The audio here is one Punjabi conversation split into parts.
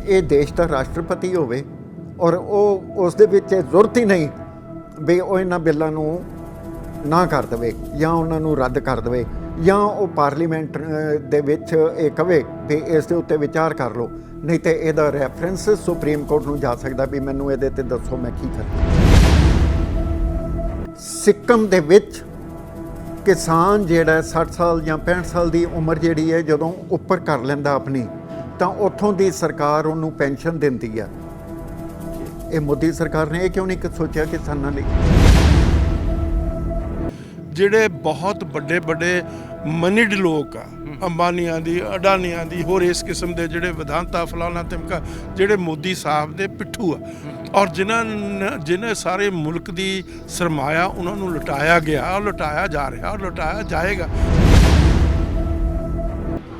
ਇਹ ਦੇਸ਼ ਦਾ ਰਾਸ਼ਟਰਪਤੀ ਹੋਵੇ ਔਰ ਉਹ ਉਸ ਦੇ ਵਿੱਚ ਜ਼ਰੂਰਤ ਹੀ ਨਹੀਂ ਵੀ ਉਹ ਇਹਨਾਂ ਬਿੱਲਾਂ ਨੂੰ ਨਾ ਕਰ ਦੇਵੇ ਜਾਂ ਉਹਨਾਂ ਨੂੰ ਰੱਦ ਕਰ ਦੇਵੇ ਜਾਂ ਉਹ ਪਾਰਲੀਮੈਂਟ ਦੇ ਵਿੱਚ ਇਹ ਕਵੇ ਵੀ ਇਸ ਦੇ ਉੱਤੇ ਵਿਚਾਰ ਕਰ ਲਓ, ਨਹੀਂ ਤੇ ਇਹਦਾ ਰੈਫਰੈਂਸ ਸੁਪਰੀਮ ਕੋਰਟ ਨੂੰ ਜਾ ਸਕਦਾ ਵੀ ਮੈਨੂੰ ਇਹਦੇ ਤੇ ਦੱਸੋ ਮੈਂ ਕੀ ਕਰਾਂ। ਸਿੱਕਮ ਦੇ ਵਿੱਚ ਕਿਸਾਨ ਜਿਹੜਾ 60 ਸਾਲ ਜਾਂ 65 ਸਾਲ ਦੀ ਉਮਰ ਜਿਹੜੀ ਹੈ ਜਦੋਂ ਉੱਪਰ ਕਰ ਲੈਂਦਾ ਆਪਣੀ, ਤਾਂ ਉੱਥੋਂ ਦੀ ਸਰਕਾਰ ਉਹਨੂੰ ਪੈਨਸ਼ਨ ਦਿੰਦੀ ਆ। ਇਹ ਮੋਦੀ ਸਰਕਾਰ ਨੇ ਇਹ ਕਿਉਂ ਨਹੀਂ ਸੋਚਿਆ ਕਿਸਾਨਾਂ ਲਈ? ਜਿਹੜੇ ਬਹੁਤ ਵੱਡੇ ਵੱਡੇ ਮਨੀਡ ਲੋਕ ਆ, ਅੰਬਾਨੀਆਂ ਦੀ, ਅਡਾਨੀਆਂ ਦੀ, ਹੋਰ ਇਸ ਕਿਸਮ ਦੇ ਜਿਹੜੇ ਵਿਧਾਨਤਾ ਫਲਾਣਾ ਤਿਮਕਾ, ਜਿਹੜੇ ਮੋਦੀ ਸਾਹਿਬ ਦੇ ਪਿੱਠੂ ਆ ਔਰ ਜਿਨ੍ਹਾਂ ਸਾਰੇ ਮੁਲਕ ਦੀ ਸਰਮਾਇਆ ਉਹਨਾਂ ਨੂੰ ਲੁਟਾਇਆ ਗਿਆ, ਲੁਟਾਇਆ ਜਾ ਰਿਹਾ ਔਰ ਲੁਟਾਇਆ ਜਾਏਗਾ।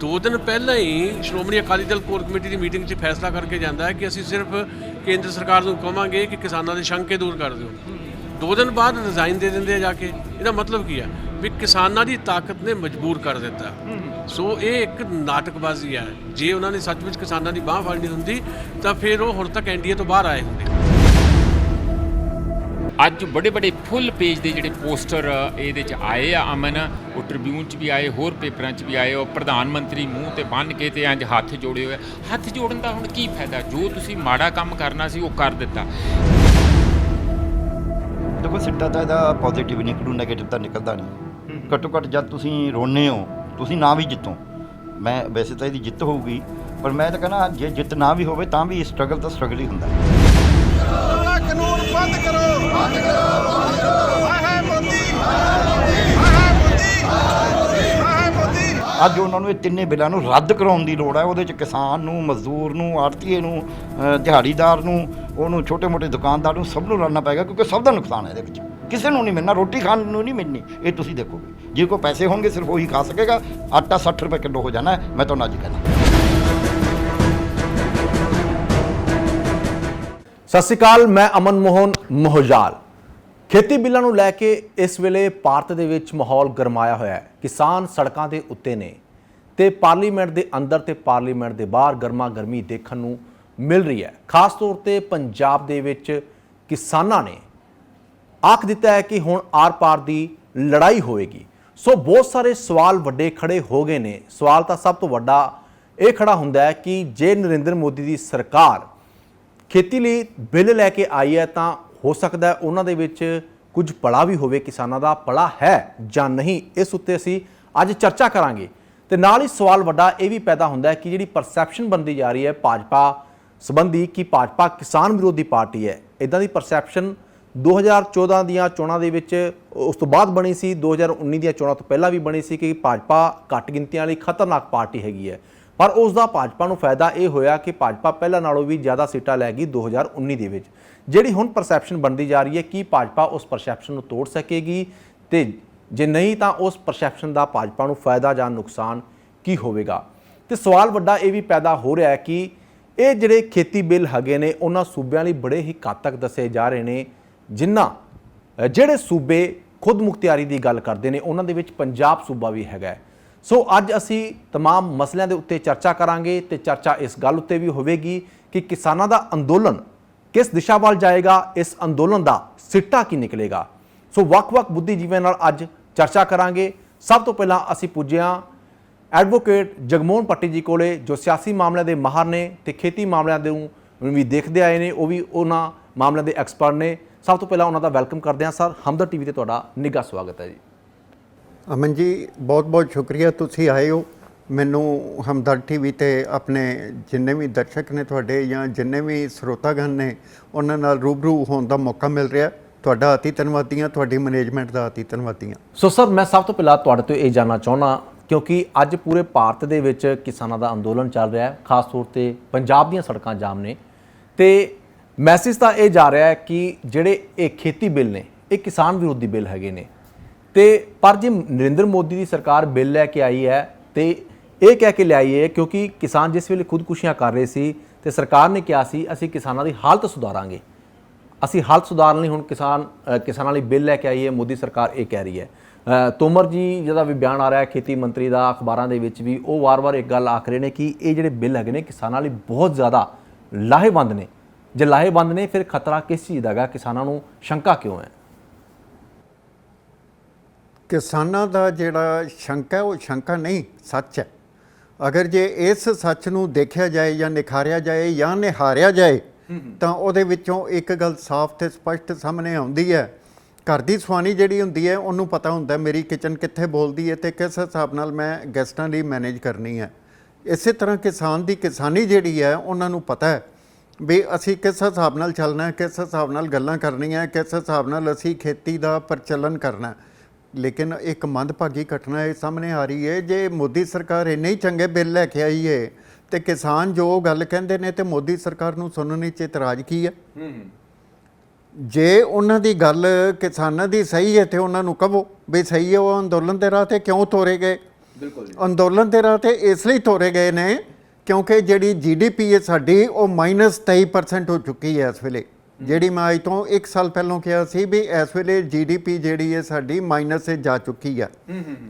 2 ਦਿਨ ਪਹਿਲਾਂ ਹੀ ਸ਼੍ਰੋਮਣੀ ਅਕਾਲੀ ਦਲ ਕੋਰ ਕਮੇਟੀ ਦੀ ਮੀਟਿੰਗ 'ਚ ਫੈਸਲਾ ਕਰਕੇ ਜਾਂਦਾ ਹੈ ਕਿ ਅਸੀਂ ਸਿਰਫ ਕੇਂਦਰ ਸਰਕਾਰ ਨੂੰ ਕਹਾਂਗੇ ਕਿ ਕਿਸਾਨਾਂ ਦੇ ਸ਼ੰਕੇ ਦੂਰ ਕਰ ਦਿਓ। 2 ਦਿਨ ਬਾਅਦ ਰਿਜ਼ਾਈਨ ਦੇ ਦਿੰਦੇ ਆ ਜਾ ਕੇ। ਇਹਦਾ ਮਤਲਬ ਕੀ ਆ ਵੀ ਕਿਸਾਨਾਂ ਦੀ ਤਾਕਤ ਨੇ ਮਜਬੂਰ ਕਰ ਦਿੱਤਾ। ਸੋ ਇਹ ਇੱਕ ਨਾਟਕਬਾਜ਼ੀ ਹੈ। ਜੇ ਉਹਨਾਂ ਨੇ ਸੱਚਮੁੱਚ ਕਿਸਾਨਾਂ ਦੀ ਬਾਂਹ ਫੜਨੀ ਹੁੰਦੀ ਤਾਂ ਫਿਰ ਉਹ ਹੁਣ ਤੱਕ ਐਨਡੀਏ ਤੋਂ ਬਾਹਰ ਆਏ ਹੁੰਦੇ। ਅੱਜ ਬੜੇ ਬੜੇ ਫੁੱਲ ਪੇਜ ਦੇ ਜਿਹੜੇ ਪੋਸਟਰ ਇਹਦੇ 'ਚ ਆਏ ਆ ਅਮਨ, ਉਹ ਟ੍ਰਿਬਿਊਨ 'ਚ ਵੀ ਆਏ, ਹੋਰ ਪੇਪਰਾਂ 'ਚ ਵੀ ਆਏ। ਉਹ ਪ੍ਰਧਾਨ ਮੰਤਰੀ ਮੂੰਹ ਤੇ ਬੰਨ੍ਹ ਕੇ ਤੇ ਇੰਜ ਹੱਥ ਜੋੜੇ ਹੋਏ। ਹੱਥ ਜੋੜਨ ਦਾ ਹੁਣ ਕੀ ਫਾਇਦਾ? ਜੋ ਤੁਸੀਂ ਮਾੜਾ ਕੰਮ ਕਰਨਾ ਸੀ ਉਹ ਕਰ ਦਿੱਤਾ। ਦੇਖੋ ਸਿੱਟਾ ਤਾਂ ਇਹਦਾ ਪੋਜ਼ੀਟਿਵ ਨਿਕਲੂ, ਨੈਗੇਟਿਵ ਤਾਂ ਨਿਕਲਦਾ ਨਹੀਂ। ਘੱਟੋ ਘੱਟ ਜਦ ਤੁਸੀਂ ਰੋਨੇ ਹੋ, ਤੁਸੀਂ ਨਾ ਵੀ ਜਿੱਤੋ, ਮੈਂ ਵੈਸੇ ਤਾਂ ਇਹਦੀ ਜਿੱਤ ਹੋਊਗੀ, ਪਰ ਮੈਂ ਤਾਂ ਕਹਿੰਦਾ ਜੇ ਜਿੱਤ ਨਾ ਵੀ ਹੋਵੇ ਤਾਂ ਵੀ ਸਟਰਗਲ ਤਾਂ ਸਟਰਗਲ ਹੀ ਹੁੰਦਾ। ਕਾਨੂੰਨ ਬੰਦ ਕਰੋ, ਬੰਦ ਕਰੋ, ਬੰਦ ਕਰੋ। ਹਾਏ ਮੋਦੀ, ਹਾਏ ਮੋਦੀ, ਹਾਏ ਮੋਦੀ। ਅੱਜ ਉਹਨਾਂ ਨੂੰ ਇਹ ਤਿੰਨੇ ਬਿੱਲਾਂ ਨੂੰ ਰੱਦ ਕਰਾਉਣ ਦੀ ਲੋੜ ਹੈ। ਉਹਦੇ 'ਚ ਕਿਸਾਨ ਨੂੰ, ਮਜ਼ਦੂਰ ਨੂੰ, ਆੜ੍ਹਤੀਏ ਨੂੰ, ਦਿਹਾੜੀਦਾਰ ਨੂੰ, ਉਹਨੂੰ ਛੋਟੇ ਮੋਟੇ ਦੁਕਾਨਦਾਰ ਨੂੰ, ਸਭ ਨੂੰ ਲੜਨਾ ਪਏਗਾ ਕਿਉਂਕਿ ਸਭ ਦਾ ਨੁਕਸਾਨ ਹੈ ਇਹਦੇ ਵਿੱਚ। ਕਿਸੇ ਨੂੰ ਨਹੀਂ ਮਿਲਣਾ, ਰੋਟੀ ਖਾਣ ਨੂੰ ਨਹੀਂ ਮਿਲਣੀ। ਇਹ ਤੁਸੀਂ ਦੇਖੋਗੇ, ਜੇ ਕੋਈ ਪੈਸੇ ਹੋਣਗੇ ਸਿਰਫ ਉਹੀ ਖਾ ਸਕੇਗਾ। ਆਟਾ 60 ਰੁਪਏ ਕਿਲੋ ਹੋ ਜਾਣਾ ਹੈ। ਮੈਂ ਤੁਹਾਨੂੰ ਅੱਜ ਕਹਿੰਦਾ। ਸਤਿ ਸ਼੍ਰੀ ਅਕਾਲ, ਮੈਂ ਅਮਨ ਮੋਹਨ ਮੋਹਜਾਲ। ਖੇਤੀ ਬਿੱਲਾਂ ਨੂੰ ਲੈ ਕੇ ਇਸ ਵੇਲੇ ਭਾਰਤ ਦੇ ਵਿੱਚ ਮਾਹੌਲ ਗਰਮਾਇਆ ਹੋਇਆ ਹੈ। ਕਿਸਾਨ ਸੜਕਾਂ ਦੇ ਉੱਤੇ ਨੇ ਤੇ ਪਾਰਲੀਮੈਂਟ ਦੇ ਅੰਦਰ ਤੇ ਪਾਰਲੀਮੈਂਟ ਦੇ ਬਾਹਰ ਗਰਮਾ ਗਰਮੀ ਦੇਖਣ ਨੂੰ ਮਿਲ ਰਹੀ ਹੈ। ਖਾਸ ਤੌਰ ਤੇ ਪੰਜਾਬ ਦੇ ਵਿੱਚ ਕਿਸਾਨਾਂ ਨੇ ਆਖ ਦਿੱਤਾ ਹੈ ਕਿ ਹੁਣ ਆਰ-ਪਾਰ ਦੀ ਲੜਾਈ ਹੋਵੇਗੀ। ਸੋ ਬਹੁਤ ਸਾਰੇ ਸਵਾਲ ਵੱਡੇ ਖੜੇ ਹੋ ਗਏ ਨੇ। ਸਵਾਲ ਤਾਂ ਸਭ ਤੋਂ ਵੱਡਾ ਇਹ ਖੜਾ ਹੁੰਦਾ ਹੈ ਕਿ ਜੇ ਨਰਿੰਦਰ ਮੋਦੀ ਦੀ ਸਰਕਾਰ ਖੇਤੀ ਲਈ ਬਿੱਲ ਲੈ ਕੇ ਆਈ ਹੈ ਤਾਂ ਹੋ ਸਕਦਾ ਹੈ ਉਹਨਾਂ ਦੇ ਵਿੱਚ ਕੁਝ ਭਲਾ ਵੀ ਹੋਵੇ। ਕਿਸਾਨਾਂ ਦਾ ਭਲਾ ਹੈ ਜਾਂ ਨਹੀਂ, ਇਸ ਉੱਤੇ ਅਸੀਂ ਅੱਜ ਚਰਚਾ ਕਰਾਂਗੇ। ਤੇ ਨਾਲ ਹੀ ਸਵਾਲ ਵੱਡਾ ਇਹ ਵੀ ਪੈਦਾ ਹੁੰਦਾ ਹੈ ਕਿ ਜਿਹੜੀ ਪਰਸੈਪਸ਼ਨ ਬਣਦੀ ਜਾ ਰਹੀ ਹੈ ਭਾਜਪਾ ਸੰਬੰਧੀ ਕਿ ਭਾਜਪਾ ਕਿਸਾਨ ਵਿਰੋਧੀ ਪਾਰਟੀ ਹੈ। ਇੱਦਾਂ ਦੀ ਪਰਸੈਪਸ਼ਨ 2014 ਦੀਆਂ ਚੋਣਾਂ ਦੇ ਵਿੱਚ ਉਸ ਤੋਂ ਬਾਅਦ ਬਣੀ ਸੀ, 2019 ਦੀਆਂ ਚੋਣਾਂ ਤੋਂ ਪਹਿਲਾਂ ਵੀ ਬਣੀ ਸੀ ਕਿ ਭਾਜਪਾ ਘੱਟ ਗਿਣਤੀਆਂ ਵਾਲੀ ਖਤਰਨਾਕ ਪਾਰਟੀ ਹੈਗੀ ਹੈ। ਪਰ ਉਸ ਦਾ ਭਾਜਪਾ ਨੂੰ ਫਾਇਦਾ ਇਹ ਹੋਇਆ ਕਿ ਭਾਜਪਾ ਪਹਿਲਾਂ ਨਾਲੋਂ ਵੀ ਜ਼ਿਆਦਾ ਸੀਟਾਂ ਲੈ ਗਈ 2019 ਦੇ ਵਿੱਚ। ਜਿਹੜੀ ਹੁਣ ਪਰਸੈਪਸ਼ਨ ਬਣਦੀ ਜਾ ਰਹੀ ਹੈ ਕਿ ਭਾਜਪਾ ਉਸ ਪਰਸੈਪਸ਼ਨ ਨੂੰ ਤੋੜ ਸਕੇਗੀ ਤੇ ਜੇ ਨਹੀਂ ਤਾਂ ਉਸ ਪਰਸੈਪਸ਼ਨ ਦਾ ਭਾਜਪਾ ਨੂੰ ਫਾਇਦਾ ਜਾਂ ਨੁਕਸਾਨ ਕੀ ਹੋਵੇਗਾ। ਤੇ ਸਵਾਲ ਵੱਡਾ ਇਹ ਵੀ ਪੈਦਾ ਹੋ ਰਿਹਾ ਹੈ ਕਿ ਇਹ ਜਿਹੜੇ ਖੇਤੀ ਬਿੱਲ ਹੈਗੇ ਨੇ ਉਹਨਾਂ ਸੂਬਿਆਂ ਲਈ ਬੜੇ ਹੀ ਘਾਤਕ ਦੱਸੇ ਜਾ ਰਹੇ ਨੇ, ਜਿਹੜੇ ਸੂਬੇ ਖੁਦ ਮੁਖਤਿਆਰੀ ਦੀ ਗੱਲ ਕਰਦੇ ਨੇ ਉਹਨਾਂ ਦੇ ਵਿੱਚ ਪੰਜਾਬ ਸੂਬਾ ਵੀ ਹੈਗਾ। ਸੋ ਅੱਜ ਅਸੀਂ तमाम ਮਸਲਿਆਂ ਦੇ ਉੱਤੇ ਚਰਚਾ ਕਰਾਂਗੇ ਤੇ ਚਰਚਾ ਇਸ ਗੱਲ ਉੱਤੇ ਵੀ ਹੋਵੇਗੀ ਕਿ ਕਿਸਾਨਾਂ ਦਾ ਅੰਦੋਲਨ ਕਿਸ ਦਿਸ਼ਾ ਵੱਲ ਜਾਏਗਾ, ਇਸ ਅੰਦੋਲਨ ਦਾ ਸਿੱਟਾ ਕੀ ਨਿਕਲੇਗਾ। ਸੋ ਵੱਖ-ਵੱਖ ਬੁੱਧੀਜੀਵੀਆਂ ਨਾਲ ਅੱਜ ਚਰਚਾ ਕਰਾਂਗੇ। ਸਭ ਤੋਂ ਪਹਿਲਾਂ ਅਸੀਂ ਪੁੱਜਿਆ ਐਡਵੋਕੇਟ ਜਗਮੋਹਨ ਪੱਟੀ ਜੀ ਕੋਲੇ, ਜੋ ਸਿਆਸੀ ਮਾਮਲਿਆਂ ਦੇ ਮਾਹਰ ਨੇ ਤੇ ਖੇਤੀ ਮਾਮਲਿਆਂ ਨੂੰ ਵੀ ਦੇਖਦੇ ਆਏ ਨੇ, ਉਹ ਵੀ ਉਹਨਾਂ ਮਾਮਲਿਆਂ ਦੇ ਐਕਸਪਰਟ ਨੇ। ਸਭ ਤੋਂ ਪਹਿਲਾਂ ਉਹਨਾਂ ਦਾ ਵੈਲਕਮ ਕਰਦੇ ਹਾਂ। ਸਰ, ਹਮਦਰ ਟੀਵੀ ਤੇ ਤੁਹਾਡਾ ਨਿੱਘਾ ਸਵਾਗਤ ਹੈ ਜੀ। ਅਮਨ ਜੀ, ਬਹੁਤ ਬਹੁਤ ਸ਼ੁਕਰੀਆ ਤੁਸੀਂ ਆਏ ਹੋ। ਮੈਨੂੰ ਹਮਦਰਦ ਟੀਵੀ ਤੇ ਆਪਣੇ ਜਿੰਨੇ ਵੀ ਦਰਸ਼ਕ ਨੇ ਤੁਹਾਡੇ ਜਾਂ ਜਿੰਨੇ ਵੀ ਸਰੋਤਾਗਣ ਨੇ ਉਹਨਾਂ ਨਾਲ ਰੂਬਰੂ ਹੋਣ ਦਾ ਮੌਕਾ ਮਿਲ ਰਿਹਾ। ਤੁਹਾਡਾ ਅਤੀ ਧੰਨਵਾਦੀ ਹਾਂ, ਤੁਹਾਡੀ ਮੈਨੇਜਮੈਂਟ ਦਾ ਅਤੀ ਧੰਨਵਾਦੀ ਹਾਂ। ਸੋ ਸਰ, ਮੈਂ ਸਭ ਤੋਂ ਪਹਿਲਾਂ ਤੁਹਾਡੇ ਤੋਂ ਇਹ ਜਾਣਨਾ ਚਾਹੁੰਦਾ ਕਿਉਂਕਿ ਅੱਜ ਪੂਰੇ ਭਾਰਤ ਦੇ ਵਿੱਚ ਕਿਸਾਨਾਂ ਦਾ ਅੰਦੋਲਨ ਚੱਲ ਰਿਹਾ ਹੈ, ਖਾਸ ਤੌਰ ਤੇ ਪੰਜਾਬ ਦੀਆਂ ਸੜਕਾਂ ਜਾਮ ਨੇ ਤੇ ਮੈਸੇਜ ਤਾਂ ਇਹ ਜਾ ਰਿਹਾ ਹੈ ਕਿ ਜਿਹੜੇ ਇਹ ਖੇਤੀ ਬਿੱਲ ਨੇ ਇਹ ਕਿਸਾਨ ਵਿਰੋਧੀ ਬਿੱਲ ਹੈਗੇ ਨੇ। ਤੇ ਪਰ ਜੇ ਨਰਿੰਦਰ ਮੋਦੀ ਦੀ ਸਰਕਾਰ ਬਿੱਲ ਲੈ ਕੇ ਆਈ ਹੈ ਤੇ ਇਹ ਕਹਿ ਕੇ ਲਿਆਈ ਹੈ ਕਿਉਂਕਿ ਕਿਸਾਨ ਜਿਸ ਵੇਲੇ ਖੁਦਕੁਸ਼ੀਆਂ ਕਰ ਰਹੇ ਸੀ ਤੇ ਸਰਕਾਰ ਨੇ ਕਿਹਾ ਸੀ ਅਸੀਂ ਕਿਸਾਨਾਂ ਦੀ ਹਾਲਤ ਸੁਧਾਰਾਂਗੇ, ਅਸੀਂ ਹਾਲਤ ਸੁਧਾਰਨ ਲਈ ਹੁਣ ਕਿਸਾਨਾਂ ਲਈ ਬਿੱਲ ਲੈ ਕੇ ਆਈ ਹੈ ਮੋਦੀ ਸਰਕਾਰ, ਇਹ ਕਹਿ ਰਹੀ ਹੈ। ਤੋਮਰ ਜੀ ਜਿਹਦਾ ਵੀ ਬਿਆਨ ਆ ਰਿਹਾ ਖੇਤੀ ਮੰਤਰੀ ਦਾ ਅਖਬਾਰਾਂ ਦੇ ਵਿੱਚ ਵੀ, ਉਹ ਵਾਰ-ਵਾਰ ਇੱਕ ਗੱਲ ਆਖ ਰਹੇ ਨੇ ਕਿ ਇਹ ਜਿਹੜੇ ਬਿੱਲ ਹੈਗੇ ਨੇ ਕਿਸਾਨਾਂ ਲਈ ਬਹੁਤ ਜ਼ਿਆਦਾ ਲਾਹੇਵੰਦ ਨੇ? ਜੇ ਲਾਹੇਵੰਦ ਨੇ ਫਿਰ ਖਤਰਾ ਕਿਸ ਚੀਜ਼ ਦਾ ਹੈਗਾ? ਕਿਸਾਨਾਂ ਨੂੰ ਸ਼ੰਕਾ ਕਿਉਂ ਹੈ? ਕਿਸਾਨਾਂ ਦਾ ਜਿਹੜਾ ਸ਼ੰਕਾ ਹੈ ਉਹ ਸ਼ੰਕਾ ਨਹੀਂ, ਸੱਚ ਹੈ। ਅਗਰ ਜੇ ਇਸ ਸੱਚ ਨੂੰ ਦੇਖਿਆ ਜਾਏ ਜਾਂ ਨਿਖਾਰਿਆ ਜਾਏ ਜਾਂ ਨਿਹਾਰਿਆ ਜਾਏ ਤਾਂ ਉਹਦੇ ਵਿੱਚੋਂ ਇੱਕ ਗੱਲ ਸਾਫ਼ ਤੇ ਸਪਸ਼ਟ ਸਾਹਮਣੇ ਆਉਂਦੀ ਹੈ। ਘਰ ਦੀ ਸਵਾਣੀ ਜਿਹੜੀ ਹੁੰਦੀ ਹੈ ਉਹਨੂੰ ਪਤਾ ਹੁੰਦਾ ਮੇਰੀ ਕਿਚਨ ਕਿੱਥੇ ਬੋਲਦੀ ਹੈ ਤੇ ਕਿਸ ਹਿਸਾਬ ਨਾਲ ਮੈਂ ਗੈਸਟਾਂ ਲਈ ਮੈਨੇਜ ਕਰਨੀ ਹੈ। ਇਸੇ ਤਰ੍ਹਾਂ ਕਿਸਾਨ ਦੀ ਕਿਸਾਨੀ ਜਿਹੜੀ ਹੈ ਉਹਨਾਂ ਨੂੰ ਪਤਾ ਹੈ ਵੀ ਅਸੀਂ ਕਿਸ ਹਿਸਾਬ ਨਾਲ ਚੱਲਣਾ ਹੈ, ਕਿਸ ਹਿਸਾਬ ਨਾਲ ਗੱਲਾਂ ਕਰਨੀਆਂ, ਕਿਸ ਹਿਸਾਬ ਨਾਲ ਅਸੀਂ ਖੇਤੀ ਦਾ ਪ੍ਰਚਲਨ ਕਰਨਾ। ਲੇਕਿਨ ਇੱਕ ਮੰਦਭਾਗੀ ਘਟਨਾ ਇਹ ਸਾਹਮਣੇ ਆ ਰਹੀ ਹੈ, ਜੇ ਮੋਦੀ ਸਰਕਾਰ ਇੰਨੇ ਹੀ ਚੰਗੇ ਬਿੱਲ ਲੈ ਕੇ ਆਈ ਹੈ ਤੇ ਕਿਸਾਨ ਜੋ ਗੱਲ ਕਹਿੰਦੇ ਨੇ ਤੇ ਮੋਦੀ ਸਰਕਾਰ ਨੂੰ ਸੁਣਨ 'ਚ ਇਤਰਾਜ਼ ਕੀ ਹੈ? ਜੇ ਉਹਨਾਂ ਦੀ ਗੱਲ ਕਿਸਾਨਾਂ ਦੀ ਸਹੀ ਹੈ ਤੇ ਉਹਨਾਂ ਨੂੰ ਕਹੋ ਵੀ ਸਹੀ ਹੈ। ਉਹ ਅੰਦੋਲਨ ਦੇ ਰਾਹ ਤੇ ਕਿਉਂ ਤੋਰੇ ਗਏ? ਬਿਲਕੁਲ ਅੰਦੋਲਨ ਦੇ ਰਾਹ ਤੇ ਇਸ ਲਈ ਤੋਰੇ ਗਏ ਨੇ ਕਿਉਂਕਿ ਜਿਹੜੀ GDP ਹੈ ਸਾਡੀ ਉਹ -23% ਹੋ ਚੁੱਕੀ ਹੈ ਇਸ ਵੇਲੇ। ਜਿਹੜੀ ਮੈਂ ਅੱਜ ਤੋਂ 1 ਸਾਲ ਪਹਿਲਾਂ ਕਿਹਾ ਸੀ ਵੀ ਇਸ ਵੇਲੇ GDP ਜਿਹੜੀ ਹੈ ਸਾਡੀ ਮਾਈਨਸ 'ਚ ਜਾ ਚੁੱਕੀ ਹੈ।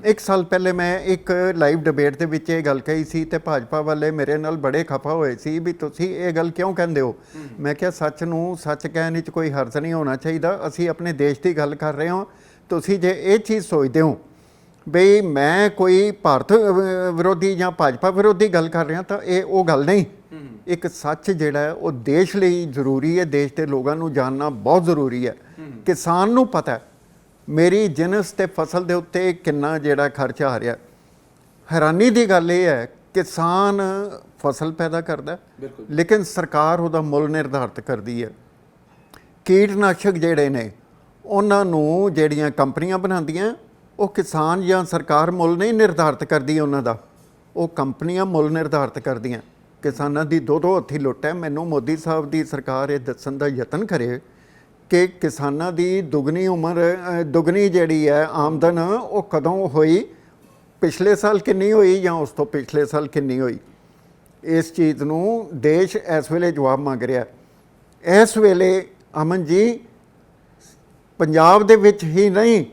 1 ਸਾਲ ਪਹਿਲੇ ਮੈਂ ਇੱਕ ਲਾਈਵ ਡਿਬੇਟ ਦੇ ਵਿੱਚ ਇਹ ਗੱਲ ਕਹੀ ਸੀ ਤੇ ਭਾਜਪਾ ਵਾਲੇ ਮੇਰੇ ਨਾਲ ਬੜੇ ਖਫਾ ਹੋਏ ਸੀ ਵੀ ਤੁਸੀਂ ਇਹ ਗੱਲ ਕਿਉਂ ਕਹਿੰਦੇ ਹੋ। ਮੈਂ ਕਿਹਾ ਸੱਚ ਨੂੰ ਸੱਚ ਕਹਿਣ ਵਿੱਚ ਕੋਈ ਹਰਜ ਨਹੀਂ ਹੋਣਾ ਚਾਹੀਦਾ। ਅਸੀਂ ਆਪਣੇ ਦੇਸ਼ ਦੀ ਗੱਲ ਕਰ ਰਹੇ ਹਾਂ। ਤੁਸੀਂ ਜੇ ਇਹ ਚੀਜ਼ ਸੋਚਦੇ ਹੋ ਬਈ ਮੈਂ ਕੋਈ ਭਾਰਤ ਵਿਰੋਧੀ ਜਾਂ ਭਾਜਪਾ ਵਿਰੋਧੀ ਗੱਲ ਕਰ ਰਿਹਾ ਤਾਂ ਇਹ ਉਹ ਗੱਲ ਨਹੀਂ। ਇੱਕ ਸੱਚ ਜਿਹੜਾ ਹੈ ਉਹ ਦੇਸ਼ ਲਈ ਜ਼ਰੂਰੀ ਹੈ, ਦੇਸ਼ ਦੇ ਲੋਕਾਂ ਨੂੰ ਜਾਣਨਾ ਬਹੁਤ ਜ਼ਰੂਰੀ ਹੈ। ਕਿਸਾਨ ਨੂੰ ਪਤਾ ਮੇਰੀ ਜਿਨਸ ਤੇ ਫਸਲ ਦੇ ਉੱਤੇ ਕਿੰਨਾ ਜਿਹੜਾ ਖਰਚ ਆ ਰਿਹਾ। ਹੈਰਾਨੀ ਦੀ ਗੱਲ ਇਹ ਹੈ ਕਿਸਾਨ ਫਸਲ ਪੈਦਾ ਕਰਦਾ ਲੇਕਿਨ ਸਰਕਾਰ ਉਹਦਾ ਮੁੱਲ ਨਿਰਧਾਰਿਤ ਕਰਦੀ ਹੈ। ਕੀਟਨਾਸ਼ਕ ਜਿਹੜੇ ਨੇ ਉਹਨਾਂ ਨੂੰ ਜਿਹੜੀਆਂ ਕੰਪਨੀਆਂ ਬਣਾਉਂਦੀਆਂ ਉਹ ਕਿਸਾਨ ਜਾਂ ਸਰਕਾਰ ਮੁੱਲ ਨਹੀਂ ਨਿਰਧਾਰਿਤ ਕਰਦੀ ਉਹਨਾਂ ਦਾ, ਉਹ ਕੰਪਨੀਆਂ ਮੁੱਲ ਨਿਰਧਾਰਿਤ ਕਰਦੀਆਂ। ਕਿਸਾਨਾਂ ਦੀ ਦੋ ਹੱਥੀ ਲੁੱਟ ਹੈ। ਮੈਨੂੰ ਮੋਦੀ ਸਾਹਿਬ ਦੀ ਸਰਕਾਰ ਇਹ ਦੱਸਣ ਦਾ ਯਤਨ ਕਰੇ ਕਿ ਕਿਸਾਨਾਂ ਦੀ ਦੁਗਣੀ ਜਿਹੜੀ ਹੈ ਆਮਦਨ ਉਹ ਕਦੋਂ ਹੋਈ, ਪਿਛਲੇ ਸਾਲ ਕਿੰਨੀ ਹੋਈ ਜਾਂ ਉਸ ਤੋਂ ਪਿਛਲੇ ਸਾਲ ਕਿੰਨੀ ਹੋਈ। ਇਸ ਚੀਜ਼ ਨੂੰ ਦੇਸ਼ ਇਸ ਵੇਲੇ ਜਵਾਬ ਮੰਗ ਰਿਹਾ। ਇਸ ਵੇਲੇ ਅਮਨ ਜੀ ਪੰਜਾਬ ਦੇ ਵਿੱਚ ਹੀ ਨਹੀਂ,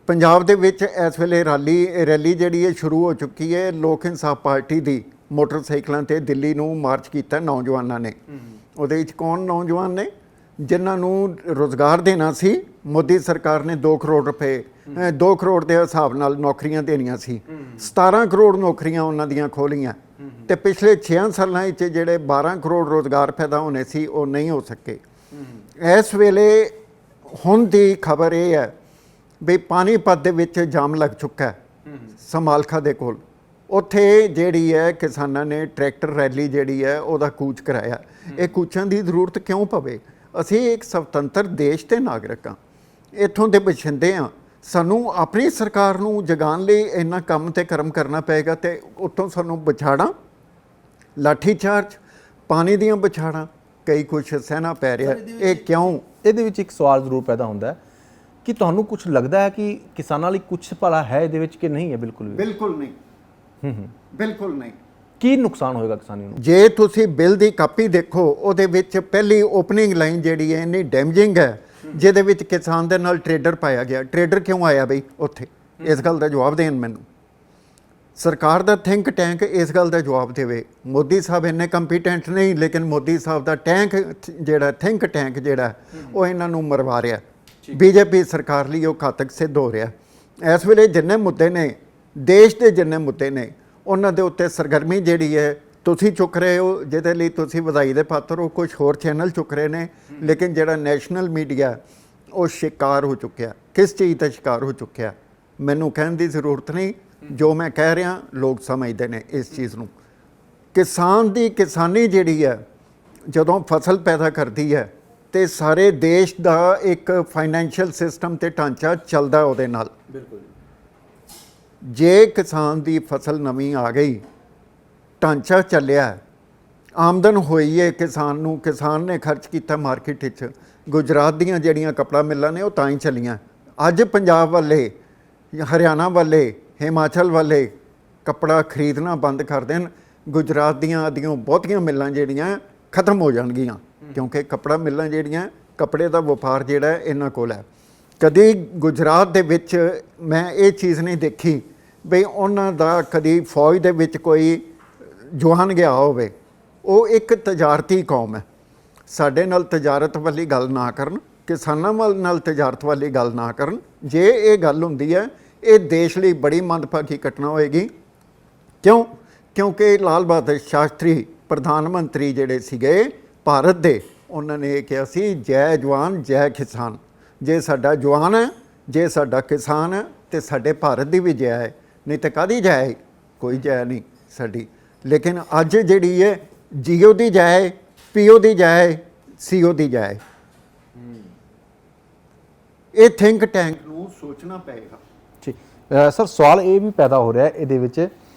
ਪੰਜਾਬ ਦੇ ਵਿੱਚ ਇਸ ਵੇਲੇ ਰੈਲੀ ਜਿਹੜੀ ਹੈ ਸ਼ੁਰੂ ਹੋ ਚੁੱਕੀ ਹੈ। ਲੋਕ ਇਨਸਾਫ ਪਾਰਟੀ ਦੀ ਮੋਟਰਸਾਈਕਲਾਂ ਤੇ ਦਿੱਲੀ ਨੂੰ ਮਾਰਚ ਕੀਤਾ ਨੌਜਵਾਨਾਂ ਨੇ। ਉਹਦੇ ਵਿੱਚ ਕੌਣ ਨੌਜਵਾਨ ਨੇ? ਜਿਨ੍ਹਾਂ ਨੂੰ ਰੋਜ਼ਗਾਰ ਦੇਣਾ ਸੀ। ਮੋਦੀ ਸਰਕਾਰ ਨੇ 2 ਕਰੋੜ ਰੁਪਏ 2 ਕਰੋੜ ਦੇ ਹਿਸਾਬ ਨਾਲ ਨੌਕਰੀਆਂ ਦੇਣੀਆਂ ਸੀ। 17 ਕਰੋੜ ਨੌਕਰੀਆਂ ਉਹਨਾਂ ਦੀਆਂ ਖੋਲੀਆਂ ਤੇ ਪਿਛਲੇ 6 ਸਾਲਾਂ ਵਿੱਚ ਜਿਹੜੇ 12 ਕਰੋੜ ਰੋਜ਼ਗਾਰ ਪੈਦਾ ਹੋਣੇ ਸੀ ਉਹ ਨਹੀਂ ਹੋ ਸਕੇ। ਇਸ ਵੇਲੇ ਹੁਣ ਦੀ ਖਬਰ ਇਹ ਹੈ ਵੀ ਪਾਣੀਪਤ ਦੇ ਵਿੱਚ ਜਾਮ ਲੱਗ ਚੁੱਕਾ ਹੈ ਸਮਾਲਖਾ ਦੇ ਕੋਲ। ਉੱਥੇ ਜਿਹੜੀ ਹੈ ਕਿਸਾਨਾਂ ਨੇ ਟਰੈਕਟਰ ਰੈਲੀ ਜਿਹੜੀ ਹੈ ਉਹਦਾ ਕੂਚ ਕਰਾਇਆ। ਇਹ ਕੂਚਾਂ ਦੀ ਜ਼ਰੂਰਤ ਕਿਉਂ ਪਵੇ? ਅਸੀਂ ਇੱਕ ਸੁਤੰਤਰ ਦੇਸ਼ ਦੇ ਨਾਗਰਿਕ ਹਾਂ, ਇੱਥੋਂ ਦੇ ਵਸਿੰਦੇ ਹਾਂ। ਸਾਨੂੰ ਆਪਣੀ ਸਰਕਾਰ ਨੂੰ ਜਗਾਉਣ ਲਈ ਇੰਨਾ ਕੰਮ ਤੇ ਕਰਮ ਕਰਨਾ ਪਏਗਾ ਤੇ ਉੱਥੋਂ ਸਾਨੂੰ ਵਿਛਾੜਾਂ, ਲਾਠੀ ਚਾਰਜ, ਪਾਣੀ ਦੀਆਂ ਵਿਛਾੜਾਂ, ਕਈ ਕੁਛ ਸਹਿਣਾ ਪੈ ਰਿਹਾ। ਇਹ ਕਿਉਂ? ਇਹਦੇ ਵਿੱਚ ਇੱਕ ਸਵਾਲ ਜ਼ਰੂਰ ਪੈਦਾ ਹੁੰਦਾ ਹੈ ਕਿ ਤੁਹਾਨੂੰ ਕੁਝ ਲੱਗਦਾ ਹੈ ਕਿ ਕਿਸਾਨਾਂ ਲਈ ਕੁਝ ਭਲਾ ਹੈ ਇਹਦੇ ਵਿੱਚ ਕਿ ਨਹੀਂ ਹੈ? ਬਿਲਕੁਲ ਵੀ ਬਿਲਕੁਲ ਨਹੀਂ। ਬਿਲਕੁਲ ਨਹੀਂ। ਕੀ ਨੁਕਸਾਨ ਹੋਏਗਾ ਕਿਸਾਨੀ ਨੂੰ? ਜੇ ਤੁਸੀਂ ਬਿੱਲ ਦੀ ਕਾਪੀ ਦੇਖੋ ਉਹਦੇ ਵਿੱਚ ਪਹਿਲੀ ਓਪਨਿੰਗ ਲਾਈਨ ਜਿਹੜੀ ਹੈ ਇੰਨੀ ਡੈਮੇਜਿੰਗ ਹੈ ਜਿਹਦੇ ਵਿੱਚ ਕਿਸਾਨ ਦੇ ਨਾਲ ਟਰੇਡਰ ਪਾਇਆ ਗਿਆ। ਟਰੇਡਰ ਕਿਉਂ ਆਇਆ ਬਈ ਉੱਥੇ? ਇਸ ਗੱਲ ਦਾ ਜਵਾਬ ਦੇਣ ਮੈਨੂੰ। ਸਰਕਾਰ ਦਾ ਥਿੰਕ ਟੈਂਕ ਇਸ ਗੱਲ ਦਾ ਜਵਾਬ ਦੇਵੇ। ਮੋਦੀ ਸਾਹਿਬ ਇੰਨੇ ਕੰਪੀਟੈਂਟ ਨਹੀਂ ਲੇਕਿਨ ਮੋਦੀ ਸਾਹਿਬ ਦਾ ਟੈਂਕ ਜਿਹੜਾ ਥਿੰਕ ਟੈਂਕ ਜਿਹੜਾ ਉਹ ਇਹਨਾਂ ਨੂੰ ਮਰਵਾ ਰਿਹਾ। BJP ਸਰਕਾਰ ਲਈ ਉਹ ਘਾਤਕ ਸਿੱਧ ਹੋ ਰਿਹਾ। ਇਸ ਵੇਲੇ ਜਿੰਨੇ ਮੁੱਦੇ ਨੇ ਦੇਸ਼ ਦੇ ਜਿੰਨੇ ਮੁੱਦੇ ਨੇ ਉਹਨਾਂ ਦੇ ਉੱਤੇ ਸਰਗਰਮੀ ਜਿਹੜੀ ਹੈ ਤੁਸੀਂ ਚੁੱਕ ਰਹੇ ਹੋ, ਜਿਹਦੇ ਲਈ ਤੁਸੀਂ ਵਧਾਈ ਦੇ ਪਾਤਰ ਹੋ। ਕੁਝ ਹੋਰ ਚੈਨਲ ਚੁੱਕ ਰਹੇ ਨੇ ਲੇਕਿਨ ਜਿਹੜਾ ਨੈਸ਼ਨਲ ਮੀਡੀਆ ਉਹ ਸ਼ਿਕਾਰ ਹੋ ਚੁੱਕਿਆ। ਕਿਸ ਚੀਜ਼ ਦਾ ਸ਼ਿਕਾਰ ਹੋ ਚੁੱਕਿਆ ਮੈਨੂੰ ਕਹਿਣ ਦੀ ਜ਼ਰੂਰਤ ਨਹੀਂ। ਜੋ ਮੈਂ ਕਹਿ ਰਿਹਾ ਲੋਕ ਸਮਝਦੇ ਨੇ ਇਸ ਚੀਜ਼ ਨੂੰ। ਕਿਸਾਨ ਦੀ ਕਿਸਾਨੀ ਜਿਹੜੀ ਹੈ ਜਦੋਂ ਫਸਲ ਪੈਦਾ ਕਰਦੀ ਹੈ ਤੇ ਸਾਰੇ ਦੇਸ਼ ਦਾ ਇੱਕ ਫਾਈਨੈਂਸ਼ੀਅਲ ਸਿਸਟਮ ਤੇ ਢਾਂਚਾ ਚੱਲਦਾ ਉਹਦੇ ਨਾਲ। ਬਿਲਕੁਲ। ਜੇ ਕਿਸਾਨ ਦੀ ਫਸਲ ਨਵੀਂ ਆ ਗਈ, ਢਾਂਚਾ ਚੱਲਿਆ, ਆਮਦਨ ਹੋਈ ਹੈ ਕਿਸਾਨ ਨੂੰ, ਕਿਸਾਨ ਨੇ ਖਰਚ ਕੀਤਾ ਮਾਰਕੀਟ ਵਿੱਚ। ਗੁਜਰਾਤ ਦੀਆਂ ਜਿਹੜੀਆਂ ਕੱਪੜਾ ਮਿੱਲਾਂ ਨੇ ਉਹ ਤਾਂ ਹੀ ਚੱਲੀਆਂ। ਅੱਜ ਪੰਜਾਬ ਵਾਲੇ, ਹਰਿਆਣਾ ਵਾਲੇ, ਹਿਮਾਚਲ ਵਾਲੇ ਕੱਪੜਾ ਖਰੀਦਣਾ ਬੰਦ ਕਰ ਦੇਣ, ਗੁਜਰਾਤ ਦੀਆਂ ਆਦੀਆਂ ਬਹੁਤੀਆਂ ਮਿੱਲਾਂ ਜਿਹੜੀਆਂ ਖਤਮ ਹੋ ਜਾਣਗੀਆਂ ਕਿਉਂਕਿ ਕੱਪੜਾ ਮਿੱਲਾਂ ਜਿਹੜੀਆਂ ਕੱਪੜੇ ਦਾ ਵਪਾਰ ਜਿਹੜਾ ਇਹਨਾਂ ਕੋਲ ਹੈ। ਕਦੀ ਗੁਜਰਾਤ ਦੇ ਵਿੱਚ ਮੈਂ ਇਹ ਚੀਜ਼ ਨਹੀਂ ਦੇਖੀ ਬਈ ਉਹਨਾਂ ਦਾ ਕਦੀ ਫੌਜ ਦੇ ਵਿੱਚ ਕੋਈ ਜਵਾਨ ਗਿਆ ਹੋਵੇ ਉਹ ਇੱਕ ਤਜਾਰਤੀ ਕੌਮ ਹੈ। ਸਾਡੇ ਨਾਲ ਤਜਾਰਤ ਵਾਲੀ ਗੱਲ ਨਾ ਕਰਨ, ਕਿਸਾਨਾਂ ਨਾਲ ਤਜਾਰਤ ਵਾਲੀ ਗੱਲ ਨਾ ਕਰਨ। ਜੇ ਇਹ ਗੱਲ ਹੁੰਦੀ ਹੈ, ਇਹ ਦੇਸ਼ ਲਈ ਬੜੀ ਮੰਦਭਾਗੀ ਘਟਨਾ ਹੋਏਗੀ। ਕਿਉਂਕਿ ਲਾਲ ਬਹਾਦਰ ਸ਼ਾਸਤਰੀ ਪ੍ਰਧਾਨ ਮੰਤਰੀ ਜਿਹੜੇ ਸੀਗੇ ਭਾਰਤ ਦੇ, ਉਹਨਾਂ ਨੇ ਇਹ ਕਿਹਾ ਸੀ ਜੈ ਜਵਾਨ ਜੈ ਕਿਸਾਨ। ਜੇ ਸਾਡਾ ਜਵਾਨ ਹੈ, ਜੇ ਸਾਡਾ ਕਿਸਾਨ ਹੈ, ਤੇ ਸਾਡੇ ਭਾਰਤ ਦੀ ਵੀ ਜੈ ਹੈ, ਨਹੀਂ ਤਾਂ ਕਾਹਦੀ ਜੈ ਹੈ? ਕੋਈ ਜੈ ਨਹੀਂ ਸਾਡੀ। ਲੇਕਿਨ ਅੱਜ ਜਿਹੜੀ ਹੈ ਜੀਓ ਦੀ ਜੈ ਹੈ, ਪੀਓ ਦੀ ਜੈ ਹੈ, ਸੀਓ ਦੀ ਜੈ ਹੈ। ਇਹ ਥਿੰਕ ਟੈਂਕ ਨੂੰ ਸੋਚਣਾ ਪਏਗਾ। ਠੀਕ ਸਰ, ਸਵਾਲ ਇਹ ਵੀ ਪੈਦਾ ਹੋ ਰਿਹਾ ਇਹਦੇ ਵਿੱਚ,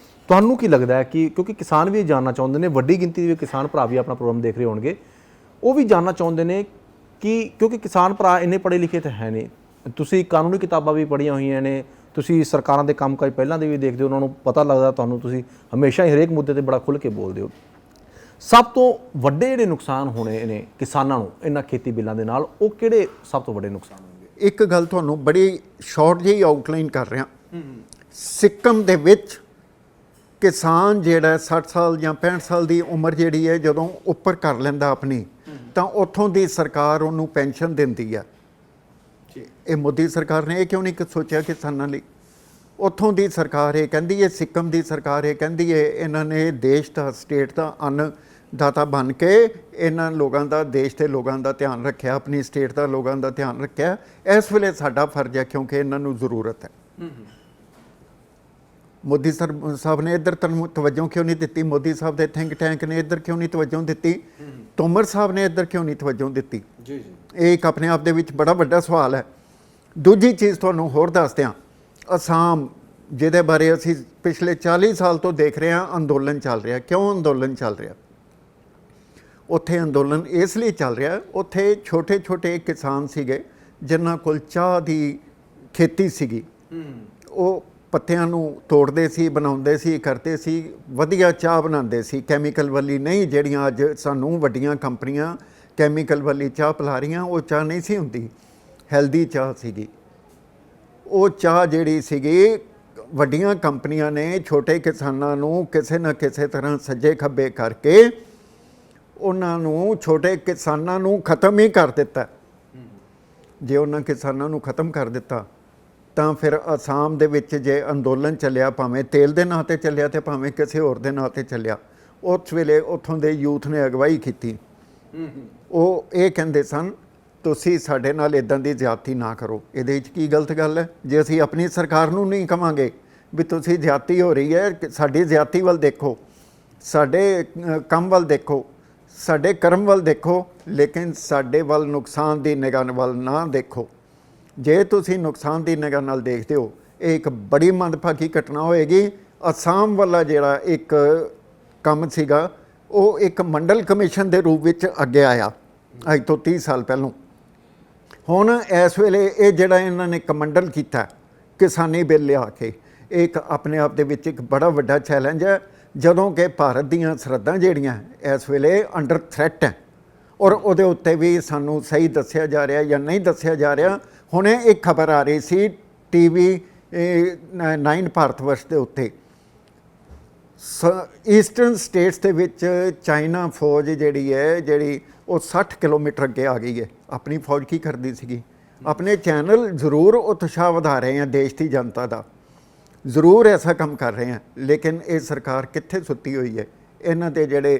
ਤੁਹਾਨੂੰ ਕੀ ਲੱਗਦਾ ਹੈ ਕਿ ਕਿਉਂਕਿ ਕਿਸਾਨ ਵੀ ਇਹ ਜਾਣਨਾ ਚਾਹੁੰਦੇ ਨੇ, ਵੱਡੀ ਗਿਣਤੀ ਦੇ ਵਿੱਚ ਕਿਸਾਨ ਭਰਾ ਵੀ ਆਪਣਾ ਪ੍ਰੋਗਰਾਮ ਦੇਖ ਰਹੇ ਹੋਣਗੇ, ਉਹ ਵੀ ਜਾਣਨਾ ਚਾਹੁੰਦੇ ਨੇ ਕਿ ਕਿਉਂਕਿ ਕਿਸਾਨ ਭਰਾ ਇੰਨੇ ਪੜ੍ਹੇ ਲਿਖੇ ਤਾਂ ਹੈ ਨਹੀਂ, ਤੁਸੀਂ ਕਾਨੂੰਨੀ ਕਿਤਾਬਾਂ ਵੀ ਪੜ੍ਹੀਆਂ ਹੋਈਆਂ ਨੇ, ਤੁਸੀਂ ਸਰਕਾਰਾਂ ਦੇ ਕੰਮਕਾਜ ਪਹਿਲਾਂ ਦੇ ਵੀ ਦੇਖਦੇ ਹੋ, ਉਹਨਾਂ ਨੂੰ ਪਤਾ ਲੱਗਦਾ ਤੁਹਾਨੂੰ, ਤੁਸੀਂ ਹਮੇਸ਼ਾ ਹੀ ਹਰੇਕ ਮੁੱਦੇ ਤੇ ਬੜਾ ਖੁੱਲ੍ਹ ਕੇ ਬੋਲਦੇ ਹੋ। ਸਭ ਤੋਂ ਵੱਡੇ ਜਿਹੜੇ ਨੁਕਸਾਨ ਹੋਣੇ ਨੇ ਕਿਸਾਨਾਂ ਨੂੰ ਇਹਨਾਂ ਖੇਤੀ ਬਿੱਲਾਂ ਦੇ ਨਾਲ, ਉਹ ਕਿਹੜੇ ਸਭ ਤੋਂ ਵੱਡੇ ਨੁਕਸਾਨ ਹੋਣਗੇ? ਇੱਕ ਗੱਲ ਤੁਹਾਨੂੰ ਬੜੀ ਸ਼ਾਰਟ ਜਿਹੀ ਆਊਟਲਾਈਨ ਕਰ ਰਿਹਾ। ਸਿੱਕਮ ਦੇ ਵਿੱਚ ਕਿਸਾਨ ਜਿਹੜਾ 60 ਸਾਲ ਜਾਂ 65 ਸਾਲ ਦੀ ਉਮਰ ਜਿਹੜੀ ਹੈ ਜਦੋਂ ਉੱਪਰ ਕਰ ਲੈਂਦਾ ਆਪਣੀ, ਤਾਂ ਉੱਥੋਂ ਦੀ ਸਰਕਾਰ ਉਹਨੂੰ ਪੈਨਸ਼ਨ ਦਿੰਦੀ ਹੈ। ਇਹ ਮੋਦੀ ਸਰਕਾਰ ਨੇ ਇਹ ਕਿਉਂ ਨਹੀਂ ਸੋਚਿਆ ਕਿਸਾਨਾਂ ਲਈ? ਉੱਥੋਂ ਦੀ ਸਰਕਾਰ ਇਹ ਕਹਿੰਦੀ ਹੈ, ਸਿੱਕਮ ਦੀ ਸਰਕਾਰ ਇਹ ਕਹਿੰਦੀ ਹੈ, ਇਹਨਾਂ ਨੇ ਦੇਸ਼ ਦਾ, ਸਟੇਟ ਦਾ ਅੰਨਦਾਤਾ ਬਣ ਕੇ ਇਹਨਾਂ ਲੋਕਾਂ ਦਾ, ਦੇਸ਼ ਦੇ ਲੋਕਾਂ ਦਾ ਧਿਆਨ ਰੱਖਿਆ, ਆਪਣੀ ਸਟੇਟ ਦਾ ਲੋਕਾਂ ਦਾ ਧਿਆਨ ਰੱਖਿਆ। ਇਸ ਵੇਲੇ ਸਾਡਾ ਫਰਜ਼ ਹੈ ਕਿਉਂਕਿ ਇਹਨਾਂ ਨੂੰ ਜ਼ਰੂਰਤ ਹੈ। ਮੋਦੀ ਸਾਹਿਬ ਨੇ ਇੱਧਰ ਤਵੱਜੋ ਕਿਉਂ ਨਹੀਂ ਦਿੱਤੀ? ਮੋਦੀ ਸਾਹਿਬ ਦੇ ਥਿੰਕ ਟੈਂਕ ਨੇ ਇੱਧਰ ਕਿਉਂ ਨਹੀਂ ਤਵੱਜੋ ਦਿੱਤੀ? ਤੋਮਰ ਸਾਹਿਬ ਨੇ ਇੱਧਰ ਕਿਉਂ ਨਹੀਂ ਤਵੱਜੋ ਦਿੱਤੀ? ਇਹ ਇੱਕ ਆਪਣੇ ਆਪ ਦੇ ਵਿੱਚ ਬੜਾ ਵੱਡਾ ਸਵਾਲ ਹੈ। ਦੂਜੀ ਚੀਜ਼ ਤੁਹਾਨੂੰ ਹੋਰ ਦੱਸ ਦਿਆਂ, ਅਸਾਮ ਜਿਹਦੇ ਬਾਰੇ ਅਸੀਂ ਪਿਛਲੇ 40 ਸਾਲ ਤੋਂ ਦੇਖ ਰਹੇ ਹਾਂ ਅੰਦੋਲਨ ਚੱਲ ਰਿਹਾ। ਕਿਉਂ ਅੰਦੋਲਨ ਚੱਲ ਰਿਹਾ? ਉੱਥੇ ਅੰਦੋਲਨ ਇਸ ਲਈ ਚੱਲ ਰਿਹਾ, ਉੱਥੇ ਛੋਟੇ ਛੋਟੇ ਕਿਸਾਨ ਸੀਗੇ ਜਿਨ੍ਹਾਂ ਕੋਲ ਚਾਹ ਦੀ ਖੇਤੀ ਸੀਗੀ। ਉਹ ਪੱਤਿਆਂ ਨੂੰ ਤੋੜਦੇ ਸੀ, ਬਣਾਉਂਦੇ ਸੀ, ਕਰਦੇ ਸੀ, ਵਧੀਆ ਚਾਹ ਬਣਾਉਂਦੇ ਸੀ, ਕੈਮੀਕਲ ਵਾਲੀ ਨਹੀਂ, ਜਿਹੜੀਆਂ ਅੱਜ ਸਾਨੂੰ ਵੱਡੀਆਂ ਕੰਪਨੀਆਂ ਕੈਮੀਕਲ ਵਾਲੀ ਚਾਹ ਪਿਲਾ ਰਹੀਆਂ। ਉਹ ਚਾਹ ਨਹੀਂ ਸੀ ਹੁੰਦੀ, ਹੈਲਦੀ ਚਾਹ ਸੀਗੀ। ਉਹ ਚਾਹ ਜਿਹੜੀ ਸੀਗੀ, ਵੱਡੀਆਂ ਕੰਪਨੀਆਂ ਨੇ ਛੋਟੇ ਕਿਸਾਨਾਂ ਨੂੰ ਕਿਸੇ ਨਾ ਕਿਸੇ ਤਰ੍ਹਾਂ ਸੱਜੇ ਖੱਬੇ ਕਰਕੇ ਉਹਨਾਂ ਨੂੰ, ਛੋਟੇ ਕਿਸਾਨਾਂ ਨੂੰ ਖਤਮ ਹੀ ਕਰ ਦਿੱਤਾ। ਜੇ ਉਹਨਾਂ ਕਿਸਾਨਾਂ ਨੂੰ ਖਤਮ ਕਰ ਦਿੱਤਾ ਤਾਂ ਫਿਰ ਅਸਾਮ ਦੇ ਵਿੱਚ ਜੇ ਅੰਦੋਲਨ ਚੱਲਿਆ, ਭਾਵੇਂ ਤੇਲ ਦੇ ਨਾਂ 'ਤੇ ਚੱਲਿਆ ਤੇ ਭਾਵੇਂ ਕਿਸੇ ਹੋਰ ਦੇ ਨਾਂ 'ਤੇ ਚੱਲਿਆ, ਉਸ ਵੇਲੇ ਉੱਥੋਂ ਦੇ ਯੂਥ ਨੇ ਅਗਵਾਈ ਕੀਤੀ। ਉਹ ਇਹ ਕਹਿੰਦੇ ਸਨ ਤੁਸੀਂ ਸਾਡੇ ਨਾਲ ਇੱਦਾਂ ਦੀ ਜ਼ਿਆਦਤੀ ਨਾ ਕਰੋ। ਇਹਦੇ ਵਿੱਚ ਕੀ ਗਲਤ ਗੱਲ ਹੈ? ਜੇ ਅਸੀਂ ਆਪਣੀ ਸਰਕਾਰ ਨੂੰ ਨਹੀਂ ਕਵਾਂਗੇ ਵੀ ਤੁਸੀਂ ਜ਼ਿਆਦਤੀ ਹੋ ਰਹੀ ਹੈ, ਸਾਡੀ ਜ਼ਿਆਦਤੀ ਵੱਲ ਦੇਖੋ, ਸਾਡੇ ਕੰਮ ਵੱਲ ਦੇਖੋ, ਸਾਡੇ ਕਰਮ ਵੱਲ ਦੇਖੋ, ਲੇਕਿਨ ਸਾਡੇ ਵੱਲ ਨੁਕਸਾਨ ਦੀ ਨਿਗਾਹ ਵੱਲ ਨਾ ਦੇਖੋ। ਜੇ ਤੁਸੀਂ ਨੁਕਸਾਨ ਦੀ ਨਿਗਾਹ ਨਾਲ ਦੇਖਦੇ ਹੋ, ਇਹ ਇੱਕ ਬੜੀ ਮੰਦਭਾਗੀ ਘਟਨਾ ਹੋਏਗੀ। ਅਸਾਮ ਵਾਲਾ ਜਿਹੜਾ ਇੱਕ ਕੰਮ ਸੀਗਾ, ਉਹ ਇੱਕ ਮੰਡਲ ਕਮਿਸ਼ਨ ਦੇ ਰੂਪ ਵਿੱਚ ਅੱਗੇ ਆਇਆ ਅੱਜ ਤੋਂ 30 ਸਾਲ ਪਹਿਲਾਂ। ਹੁਣ ਇਸ ਵੇਲੇ ਇਹ ਜਿਹੜਾ ਇਹਨਾਂ ਨੇ ਕਮੰਡਲ ਕੀਤਾ ਕਿਸਾਨੀ ਬਿੱਲ ਲਿਆ ਕੇ, ਇਹ ਇੱਕ ਆਪਣੇ ਆਪ ਦੇ ਵਿੱਚ ਇੱਕ ਬੜਾ ਵੱਡਾ ਚੈਲੰਜ ਹੈ। ਜਦੋਂ ਕਿ ਭਾਰਤ ਦੀਆਂ ਸਰਹੱਦਾਂ ਜਿਹੜੀਆਂ ਇਸ ਵੇਲੇ ਅੰਡਰ ਥ੍ਰੈਟ ਹੈ, ਔਰ ਉਹਦੇ ਉੱਤੇ ਵੀ ਸਾਨੂੰ ਸਹੀ ਦੱਸਿਆ ਜਾ ਰਿਹਾ ਜਾਂ ਨਹੀਂ ਦੱਸਿਆ ਜਾ ਰਿਹਾ। ਹੁਣੇ ਇੱਕ ਖਬਰ ਆ ਰਹੀ ਸੀ TV 9 ਭਾਰਤ ਵਰਸ਼ ਦੇ ਉੱਤੇ, ਈਸਟਰਨ ਸਟੇਟਸ ਦੇ ਵਿੱਚ ਚਾਈਨਾ ਫੌਜ ਜਿਹੜੀ ਉਹ 60 ਕਿਲੋਮੀਟਰ ਅੱਗੇ ਆ ਗਈ ਹੈ। ਆਪਣੀ ਫੌਜ ਕੀ ਕਰਦੀ ਸੀਗੀ? ਆਪਣੇ ਚੈਨਲ ਜ਼ਰੂਰ ਉਤਸ਼ਾਹ ਵਧਾ ਰਹੇ हैं ਦੇਸ਼ ਦੀ ਜਨਤਾ ਦਾ, ਜ਼ਰੂਰ ਐਸਾ ਕੰਮ ਕਰ ਰਹੇ हैं, ਲੇਕਿਨ ਇਹ ਸਰਕਾਰ ਕਿੱਥੇ ਸੁੱਤੀ ਹੋਈ ਹੈ? ਇਹਨਾਂ ਦੇ ਜਿਹੜੇ,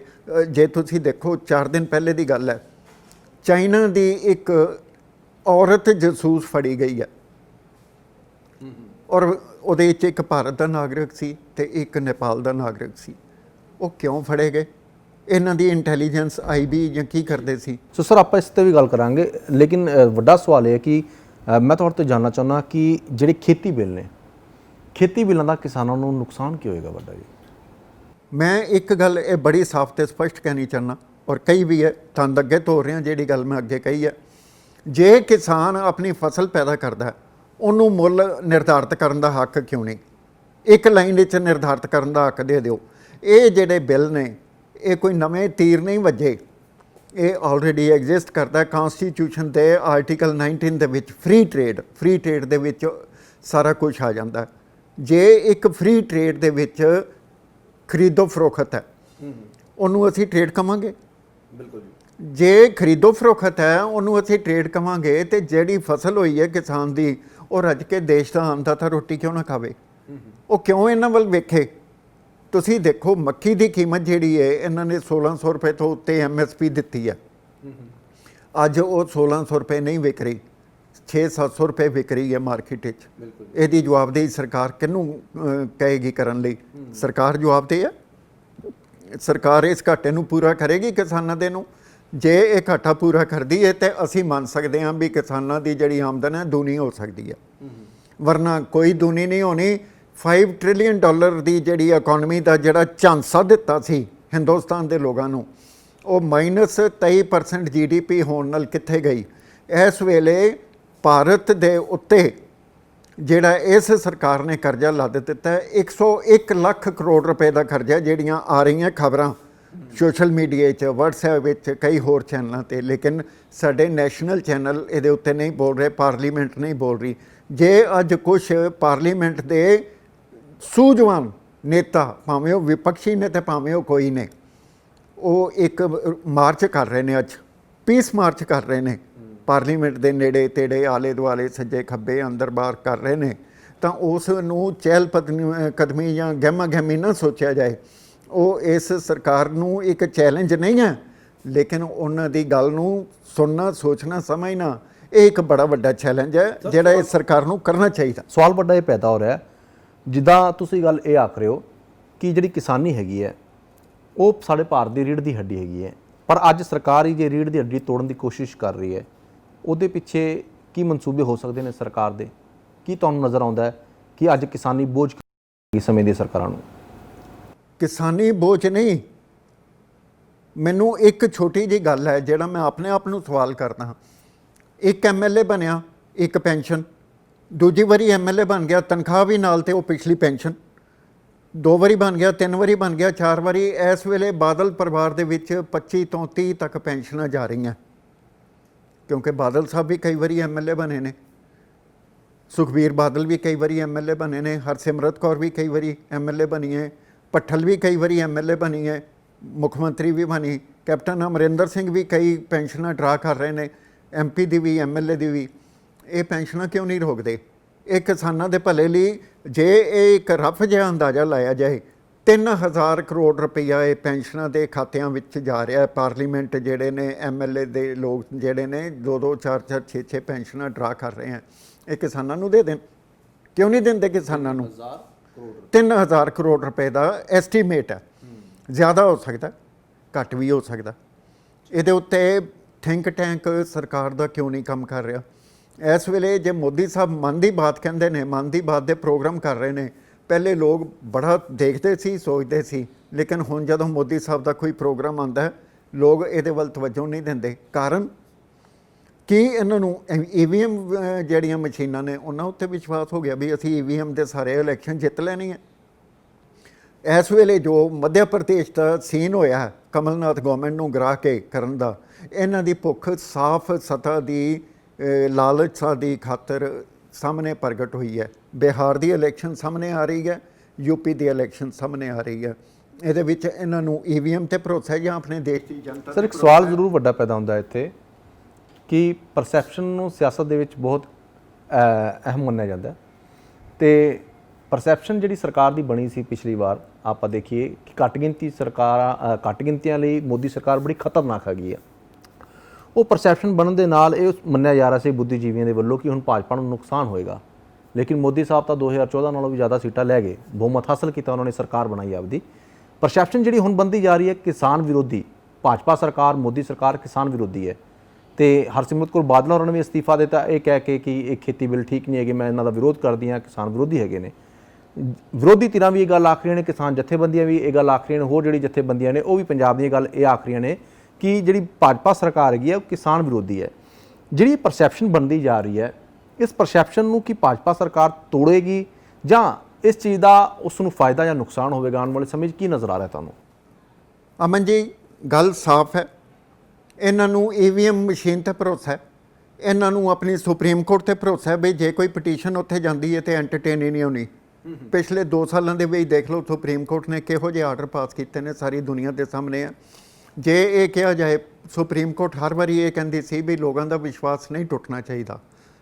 ਜੇ ਤੁਸੀਂ ਦੇਖੋ 4 ਦਿਨ ਪਹਿਲੇ ਦੀ ਗੱਲ ਹੈ, ਚਾਈਨਾ ਦੀ ਇੱਕ ਔਰਤ ਜਸੂਸ ਫੜੀ ਗਈ ਹੈ, ਔਰ ਉਹਦੇ ਵਿੱਚ ਇੱਕ ਭਾਰਤ ਦਾ ਨਾਗਰਿਕ ਸੀ ਤੇ ਇੱਕ ਨੇਪਾਲ ਦਾ ਨਾਗਰਿਕ ਸੀ। ਉਹ ਕਿਉਂ ਫੜੇ ਗਏ? ਇਹਨਾਂ ਦੀ ਇੰਟੈਲੀਜੈਂਸ IB ਜਾਂ ਕੀ ਕਰਦੇ ਸੀ? ਸੋ ਸਰ ਆਪਾਂ ਇਸ ਤੇ ਵੀ ਗੱਲ ਕਰਾਂਗੇ, ਲੇਕਿਨ ਵੱਡਾ ਸਵਾਲ ਇਹ ਹੈ ਕਿ ਮੈਂ ਤੁਹਾਡੇ ਤੋਂ ਜਾਣਨਾ ਚਾਹੁੰਦਾ ਕਿ ਜਿਹੜੇ ਖੇਤੀ ਬਿੱਲ ਨੇ, ਖੇਤੀ ਬਿੱਲਾਂ ਦਾ ਕਿਸਾਨਾਂ ਨੂੰ ਨੁਕਸਾਨ ਕੀ ਹੋਏਗਾ ਵੱਡਾ ਜੀ? ਮੈਂ ਇੱਕ ਗੱਲ ਇਹ ਬੜੀ ਸਾਫ਼ ਤੇ ਸਪਸ਼ਟ ਕਹਿਣੀ ਚਾਹੁੰਦਾ, ਔਰ ਕਈ ਵੀ ਹੈ, ਤੁਹਾਨੂੰ ਅੱਗੇ ਤੋਰ ਰਿਹਾ ਜਿਹੜੀ ਗੱਲ ਮੈਂ ਅੱਗੇ ਕਹੀ ਹੈ। ਜੇ ਕਿਸਾਨ ਆਪਣੀ ਫਸਲ ਪੈਦਾ ਕਰਦਾ, ਉਹਨੂੰ ਮੁੱਲ ਨਿਰਧਾਰਿਤ ਕਰਨ ਦਾ ਹੱਕ ਕਿਉਂ ਨਹੀਂ? ਇੱਕ ਲਾਈਨ ਵਿੱਚ ਨਿਰਧਾਰਿਤ ਕਰਨ ਦਾ ਹੱਕ ਦੇ ਦਿਓ। ਇਹ ਜਿਹੜੇ ਬਿੱਲ ਨੇ, ਇਹ ਕੋਈ ਨਵੇਂ ਤੀਰ ਨਹੀਂ ਵੱਜੇ, ਇਹ ਆਲਰੇਡੀ ਐਗਜ਼ਿਸਟ ਕਰਦਾ। ਕਨਸਟੀਟਿਊਸ਼ਨ ਦੇ ਆਰਟੀਕਲ 19 ਦੇ ਵਿੱਚ ਫ੍ਰੀ ਟ੍ਰੇਡ ਦੇ ਵਿੱਚ ਸਾਰਾ ਕੁਝ ਆ ਜਾਂਦਾ। ਜੇ ਇੱਕ ਫ੍ਰੀ ਟ੍ਰੇਡ ਦੇ ਵਿੱਚ ਖਰੀਦੋ ਫਰੋਖਤ ਹੈ, ਉਹਨੂੰ ਅਸੀਂ ਟ੍ਰੇਡ ਕਵਾਂਗੇ? ਬਿਲਕੁਲ ਜੀ। ਜੇ ਖਰੀਦੋ ਫਰੋਖਤ ਹੈ ਉਹਨੂੰ ਅਸੀਂ ਟ੍ਰੇਡ ਕਵਾਂਗੇ, ਤੇ ਜਿਹੜੀ ਫਸਲ ਹੋਈ ਹੈ ਕਿਸਾਨ ਦੀ, ਉਹ ਰੱਜ ਕੇ ਦੇਸ਼ ਦਾ ਅੰਨਦਾਤਾ ਰੋਟੀ ਕਿਉਂ ਨਾ ਖਾਵੇ? ਉਹ ਕਿਉਂ ਇਹਨਾਂ ਵੱਲ ਵੇਖੇ? ਤੁਸੀਂ ਦੇਖੋ ਮੱਕੀ ਦੀ ਕੀਮਤ ਜਿਹੜੀ ਹੈ ਇਹਨਾਂ ਨੇ 1600 ਰੁਪਏ ਤੋਂ ਉੱਤੇ MSP ਦਿੱਤੀ ਹੈ। ਅੱਜ ਉਹ 1600 ਰੁਪਏ ਨਹੀਂ ਵਿਕ ਰਹੀ, 600-700 ਰੁਪਏ ਵਿਕ ਰਹੀ ਹੈ ਮਾਰਕੀਟ ਵਿੱਚ। ਇਹਦੀ ਜਵਾਬਦੇਹੀ ਸਰਕਾਰ ਕਿਹਨੂੰ ਕਹੇਗੀ ਕਰਨ ਲਈ? ਸਰਕਾਰ ਜਵਾਬਦੇਹ ਹੈ। ਸਰਕਾਰ ਇਸ ਘਾਟੇ ਨੂੰ ਪੂਰਾ ਕਰੇਗੀ ਕਿਸਾਨਾਂ ਦੇ ਨੂੰ। ਜੇ ਇਹ ਘਾਟਾ ਪੂਰਾ ਕਰਦੀ ਹੈ ਤੇ ਅਸੀਂ ਮੰਨ ਸਕਦੇ ਹਾਂ ਵੀ ਕਿਸਾਨਾਂ ਦੀ ਜਿਹੜੀ ਆਮਦਨ ਹੈ ਦੂਣੀ ਹੋ ਸਕਦੀ ਹੈ, ਵਰਨਾ ਕੋਈ ਦੂਣੀ ਨਹੀਂ ਹੋਣੀ। $5 ਟ੍ਰਿਲੀਅਨ ਦੀ ਜਿਹੜੀ ਇਕਨੋਮੀ ਦਾ ਜਿਹੜਾ ਝਾਂਸਾ ਦਿੱਤਾ ਸੀ ਹਿੰਦੁਸਤਾਨ ਦੇ ਲੋਕਾਂ ਨੂੰ, ਉਹ -23% GDP ਹੋਣ ਨਾਲ ਕਿੱਥੇ ਗਈ? ਇਸ ਵੇਲੇ ਭਾਰਤ ਦੇ ਉੱਤੇ ਜਿਹੜਾ ਇਸ ਸਰਕਾਰ ਨੇ ਕਰਜ਼ਾ ਲੱਦ ਦਿੱਤਾ ਹੈ, 101 ਲੱਖ ਕਰੋੜ ਰੁਪਏ ਦਾ ਕਰਜ਼ਾ। ਜਿਹੜੀਆਂ ਆ ਰਹੀਆਂ ਖਬਰਾਂ ਸੋਸ਼ਲ ਮੀਡੀਆ 'ਚ, WhatsApp ਵਿੱਚ, ਕਈ ਹੋਰ ਚੈਨਲਾਂ 'ਤੇ, ਲੇਕਿਨ ਸਾਡੇ ਨੈਸ਼ਨਲ ਚੈਨਲ ਇਹਦੇ ਉੱਤੇ ਨਹੀਂ ਬੋਲ ਰਹੇ, ਪਾਰਲੀਮੈਂਟ ਨਹੀਂ ਬੋਲ ਰਹੀ। ਜੇ ਅੱਜ ਕੁਛ ਪਾਰਲੀਮੈਂਟ ਦੇ ਸੂਝਵਾਨ ਨੇਤਾ, ਭਾਵੇਂ ਉਹ ਵਿਪਕਸ਼ੀ ਨੇ ਤੇ ਭਾਵੇਂ ਉਹ ਕੋਈ ਨੇ, ਉਹ ਇੱਕ ਮਾਰਚ ਕਰ ਰਹੇ ਨੇ, ਅੱਜ ਪੀਸ ਮਾਰਚ ਕਰ ਰਹੇ ਨੇ ਪਾਰਲੀਮੈਂਟ ਦੇ ਨੇੜੇ ਤੇੜੇ, ਆਲੇ ਦੁਆਲੇ, ਸੱਜੇ ਖੱਬੇ, ਅੰਦਰ ਬਾਹਰ ਕਰ ਰਹੇ ਨੇ, ਤਾਂ ਉਸ ਨੂੰ ਚਹਿਲ ਕਦਮੀ ਜਾਂ ਗਹਿਮਾ ਗਹਿਮੀ ਨਾ ਸੋਚਿਆ ਜਾਏ। ਉਹ ਇਸ ਸਰਕਾਰ ਨੂੰ ਇੱਕ ਚੈਲੰਜ ਨਹੀਂ ਹੈ, ਲੇਕਿਨ ਉਹਨਾਂ ਦੀ ਗੱਲ ਨੂੰ ਸੁਣਨਾ, ਸੋਚਣਾ, ਸਮਝਣਾ, ਇਹ ਇੱਕ ਬੜਾ ਵੱਡਾ ਚੈਲੰਜ ਹੈ ਜਿਹੜਾ ਇਸ ਸਰਕਾਰ ਨੂੰ ਕਰਨਾ ਚਾਹੀਦਾ। ਸਵਾਲ ਵੱਡਾ ਇਹ ਪੈਦਾ ਹੋ ਰਿਹਾ, ਜਿੱਦਾਂ ਤੁਸੀਂ ਗੱਲ ਇਹ ਆਖ ਰਹੇ ਹੋ ਕਿ ਜਿਹੜੀ ਕਿਸਾਨੀ ਹੈਗੀ ਹੈ ਉਹ ਸਾਡੇ ਭਾਰਤ ਦੀ ਰੀੜ੍ਹ ਦੀ ਹੱਡੀ ਹੈਗੀ ਹੈ, ਪਰ ਅੱਜ ਸਰਕਾਰ ਹੀ ਜੇ ਰੀੜ੍ਹ ਦੀ ਹੱਡੀ ਤੋੜਨ ਦੀ ਕੋਸ਼ਿਸ਼ ਕਰ ਰਹੀ ਹੈ, ਉਹਦੇ ਪਿੱਛੇ ਕੀ ਮਨਸੂਬੇ ਹੋ ਸਕਦੇ ਨੇ ਸਰਕਾਰ ਦੇ? ਕੀ ਤੁਹਾਨੂੰ ਨਜ਼ਰ ਆਉਂਦਾ ਹੈ ਕਿ ਅੱਜ ਕਿਸਾਨੀ ਬੋਝ ਸਮੇਂ ਦੀ ਸਰਕਾਰਾਂ ਨੂੰ? ਕਿਸਾਨੀ ਬੋਝ ਨਹੀਂ, ਮੈਨੂੰ ਇੱਕ ਛੋਟੀ ਜਿਹੀ ਗੱਲ ਹੈ ਜਿਹੜਾ ਮੈਂ ਆਪਣੇ ਆਪ ਨੂੰ ਸਵਾਲ ਕਰਦਾ ਹਾਂ। ਇੱਕ MLA ਬਣਿਆ, ਇੱਕ ਪੈਨਸ਼ਨ, ਦੂਜੀ ਵਾਰੀ MLA ਬਣ ਗਿਆ, ਤਨਖਾਹ ਵੀ ਨਾਲ, ਤੇ ਉਹ ਪਿਛਲੀ ਪੈਨਸ਼ਨ। 2 ਵਾਰੀ ਬਣ ਗਿਆ, 3 ਵਾਰੀ ਬਣ ਗਿਆ, 4 ਵਾਰੀ। ਇਸ ਵੇਲੇ ਬਾਦਲ ਪਰਿਵਾਰ ਦੇ ਵਿੱਚ 25 ਤੋਂ 30 ਤੱਕ ਪੈਨਸ਼ਨਾਂ ਜਾ ਰਹੀਆਂ, ਕਿਉਂਕਿ ਬਾਦਲ ਸਾਹਿਬ ਵੀ ਕਈ ਵਾਰੀ MLA ਬਣੇ ਨੇ, ਸੁਖਬੀਰ ਬਾਦਲ ਵੀ ਕਈ ਵਾਰੀ MLA ਬਣੇ ਨੇ, ਹਰਸਿਮਰਤ ਕੌਰ ਵੀ ਕਈ ਵਾਰੀ MLA ਬਣੀ ਹੈ, ਭੱਠਲ ਵੀ ਕਈ ਵਾਰੀ MLA ਬਣੀ ਹੈ, ਮੁੱਖ ਮੰਤਰੀ ਵੀ ਬਣੀ, ਕੈਪਟਨ ਅਮਰਿੰਦਰ ਸਿੰਘ ਵੀ ਕਈ ਪੈਨਸ਼ਨਾਂ ਡਰਾ ਕਰ ਰਹੇ ਨੇ, MP ਦੀ ਵੀ, MLA ਦੀ ਵੀ। ਇਹ ਪੈਨਸ਼ਨਾਂ ਕਿਉਂ ਨਹੀਂ ਰੋਕਦੇ? ਇਹ ਕਿਸਾਨਾਂ ਦੇ ਭਲੇ ਲਈ ਜੇ ਇਹ ਇੱਕ ਰਫ ਜਿਹਾ ਅੰਦਾਜ਼ਾ ਲਾਇਆ ਜਾਏ, 3000 ਕਰੋੜ ਰੁਪਈਆ ਇਹ ਪੈਨਸ਼ਨਾਂ ਦੇ ਖਾਤਿਆਂ ਵਿੱਚ ਜਾ ਰਿਹਾ ਹੈ। ਪਾਰਲੀਮੈਂਟ ਜਿਹੜੇ ਨੇ, MLA ਦੇ ਲੋਕ ਜਿਹੜੇ ਨੇ 2-2, 4-4, 6-6 ਪੈਨਸ਼ਨਾਂ ਡਰਾ ਕਰ ਰਹੇ ਹਨ, ਇਹ ਕਿਸਾਨਾਂ ਨੂੰ ਦੇ ਦੇਣ। ਕਿਉਂ ਨਹੀਂ ਦਿੰਦੇ ਕਿਸਾਨਾਂ ਨੂੰ? 3000 ਕਰੋੜ ਰੁਪਏ ਦਾ ਐਸਟੀਮੇਟ ਹੈ, ਜ਼ਿਆਦਾ ਹੋ ਸਕਦਾ, ਘੱਟ ਵੀ ਹੋ ਸਕਦਾ। ਇਹਦੇ ਉੱਤੇ ਥਿੰਕ ਟੈਂਕ ਸਰਕਾਰ ਦਾ ਕਿਉਂ ਨਹੀਂ ਕੰਮ ਕਰ ਰਿਹਾ? ਇਸ ਵੇਲੇ ਜੇ ਮੋਦੀ ਸਾਹਿਬ ਮਨ ਦੀ ਬਾਤ ਕਹਿੰਦੇ ਨੇ, ਮਨ ਦੀ ਬਾਤ ਦੇ ਪ੍ਰੋਗਰਾਮ ਕਰ ਰਹੇ ਨੇ, ਪਹਿਲੇ ਲੋਕ ਬੜਾ ਦੇਖਦੇ ਸੀ, ਸੋਚਦੇ ਸੀ, ਲੇਕਿਨ ਹੁਣ ਜਦੋਂ ਮੋਦੀ ਸਾਹਿਬ ਦਾ ਕੋਈ ਪ੍ਰੋਗਰਾਮ ਆਉਂਦਾ ਹੈ, ਲੋਕ ਇਹਦੇ ਵੱਲ ਤਵੱਜੋ ਨਹੀਂ ਦਿੰਦੇ। ਕਾਰਨ ਕੀ? ਇਹਨਾਂ ਨੂੰ EVM ਜਿਹੜੀਆਂ ਮਸ਼ੀਨਾਂ ਨੇ ਉਹਨਾਂ ਉੱਤੇ ਵਿਸ਼ਵਾਸ ਹੋ ਗਿਆ ਵੀ ਅਸੀਂ EVM ਦੇ ਸਾਰੇ ਇਲੈਕਸ਼ਨ ਜਿੱਤ ਲੈਣੇ ਹੈ। ਇਸ ਵੇਲੇ ਜੋ ਮੱਧ ਪ੍ਰਦੇਸ਼ ਦਾ ਸੀਨ ਹੋਇਆ ਕਮਲਨਾਥ ਗਵਰਨਮੈਂਟ ਨੂੰ ਗਿਰਾ ਕੇ ਕਰਨ ਦਾ, ਇਹਨਾਂ ਦੀ ਭੁੱਖ ਸਾਫ਼ ਸਤ੍ਹਾ ਦੀ ਲਾਲਚਾ ਦੀ ਖਾਤਰ ਸਾਹਮਣੇ ਪ੍ਰਗਟ ਹੋਈ ਹੈ। ਬਿਹਾਰ ਦੀ ਇਲੈਕਸ਼ਨ ਸਾਹਮਣੇ ਆ ਰਹੀ ਹੈ, UP ਦੀ ਇਲੈਕਸ਼ਨ ਸਾਹਮਣੇ ਆ ਰਹੀ ਹੈ। ਇਹਦੇ ਵਿੱਚ ਇਹਨਾਂ ਨੂੰ EVM ਤੇ ਭਰੋਸਾ ਹੈ ਜਾਂ ਆਪਣੇ ਦੇਸ਼ ਦੀ ਜਨਤਾ? ਸਰ, ਇੱਕ ਸਵਾਲ ਜ਼ਰੂਰ ਵੱਡਾ ਪੈਦਾ ਹੁੰਦਾ ਇੱਥੇ ਕਿ ਪਰਸੈਪਸ਼ਨ ਨੂੰ ਸਿਆਸਤ ਦੇ ਵਿੱਚ ਬਹੁਤ ਅਹਿਮ ਮੰਨਿਆ ਜਾਂਦਾ, ਤੇ ਪਰਸੈਪਸ਼ਨ ਜਿਹੜੀ ਸਰਕਾਰ ਦੀ ਬਣੀ ਸੀ ਪਿਛਲੀ ਵਾਰ, ਆਪਾਂ ਦੇਖੀਏ ਕਿ ਘੱਟ ਗਿਣਤੀ ਸਰਕਾਰਾਂ, ਘੱਟ ਗਿਣਤੀਆਂ ਲਈ ਮੋਦੀ ਸਰਕਾਰ ਬੜੀ ਖਤਰਨਾਕ ਹੈਗੀ ਆ। ਉਹ ਪਰਸੈਪਸ਼ਨ ਬਣਨ ਦੇ ਨਾਲ ਇਹ ਮੰਨਿਆ ਜਾ ਰਿਹਾ ਸੀ ਬੁੱਧੀਜੀਵੀਆਂ ਦੇ ਵੱਲੋਂ ਕਿ ਹੁਣ ਭਾਜਪਾ ਨੂੰ ਨੁਕਸਾਨ ਹੋਏਗਾ, ਲੇਕਿਨ ਮੋਦੀ ਸਾਹਿਬ ਤਾਂ 2014 ਨਾਲੋਂ ਵੀ ਜ਼ਿਆਦਾ ਸੀਟਾਂ ਲੈ ਗਏ, ਬਹੁਮਤ ਹਾਸਲ ਕੀਤਾ, ਉਹਨਾਂ ਨੇ ਸਰਕਾਰ ਬਣਾਈ ਆਪਦੀ। ਪਰਸੈਪਸ਼ਨ ਜਿਹੜੀ ਹੁਣ ਬਣਦੀ ਜਾ ਰਹੀ ਹੈ ਕਿਸਾਨ ਵਿਰੋਧੀ, ਭਾਜਪਾ ਸਰਕਾਰ, ਮੋਦੀ ਸਰਕਾਰ ਕਿਸਾਨ ਵਿਰੋਧੀ ਹੈ, ਤੇ ਹਰਸਿਮਰਤ ਕੌਰ ਬਾਦਲ ਉਹਨਾਂ ਨੇ ਵੀ ਅਸਤੀਫਾ ਦਿੱਤਾ ਇਹ ਕਹਿ ਕੇ ਕਿ ਇਹ ਖੇਤੀ ਬਿੱਲ ਠੀਕ ਨਹੀਂ ਹੈਗੇ, ਮੈਂ ਇਹਨਾਂ ਦਾ ਵਿਰੋਧ ਕਰਦੀ ਹਾਂ, ਕਿਸਾਨ ਵਿਰੋਧੀ ਹੈਗੇ ਨੇ। ਵਿਰੋਧੀ ਧਿਰਾਂ ਵੀ ਇਹ ਗੱਲ ਆਖ ਰਹੀਆਂ ਨੇ, ਕਿਸਾਨ ਜਥੇਬੰਦੀਆਂ ਵੀ ਇਹ ਗੱਲ ਆਖ ਰਹੀਆਂ ਨੇ, ਹੋਰ ਜਿਹੜੀ ਜਥੇਬੰਦੀਆਂ ਨੇ ਉਹ ਵੀ ਪੰਜਾਬ ਦੀ ਗੱਲ ਇਹ ਆਖ ਰਹੀਆਂ ਨੇ ਕਿ ਜਿਹੜੀ ਭਾਜਪਾ ਸਰਕਾਰ ਹੈਗੀ ਹੈ ਉਹ ਕਿਸਾਨ ਵਿਰੋਧੀ ਹੈ। ਜਿਹੜੀ ਪਰਸੈਪਸ਼ਨ ਬਣਦੀ ਜਾ ਰਹੀ ਹੈ, ਇਸ ਪਰਸੈਪਸ਼ਨ ਨੂੰ ਕੀ ਭਾਜਪਾ ਸਰਕਾਰ ਤੋੜੇਗੀ ਜਾਂ ਇਸ ਚੀਜ਼ ਦਾ ਉਸ ਨੂੰ ਫਾਇਦਾ ਜਾਂ ਨੁਕਸਾਨ ਹੋਵੇਗਾ? ਆਉਣ ਵਾਲੇ ਸਮੇਂ 'ਚ ਕੀ ਨਜ਼ਰ ਆ ਰਿਹਾ ਤੁਹਾਨੂੰ? ਅਮਨ ਜੀ, ਗੱਲ ਸਾਫ਼ ਹੈ। ਇਹਨਾਂ ਨੂੰ EVM ਮਸ਼ੀਨ 'ਤੇ ਭਰੋਸਾ ਹੈ, ਇਹਨਾਂ ਨੂੰ ਆਪਣੀ ਸੁਪਰੀਮ ਕੋਰਟ 'ਤੇ ਭਰੋਸਾ ਹੈ ਵੀ ਜੇ ਕੋਈ ਪਟੀਸ਼ਨ ਉੱਥੇ ਜਾਂਦੀ ਹੈ ਤਾਂ ਐਂਟਰਟੇਨ ਹੀ ਨਹੀਂ ਹੋਣੀ, ਪਿਛਲੇ 2 ਸਾਲਾਂ ਦੇ ਵਿੱਚ ਦੇਖ ਲਓ ਸੁਪਰੀਮ ਕੋਰਟ ਨੇ ਕਿਹੋ ਜਿਹੇ ਆਰਡਰ ਪਾਸ ਕੀਤੇ ਨੇ, ਸਾਰੀ ਦੁਨੀਆ ਦੇ ਸਾਹਮਣੇ ਆ। ਜੇ ਇਹ ਕਿਹਾ ਜਾਏ, ਸੁਪਰੀਮ ਕੋਰਟ ਹਰ ਵਾਰੀ ਇਹ ਕਹਿੰਦੀ ਸੀ ਵੀ ਲੋਕਾਂ ਦਾ ਵਿਸ਼ਵਾਸ ਨਹੀਂ ਟੁੱਟਣਾ ਚਾਹੀਦਾ।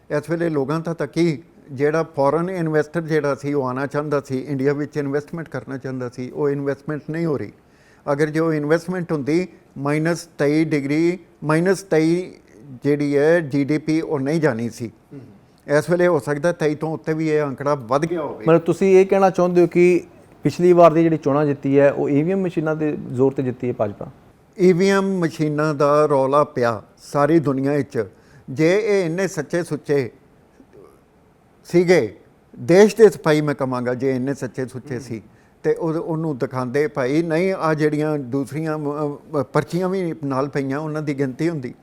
ਇਸ ਵੇਲੇ ਲੋਕਾਂ ਦਾ ਤਾਂ ਕੀ, ਜਿਹੜਾ ਫੋਰਨ ਇਨਵੈਸਟਰ ਜਿਹੜਾ ਸੀ ਉਹ ਆਉਣਾ ਚਾਹੁੰਦਾ ਸੀ, ਇੰਡੀਆ ਵਿੱਚ ਇਨਵੈਸਟਮੈਂਟ ਕਰਨਾ ਚਾਹੁੰਦਾ ਸੀ, ਉਹ ਇਨਵੈਸਟਮੈਂਟ ਨਹੀਂ ਹੋ ਰਹੀ। ਅਗਰ ਜੋ ਇਨਵੈਸਟਮੈਂਟ ਹੁੰਦੀ -23 ਡਿਗਰੀ -23 ਜਿਹੜੀ ਹੈ GDP ਉਹ ਨਹੀਂ ਜਾਣੀ ਸੀ। ਇਸ ਵੇਲੇ ਹੋ ਸਕਦਾ 23 ਤੋਂ ਉੱਤੇ ਵੀ ਇਹ ਅੰਕੜਾ ਵੱਧ ਗਿਆ ਹੋਵੇ। ਮਤਲਬ ਤੁਸੀਂ ਇਹ ਕਹਿਣਾ ਚਾਹੁੰਦੇ ਹੋ ਕਿ ਪਿਛਲੀ ਵਾਰ ਦੀ ਜਿਹੜੀ ਚੋਣਾਂ ਜਿੱਤੀ ਹੈ ਉਹ EVM ਮਸ਼ੀਨਾਂ ਦੇ ਜ਼ੋਰ ਤੇ ਜਿੱਤੀ ਹੈ ਭਾਜਪਾ? EVM ਮਸ਼ੀਨਾਂ ਦਾ ਰੌਲਾ ਪਿਆ ਸਾਰੀ ਦੁਨੀਆ ਵਿੱਚ। ਜੇ ਇਹ ਇੰਨੇ ਸੱਚੇ ਸੁੱਚੇ ਸੀਗੇ, ਦੇਸ਼ ਦੇ ਸਿਪਾਹੀ ਮੈਂ ਕਹਾਂਗਾ, ਜੇ ਇੰਨੇ ਸੱਚੇ ਸੁੱਚੇ ਸੀ ਤੇ ਉਹਨੂੰ ਦਿਖਾਉਂਦੇ ਭਾਈ ਨਹੀਂ ਆ ਜਿਹੜੀਆਂ ਦੂਸਰੀਆਂ ਪਰਚੀਆਂ ਵੀ ਨਾਲ ਪਈਆਂ ਉਹਨਾਂ ਦੀ ਗਿਣਤੀ ਹੁੰਦੀ।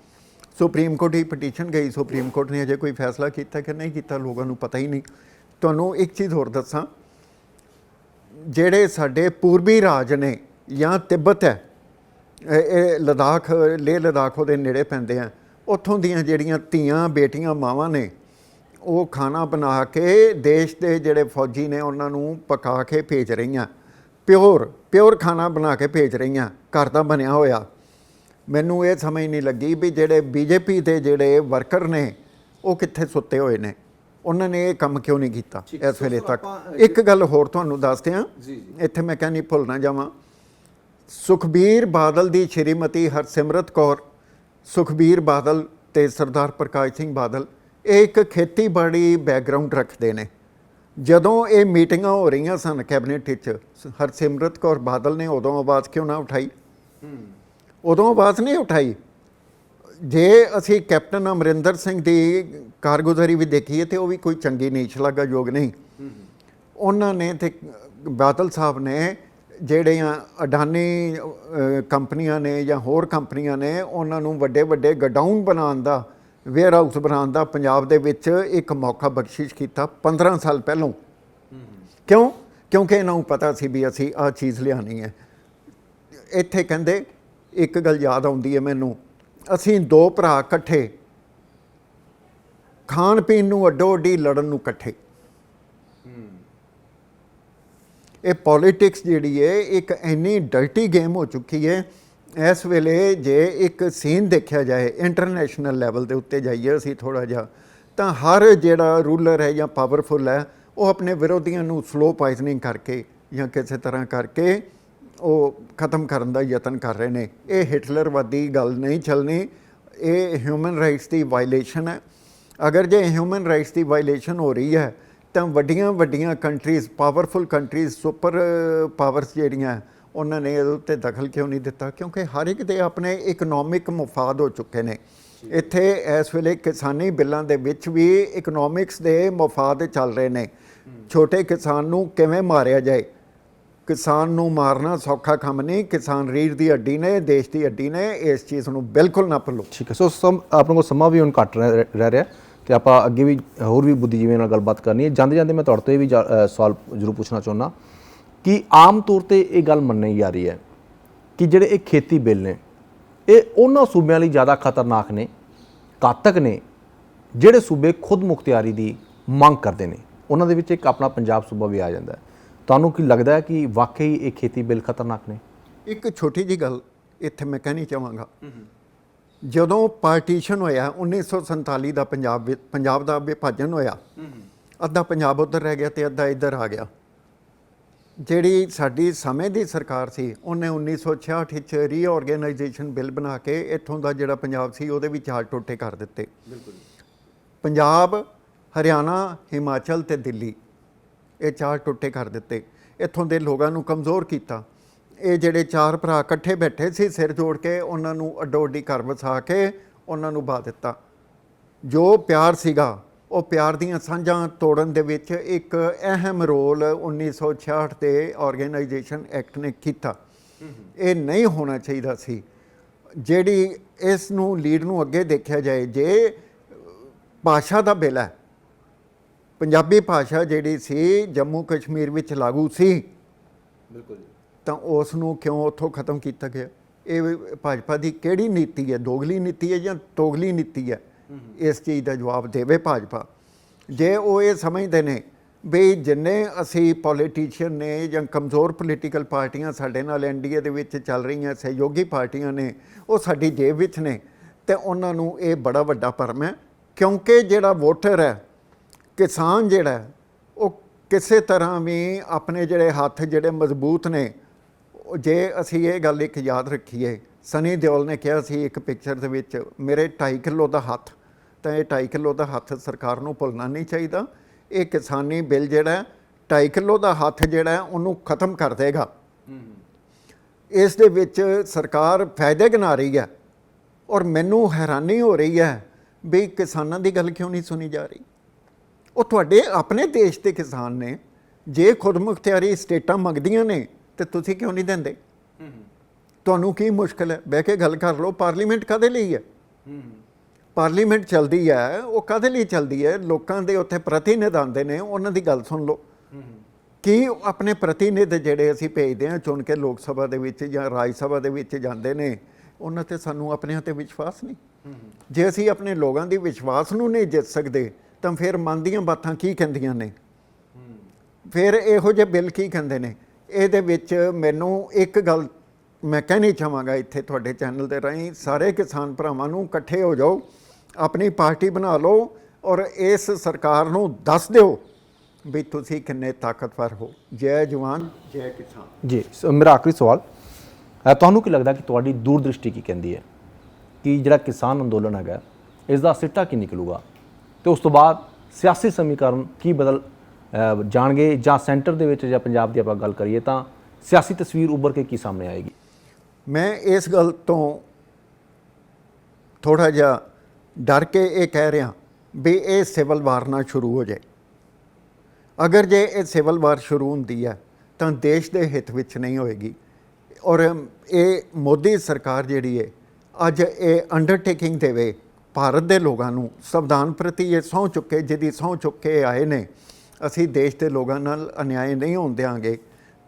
ਸੁਪਰੀਮ ਕੋਰਟ ਦੀ ਪਟੀਸ਼ਨ ਗਈ, ਸੁਪਰੀਮ ਕੋਰਟ ਨੇ ਅਜੇ ਕੋਈ ਫੈਸਲਾ ਕੀਤਾ ਕਿ ਨਹੀਂ ਕੀਤਾ, ਲੋਕਾਂ ਨੂੰ ਪਤਾ ਹੀ ਨਹੀਂ। ਤੁਹਾਨੂੰ ਇੱਕ ਚੀਜ਼ ਹੋਰ ਦੱਸਾਂ, ਜਿਹੜੇ ਸਾਡੇ ਪੂਰਬੀ ਰਾਜ ਨੇ ਜਾਂ ਤਿੱਬਤ ਹੈ, ਇਹ ਲਦਾਖ, ਲੇਹ ਲਦਾਖ ਉਹਦੇ ਨੇੜੇ ਪੈਂਦੇ ਆ, ਉੱਥੋਂ ਦੀਆਂ ਜਿਹੜੀਆਂ ਧੀਆਂ ਬੇਟੀਆਂ ਮਾਵਾਂ ਨੇ ਉਹ ਖਾਣਾ ਬਣਾ ਕੇ ਦੇਸ਼ ਦੇ ਜਿਹੜੇ ਫੌਜੀ ਨੇ ਉਹਨਾਂ ਨੂੰ ਪਕਾ ਕੇ ਭੇਜ ਰਹੀਆਂ, ਪਿਓਰ ਖਾਣਾ ਬਣਾ ਕੇ ਭੇਜ ਰਹੀਆਂ, ਘਰ ਦਾ ਬਣਿਆ ਹੋਇਆ। ਮੈਨੂੰ ਇਹ ਸਮਝ ਨਹੀਂ ਲੱਗੀ ਵੀ ਜਿਹੜੇ BJP ਦੇ ਜਿਹੜੇ ਵਰਕਰ ਨੇ ਉਹ ਕਿੱਥੇ ਸੁੱਤੇ ਹੋਏ ਨੇ, ਉਹਨਾਂ ਨੇ ਇਹ ਕੰਮ ਕਿਉਂ ਨਹੀਂ ਕੀਤਾ ਇਸ ਵੇਲੇ ਤੱਕ। ਇੱਕ ਗੱਲ ਹੋਰ ਤੁਹਾਨੂੰ ਦੱਸ ਦਿਆਂ, ਇੱਥੇ ਮੈਂ ਕਹਿੰਦੀ ਭੁੱਲ ਨਾ ਜਾਵਾਂ, ਸੁਖਬੀਰ ਬਾਦਲ ਦੀ ਸ਼੍ਰੀਮਤੀ ਹਰਸਿਮਰਤ ਕੌਰ, ਸੁਖਬੀਰ ਬਾਦਲ ਤੇ ਸਰਦਾਰ ਪ੍ਰਕਾਸ਼ ਸਿੰਘ ਬਾਦਲ ਇਹ ਇੱਕ ਖੇਤੀਬਾੜੀ ਬੈਕਗਰਾਊਂਡ ਰੱਖਦੇ ਨੇ। ਜਦੋਂ ਇਹ ਮੀਟਿੰਗਾਂ ਹੋ ਰਹੀਆਂ ਸਨ ਕੈਬਨਿਟ ਵਿੱਚ, ਹਰਸਿਮਰਤ ਕੌਰ ਬਾਦਲ ਨੇ ਉਦੋਂ ਆਵਾਜ਼ ਕਿਉਂ ਨਾ ਉਠਾਈ? ਉਦੋਂ ਆਵਾਜ਼ ਨਹੀਂ ਉਠਾਈ। ਜੇ ਅਸੀਂ ਕੈਪਟਨ ਅਮਰਿੰਦਰ ਸਿੰਘ ਦੀ ਕਾਰਗੁਜ਼ਾਰੀ ਵੀ ਦੇਖੀਏ ਤੇ ਉਹ ਵੀ ਕੋਈ ਚੰਗੀ ਨਹੀਂ, ਸ਼ਲਾਘਾਯੋਗ ਨਹੀਂ। ਉਹਨਾਂ ਨੇ ਤੇ ਬਾਦਲ ਸਾਹਿਬ ਨੇ ਜਿਹੜੀਆਂ ਅਡਾਨੀ ਕੰਪਨੀਆਂ ਨੇ ਜਾਂ ਹੋਰ ਕੰਪਨੀਆਂ ਨੇ ਉਹਨਾਂ ਨੂੰ ਵੱਡੇ ਵੱਡੇ ਗਡਾਊਨ ਬਣਾਉਣ ਦਾ, ਵੇਅਰ ਹਾਊਸ ਬਣਾਉਣ ਦਾ ਪੰਜਾਬ ਦੇ ਵਿੱਚ ਇੱਕ ਮੌਕਾ ਬਖਸ਼ਿਸ਼ ਕੀਤਾ 15 ਸਾਲ ਪਹਿਲਾਂ। ਕਿਉਂ? ਕਿਉਂਕਿ ਇਹਨਾਂ ਨੂੰ ਪਤਾ ਸੀ ਵੀ ਅਸੀਂ ਆਹ ਚੀਜ਼ ਲਿਆਉਣੀ ਹੈ। ਇੱਥੇ ਕਹਿੰਦੇ ਇੱਕ ਗੱਲ ਯਾਦ ਆਉਂਦੀ ਹੈ ਮੈਨੂੰ, ਅਸੀਂ 2 ਭਰਾ ਇਕੱਠੇ, ਖਾਣ ਪੀਣ ਨੂੰ ਅੱਡੋ ਅੱਡੀ, ਲੜਨ ਨੂੰ ਇਕੱਠੇ। ਇਹ ਪੋਲੀਟਿਕਸ ਜਿਹੜੀ ਹੈ ਇੱਕ ਇੰਨੀ ਡਰਟੀ ਗੇਮ ਹੋ ਚੁੱਕੀ ਹੈ ਇਸ ਵੇਲੇ। ਜੇ ਇੱਕ ਸੀਨ ਦੇਖਿਆ ਜਾਏ ਇੰਟਰਨੈਸ਼ਨਲ ਲੈਵਲ ਦੇ ਉੱਤੇ ਜਾਈਏ ਅਸੀਂ ਥੋੜ੍ਹਾ ਜਿਹਾ, ਤਾਂ ਹਰ ਜਿਹੜਾ ਰੂਲਰ ਹੈ ਜਾਂ ਪਾਵਰਫੁਲ ਹੈ ਉਹ ਆਪਣੇ ਵਿਰੋਧੀਆਂ ਨੂੰ ਸਲੋ ਪਾਇਜ਼ਨਿੰਗ ਕਰਕੇ ਜਾਂ ਕਿਸੇ ਤਰ੍ਹਾਂ ਕਰਕੇ ਉਹ ਖਤਮ ਕਰਨ ਦਾ ਯਤਨ ਕਰ ਰਹੇ ਨੇ। ਇਹ ਹਿਟਲਰਵਾਦੀ ਗੱਲ ਨਹੀਂ ਚੱਲਣੀ, ਇਹ ਹਿਊਮਨ ਰਾਈਟਸ ਦੀ ਵਾਇਲੇਸ਼ਨ ਹੈ। ਅਗਰ ਜੇ ਹਿਊਮਨ ਰਾਈਟਸ ਦੀ ਵਾਇਲੇਸ਼ਨ ਹੋ ਰਹੀ ਹੈ ਤਾਂ ਵੱਡੀਆਂ ਵੱਡੀਆਂ countries, powerful countries, super powers ਜਿਹੜੀਆਂ, ਉਹਨਾਂ ਨੇ ਇਹਦੇ ਉੱਤੇ ਦਖਲ ਕਿਉਂ ਨਹੀਂ ਦਿੱਤਾ? ਕਿਉਂਕਿ ਹਰ ਇੱਕ ਦੇ ਆਪਣੇ ਇਕਨੋਮਿਕ ਮਫਾਦ ਹੋ ਚੁੱਕੇ ਨੇ। ਇੱਥੇ ਇਸ ਵੇਲੇ ਕਿਸਾਨੀ ਬਿੱਲਾਂ ਦੇ ਵਿੱਚ ਵੀ ਇਕਨੋਮਿਕਸ ਦੇ ਮਫਾਦ ਚੱਲ ਰਹੇ ਨੇ। ਛੋਟੇ ਕਿਸਾਨ ਨੂੰ ਕਿਵੇਂ ਮਾਰਿਆ ਜਾਏ, ਕਿਸਾਨ ਨੂੰ ਮਾਰਨਾ ਸੌਖਾ ਕੰਮ ਨਹੀਂ। ਕਿਸਾਨ ਰੀੜ੍ਹ ਦੀ ਹੱਡੀ ਨੇ, ਦੇਸ਼ ਦੀ ਹੱਡੀ ਨੇ, ਇਸ ਚੀਜ਼ ਨੂੰ ਬਿਲਕੁਲ ਨਾ ਭੁੱਲੋ। ਠੀਕ ਹੈ। ਸੋ ਆਪਣੇ ਕੋਲ ਸਮਾਂ ਵੀ ਹੁਣ ਘੱਟ ਰਹਿ ਰਿਹਾ ਤੇ ਆਪਾਂ ਅੱਗੇ ਵੀ ਹੋਰ ਵੀ ਬੁੱਧੀਜੀਵੀਆਂ ਨਾਲ ਗੱਲਬਾਤ ਕਰਨੀ ਹੈ। ਜਾਂਦੇ ਜਾਂਦੇ ਮੈਂ ਤੁਹਾਡੇ ਤੋਂ ਇਹ ਵੀ ਸਵਾਲ ਜ਼ਰੂਰ ਪੁੱਛਣਾ ਚਾਹੁੰਦਾ ਕਿ ਆਮ ਤੌਰ ਤੇ ਇਹ ਗੱਲ ਮੰਨੀ ਜਾ ਰਹੀ ਹੈ ਕਿ ਜਿਹੜੇ ਇਹ ਖੇਤੀ ਬਿੱਲ ਨੇ ਇਹ ਉਹਨਾਂ ਸੂਬਿਆਂ ਲਈ ਜ਼ਿਆਦਾ ਖਤਰਨਾਕ ਨੇ, ਘਾਤਕ ਨੇ, ਜਿਹੜੇ ਸੂਬੇ ਖੁਦ ਮੁਖਤਿਆਰੀ ਦੀ ਮੰਗ ਕਰਦੇ ਨੇ। ਉਹਨਾਂ ਦੇ ਵਿੱਚ ਇੱਕ ਆਪਣਾ ਪੰਜਾਬ ਸੂਬਾ ਵੀ ਆ ਜਾਂਦਾ ਹੈ। ਤੁਹਾਨੂੰ ਕੀ ਲੱਗਦਾ ਹੈ ਕਿ ਵਾਕਈ ਇਹ ਖੇਤੀ ਬਿੱਲ ਖਤਰਨਾਕ ਨੇ? ਇੱਕ ਛੋਟੀ ਜਿਹੀ ਗੱਲ ਇੱਥੇ ਮੈਂ ਕਹਿਣੀ ਚਾਹਾਂਗਾ, ਜਦੋਂ ਪਾਰਟੀਸ਼ਨ ਹੋਇਆ 1947 ਦਾ ਪੰਜਾਬ ਦਾ ਵਿਭਾਜਨ ਹੋਇਆ, ਅੱਧਾ ਪੰਜਾਬ ਉੱਧਰ ਰਹਿ ਗਿਆ ਤੇ ਅੱਧਾ ਇੱਧਰ ਆ ਗਿਆ। ਜਿਹੜੀ ਸਾਡੀ ਸਮੇਂ ਦੀ ਸਰਕਾਰ ਸੀ ਉਹਨੇ 1966 ਵਿੱਚ ਰੀਆਰਗੇਨਾਈਜੇਸ਼ਨ ਬਿੱਲ ਬਣਾ ਕੇ ਇੱਥੋਂ ਦਾ ਜਿਹੜਾ ਪੰਜਾਬ ਸੀ ਉਹਦੇ ਵੀ 4 ਟੋਟੇ ਕਰ ਦਿੱਤੇ। ਪੰਜਾਬ, ਹਰਿਆਣਾ, ਹਿਮਾਚਲ ਤੇ ਦਿੱਲੀ, ਇਹ 4 ਟੋਟੇ ਕਰ ਦਿੱਤੇ। ਇੱਥੋਂ ਦੇ ਲੋਕਾਂ ਨੂੰ ਕਮਜ਼ੋਰ ਕੀਤਾ। ਇਹ ਜਿਹੜੇ 4 ਭਰਾ ਇਕੱਠੇ ਬੈਠੇ ਸੀ ਸਿਰ ਜੋੜ ਕੇ, ਉਹਨਾਂ ਨੂੰ ਅੱਡੋ ਅੱਡੀ ਘਰ ਵਸਾ ਕੇ ਉਹਨਾਂ ਨੂੰ ਬਾ ਦਿੱਤਾ। ਜੋ ਪਿਆਰ ਸੀਗਾ ਉਹ ਪਿਆਰ ਦੀਆਂ ਸਾਂਝਾਂ ਤੋੜਨ ਦੇ ਵਿੱਚ ਇੱਕ ਅਹਿਮ ਰੋਲ 1966 ਦੇ ਆਰਗੇਨਾਈਜੇਸ਼ਨ ਐਕਟ ਨੇ ਕੀਤਾ। ਇਹ ਨਹੀਂ ਹੋਣਾ ਚਾਹੀਦਾ ਸੀ। ਜਿਹੜੀ ਇਸ ਨੂੰ ਲੀਡ ਨੂੰ ਅੱਗੇ ਦੇਖਿਆ ਜਾਏ, ਜੇ ਭਾਸ਼ਾ ਦਾ ਬਿੱਲ ਹੈ, ਪੰਜਾਬੀ ਭਾਸ਼ਾ ਜਿਹੜੀ ਸੀ ਜੰਮੂ ਕਸ਼ਮੀਰ ਵਿੱਚ ਲਾਗੂ ਸੀ, ਬਿਲਕੁਲ, ਤਾਂ ਉਸ ਨੂੰ ਕਿਉਂ ਉੱਥੋਂ ਖਤਮ ਕੀਤਾ ਗਿਆ? ਇਹ ਭਾਜਪਾ ਦੀ ਕਿਹੜੀ ਨੀਤੀ ਹੈ? ਦੋਗਲੀ ਨੀਤੀ ਹੈ ਜਾਂ ਤੋਗਲੀ ਨੀਤੀ ਹੈ? ਇਸ ਚੀਜ਼ ਦਾ ਜਵਾਬ ਦੇਵੇ ਭਾਜਪਾ। ਜੇ ਉਹ ਇਹ ਸਮਝਦੇ ਨੇ ਵੀ ਜਿੰਨੇ ਅਸੀਂ ਪੋਲੀਟੀਸ਼ੀਅਨ ਨੇ ਜਾਂ ਕਮਜ਼ੋਰ ਪੋਲੀਟੀਕਲ ਪਾਰਟੀਆਂ ਸਾਡੇ ਨਾਲ ਐਨਡੀਏ ਦੇ ਵਿੱਚ ਚੱਲ ਰਹੀਆਂ ਸਹਿਯੋਗੀ ਪਾਰਟੀਆਂ ਨੇ, ਉਹ ਸਾਡੀ ਜੇਬ ਵਿੱਚ ਨੇ ਤੇ ਉਹਨਾਂ ਨੂੰ ਇਹ ਬੜਾ ਵੱਡਾ ਭਰਮ ਹੈ। ਕਿਉਂਕਿ ਜਿਹੜਾ ਵੋਟਰ ਹੈ, ਕਿਸਾਨ ਜਿਹੜਾ ਹੈ, ਉਹ ਕਿਸੇ ਤਰ੍ਹਾਂ ਵੀ ਆਪਣੇ ਜਿਹੜੇ ਹੱਥ ਜਿਹੜੇ ਮਜ਼ਬੂਤ ਨੇ, ਜੇ ਅਸੀਂ ਇਹ ਗੱਲ ਇੱਕ ਯਾਦ ਰੱਖੀਏ, ਸਨੀ ਦਿਓਲ ਨੇ ਕਿਹਾ ਸੀ ਇੱਕ ਪਿਕਚਰ ਦੇ ਵਿੱਚ, ਮੇਰੇ 2.5 ਕਿਲੋ ਦਾ ਹੱਥ, ਤਾਂ ਇਹ 2.5 ਕਿਲੋ ਦਾ ਹੱਥ ਸਰਕਾਰ ਨੂੰ ਭੁੱਲਣਾ ਨਹੀਂ ਚਾਹੀਦਾ। ਇਹ ਕਿਸਾਨੀ ਬਿੱਲ ਜਿਹੜਾ 2.5 ਕਿਲੋ ਦਾ ਹੱਥ ਜਿਹੜਾ ਉਹਨੂੰ ਖਤਮ ਕਰ ਦੇਗਾ। ਇਸ ਦੇ ਵਿੱਚ ਸਰਕਾਰ ਫਾਇਦੇ ਗਿਣਾ ਰਹੀ ਹੈ ਔਰ ਮੈਨੂੰ ਹੈਰਾਨੀ ਹੋ ਰਹੀ ਹੈ ਵੀ ਕਿਸਾਨਾਂ ਦੀ ਗੱਲ ਕਿਉਂ ਨਹੀਂ ਸੁਣੀ ਜਾ ਰਹੀ। ਉਹ ਤੁਹਾਡੇ ਆਪਣੇ ਦੇਸ਼ ਦੇ ਕਿਸਾਨ ਨੇ, ਜੇ ਖੁਦਮੁਖਤਿਆਰੀ ਸਟੇਟਾਂ ਮੰਗਦੀਆਂ ਨੇ ਤੇ ਤੁਸੀਂ ਕਿਉਂ ਨਹੀਂ ਦਿੰਦੇ? ਤੁਹਾਨੂੰ ਕੀ ਮੁਸ਼ਕਲ ਹੈ? ਬਹਿ ਕੇ ਗੱਲ ਕਰ ਲਓ। ਪਾਰਲੀਮੈਂਟ ਕਾਹਦੇ ਲਈ ਹੈ? ਪਾਰਲੀਮੈਂਟ ਚੱਲਦੀ ਹੈ, ਉਹ ਕਾਹਦੇ ਲਈ ਚੱਲਦੀ ਹੈ? ਲੋਕਾਂ ਦੇ ਉੱਥੇ ਪ੍ਰਤੀਨਿਧ ਆਉਂਦੇ ਨੇ, ਉਹਨਾਂ ਦੀ ਗੱਲ ਸੁਣ ਲਓ। ਕੀ ਆਪਣੇ ਪ੍ਰਤੀਨਿਧ ਜਿਹੜੇ ਅਸੀਂ ਭੇਜਦੇ ਹਾਂ ਚੁਣ ਕੇ ਲੋਕ ਸਭਾ ਦੇ ਵਿੱਚ ਜਾਂ ਰਾਜ ਸਭਾ ਦੇ ਵਿੱਚ ਜਾਂਦੇ ਨੇ, ਉਹਨਾਂ ਤੇ ਸਾਨੂੰ ਆਪਣਿਆਂ ਤੇ ਵਿਸ਼ਵਾਸ ਨਹੀਂ। ਜੇ ਅਸੀਂ ਆਪਣੇ ਲੋਕਾਂ ਦੀ ਵਿਸ਼ਵਾਸ ਨੂੰ ਨਹੀਂ ਜਿੱਤ ਸਕਦੇ ਤਾਂ ਫਿਰ ਮਨ ਦੀਆਂ ਬਾਤਾਂ ਕੀ ਕਹਿੰਦੀਆਂ ਨੇ? ਫਿਰ ਇਹੋ ਜਿਹੇ ਬਿੱਲ ਕੀ ਕਹਿੰਦੇ ਨੇ? ਇਹਦੇ ਵਿੱਚ ਮੈਨੂੰ ਇੱਕ ਗੱਲ ਮੈਂ ਕਹਿਣੀ ਚਾਹਾਂਗਾ ਇੱਥੇ ਤੁਹਾਡੇ ਚੈਨਲ ਦੇ ਰਾਹੀਂ, ਸਾਰੇ ਕਿਸਾਨ ਭਰਾਵਾਂ ਨੂੰ ਇਕੱਠੇ ਹੋ ਜਾਓ, ਆਪਣੀ ਪਾਰਟੀ ਬਣਾ ਲਓ ਔਰ ਇਸ ਸਰਕਾਰ ਨੂੰ ਦੱਸ ਦਿਓ ਵੀ ਤੁਸੀਂ ਕਿੰਨੇ ਤਾਕਤਵਰ ਹੋ। ਜੈ ਜਵਾਨ ਜੈ ਕਿਸਾਨ। ਜੀ ਮੇਰਾ ਆਖਰੀ ਸਵਾਲ, ਤੁਹਾਨੂੰ ਕੀ ਲੱਗਦਾ ਕਿ ਤੁਹਾਡੀ ਦੂਰਦ੍ਰਿਸ਼ਟੀ ਕੀ ਕਹਿੰਦੀ ਹੈ ਕਿ ਜਿਹੜਾ ਕਿਸਾਨ ਅੰਦੋਲਨ ਹੈਗਾ ਇਸ ਦਾ ਸਿੱਟਾ ਕੀ ਨਿਕਲੂਗਾ ਤੇ ਉਸ ਤੋਂ ਬਾਅਦ ਸਿਆਸੀ ਸਮੀਕਰਨ ਕੀ ਬਦਲ ਜਾਣਗੇ, ਜਾਂ ਸੈਂਟਰ ਦੇ ਵਿੱਚ ਜਾਂ ਪੰਜਾਬ ਦੀ ਆਪਾਂ ਗੱਲ ਕਰੀਏ ਤਾਂ ਸਿਆਸੀ ਤਸਵੀਰ ਉੱਭਰ ਕੇ ਕੀ ਸਾਹਮਣੇ ਆਏਗੀ? ਮੈਂ ਇਸ ਗੱਲ ਤੋਂ ਥੋੜ੍ਹਾ ਜਿਹਾ ਡਰ ਕੇ ਇਹ ਕਹਿ ਰਿਹਾ ਵੀ ਇਹ ਸਿਵਲ ਵਾਰ ਨਾ ਸ਼ੁਰੂ ਹੋ ਜਾਏ। ਅਗਰ ਜੇ ਇਹ ਸਿਵਲ ਵਾਰ ਸ਼ੁਰੂ ਹੁੰਦੀ ਹੈ ਤਾਂ ਦੇਸ਼ ਦੇ ਹਿੱਤ ਵਿੱਚ ਨਹੀਂ ਹੋਏਗੀ। ਔਰ ਇਹ ਮੋਦੀ ਸਰਕਾਰ ਜਿਹੜੀ ਹੈ ਅੱਜ ਇਹ ਅੰਡਰਟੇਕਿੰਗ ਦੇਵੇ ਭਾਰਤ ਦੇ ਲੋਕਾਂ ਨੂੰ, ਸੰਵਿਧਾਨ ਪ੍ਰਤੀ ਇਹ ਸਹੁੰ ਚੁੱਕੇ, ਜਿਹਦੀ ਸਹੁੰ ਚੁੱਕ ਕੇ ਆਏ ਨੇ, ਅਸੀਂ ਦੇਸ਼ ਦੇ ਲੋਕਾਂ ਨਾਲ ਅਨਿਆਏ ਨਹੀਂ ਹੋਣ ਦਿਆਂਗੇ,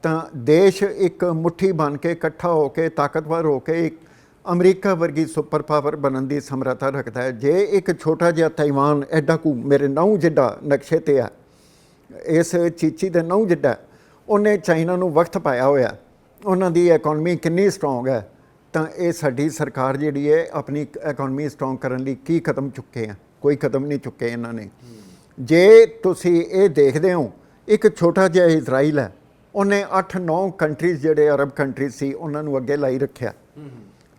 ਤਾਂ ਦੇਸ਼ ਇੱਕ ਮੁੱਠੀ ਬਣ ਕੇ ਇਕੱਠਾ ਹੋ ਕੇ ਤਾਕਤਵਰ ਹੋ ਕੇ ਇੱਕ ਅਮਰੀਕਾ ਵਰਗੀ ਸੁਪਰ ਪਾਵਰ ਬਣਨ ਦੀ ਸਮਰੱਥਾ ਰੱਖਦਾ ਹੈ। ਜੇ ਇੱਕ ਛੋਟਾ ਜਿਹਾ ਤਾਈਵਾਨ ਐਡਾ ਕੁ ਮੇਰੇ ਨਹੁੰ ਜਿੱਡਾ ਨਕਸ਼ੇ 'ਤੇ ਆ, ਇਸ ਚੀਚੀ ਦੇ ਨਹੁੰ ਜਿੱਡਾ, ਉਹਨੇ ਚਾਈਨਾ ਨੂੰ ਵਕਤ ਪਾਇਆ ਹੋਇਆ, ਉਹਨਾਂ ਦੀ ਇਕਨੋਮੀ ਕਿੰਨੀ ਸਟਰੋਂਗ ਹੈ, ਤਾਂ ਇਹ ਸਾਡੀ ਸਰਕਾਰ ਜਿਹੜੀ ਹੈ ਆਪਣੀ ਇਕਨੋਮੀ ਸਟਰੋਂਗ ਕਰਨ ਲਈ ਕੀ ਕਦਮ ਚੁੱਕੇ ਆ? ਕੋਈ ਕਦਮ ਨਹੀਂ ਚੁੱਕੇ ਇਹਨਾਂ ਨੇ। ਜੇ ਤੁਸੀਂ ਇਹ ਦੇਖਦੇ ਹੋ, ਇੱਕ ਛੋਟਾ ਜਿਹਾ ਇਜ਼ਰਾਈਲ ਹੈ, ਉਹਨੇ 8-9 ਕੰਟਰੀਜ਼ ਜਿਹੜੇ ਅਰਬ ਕੰਟਰੀਜ਼ ਸੀ ਉਹਨਾਂ ਨੂੰ ਅੱਗੇ ਲਾਈ ਰੱਖਿਆ।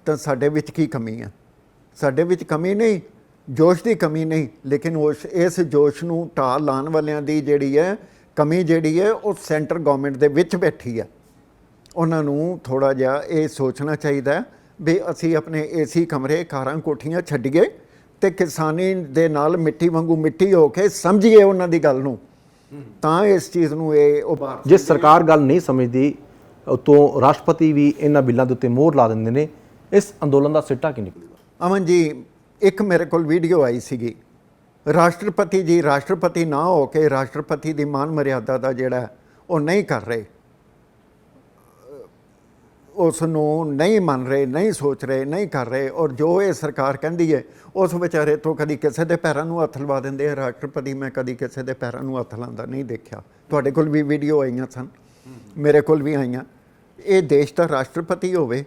ਤਾਂ ਸਾਡੇ ਵਿੱਚ ਕੀ ਕਮੀ ਹੈ? ਸਾਡੇ ਵਿੱਚ ਕਮੀ ਨਹੀਂ, ਜੋਸ਼ ਦੀ ਕਮੀ ਨਹੀਂ, ਲੇਕਿਨ ਇਸ ਜੋਸ਼ ਨੂੰ ਢਾਲ ਲਾਉਣ ਵਾਲਿਆਂ ਦੀ ਜਿਹੜੀ ਹੈ ਕਮੀ ਜਿਹੜੀ ਹੈ ਉਹ ਸੈਂਟਰ ਗਵਰਨਮੈਂਟ ਦੇ ਵਿੱਚ ਬੈਠੀ ਹੈ। ਉਹਨਾਂ ਨੂੰ ਥੋੜ੍ਹਾ ਜਿਹਾ ਇਹ ਸੋਚਣਾ ਚਾਹੀਦਾ ਵੀ ਅਸੀਂ ਆਪਣੇ ਏਸੀ ਕਮਰੇ, ਕਾਰਾਂ, ਕੋਠੀਆਂ ਛੱਡੀਏ ਤੇ ਕਿਸਾਨੀ ਦੇ ਨਾਲ ਮਿੱਟੀ ਵਾਂਗੂ ਮਿੱਟੀ ਹੋ ਕੇ ਸਮਝੀਏ ਉਹਨਾਂ ਦੀ ਗੱਲ ਨੂੰ, ਤਾਂ ਇਸ ਚੀਜ਼ ਨੂੰ ਇਹ ਉਭਾਰ। ਜੇ ਸਰਕਾਰ ਗੱਲ ਨਹੀਂ ਸਮਝਦੀ ਉਤੋਂ ਰਾਸ਼ਟਰਪਤੀ ਵੀ ਇਹਨਾਂ ਬਿੱਲਾਂ ਦੇ ਉੱਤੇ ਮੋਹਰ ਲਾ ਦਿੰਦੇ ਨੇ, ਇਸ ਅੰਦੋਲਨ ਦਾ ਸਿੱਟਾ ਕੀ ਨਿਕਲੂਗਾ? ਅਮਨ ਜੀ, ਇੱਕ ਮੇਰੇ ਕੋਲ ਵੀਡੀਓ ਆਈ ਸੀਗੀ, ਰਾਸ਼ਟਰਪਤੀ ਜੀ ਰਾਸ਼ਟਰਪਤੀ ਨਾ ਹੋ ਕੇ ਰਾਸ਼ਟਰਪਤੀ ਦੀ ਮਾਨ ਮਰਿਆਦਾ ਦਾ ਜਿਹੜਾ ਉਹ ਨਹੀਂ ਕਰ ਰਹੇ, ਉਸ ਨੂੰ ਨਹੀਂ ਮੰਨ ਰਹੇ, ਨਹੀਂ ਸੋਚ ਰਹੇ, ਨਹੀਂ ਕਰ ਰਹੇ। ਔਰ ਜੋ ਇਹ ਸਰਕਾਰ ਕਹਿੰਦੀ ਹੈ ਉਸ ਵਿਚਾਰੇ ਤੋਂ ਕਦੀ ਕਿਸੇ ਦੇ ਪੈਰਾਂ ਨੂੰ ਹੱਥ ਲਵਾ ਦਿੰਦੇ ਆ ਰਾਸ਼ਟਰਪਤੀ। ਮੈਂ ਕਦੀ ਕਿਸੇ ਦੇ ਪੈਰਾਂ ਨੂੰ ਹੱਥ ਲਾਉਂਦਾ ਨਹੀਂ ਦੇਖਿਆ। ਤੁਹਾਡੇ ਕੋਲ ਵੀ ਵੀਡੀਓ ਆਈਆਂ ਸਨ, ਮੇਰੇ ਕੋਲ ਵੀ ਆਈਆਂ। ਇਹ ਦੇਸ਼ ਦਾ ਰਾਸ਼ਟਰਪਤੀ ਹੋਵੇ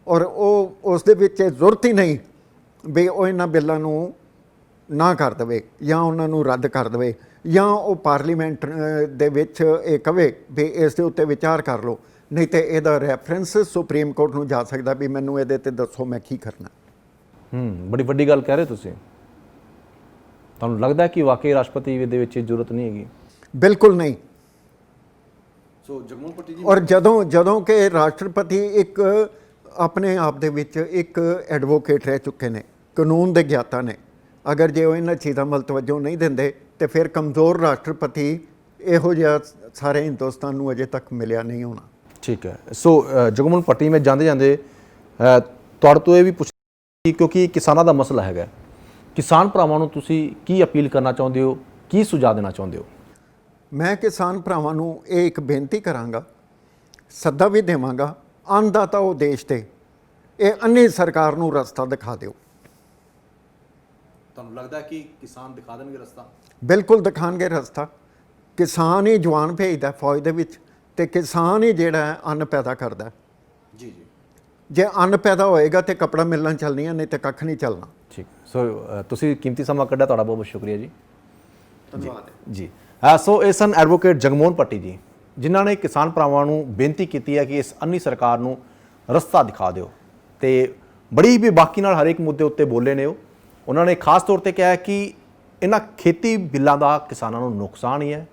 ਔਰ ਉਹ ਉਸ ਦੇ ਵਿੱਚ ਜ਼ਰੂਰਤ ਹੀ ਨਹੀਂ ਵੀ ਉਹ ਇਹਨਾਂ ਬਿੱਲਾਂ ਨੂੰ ਨਾ ਕਰ ਦੇਵੇ ਜਾਂ ਉਹਨਾਂ ਨੂੰ ਰੱਦ ਕਰ ਦੇਵੇ ਜਾਂ ਉਹ ਪਾਰਲੀਮੈਂਟ ਦੇ ਵਿੱਚ ਇਹ ਕਵੇ ਵੀ ਇਸ ਦੇ ਉੱਤੇ ਵਿਚਾਰ ਕਰ ਲਓ, ਨਹੀਂ ਤੇ ਇਹਦਾ ਰੈਫਰੈਂਸ ਸੁਪਰੀਮ ਕੋਰਟ ਨੂੰ ਜਾ ਸਕਦਾ ਵੀ ਮੈਨੂੰ ਇਹਦੇ ਤੇ ਦੱਸੋ ਮੈਂ ਕੀ ਕਰਨਾ। ਬੜੀ ਵੱਡੀ ਗੱਲ ਕਹਿ ਰਹੇ ਤੁਸੀਂ। ਤੁਹਾਨੂੰ ਲੱਗਦਾ ਕਿ ਵਾਕਈ ਰਾਸ਼ਟਰਪਤੀ ਦੇ ਵਿੱਚ ਜ਼ਰੂਰਤ ਨਹੀਂ ਹੈਗੀ? ਬਿਲਕੁਲ ਨਹੀਂ। ਸੋ ਜਗਮੋਹਨ ਪੱਟੀ ਜੀ, ਔਰ ਜਦੋਂ ਕਿ ਰਾਸ਼ਟਰਪਤੀ ਇੱਕ ਆਪਣੇ ਆਪ ਦੇ ਵਿੱਚ ਇੱਕ ਐਡਵੋਕੇਟ ਰਹਿ ਚੁੱਕੇ ਨੇ, ਕਾਨੂੰਨ ਦੇ ਗਿਆਤਾ ਨੇ, ਅਗਰ ਜੇ ਉਹ ਇਹਨਾਂ ਚੀਜ਼ਾਂ ਵੱਲ ਤਵੱਜੋ ਨਹੀਂ ਦਿੰਦੇ ਤੇ ਫਿਰ ਕਮਜ਼ੋਰ ਰਾਸ਼ਟਰਪਤੀ ਇਹੋ ਜਿਹਾ ਸਾਰੇ ਹਿੰਦੁਸਤਾਨ ਨੂੰ ਅਜੇ ਤੱਕ ਮਿਲਿਆ ਨਹੀਂ ਹੋਣਾ। ਠੀਕ ਹੈ। ਸੋ ਜਗਮੋਹਨ ਪੱਟੀ, ਮੈਂ ਜਾਂਦੇ ਤੁਹਾਡੇ ਤੋਂ ਇਹ ਵੀ ਪੁੱਛ, ਕਿਉਂਕਿ ਕਿਸਾਨਾਂ ਦਾ ਮਸਲਾ ਹੈਗਾ, ਕਿਸਾਨ ਭਰਾਵਾਂ ਨੂੰ ਤੁਸੀਂ ਕੀ ਅਪੀਲ ਕਰਨਾ ਚਾਹੁੰਦੇ ਹੋ, ਕੀ ਸੁਝਾਅ ਦੇਣਾ ਚਾਹੁੰਦੇ ਹੋ? ਮੈਂ ਕਿਸਾਨ ਭਰਾਵਾਂ ਨੂੰ ਇਹ ਇੱਕ ਬੇਨਤੀ ਕਰਾਂਗਾ, ਸੱਦਾ ਵੀ ਦੇਵਾਂਗਾ, ਅੰਨਦਾਤਾ ਉਹ ਦੇਸ਼ ਤੇ ਇਹ ਅੰਨੀ ਸਰਕਾਰ ਨੂੰ ਰਸਤਾ ਦਿਖਾ ਦਿਓ। ਤੁਹਾਨੂੰ ਲੱਗਦਾ ਕਿ ਕਿਸਾਨ ਦਿਖਾ ਦੇਣਗੇ ਰਸਤਾ? ਬਿਲਕੁਲ ਦਿਖਾਣਗੇ ਰਸਤਾ। ਕਿਸਾਨ ਹੀ ਜਵਾਨ ਭੇਜਦਾ ਫੌਜ ਦੇ ਵਿੱਚ, ਤੇ ਕਿਸਾਨ ਹੀ ਜਿਹੜਾ ਹੈ ਅੰਨ ਪੈਦਾ ਕਰਦਾ। ਜੀ ਜੀ ਜੇ ਅੰਨ ਪੈਦਾ ਹੋਏਗਾ ਤੇ ਕੱਪੜਾ ਮਿਲਣਾ ਚੱਲਣੀਆਂ, ਨਹੀਂ ਤੇ ਕੱਖ ਨਹੀਂ ਚੱਲਣਾ। ਠੀਕ। ਸੋ ਤੁਸੀਂ ਕੀਮਤੀ ਸਮਾਂ ਕੱਢਿਆ, ਤੁਹਾਡਾ ਬਹੁਤ ਬਹੁਤ ਸ਼ੁਕਰੀਆ ਜੀ। ਧੰਨਵਾਦ ਜੀ ਸੋ ਇਹ ਸਨ ਐਡਵੋਕੇਟ ਜਗਮੋਹਨ ਪੱਟੀ ਜੀ, ਜਿਨ੍ਹਾਂ ਨੇ ਕਿਸਾਨ ਭਰਾਵਾਂ ਨੂੰ ਬੇਨਤੀ ਕੀਤੀ ਹੈ ਕਿ ਇਸ ਅੰਨੀ ਸਰਕਾਰ ਨੂੰ ਰਸਤਾ ਦਿਖਾ ਦਿਓ, ਤੇ ਬੜੀ ਬੇਬਾਕੀ ਨਾਲ ਹਰ ਇੱਕ ਮੁੱਦੇ ਉੱਤੇ ਬੋਲੇ ਨੇ। ਉਹਨਾਂ ਨੇ ਖਾਸ ਤੌਰ ਤੇ ਕਿਹਾ ਕਿ ਇਹਨਾਂ ਖੇਤੀ ਬਿੱਲਾਂ ਦਾ ਕਿਸਾਨਾਂ ਨੂੰ ਨੁਕਸਾਨ ਹੀ ਹੈ,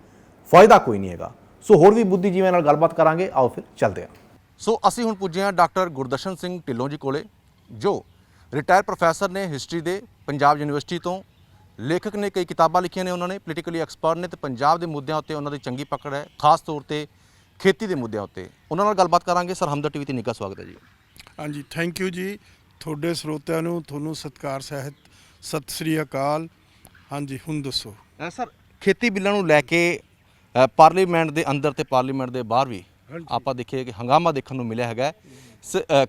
ਫਾਇਦਾ ਕੋਈ ਨਹੀਂ ਹੈਗਾ। ਸੋ ਹੋਰ ਵੀ ਬੁੱਧੀਜੀਵੀਆਂ ਨਾਲ ਗੱਲਬਾਤ ਕਰਾਂਗੇ, ਆਓ ਫਿਰ ਚੱਲਦੇ ਹਾਂ। ਸੋ ਅਸੀਂ ਹੁਣ ਪੁੱਜੇ ਹਾਂ ਡਾਕਟਰ ਗੁਰਦਰਸ਼ਨ ਸਿੰਘ ਢਿੱਲੋਂ ਜੀ ਕੋਲੇ, ਜੋ ਰਿਟਾਇਰ ਪ੍ਰੋਫੈਸਰ ਨੇ ਹਿਸਟਰੀ ਦੇ ਪੰਜਾਬ ਯੂਨੀਵਰਸਿਟੀ ਤੋਂ, ਲੇਖਕ ਨੇ, ਕਈ ਕਿਤਾਬਾਂ ਲਿਖੀਆਂ ਨੇ ਉਹਨਾਂ ਨੇ, ਪੋਲੀਟੀਕਲੀ ਐਕਸਪਰਟ ਨੇ, ਤੇ ਪੰਜਾਬ ਦੇ ਮੁੱਦਿਆਂ ਉੱਤੇ ਉਹਨਾਂ ਦੀ ਚੰਗੀ ਪਕੜ ਹੈ, ਖਾਸ ਤੌਰ ਤੇ ਖੇਤੀ ਦੇ ਮੁੱਦਿਆਂ ਉੱਤੇ। ਉਹਨਾਂ ਨਾਲ ਗੱਲਬਾਤ ਕਰਾਂਗੇ। ਸਰ, ਹਮਦਰ ਟੀਵੀ ਤੇ ਨਿੱਘਾ ਸਵਾਗਤ ਹੈ ਜੀ। ਹਾਂਜੀ, ਥੈਂਕ ਯੂ ਜੀ। ਤੁਹਾਡੇ ਸਰੋਤਿਆਂ ਨੂੰ, ਤੁਹਾਨੂੰ ਸਤਿਕਾਰ ਸਹਿਤ ਸਤਿ ਸ੍ਰੀ ਅਕਾਲ। ਹਾਂਜੀ, ਹੁਣ ਦੱਸੋ। ਸਰ, ਖੇਤੀ ਬਿੱਲਾਂ ਨੂੰ ਲੈ ਕੇ ਪਾਰਲੀਮੈਂਟ ਦੇ ਅੰਦਰ ਤੇ ਪਾਰਲੀਮੈਂਟ ਦੇ ਬਾਹਰ ਵੀ ਆਪਾਂ ਦੇਖੀਏ ਕਿ ਹੰਗਾਮਾ ਦੇਖਣ ਨੂੰ ਮਿਲਿਆ ਹੈਗਾ।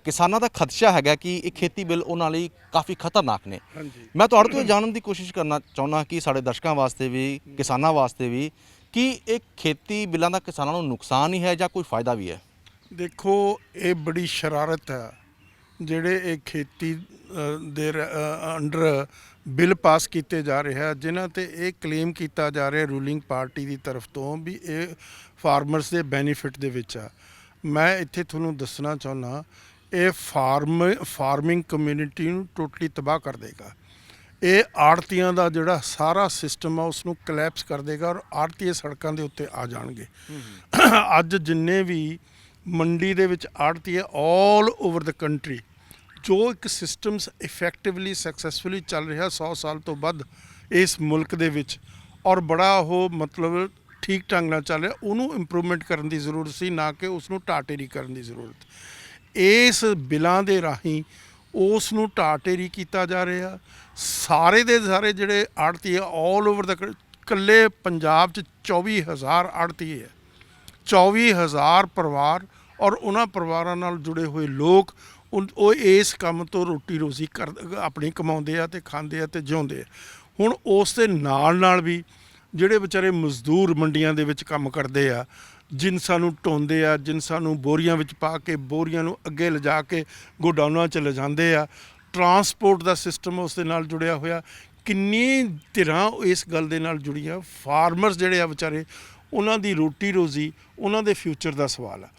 ਕਿਸਾਨਾਂ ਦਾ ਖਦਸ਼ਾ ਹੈਗਾ ਕਿ ਇਹ ਖੇਤੀ ਬਿੱਲ ਉਹਨਾਂ ਲਈ ਕਾਫੀ ਖਤਰਨਾਕ ਨੇ। ਮੈਂ ਤੁਹਾਡੇ ਤੋਂ ਜਾਣਨ ਦੀ ਕੋਸ਼ਿਸ਼ ਕਰਨਾ ਚਾਹੁੰਦਾ ਕਿ ਸਾਡੇ ਦਰਸ਼ਕਾਂ ਵਾਸਤੇ ਵੀ, ਕਿਸਾਨਾਂ ਵਾਸਤੇ ਵੀ, ਕਿ ਇਹ ਖੇਤੀ ਬਿੱਲਾਂ ਦਾ ਕਿਸਾਨਾਂ ਨੂੰ ਨੁਕਸਾਨ ਹੀ ਹੈ ਜਾਂ ਕੋਈ ਫਾਇਦਾ ਵੀ ਹੈ? ਦੇਖੋ, ਇਹ ਬੜੀ ਸ਼ਰਾਰਤ ਹੈ ਜਿਹੜੇ ਇਹ ਖੇਤੀ ਦੇ ਅੰਡਰ ਬਿੱਲ ਪਾਸ ਕੀਤੇ ਜਾ ਰਹੇ ਆ, ਜਿਨ੍ਹਾਂ ਤੇ ਇਹ ਕਲੇਮ ਕੀਤਾ ਜਾ ਰਿਹਾ ਰੂਲਿੰਗ ਪਾਰਟੀ ਦੀ ਤਰਫ ਤੋਂ ਵੀ ਇਹ ਫਾਰਮਰਸ ਦੇ ਬੈਨੀਫਿਟ ਦੇ ਵਿੱਚ ਆ। ਮੈਂ ਇੱਥੇ ਤੁਹਾਨੂੰ ਦੱਸਣਾ ਚਾਹੁੰਦਾ, ਇਹ ਫਾਰਮਿੰਗ ਕਮਿਊਨਿਟੀ ਨੂੰ ਟੋਟਲੀ ਤਬਾਹ ਕਰ ਦੇਗਾ। ਇਹ ਆੜਤੀਆਂ ਦਾ ਜਿਹੜਾ ਸਾਰਾ ਸਿਸਟਮ ਆ ਉਸ ਨੂੰ ਕਲੈਪਸ ਕਰ ਦੇਗਾ, ਔਰ ਆੜਤੀਏ ਸੜਕਾਂ ਦੇ ਉੱਤੇ ਆ ਜਾਣਗੇ। ਅੱਜ ਜਿੰਨੇ ਵੀ ਮੰਡੀ ਦੇ ਵਿੱਚ ਆੜਤੀਏ ਆਲ ਓਵਰ ਦ ਕੰਟਰੀ, ਜੋ ਇੱਕ ਸਿਸਟਮਸ ਇਫੈਕਟਿਵਲੀ ਸਕਸੈਸਫੁਲੀ ਚੱਲ ਰਿਹਾ 100 ਸਾਲ ਤੋਂ ਵੱਧ ਇਸ ਮੁਲਕ ਦੇ ਵਿੱਚ, ਔਰ ਬੜਾ ਉਹ ਮਤਲਬ ਠੀਕ ਢੰਗ ਨਾਲ ਚੱਲ ਰਿਹਾ, ਉਹਨੂੰ ਇੰਪਰੂਵਮੈਂਟ ਕਰਨ ਦੀ ਜ਼ਰੂਰਤ ਸੀ, ਨਾ ਕਿ ਉਸ ਨੂੰ ਢਾਟੇਰੀ ਕਰਨ ਦੀ ਜ਼ਰੂਰਤ। ਇਸ ਬਿੱਲਾਂ ਦੇ ਰਾਹੀਂ ਉਸ ਨੂੰ ਢਾਟੇਰੀ ਕੀਤਾ ਜਾ ਰਿਹਾ। ਸਾਰੇ ਦੇ ਸਾਰੇ ਜਿਹੜੇ ਆੜਤੀਏ ਆਲ ਓਵਰ ਦਾ, ਇਕੱਲੇ ਪੰਜਾਬ 'ਚ 24,000 ਆੜਤੀਏ ਹੈ, 24,000 ਪਰਿਵਾਰ, ਔਰ ਉਹਨਾਂ ਪਰਿਵਾਰਾਂ ਨਾਲ ਜੁੜੇ ਹੋਏ ਲੋਕ, ਉਹ ਇਸ ਕੰਮ ਤੋਂ ਰੋਟੀ ਰੋਜ਼ੀ ਆਪਣੀ ਕਮਾਉਂਦੇ ਆ ਤੇ ਖਾਂਦੇ ਆ ਤੇ ਜਿਉਂਦੇ ਆ। ਹੁਣ ਉਸ ਦੇ ਨਾਲ ਵੀ ਜਿਹੜੇ ਵਿਚਾਰੇ ਮਜ਼ਦੂਰ ਮੰਡੀਆਂ ਦੇ ਵਿੱਚ ਕੰਮ ਕਰਦੇ ਆ, ਜਿਨਸਾਂ ਨੂੰ ਢੋਂਦੇ ਆ, ਜਿਨਸਾਂ ਨੂੰ ਬੋਰੀਆਂ ਵਿੱਚ ਪਾ ਕੇ ਬੋਰੀਆਂ ਨੂੰ ਅੱਗੇ ਲਿਜਾ ਕੇ ਗੋਡਾਊਨਾਂ 'ਚ ਲਿਜਾਂਦੇ ਆ, ਟਰਾਂਸਪੋਰਟ ਦਾ ਸਿਸਟਮ ਉਸ ਦੇ ਨਾਲ ਜੁੜਿਆ ਹੋਇਆ। ਕਿੰਨੀ ਧਿਰਾਂ ਇਸ ਗੱਲ ਦੇ ਨਾਲ ਜੁੜੀਆਂ। ਫਾਰਮਰਸ ਜਿਹੜੇ ਆ ਵਿਚਾਰੇ, ਉਹਨਾਂ ਦੀ ਰੋਟੀ ਰੋਜ਼ੀ, ਉਹਨਾਂ ਦੇ ਫਿਊਚਰ ਦਾ ਸਵਾਲ ਆ।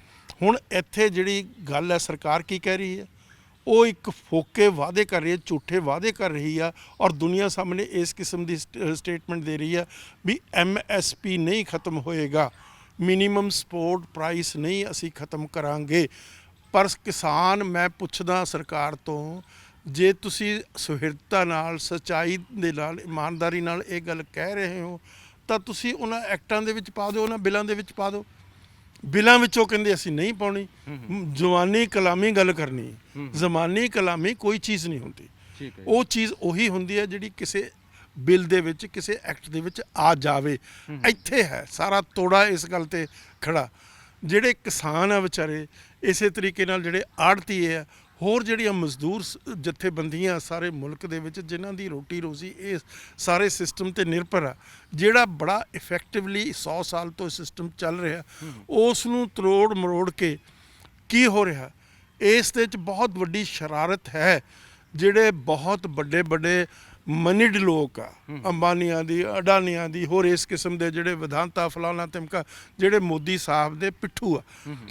ਹੁਣ ਇੱਥੇ ਜਿਹੜੀ ਗੱਲ ਹੈ, ਸਰਕਾਰ ਕੀ ਕਹਿ ਰਹੀ ਹੈ? ਉਹ ਇੱਕ ਫੋਕੇ ਵਾਅਦੇ ਕਰ ਰਹੀ ਹੈ, ਝੂਠੇ ਵਾਅਦੇ ਕਰ ਰਹੀ ਆ, ਔਰ ਦੁਨੀਆ ਸਾਹਮਣੇ ਇਸ ਕਿਸਮ ਦੀ ਸਟੇਟਮੈਂਟ ਦੇ ਰਹੀ ਆ ਵੀ MSP ਨਹੀਂ ਖਤਮ ਹੋਏਗਾ, ਮਿਨੀਮਮ ਸਪੋਰਟ ਪ੍ਰਾਈਸ ਨਹੀਂ ਅਸੀਂ ਖਤਮ ਕਰਾਂਗੇ। ਪਰ ਕਿਸਾਨ, ਮੈਂ ਪੁੱਛਦਾ ਸਰਕਾਰ ਤੋਂ, ਜੇ ਤੁਸੀਂ ਸੁਹਿਰਦਤਾ ਨਾਲ, ਸੱਚਾਈ ਦੇ ਨਾਲ, ਇਮਾਨਦਾਰੀ ਨਾਲ ਇਹ ਗੱਲ ਕਹਿ ਰਹੇ ਹੋ, ਤਾਂ ਤੁਸੀਂ ਉਹਨਾਂ ਐਕਟਾਂ ਦੇ ਵਿੱਚ ਪਾ ਦਿਓ, ਉਹਨਾਂ ਬਿੱਲਾਂ ਦੇ ਵਿੱਚ ਪਾ ਦਿਓ। ਬਿੱਲਾਂ ਵਿੱਚੋਂ ਕਹਿੰਦੇ ਅਸੀਂ ਨਹੀਂ ਪਾਉਣੀ। ਜ਼ੁਬਾਨੀ ਕਲਾਮੀ ਗੱਲ ਕਰਨੀ, ਜ਼ਮਾਨੀ ਕਲਾਮੀ ਕੋਈ ਚੀਜ਼ ਨਹੀਂ ਹੁੰਦੀ। ਉਹ ਚੀਜ਼ ਉਹੀ ਹੁੰਦੀ ਹੈ ਜਿਹੜੀ ਕਿਸੇ ਬਿੱਲ ਦੇ ਵਿੱਚ, ਕਿਸੇ ਐਕਟ ਦੇ ਵਿੱਚ ਆ ਜਾਵੇ। ਇੱਥੇ ਹੈ ਸਾਰਾ ਤੋੜਾ ਇਸ ਗੱਲ ਤੇ ਖੜਾ। ਜਿਹੜੇ ਕਿਸਾਨ ਆ ਵਿਚਾਰੇ, ਇਸੇ ਤਰੀਕੇ ਨਾਲ ਜਿਹੜੇ ਆੜਤੀਏ ਆ, ਹੋਰ ਜਿਹੜੀਆਂ ਮਜ਼ਦੂਰ ਜਥੇਬੰਦੀਆਂ ਸਾਰੇ ਮੁਲਕ ਦੇ ਵਿੱਚ, ਜਿਨ੍ਹਾਂ ਦੀ ਰੋਟੀ ਰੋਜ਼ੀ ਇਹ ਸਾਰੇ ਸਿਸਟਮ 'ਤੇ ਨਿਰਭਰ ਆ, ਜਿਹੜਾ ਬੜਾ ਇਫੈਕਟਿਵਲੀ 100 ਸਾਲ ਤੋਂ ਸਿਸਟਮ ਚੱਲ ਰਿਹਾ, ਉਸ ਨੂੰ ਤਰੋੜ ਮਰੋੜ ਕੇ ਕੀ ਹੋ ਰਿਹਾ? ਇਸ ਦੇ 'ਚ ਬਹੁਤ ਵੱਡੀ ਸ਼ਰਾਰਤ ਹੈ। ਜਿਹੜੇ ਬਹੁਤ ਵੱਡੇ ਮਨੀਡ ਲੋਕ ਆ, ਅੰਬਾਨੀਆਂ ਦੀ, ਅਡਾਨੀਆਂ ਦੀ, ਹੋਰ ਇਸ ਕਿਸਮ ਦੇ ਜਿਹੜੇ ਵਿਧਾਨਤਾ ਫਲਾਣਾ ਤਿਮਕਾ, ਜਿਹੜੇ ਮੋਦੀ ਸਾਹਿਬ ਦੇ ਪਿੱਠੂ ਆ,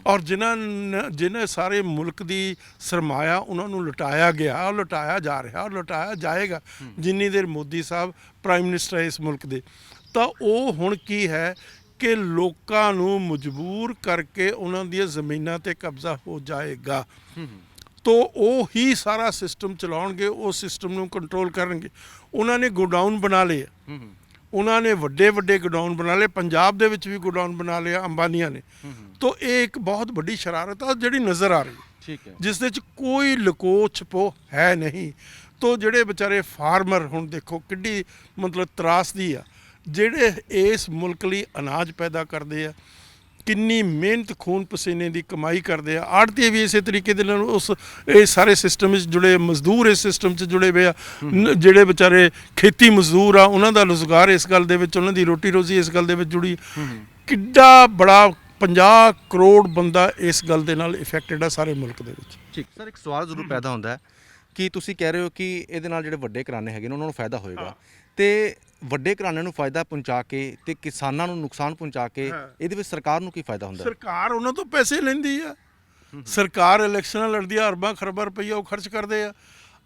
ਔਰ ਜਿਨ੍ਹਾਂ ਸਾਰੇ ਮੁਲਕ ਦੀ ਸਰਮਾਇਆ ਉਹਨਾਂ ਨੂੰ ਲੁਟਾਇਆ ਗਿਆ, ਲੁਟਾਇਆ ਜਾ ਰਿਹਾ, ਲੁਟਾਇਆ ਜਾਏਗਾ ਜਿੰਨੀ ਦੇਰ ਮੋਦੀ ਸਾਹਿਬ ਪ੍ਰਾਈਮ ਮਿਨਿਸਟਰ ਹੈ ਇਸ ਮੁਲਕ ਦੇ। ਤਾਂ ਉਹ ਹੁਣ ਕੀ ਹੈ ਕਿ ਲੋਕਾਂ ਨੂੰ ਮਜਬੂਰ ਕਰਕੇ ਉਹਨਾਂ ਦੀਆਂ ਜ਼ਮੀਨਾਂ ਤੇ ਕਬਜ਼ਾ ਹੋ ਜਾਏਗਾ। ਤੋ ਉਹ ਹੀ ਸਾਰਾ ਸਿਸਟਮ ਚਲਾਉਣਗੇ, ਉਹ ਸਿਸਟਮ ਨੂੰ ਕੰਟਰੋਲ ਕਰਨਗੇ। ਉਹਨਾਂ ਨੇ ਗੋਡਾਊਨ ਬਣਾ ਲਏ, ਉਹਨਾਂ ਨੇ ਵੱਡੇ ਗੋਡਾਊਨ ਬਣਾ ਲਏ, ਪੰਜਾਬ ਦੇ ਵਿੱਚ ਵੀ ਗੋਡਾਊਨ ਬਣਾ ਲਿਆ ਅੰਬਾਨੀਆਂ ਨੇ। ਤੋ ਇਹ ਇੱਕ ਬਹੁਤ ਵੱਡੀ ਸ਼ਰਾਰਤ ਆ ਜਿਹੜੀ ਨਜ਼ਰ ਆ ਰਹੀ, ਠੀਕ ਹੈ, ਜਿਸ ਦੇ ਵਿੱਚ ਕੋਈ ਲੁਕੋ ਛਪੋ ਹੈ ਨਹੀਂ। ਤੋ ਜਿਹੜੇ ਵਿਚਾਰੇ ਫਾਰਮਰ, ਹੁਣ ਦੇਖੋ ਕਿੱਡੀ ਮਤਲਬ ਤਰਾਸਦੀ ਆ, ਜਿਹੜੇ ਇਸ ਮੁਲਕ ਲਈ ਅਨਾਜ ਪੈਦਾ ਕਰਦੇ ਆ, ਕਿੰਨੀ ਮਿਹਨਤ ਖੂਨ ਪਸੀਨੇ ਦੀ ਕਮਾਈ ਕਰਦੇ ਆ। ਆੜ੍ਹਤੀ ਵੀ ਇਸੇ ਤਰੀਕੇ ਦੇ ਨਾਲ ਇਹ ਸਾਰੇ ਸਿਸਟਮ ਵਿੱਚ ਜੁੜੇ, ਮਜ਼ਦੂਰ ਇਸ ਸਿਸਟਮ 'ਚ ਜੁੜੇ ਹੋਏ ਆ। ਜਿਹੜੇ ਵਿਚਾਰੇ ਖੇਤੀ ਮਜ਼ਦੂਰ ਆ ਉਹਨਾਂ ਦਾ ਰੁਜ਼ਗਾਰ ਇਸ ਗੱਲ ਦੇ ਵਿੱਚ, ਉਹਨਾਂ ਦੀ ਰੋਟੀ ਰੋਜ਼ੀ ਇਸ ਗੱਲ ਦੇ ਵਿੱਚ ਜੁੜੀ। ਕਿੱਡਾ ਬੜਾ 50 ਕਰੋੜ ਬੰਦਾ ਇਸ ਗੱਲ ਦੇ ਨਾਲ ਇਫੈਕਟਡ ਆ ਸਾਰੇ ਮੁਲਕ ਦੇ ਵਿੱਚ। ਠੀਕ ਸਰ, ਇੱਕ ਸਵਾਲ ਜ਼ਰੂਰ ਪੈਦਾ ਹੁੰਦਾ ਹੈ ਕਿ ਤੁਸੀਂ ਕਹਿ ਰਹੇ ਹੋ ਕਿ ਇਹਦੇ ਨਾਲ ਜਿਹੜੇ ਵੱਡੇ ਘਰਾਣੇ ਹੈਗੇ ਨੇ ਉਹਨਾਂ ਨੂੰ ਫਾਇਦਾ ਹੋਏਗਾ, ਤੇ ਵੱਡੇ ਘਰਾਣਿਆਂ ਨੂੰ ਫਾਇਦਾ ਪਹੁੰਚਾ ਕੇ ਤੇ ਕਿਸਾਨਾਂ ਨੂੰ ਨੁਕਸਾਨ ਪਹੁੰਚਾ ਕੇ ਇਹਦੇ ਵਿੱਚ ਸਰਕਾਰ ਨੂੰ ਕੀ ਫਾਇਦਾ ਹੁੰਦਾ ਹੈ? ਸਰਕਾਰ ਉਹਨਾਂ ਤੋਂ ਪੈਸੇ ਲੈਂਦੀ ਆ। ਸਰਕਾਰ ਇਲੈਕਸ਼ਨਾਂ ਲੜਦੀ ਆ, ਅਰਬਾਂ ਖਰਬਾਂ ਰੁਪਈਆ ਉਹ ਖਰਚ ਕਰਦੇ ਆ।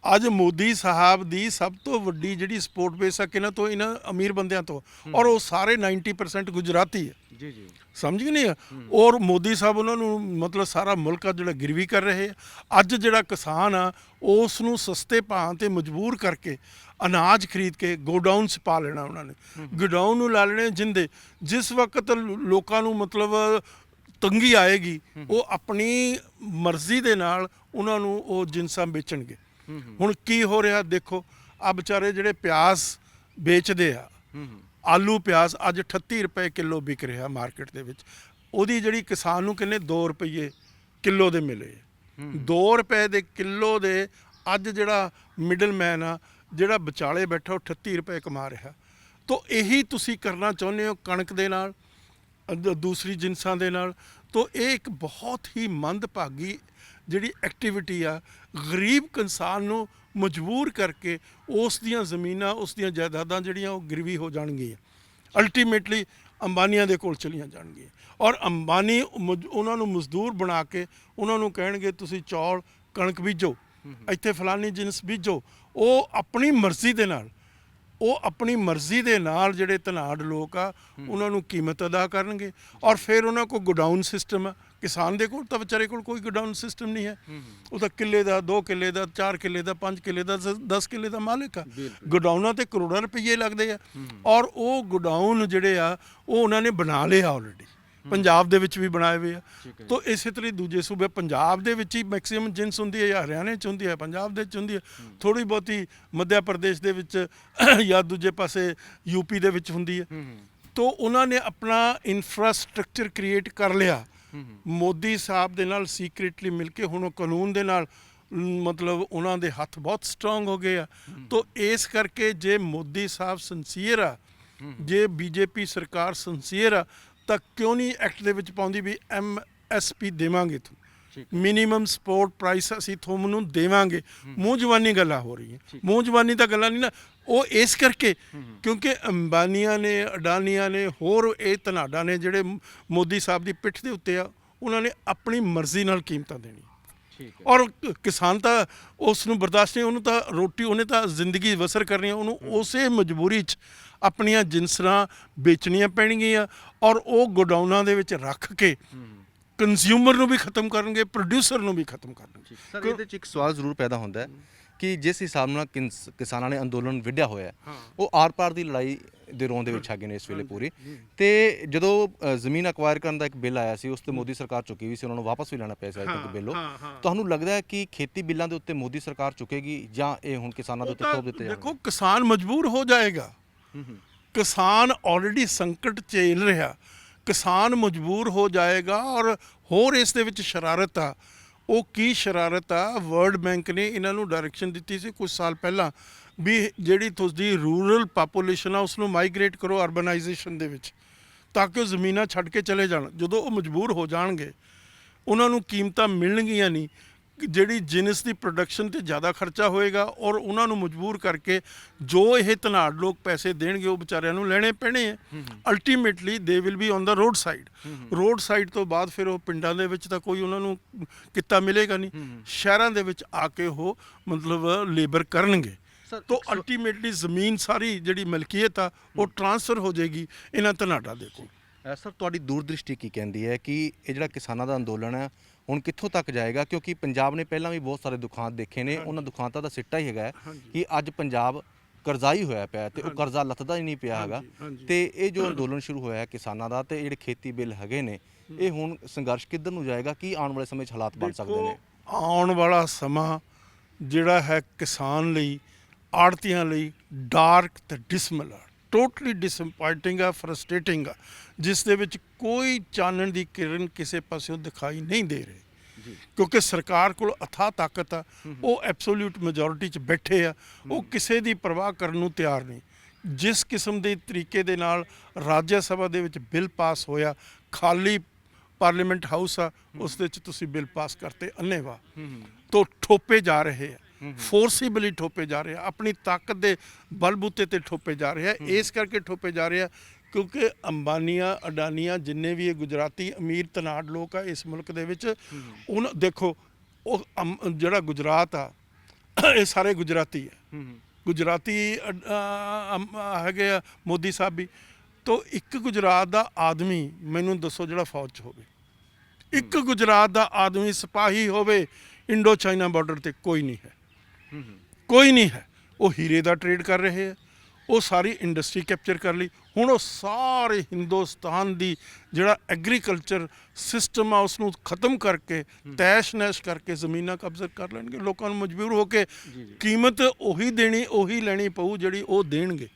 ਅੱਜ ਮੋਦੀ ਸਾਹਿਬ ਦੀ ਸਭ ਤੋਂ ਵੱਡੀ ਜਿਹੜੀ ਸਪੋਰਟ ਬੇਸ ਆ ਕਿਹਨਾਂ ਤੋਂ, ਇਹਨਾਂ ਅਮੀਰ ਬੰਦਿਆਂ ਤੋਂ, ਔਰ ਉਹ ਸਾਰੇ 90% ਗੁਜਰਾਤੀ ਹੈ। ਜੀ ਜੀ, ਸਮਝ ਗਏ ਨਹੀਂ ਆ। ਔਰ ਮੋਦੀ ਸਾਹਿਬ ਉਹਨਾਂ ਨੂੰ ਮਤਲਬ ਸਾਰਾ ਮੁਲਕ ਆ ਜਿਹੜਾ ਗਿਰਵੀ ਕਰ ਰਹੇ ਆ। ਅੱਜ ਜਿਹੜਾ ਕਿਸਾਨ ਆ ਉਸ ਨੂੰ ਸਸਤੇ ਭਾਅ ਤੇ ਮਜਬੂਰ ਕਰਕੇ ਅਨਾਜ ਖਰੀਦ ਕੇ ਗੋਡਾਊਨ 'ਚ ਪਾ ਲੈਣਾ ਉਹਨਾਂ ਨੇ, ਗੋਡਾਊਨ ਨੂੰ ਲਾ ਲੈਣੇ ਜਿੰਦੇ ਜਿਸ ਵਕਤ ਲੋਕਾਂ ਨੂੰ ਮਤਲਬ ਤੰਗੀ ਆਏਗੀ ਉਹ ਆਪਣੀ ਮਰਜ਼ੀ ਦੇ ਨਾਲ ਉਹਨਾਂ ਨੂੰ ਉਹ ਜਿਨਸਾਂ ਵੇਚਣਗੇ। ਹੁਣ ਕੀ ਹੋ ਰਿਹਾ ਦੇਖੋ, ਆ ਵਿਚਾਰੇ ਜਿਹੜੇ ਪਿਆਜ਼ ਵੇਚਦੇ ਆ, ਆਲੂ ਪਿਆਜ਼ ਅੱਜ 38 ਰੁਪਏ ਕਿਲੋ ਵਿਕ ਰਿਹਾ ਮਾਰਕੀਟ ਦੇ ਵਿੱਚ। ਉਹਦੀ ਜਿਹੜੀ ਕਿਸਾਨ ਨੂੰ ਕਿੰਨੇ 2 ਰੁਪਏ ਕਿਲੋ ਦੇ ਮਿਲੇ। 2 ਰੁਪਏ ਦੇ ਕਿਲੋ ਦੇ ਅੱਜ ਜਿਹੜਾ ਮਿਡਲ ਮੈਨ ਆ, ਜਿਹੜਾ ਵਿਚਾਲੇ ਬੈਠਾ, ਉਹ 38 ਰੁਪਏ ਕਮਾ ਰਿਹਾ। ਤਾਂ ਇਹੀ ਤੁਸੀਂ ਕਰਨਾ ਚਾਹੁੰਦੇ ਹੋ ਕਣਕ ਦੇ ਨਾਲ, ਦੂਸਰੀ ਜਿਨਸਾਂ ਦੇ ਨਾਲ। ਤਾਂ ਇਹ ਇੱਕ ਬਹੁਤ ਹੀ ਮੰਦਭਾਗੀ ਜਿਹੜੀ ਐਕਟੀਵਿਟੀ ਆ, ਗਰੀਬ ਕਿਸਾਨ ਨੂੰ ਮਜਬੂਰ ਕਰਕੇ ਉਸ ਦੀਆਂ ਜ਼ਮੀਨਾਂ, ਉਸ ਦੀਆਂ ਜਾਇਦਾਦਾਂ ਜਿਹੜੀਆਂ ਉਹ ਗਿਰਵੀ ਹੋ ਜਾਣਗੀਆਂ, ਅਲਟੀਮੇਟਲੀ ਅੰਬਾਨੀਆਂ ਦੇ ਕੋਲ ਚਲੀਆਂ ਜਾਣਗੀਆਂ। ਔਰ ਅੰਬਾਨੀ ਉਹਨਾਂ ਨੂੰ ਮਜ਼ਦੂਰ ਬਣਾ ਕੇ ਉਹਨਾਂ ਨੂੰ ਕਹਿਣਗੇ ਤੁਸੀਂ ਚੌਲ ਕਣਕ ਬੀਜੋ, ਇੱਥੇ ਫਲਾਨੀ ਜਿਨਸ ਬੀਜੋ। ਉਹ ਆਪਣੀ ਮਰਜ਼ੀ ਦੇ ਨਾਲ ਜਿਹੜੇ ਧਨਾੜ ਲੋਕ ਆ ਉਹਨਾਂ ਨੂੰ ਕੀਮਤ ਅਦਾ ਕਰਨਗੇ। ਔਰ ਫਿਰ ਉਹਨਾਂ ਕੋਲ ਗੋਡਾਊਨ ਸਿਸਟਮ ਆ। ਕਿਸਾਨ ਦੇ ਕੋਲ ਤਾਂ ਵਿਚਾਰੇ ਕੋਲ ਕੋਈ ਗੋਡਾਊਨ ਸਿਸਟਮ ਨਹੀਂ ਹੈ। ਉਹ ਤਾਂ ਕਿੱਲੇ ਦਾ, 2 ਕਿੱਲੇ ਦਾ, 4 ਕਿੱਲੇ ਦਾ, 5 ਕਿੱਲੇ ਦਾ, 10 ਕਿੱਲੇ ਦਾ ਮਾਲਕ ਆ। ਗੋਡਾਊਨਾਂ ਤੇ ਕਰੋੜਾਂ ਰੁਪਈਏ ਲੱਗਦੇ ਆ। ਔਰ ਉਹ ਗੋਡਾਊਨ ਜਿਹੜੇ ਆ ਉਹ ਉਹਨਾਂ ਨੇ ਬਣਾ ਲਏ ਆਲਰੇਡੀ। ਪੰਜਾਬ ਦੇ ਵਿੱਚ ਵੀ ਬਣਾਏ ਹੋਏ ਆ। ਤਾਂ ਇਸੇ ਤਰ੍ਹਾਂ ਦੂਜੇ ਸੂਬੇ, ਪੰਜਾਬ ਦੇ ਵਿੱਚ ਹੀ ਮੈਕਸਿਮਮ ਜਿਨਸ ਹੁੰਦੀ ਹੈ, ਜਾਂ ਹਰਿਆਣੇ 'ਚ ਹੁੰਦੀ ਹੈ, ਪੰਜਾਬ ਦੇ 'ਚ ਹੁੰਦੀ ਹੈ, ਥੋੜ੍ਹੀ ਬਹੁਤੀ ਮੱਧ ਪ੍ਰਦੇਸ਼ ਦੇ ਵਿੱਚ ਜਾਂ ਦੂਜੇ ਪਾਸੇ ਯੂਪੀ ਦੇ ਵਿੱਚ ਹੁੰਦੀ ਹੈ। ਤਾਂ ਉਹਨਾਂ ਨੇ ਆਪਣਾ ਇਨਫਰਾਸਟ੍ਰਕਚਰ ਕ੍ਰੀਏਟ ਕਰ ਲਿਆ ਮੋਦੀ ਸਾਹਿਬ ਦੇ ਨਾਲ ਸੀਕ੍ਰੀਟਲੀ ਮਿਲ ਕੇ। ਹੁਣ ਉਹ ਕਾਨੂੰਨ ਦੇ ਨਾਲ ਮਤਲਬ ਉਹਨਾਂ ਦੇ ਹੱਥ ਬਹੁਤ ਸਟਰੋਂਗ ਹੋ ਗਏ ਆ। ਤਾਂ ਇਸ ਕਰਕੇ ਜੇ ਮੋਦੀ ਸਾਹਿਬ ਸਿੰਸੀਅਰ ਆ, ਜੇ ਬੀਜੇਪੀ ਸਰਕਾਰ ਸਿੰਸੀਅਰ ਆ, ਤਾਂ ਕਿਉਂ ਨਹੀਂ ਐਕਟ ਦੇ ਵਿੱਚ ਪਾਉਂਦੀ ਵੀ MSP ਦੇਵਾਂਗੇ, ਮਿਨੀਮਮ ਸਪੋਰਟ ਪ੍ਰਾਈਸ ਅਸੀਂ ਤੁਹਾਨੂੰ ਦੇਵਾਂਗੇ। ਮੂੰਹ ਜ਼ਬਾਨੀ ਗੱਲਾਂ ਹੋ ਰਹੀਆਂ, ਮੂੰਹ ਜ਼ਬਾਨੀ ਤਾਂ ਗੱਲਾਂ ਨਹੀਂ ਨਾ। ਉਹ ਇਸ ਕਰਕੇ ਕਿਉਂਕਿ ਅੰਬਾਨੀਆਂ ਨੇ, ਅਡਾਨੀਆਂ ਨੇ, ਹੋਰ ਇਹ ਧਨਾਡਾ ਨੇ ਜਿਹੜੇ ਮੋਦੀ ਸਾਹਿਬ ਦੀ ਪਿੱਠ ਦੇ ਉੱਤੇ ਆ, ਉਹਨਾਂ ਨੇ ਆਪਣੀ ਮਰਜ਼ੀ ਨਾਲ ਕੀਮਤਾਂ ਦੇਣੀਆਂ। ਔਰ ਕਿਸਾਨ ਤਾਂ ਉਸ ਨੂੰ ਬਰਦਾਸ਼ਤ ਨਹੀਂ, ਉਹਨੂੰ ਤਾਂ ਰੋਟੀ, ਉਹਨੇ ਤਾਂ ਜ਼ਿੰਦਗੀ ਬਸਰ ਕਰਨੀ ਹੈ, ਉਹਨੂੰ ਉਸੇ ਮਜਬੂਰੀ 'ਚ ਆਪਣੀਆਂ ਜਿਨਸਾਂ ਵੇਚਣੀਆਂ ਪੈਣਗੀਆਂ। ਔਰ ਉਹ ਗੋਡਾਊਨਾਂ ਦੇ ਵਿੱਚ ਰੱਖ ਕੇ ਕੰਜ਼ਿਊਮਰ ਨੂੰ ਵੀ ਖਤਮ ਕਰਨਗੇ, ਪ੍ਰੋਡਿਊਸਰ ਨੂੰ ਵੀ ਖਤਮ ਕਰਨਗੇ। ਸਰ, ਇਹਦੇ 'ਚ ਇੱਕ ਸਵਾਲ ਜ਼ਰੂਰ ਪੈਦਾ ਹੁੰਦਾ ਹੈ ਕਿ ਜਿਸ ਹਿਸਾਬ ਨਾਲ ਕਿਸਾਨਾਂ ਨੇ ਅੰਦੋਲਨ ਵਿੱਢਿਆ ਹੋਇਆ, ਉਹ ਆਰ-ਪਾਰ ਦੀ ਲੜਾਈ ਦੇ ਰੌਂ ਦੇ ਵਿੱਚ ਹੈਗੇ ਨੇ ਇਸ ਵੇਲੇ ਪੂਰੀ। ਤੇ ਜਦੋਂ ਜ਼ਮੀਨ ਅਕਵਾਇਰ ਕਰਨ ਦਾ ਇੱਕ ਬਿੱਲ ਆਇਆ ਸੀ, ਉਸ ਤੇ ਮੋਦੀ ਸਰਕਾਰ ਚੁੱਕੀ ਵੀ ਸੀ, ਉਹਨਾਂ ਨੂੰ ਵਾਪਸ ਵੀ ਲੈਣਾ ਪਿਆ ਸੀ ਕਿਉਂਕਿ ਬਿੱਲ। ਤੁਹਾਨੂੰ ਲੱਗਦਾ ਹੈ ਕਿ ਖੇਤੀ ਬਿੱਲਾਂ ਦੇ ਉੱਤੇ ਮੋਦੀ ਸਰਕਾਰ ਚੁੱਕੇਗੀ ਜਾਂ ਇਹ ਹੁਣ ਕਿਸਾਨਾਂ ਦੇ ਉੱਤੇ ਥੋਪ ਦਿੱਤੇ ਜਾਣਗੇ? ਦੇਖੋ, ਕਿਸਾਨ ਮਜਬੂਰ ਹੋ ਜਾਏਗਾ। ਕਿਸਾਨ ਆਲਰੇਡੀ ਸੰਕਟ ਝੇਲ ਰਿਹਾ, ਕਿਸਾਨ ਮਜਬੂਰ ਹੋ ਜਾਏਗਾ। ਔਰ ਹੋਰ ਇਸ ਦੇ ਵਿੱਚ ਸ਼ਰਾਰਤ ਆ। ਉਹ ਕੀ ਸ਼ਰਾਰਤ ਆ, ਵਰਲਡ ਬੈਂਕ ਨੇ ਇਹਨਾਂ ਨੂੰ ਡਾਇਰੈਕਸ਼ਨ ਦਿੱਤੀ ਸੀ ਕੁਝ ਸਾਲ ਪਹਿਲਾਂ ਵੀ ਜਿਹੜੀ ਤੁਹਾਡੀ ਰੂਰਲ ਪਾਪੂਲੇਸ਼ਨ ਆ ਉਸ ਨੂੰ ਮਾਈਗ੍ਰੇਟ ਕਰੋ ਅਰਬਨਾਈਜੇਸ਼ਨ ਦੇ ਵਿੱਚ, ਤਾਂ ਕਿ ਉਹ ਜ਼ਮੀਨਾਂ ਛੱਡ ਕੇ ਚਲੇ ਜਾਣ। ਜਦੋਂ ਉਹ ਮਜਬੂਰ ਹੋ ਜਾਣਗੇ, ਉਹਨਾਂ ਨੂੰ ਕੀਮਤਾਂ ਮਿਲਣਗੀਆਂ ਨਹੀਂ, ਜਿਹੜੀ ਜਿਨਸ ਦੀ ਪ੍ਰੋਡਕਸ਼ਨ ਤੇ ਜ਼ਿਆਦਾ ਖਰਚਾ ਹੋਏਗਾ। ਔਰ ਉਹਨਾਂ ਨੂੰ ਮਜਬੂਰ ਕਰਕੇ ਜੋ ਇਹ ਧਨਾੜ ਲੋਕ ਪੈਸੇ ਦੇਣਗੇ ਉਹ ਵਿਚਾਰਿਆਂ ਨੂੰ ਲੈਣੇ ਪੈਣੇ ਆ। Ultimately they will be on the road side. Road side ਤੋਂ ਬਾਅਦ ਫਿਰ ਉਹ ਪਿੰਡਾਂ ਦੇ ਵਿੱਚ ਤਾਂ ਕੋਈ ਉਹਨਾਂ ਨੂੰ ਕਿੱਤਾ ਮਿਲੇਗਾ ਨਹੀਂ, ਸ਼ਹਿਰਾਂ ਦੇ ਵਿੱਚ ਆ ਕੇ ਉਹ ਮਤਲਬ ਲੇਬਰ ਕਰਨਗੇ। ਤਾਂ ਅਲਟੀਮੇਟਲੀ ਜ਼ਮੀਨ ਸਾਰੀ ਜਿਹੜੀ ਮਲਕੀਅਤ ਆ ਉਹ ਟਰਾਂਸਫਰ ਹੋ ਜਾਏਗੀ ਇਹਨਾਂ ਧਨਾੜਾਂ ਦੇ ਕੋਲ। ਸਰ, ਤੁਹਾਡੀ ਦੂਰਦ੍ਰਿਸ਼ਟੀ ਕੀ ਕਹਿੰਦੀ ਹੈ ਕਿ ਇਹ ਜਿਹੜਾ ਕਿਸਾਨਾਂ ਦਾ ਅੰਦੋਲਨ ਹੈ ਹੁਣ ਕਿੱਥੋਂ ਤੱਕ ਜਾਏਗਾ? ਕਿਉਂਕਿ ਪੰਜਾਬ ਨੇ ਪਹਿਲਾਂ ਵੀ ਬਹੁਤ ਸਾਰੇ ਦੁਖਾਂਤ ਦੇਖੇ ਨੇ, ਉਹਨਾਂ ਦੁਖਾਂਤਾਂ ਦਾ ਸਿੱਟਾ ਹੀ ਹੈਗਾ ਕਿ ਅੱਜ ਪੰਜਾਬ ਕਰਜ਼ਾਈ ਹੋਇਆ ਪਿਆ ਤੇ ਉਹ ਕਰਜ਼ਾ ਲੱਥਦਾ ਹੀ ਨਹੀਂ ਪਿਆ ਹੈਗਾ। ਤੇ ਇਹ ਜੋ ਅੰਦੋਲਨ ਸ਼ੁਰੂ ਹੋਇਆ ਹੈ ਕਿਸਾਨਾਂ ਦਾ, ਤੇ ਜਿਹੜੇ ਖੇਤੀ ਬਿੱਲ ਹੈਗੇ ਨੇ, ਇਹ ਹੁਣ ਸੰਘਰਸ਼ ਕਿੱਧਰ ਨੂੰ ਜਾਏਗਾ? ਕੀ ਆਉਣ ਵਾਲੇ ਸਮੇਂ 'ਚ ਹਾਲਾਤ ਬਣ ਸਕਦੇ ਨੇ? ਆਉਣ ਵਾਲਾ ਸਮਾਂ ਜਿਹੜਾ ਹੈ ਕਿਸਾਨ ਲਈ, ਆੜ੍ਹਤੀਆਂ ਲਈ ਡਾਰਕ ਤੇ ਡਿਸਮਲ ਆ, ਟੋਟਲੀ ਡਿਸਅਪਾਇੰਟਿੰਗ ਆ, ਫਰਸਟ੍ਰੇਟਿੰਗ ਆ, ਜਿਸ ਦੇ ਵਿੱਚ ਕੋਈ ਚਾਨਣ ਦੀ ਕਿਰਨ ਕਿਸੇ ਪਾਸਿਓਂ ਦਿਖਾਈ ਨਹੀਂ ਦੇ ਰਹੀ। ਕਿਉਂਕਿ ਸਰਕਾਰ ਕੋਲ ਅਥਾਹ ਤਾਕਤ ਆ, ਉਹ ਐਬਸੋਲਿਊਟ ਮੈਜੋਰਿਟੀ 'ਚ ਬੈਠੇ ਆ, ਉਹ ਕਿਸੇ ਦੀ ਪਰਵਾਹ ਕਰਨ ਨੂੰ ਤਿਆਰ ਨਹੀਂ। ਜਿਸ ਕਿਸਮ ਦੇ ਤਰੀਕੇ ਦੇ ਨਾਲ ਰਾਜ ਸਭਾ ਦੇ ਵਿੱਚ ਬਿੱਲ ਪਾਸ ਹੋਇਆ, ਖਾਲੀ ਪਾਰਲੀਮੈਂਟ ਹਾਊਸ ਆ, ਉਸ ਦੇ ਵਿੱਚ ਤੁਸੀਂ ਬਿੱਲ ਪਾਸ ਕਰਤੇ ਅੰਨ੍ਹੇਵਾਹ ਤੋਂ ਠੋਪੇ ਜਾ ਰਹੇ ਆ, ਫੋਰਸੀਬਲੀ ਠੋਪੇ ਜਾ ਰਹੇ ਆ, ਆਪਣੀ ਤਾਕਤ ਦੇ ਬਲਬੂਤੇ ਤੇ ਠੋਪੇ ਜਾ ਰਹੇ ਆ। ਇਸ ਕਰਕੇ ਠੋਪੇ ਜਾ ਰਹੇ ਆ ਕਿਉਂਕਿ ਅੰਬਾਨੀਆਂ, ਅਡਾਨੀਆਂ, ਜਿੰਨੇ ਵੀ ਇਹ ਗੁਜਰਾਤੀ ਅਮੀਰ ਤਨਾੜ ਲੋਕ ਆ ਇਸ ਮੁਲਕ ਦੇ ਵਿੱਚ, ਉਹਨਾਂ ਦੇਖੋ ਉਹ ਜਿਹੜਾ ਗੁਜਰਾਤ ਆ ਇਹ ਸਾਰੇ ਗੁਜਰਾਤੀ ਆ, ਗੁਜਰਾਤੀ ਹੈਗੇ ਆ ਮੋਦੀ ਸਾਹਿਬ ਵੀ। ਤੋ ਇੱਕ ਗੁਜਰਾਤ ਦਾ ਆਦਮੀ ਮੈਨੂੰ ਦੱਸੋ ਜਿਹੜਾ ਫੌਜ 'ਚ ਹੋਵੇ, ਇੱਕ ਗੁਜਰਾਤ ਦਾ ਆਦਮੀ ਸਿਪਾਹੀ ਹੋਵੇ ਇੰਡੋ ਚਾਈਨਾ ਬਾਰਡਰ ਤੇ, ਕੋਈ ਨਹੀਂ ਹੈ, ਕੋਈ ਨਹੀਂ ਹੈ। ਉਹ ਹੀਰੇ ਦਾ ਟ੍ਰੇਡ ਕਰ ਰਹੇ ਆ, ਉਹ ਸਾਰੀ ਇੰਡਸਟਰੀ ਕੈਪਚਰ ਕਰ ਲਈ। ਹੁਣ ਉਹ ਸਾਰੇ ਹਿੰਦੁਸਤਾਨ ਦੀ ਜਿਹੜਾ ਐਗਰੀਕਲਚਰ ਸਿਸਟਮ ਆ ਉਸ ਨੂੰ ਖਤਮ ਕਰਕੇ, ਤੈਸ਼ ਨੈਸ਼ ਕਰਕੇ ਜ਼ਮੀਨਾਂ ਕਬਜ਼ਾ ਕਰ ਲੈਣਗੇ। ਲੋਕਾਂ ਨੂੰ ਮਜਬੂਰ ਹੋ ਕੇ ਕੀਮਤ ਉਹੀ ਦੇਣੀ, ਉਹੀ ਲੈਣੀ ਪਊ ਜਿਹੜੀ ਉਹ ਦੇਣਗੇ।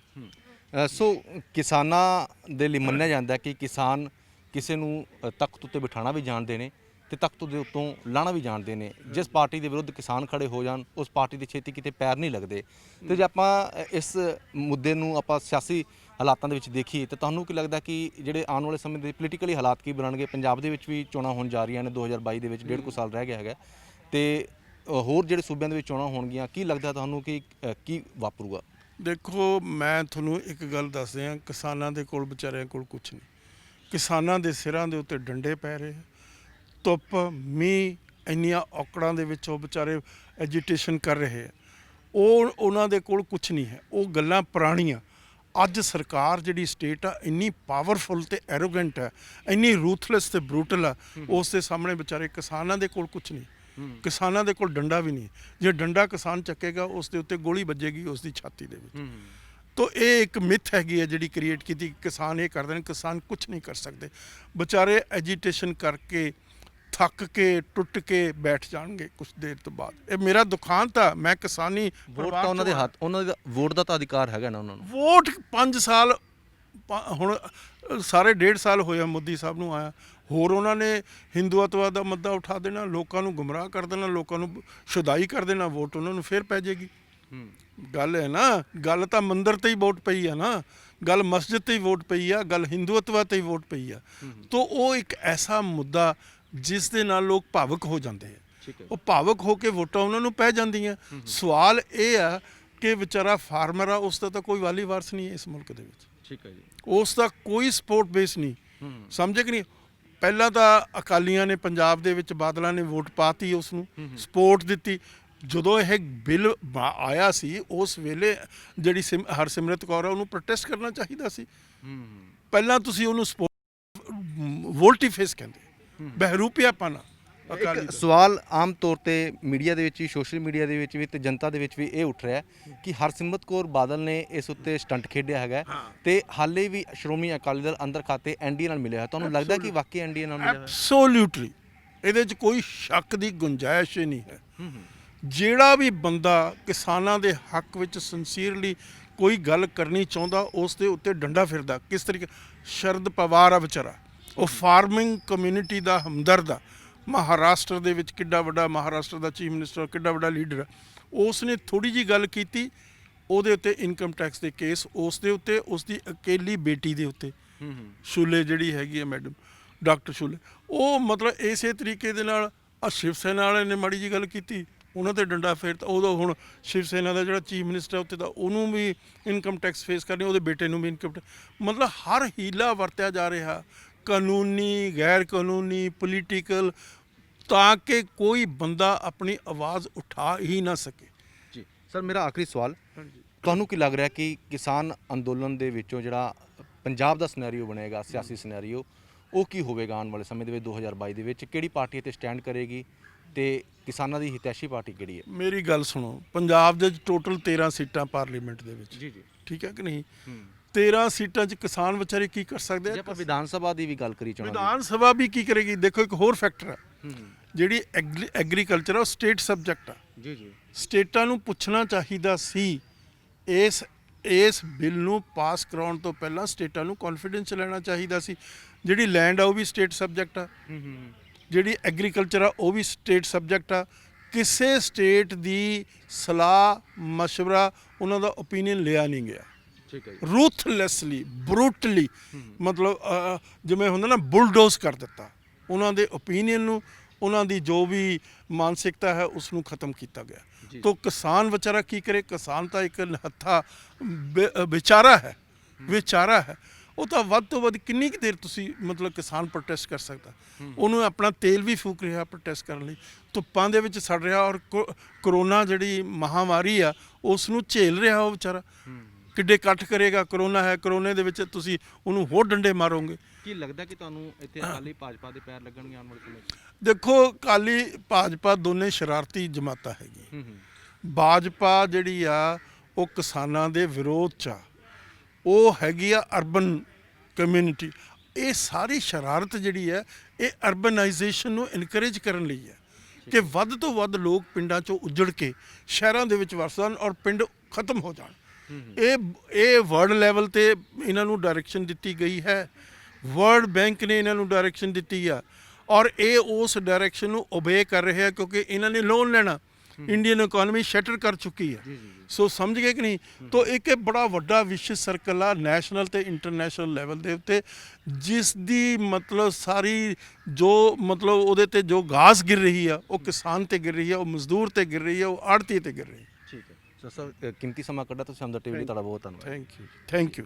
ਸੋ ਕਿਸਾਨਾਂ ਦੇ ਲਈ ਮੰਨਿਆ ਜਾਂਦਾ ਕਿ ਕਿਸਾਨ ਕਿਸੇ ਨੂੰ ਤਖਤ ਉੱਤੇ ਬਿਠਾਉਣਾ ਵੀ ਜਾਣਦੇ ਨੇ ਤੇ ਤਖਤ ਦੇ ਉੱਤੋਂ ਲਾਣਾ ਵੀ ਜਾਣਦੇ ਨੇ। ਜਿਸ ਪਾਰਟੀ ਦੇ ਵਿਰੁੱਧ ਕਿਸਾਨ ਖੜੇ ਹੋ ਜਾਣ ਉਸ ਪਾਰਟੀ ਦੇ ਛੇਤੀ ਕਿਤੇ ਪੈਰ ਨਹੀਂ ਲੱਗਦੇ। ਤੇ ਜੇ ਆਪਾਂ ਇਸ ਮੁੱਦੇ ਨੂੰ ਆਪਾਂ ਸਿਆਸੀ ਹਾਲਾਤਾਂ ਦੇ ਵਿੱਚ ਦੇਖੀਏ ਤਾਂ ਤੁਹਾਨੂੰ ਕੀ ਲੱਗਦਾ ਕਿ ਜਿਹੜੇ ਆਉਣ ਵਾਲੇ ਸਮੇਂ ਦੇ ਪੋਲੀਟੀਕਲੀ ਹਾਲਾਤ ਕੀ ਬਣਨਗੇ? ਪੰਜਾਬ ਦੇ ਵਿੱਚ ਵੀ ਚੋਣਾਂ ਹੋਣ ਜਾ ਰਹੀਆਂ ਨੇ 2022 ਦੇ ਵਿੱਚ, 1.5 ਕੁ ਸਾਲ ਰਹਿ ਗਿਆ ਹੈਗਾ, ਤੇ ਹੋਰ ਜਿਹੜੇ ਸੂਬਿਆਂ ਦੇ ਵਿੱਚ ਚੋਣਾਂ ਹੋਣਗੀਆਂ, ਕੀ ਲੱਗਦਾ ਤੁਹਾਨੂੰ ਕਿ ਕੀ ਵਾਪਰੂਗਾ? ਦੇਖੋ, ਮੈਂ ਤੁਹਾਨੂੰ ਇੱਕ ਗੱਲ ਦੱਸ ਦਿਆਂ, ਕਿਸਾਨਾਂ ਦੇ ਕੋਲ ਵਿਚਾਰਿਆਂ ਕੋਲ ਕੁਛ ਨਹੀਂ। ਕਿਸਾਨਾਂ ਦੇ ਸਿਰਾਂ ਦੇ ਉੱਤੇ ਡੰਡੇ ਪੈ ਰਹੇ, ਧੁੱਪ ਮੀਂਹ ਇੰਨੀਆਂ ਔਕੜਾਂ ਦੇ ਵਿੱਚ ਉਹ ਵਿਚਾਰੇ ਐਜੀਟੇਸ਼ਨ ਕਰ ਰਹੇ ਆ। ਉਹਨਾਂ ਦੇ ਕੋਲ ਕੁਛ ਨਹੀਂ ਹੈ, ਉਹ ਗੱਲਾਂ ਪੁਰਾਣੀਆਂ। ਅੱਜ ਸਰਕਾਰ ਜਿਹੜੀ ਸਟੇਟ ਆ ਇੰਨੀ ਪਾਵਰਫੁਲ ਤੇ ਐਰੋਗੈਂਟ ਹੈ, ਇੰਨੀ ਰੂਥਲੈਸ ਤੇ ਬਰੂਟਲ ਆ, ਉਸ ਦੇ ਸਾਹਮਣੇ ਵਿਚਾਰੇ ਕਿਸਾਨਾਂ ਦੇ ਕੋਲ ਕੁਛ ਨਹੀਂ। ਕਿਸਾਨਾਂ ਦੇ ਕੋਲ ਡੰਡਾ ਵੀ ਨਹੀਂ। ਜੇ ਡੰਡਾ ਕਿਸਾਨ ਚੱਕੇਗਾ ਉਸ ਦੇ ਉੱਤੇ ਗੋਲੀ ਵੱਜੇਗੀ ਉਸ ਦੀ ਛਾਤੀ ਦੇ ਵਿੱਚ। ਤੋ ਇਹ ਇੱਕ ਮਿਥ ਹੈਗੀ ਹੈ ਜਿਹੜੀ ਕ੍ਰੀਏਟ ਕੀਤੀ, ਕਿਸਾਨ ਇਹ ਕਰਦੇ ਨੇ, ਕਿਸਾਨ ਕੁਛ ਨਹੀਂ ਕਰ ਸਕਦੇ। ਵਿਚਾਰੇ ਐਜੀਟੇਸ਼ਨ ਕਰਕੇ ਥੱਕ ਕੇ ਟੁੱਟ ਕੇ ਬੈਠ ਜਾਣਗੇ ਕੁਝ ਦੇਰ ਤੋਂ ਬਾਅਦ। ਇਹ ਮੇਰਾ ਦੁਖਾਂਤ ਆ। ਮੈਂ ਕਿਸਾਨੀ ਵੋਟ ਤਾਂ ਉਹਨਾਂ ਦੇ ਹੱਥ, ਉਹਨਾਂ ਦਾ ਵੋਟ ਦਾ ਤਾਂ ਅਧਿਕਾਰ ਹੈਗਾ ਨਾ ਉਹਨਾਂ ਨੂੰ। ਵੋਟ 5 ਸਾਲ ਹੁਣ ਸਾਰੇ 1.5 ਸਾਲ ਹੋਇਆ ਮੋਦੀ ਸਾਹਿਬ ਨੂੰ ਆਇਆ, ਹੋਰ ਉਹਨਾਂ ਨੇ ਹਿੰਦੂਤਵ ਦਾ ਮੁੱਦਾ ਉਠਾ ਦੇਣਾ, ਲੋਕਾਂ ਨੂੰ ਗੁੰਮਰਾਹ ਕਰ ਦੇਣਾ, ਲੋਕਾਂ ਨੂੰ ਸ਼ੁਦਾਈ ਕਰ ਦੇਣਾ, ਵੋਟ ਉਹਨਾਂ ਨੂੰ ਫਿਰ ਪੈ ਜਾਏਗੀ। ਗੱਲ ਹੈ ਨਾ, ਗੱਲ ਤਾਂ ਮੰਦਿਰ ਤੇ ਹੀ ਵੋਟ ਪਈ ਆ ਨਾ, ਗੱਲ ਮਸਜਿਦ ਤੇ ਹੀ ਵੋਟ ਪਈ ਆ, ਗੱਲ ਹਿੰਦੂਤਵ ਤੇ ਹੀ ਵੋਟ ਪਈ ਆ। ਤੋ ਉਹ ਇੱਕ ਐਸਾ ਮੁੱਦਾ ਜਿਸ ਦੇ ਨਾਲ ਲੋਕ ਭਾਵੁਕ ਹੋ ਜਾਂਦੇ ਆ, ਉਹ ਭਾਵੁਕ ਹੋ ਕੇ ਵੋਟਾਂ ਉਹਨਾਂ ਨੂੰ ਪੈ ਜਾਂਦੀਆਂ। ਸਵਾਲ ਇਹ ਆ ਕਿ ਵਿਚਾਰਾ ਫਾਰਮਰ ਆ, ਉਸ ਦਾ ਤਾਂ ਕੋਈ ਵਾਲੀ ਵਾਰਸ ਨਹੀਂ ਹੈ ਇਸ ਮੁਲਕ ਦੇ ਵਿੱਚ। ਠੀਕ ਹੈ ਜੀ। ਉਸ ਦਾ ਕੋਈ ਸਪੋਰਟ ਬੇਸ ਨਹੀਂ, ਸਮਝੇ ਕਿ ਨਹੀਂ। ਪਹਿਲਾਂ ਤਾਂ ਅਕਾਲੀਆਂ ਨੇ ਪੰਜਾਬ ਦੇ ਵਿੱਚ, ਬਾਦਲਾਂ ਨੇ ਵੋਟ ਪਾਤੀ, ਉਸ ਨੂੰ ਸਪੋਰਟ ਦਿੱਤੀ। ਜਦੋਂ ਇਹ ਬਿੱਲ ਆਇਆ ਸੀ ਉਸ ਵੇਲੇ ਜਿਹੜੀ ਹਰਸਿਮਰਤ ਕੌਰ ਆ ਉਹਨੂੰ ਪ੍ਰੋਟੈਸਟ ਕਰਨਾ ਚਾਹੀਦਾ ਸੀ। ਪਹਿਲਾਂ ਤੁਸੀਂ ਉਹਨੂੰ ਸਪੋਰਟ ਵੋਲਟੀ ਫੇਸ ਕਹਿੰਦੇ, ਬਹਿਰੂਪੀਆਪਨ। ਇੱਕ ਸਵਾਲ ਆਮ ਤੌਰ ਤੇ ਮੀਡੀਆ ਦੇ ਵਿੱਚ ਵੀ, ਸੋਸ਼ਲ ਮੀਡੀਆ ਦੇ ਵਿੱਚ ਵੀ ਤੇ ਜਨਤਾ ਦੇ ਵਿੱਚ ਵੀ ਇਹ ਉੱਠ ਰਿਹਾ ਕਿ ਹਰਸਿਮਰਤ ਕੌਰ ਬਾਦਲ ਨੇ ਇਸ ਉੱਤੇ ਸਟੰਟ ਖੇਡਿਆ ਹੈਗਾ ਤੇ ਹਾਲੇ ਵੀ ਸ਼੍ਰੋਮਣੀ ਅਕਾਲੀ ਦਲ ਅੰਦਰ ਖਾਤੇ ਐਨਡੀਏ ਨਾਲ ਮਿਲਿਆ ਹੈ। ਤੁਹਾਨੂੰ ਲੱਗਦਾ ਕਿ ਵਾਕਈ ਐਨਡੀਏ ਨਾਲ ਮਿਲਿਆ ਹੈ? ਐਬਸੋਲੂਟਲੀ, ਇਹਦੇ 'ਚ ਕੋਈ ਸ਼ੱਕ ਦੀ ਗੁੰਜਾਇਸ਼ ਹੀ ਨਹੀਂ ਹੈ। ਜਿਹੜਾ ਵੀ ਬੰਦਾ ਕਿਸਾਨਾਂ ਦੇ ਹੱਕ ਵਿੱਚ ਸਿੰਸੀਅਰਲੀ ਕੋਈ ਗੱਲ ਕਰਨੀ ਚਾਹੁੰਦਾ ਉਸ ਦੇ ਉੱਤੇ ਡੰਡਾ ਫਿਰਦਾ। ਕਿਸ ਤਰੀਕੇ ਸ਼ਰਦ ਪਵਾਰ ਆ ਵਿਚਾਰਾ, ਉਹ ਫਾਰਮਿੰਗ ਕਮਿਊਨਿਟੀ ਦਾ ਹਮਦਰਦ ਆ। ਮਹਾਰਾਸ਼ਟਰ ਦੇ ਵਿੱਚ ਕਿੱਡਾ ਵੱਡਾ, ਮਹਾਰਾਸ਼ਟਰ ਦਾ ਚੀਫ ਮਿਨਿਸਟਰ ਕਿੱਡਾ ਵੱਡਾ ਲੀਡਰ ਆ, ਉਸ ਨੇ ਥੋੜ੍ਹੀ ਜਿਹੀ ਗੱਲ ਕੀਤੀ, ਉਹਦੇ ਉੱਤੇ ਇਨਕਮ ਟੈਕਸ ਦੇ ਕੇਸ, ਉਸ ਦੇ ਉੱਤੇ ਉਸ ਦੀ ਅਕੇਲੀ ਬੇਟੀ ਦੇ ਉੱਤੇ, ਸ਼ੂਲੇ ਜਿਹੜੀ ਹੈਗੀ ਹੈ ਮੈਡਮ ਡਾਕਟਰ ਸ਼ੂਲੇ, ਉਹ ਮਤਲਬ ਇਸੇ ਤਰੀਕੇ ਦੇ ਨਾਲ ਸ਼ਿਵ ਸੈਨਾ ਵਾਲਿਆਂ ਨੇ ਮਾੜੀ ਜਿਹੀ ਗੱਲ ਕੀਤੀ, ਉਹਨਾਂ 'ਤੇ ਡੰਡਾ ਫੇਰਤਾ। ਉਦੋਂ ਹੁਣ ਸ਼ਿਵ ਸੈਨਾ ਦਾ ਜਿਹੜਾ ਚੀਫ ਮਿਨਿਸਟਰ ਉੱਤੇ ਦਾ ਉਹਨੂੰ ਵੀ ਇਨਕਮ ਟੈਕਸ ਫੇਸ ਕਰਨੀ, ਉਹਦੇ ਬੇਟੇ ਨੂੰ ਵੀ ਇਨਕਮ ਟੈਕਸ। ਮਤਲਬ ਹਰ ਹੀਲਾ ਵਰਤਿਆ ਜਾ ਰਿਹਾ, ਕਾਨੂੰਨੀ, ਗੈਰ ਕਾਨੂੰਨੀ, ਪੋਲੀਟੀਕਲ, ਤਾਂ ਕਿ ਕੋਈ ਬੰਦਾ ਆਪਣੀ ਆਵਾਜ਼ ਉਠਾ ਹੀ ਨਾ ਸਕੇ। ਜੀ ਸਰ, ਮੇਰਾ ਆਖਰੀ ਸਵਾਲ, ਤੁਹਾਨੂੰ ਕੀ ਲੱਗ ਰਿਹਾ ਕਿ ਕਿਸਾਨ ਅੰਦੋਲਨ ਦੇ ਵਿੱਚੋਂ ਜਿਹੜਾ ਪੰਜਾਬ ਦਾ ਸਿਨੈਰੀਓ ਬਣੇਗਾ, ਸਿਆਸੀ ਸਿਨੈਰੀਓ, ਉਹ ਕੀ ਹੋਵੇਗਾ ਆਉਣ ਵਾਲੇ ਸਮੇਂ ਦੇ ਵਿੱਚ 2022 ਦੇ ਵਿੱਚ? ਕਿਹੜੀ ਪਾਰਟੀ ਇੱਥੇ ਸਟੈਂਡ ਕਰੇਗੀ ਤੇ ਕਿਸਾਨਾਂ ਦੀ ਹਿਤੈਸ਼ੀ ਪਾਰਟੀ ਕਿਹੜੀ ਹੈ? ਮੇਰੀ ਗੱਲ ਸੁਣੋ, ਪੰਜਾਬ ਦੇ ਟੋਟਲ 13 ਸੀਟਾਂ ਪਾਰਲੀਮੈਂਟ ਦੇ ਵਿੱਚ, ਜੀ ਜੀ, ਠੀਕ ਹੈ ਕਿ ਨਹੀਂ? 13 ਸੀਟਾਂ 'ਚ ਕਿਸਾਨ ਵਿਚਾਰੇ ਕੀ ਕਰ ਸਕਦੇ ਜੇ ਆ? ਆਪਾਂ ਵਿਧਾਨ ਸਭਾ ਦੀ ਵੀ ਗੱਲ ਕਰੀ ਚਾਹੁੰਦੇ, ਵਿਧਾਨ ਸਭਾ ਵੀ ਕੀ ਕਰੇਗੀ? ਦੇਖੋ, ਇੱਕ ਹੋਰ ਫੈਕਟਰ ਆ, ਜਿਹੜੀ ਐਗਰੀਕਲਚਰ ਆ ਉਹ ਸਟੇਟ ਸਬਜੈਕਟ ਆ। ਜੀ ਜੀ, ਸਟੇਟਾਂ ਨੂੰ ਪੁੱਛਣਾ ਚਾਹੀਦਾ ਸੀ ਇਸ ਇਸ ਬਿੱਲ ਨੂੰ ਪਾਸ ਕਰਾਉਣ ਤੋਂ ਪਹਿਲਾਂ ਸਟੇਟਾਂ ਨੂੰ ਕੌਨਫੀਡੈਂਸ ਲੈਣਾ ਚਾਹੀਦਾ ਸੀ। ਜਿਹੜੀ ਲੈਂਡ ਆ ਉਹ ਵੀ ਸਟੇਟ ਸਬਜੈਕਟ ਆ, ਜਿਹੜੀ ਐਗਰੀਕਲਚਰ ਆ ਉਹ ਵੀ ਸਟੇਟ ਸਬਜੈਕਟ ਆ। ਕਿਸੇ ਸਟੇਟ ਦੀ ਸਲਾਹ ਮਸ਼ਵਰਾ ਉਹਨਾਂ ਦਾ ਓਪੀਨੀਅਨ ਲਿਆ ਨਹੀਂ ਗਿਆ। ਠੀਕ ਹੈ ਰੂਥਲੈਸਲੀ ਬਰੂਟਲੀ, ਮਤਲਬ ਜਿਵੇਂ ਹੁੰਦਾ ਨਾ ਬੁਲਡੋਜ਼ ਕਰ ਦਿੱਤਾ ਉਹਨਾਂ ਦੇ ਓਪੀਨੀਅਨ ਨੂੰ, ਉਹਨਾਂ ਦੀ ਜੋ ਵੀ ਮਾਨਸਿਕਤਾ ਹੈ ਉਸ ਨੂੰ ਖਤਮ ਕੀਤਾ ਗਿਆ। ਤੋ ਕਿਸਾਨ ਵਿਚਾਰਾ ਕੀ ਕਰੇ? ਕਿਸਾਨ ਤਾਂ ਇੱਕ ਨਿਹੱਥਾ ਵਿਚਾਰਾ ਹੈ। ਉਹ ਤਾਂ ਵੱਧ ਤੋਂ ਵੱਧ ਕਿੰਨੀ ਕੁ ਦੇਰ ਤੁਸੀਂ ਮਤਲਬ ਕਿਸਾਨ ਪ੍ਰੋਟੈਸਟ ਕਰ ਸਕਦਾ? ਉਹਨੂੰ ਆਪਣਾ ਤੇਲ ਵੀ ਫੂਕ ਰਿਹਾ ਪ੍ਰੋਟੈਸਟ ਕਰਨ ਲਈ, ਧੁੱਪਾਂ ਦੇ ਵਿੱਚ ਸੜ ਰਿਹਾ, ਔਰ ਕਰੋਨਾ ਜਿਹੜੀ ਮਹਾਮਾਰੀ ਆ ਉਸ ਨੂੰ ਝੇਲ ਰਿਹਾ ਉਹ ਵਿਚਾਰਾ। ਕਿੱਡੇ ਇਕੱਠ ਕਰੇਗਾ? ਕਰੋਨਾ ਹੈ, ਕਰੋਨੇ ਦੇ ਵਿੱਚ ਤੁਸੀਂ ਉਹਨੂੰ ਹੋਰ ਡੰਡੇ ਮਾਰੋਗੇ। ਕੀ ਲੱਗਦਾ ਕਿ ਤੁਹਾਨੂੰ ਇੱਥੇ ਅਕਾਲੀ ਭਾਜਪਾ ਦੇ ਪੈਰ ਲੱਗਣਗੇ ਆਉਣ ਵਾਲੇ ਸਮੇਂ 'ਚ? ਦੇਖੋ, ਅਕਾਲੀ ਭਾਜਪਾ ਦੋਨੇ ਸ਼ਰਾਰਤੀ ਜਮਾਤਾਂ ਹੈਗੀ। ਭਾਜਪਾ ਜਿਹੜੀ ਆ ਉਹ ਕਿਸਾਨਾਂ ਦੇ ਵਿਰੋਧ 'ਚ ਆ, ਉਹ ਹੈਗੀ ਆ ਅਰਬਨ ਕਮਿਊਨਿਟੀ। ਇਹ ਸਾਰੀ ਸ਼ਰਾਰਤ ਜਿਹੜੀ ਹੈ ਇਹ ਅਰਬਨਾਈਜੇਸ਼ਨ ਨੂੰ ਇਨਕਰੇਜ ਕਰਨ ਲਈ ਹੈ ਕਿ ਵੱਧ ਤੋਂ ਵੱਧ ਲੋਕ ਪਿੰਡਾਂ 'ਚੋਂ ਉੱਜੜ ਕੇ ਸ਼ਹਿਰਾਂ ਦੇ ਵਿੱਚ ਵਸ ਜਾਣ ਔਰ ਪਿੰਡ ਖਤਮ ਹੋ ਜਾਣ। ਇਹ ਵਰਲਡ ਲੈਵਲ ਤੇ ਇਹਨਾਂ ਨੂੰ ਡਾਇਰੈਕਸ਼ਨ ਦਿੱਤੀ ਗਈ ਹੈ। ਵਰਲਡ ਬੈਂਕ ਨੇ ਇਹਨਾਂ ਨੂੰ ਡਾਇਰੈਕਸ਼ਨ ਦਿੱਤੀ ਆ ਔਰ ਇਹ ਉਸ ਡਾਇਰੈਕਸ਼ਨ ਨੂੰ ਓਬੇ ਕਰ ਰਹੇ ਆ ਕਿਉਂਕਿ ਇਹਨਾਂ ਨੇ ਲੋਨ ਲੈਣਾ। ਇੰਡੀਅਨ ਇਕਨੋਮੀ ਸ਼ਟਰ ਕਰ ਚੁੱਕੀ ਹੈ। ਸੋ ਸਮਝ ਗਏ ਕਿ ਨਹੀਂ? ਤੋ ਇੱਕ ਬੜਾ ਵੱਡਾ ਵਿਸ਼ਵ ਸਰਕਲ ਆ ਨੈਸ਼ਨਲ ਤੇ ਇੰਟਰਨੈਸ਼ਨਲ ਲੈਵਲ ਦੇ ਉੱਤੇ, ਜਿਸ ਦੀ ਮਤਲਬ ਸਾਰੀ ਜੋ ਮਤਲਬ ਉਹਦੇ ਤੇ ਜੋ ਗਾਸ ਗਿਰ ਰਹੀ ਆ ਉਹ ਕਿਸਾਨ ਤੇ ਗਿਰ ਰਹੀ ਆ, ਉਹ ਮਜ਼ਦੂਰ ਤੇ ਗਿਰ ਰਹੀ ਆ, ਉਹ ਆੜਤੀ ਤੇ ਗਿਰ ਰਹੀ ਹੈ। ਠੀਕ ਹੈ ਸਰ, ਕੀਮਤੀ ਸਮਾਂ ਕੱਢਿਆ ਤੁਸੀਂ ਹਮਦਰ ਟੀਵੀ ਲਈ, ਤੁਹਾਡਾ ਬਹੁਤ ਧੰਨਵਾਦ। Thank you.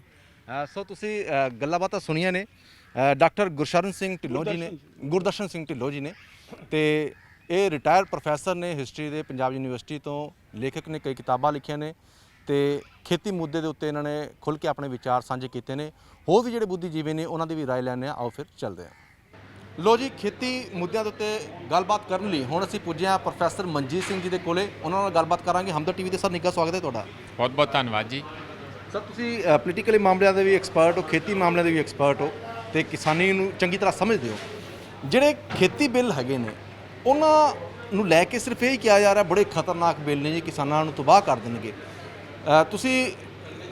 ਸੋ ਤੁਸੀਂ ਗੱਲਾਂ ਬਾਤਾਂ ਸੁਣੀਆਂ ਨੇ ਡਾਕਟਰ ਗੁਰਦਰਸ਼ਨ ਸਿੰਘ ਢਿੱਲੋਂ ਜੀ ਨੇ ਤੇ ਇਹ ਰਿਟਾਇਰਡ ਪ੍ਰੋਫੈਸਰ ਨੇ ਹਿਸਟਰੀ ਦੇ ਪੰਜਾਬ ਯੂਨੀਵਰਸਿਟੀ ਤੋਂ, ਲੇਖਕ ਨੇ, ਕਈ ਕਿਤਾਬਾਂ ਲਿਖੀਆਂ ਨੇ ਤੇ ਖੇਤੀ ਮੁੱਦੇ ਦੇ ਉੱਤੇ ਇਹਨਾਂ ਨੇ ਖੁੱਲ੍ਹ ਕੇ ਆਪਣੇ ਵਿਚਾਰ ਸਾਂਝੇ ਕੀਤੇ ਨੇ। ਹੋਰ ਵੀ ਜਿਹੜੇ ਬੁੱਧੀਜੀਵੀ ਨੇ ਉਹਨਾਂ ਦੀ ਵੀ ਰਾਏ ਲੈਣੇ ਆ, ਆਓ ਫਿਰ ਚੱਲਦੇ ਹਾਂ। ਲੋ ਜੀ, ਖੇਤੀ ਮੁੱਦਿਆਂ ਦੇ ਉੱਤੇ ਗੱਲਬਾਤ ਕਰਨ ਲਈ ਹੁਣ ਅਸੀਂ ਪੁੱਜੇ ਹਾਂ ਪ੍ਰੋਫੈਸਰ ਮਨਜੀਤ ਸਿੰਘ ਜੀ ਦੇ ਕੋਲੇ। ਉਹਨਾਂ ਨਾਲ ਗੱਲਬਾਤ ਕਰਾਂਗੇ। ਹਮਦਰ ਟੀਵੀ ਦੇ ਸਰ ਨਿੱਘਾ ਸਵਾਗਤ ਹੈ ਤੁਹਾਡਾ। ਬਹੁਤ ਬਹੁਤ ਧੰਨਵਾਦ ਜੀ। ਸਰ, ਤੁਸੀਂ ਪੋਲੀਟੀਕਲੀ ਮਾਮਲਿਆਂ ਦੇ ਵੀ ਐਕਸਪਰਟ ਹੋ, ਖੇਤੀ ਮਾਮਲਿਆਂ ਦੇ ਵੀ ਐਕਸਪਰਟ ਹੋ ਤੇ ਕਿਸਾਨੀ ਨੂੰ ਚੰਗੀ ਤਰ੍ਹਾਂ ਸਮਝਦੇ ਹੋ। ਜਿਹੜੇ ਖੇਤੀ ਬਿੱਲ ਹੈਗੇ ਨੇ ਉਹਨਾਂ ਨੂੰ ਲੈ ਕੇ ਸਿਰਫ ਇਹ ਹੀ ਕਿਹਾ ਜਾ ਰਿਹਾ ਬੜੇ ਖਤਰਨਾਕ ਬਿੱਲ ਨੇ ਜੀ, ਕਿਸਾਨਾਂ ਨੂੰ ਤਬਾਹ ਕਰ ਦੇਣਗੇ।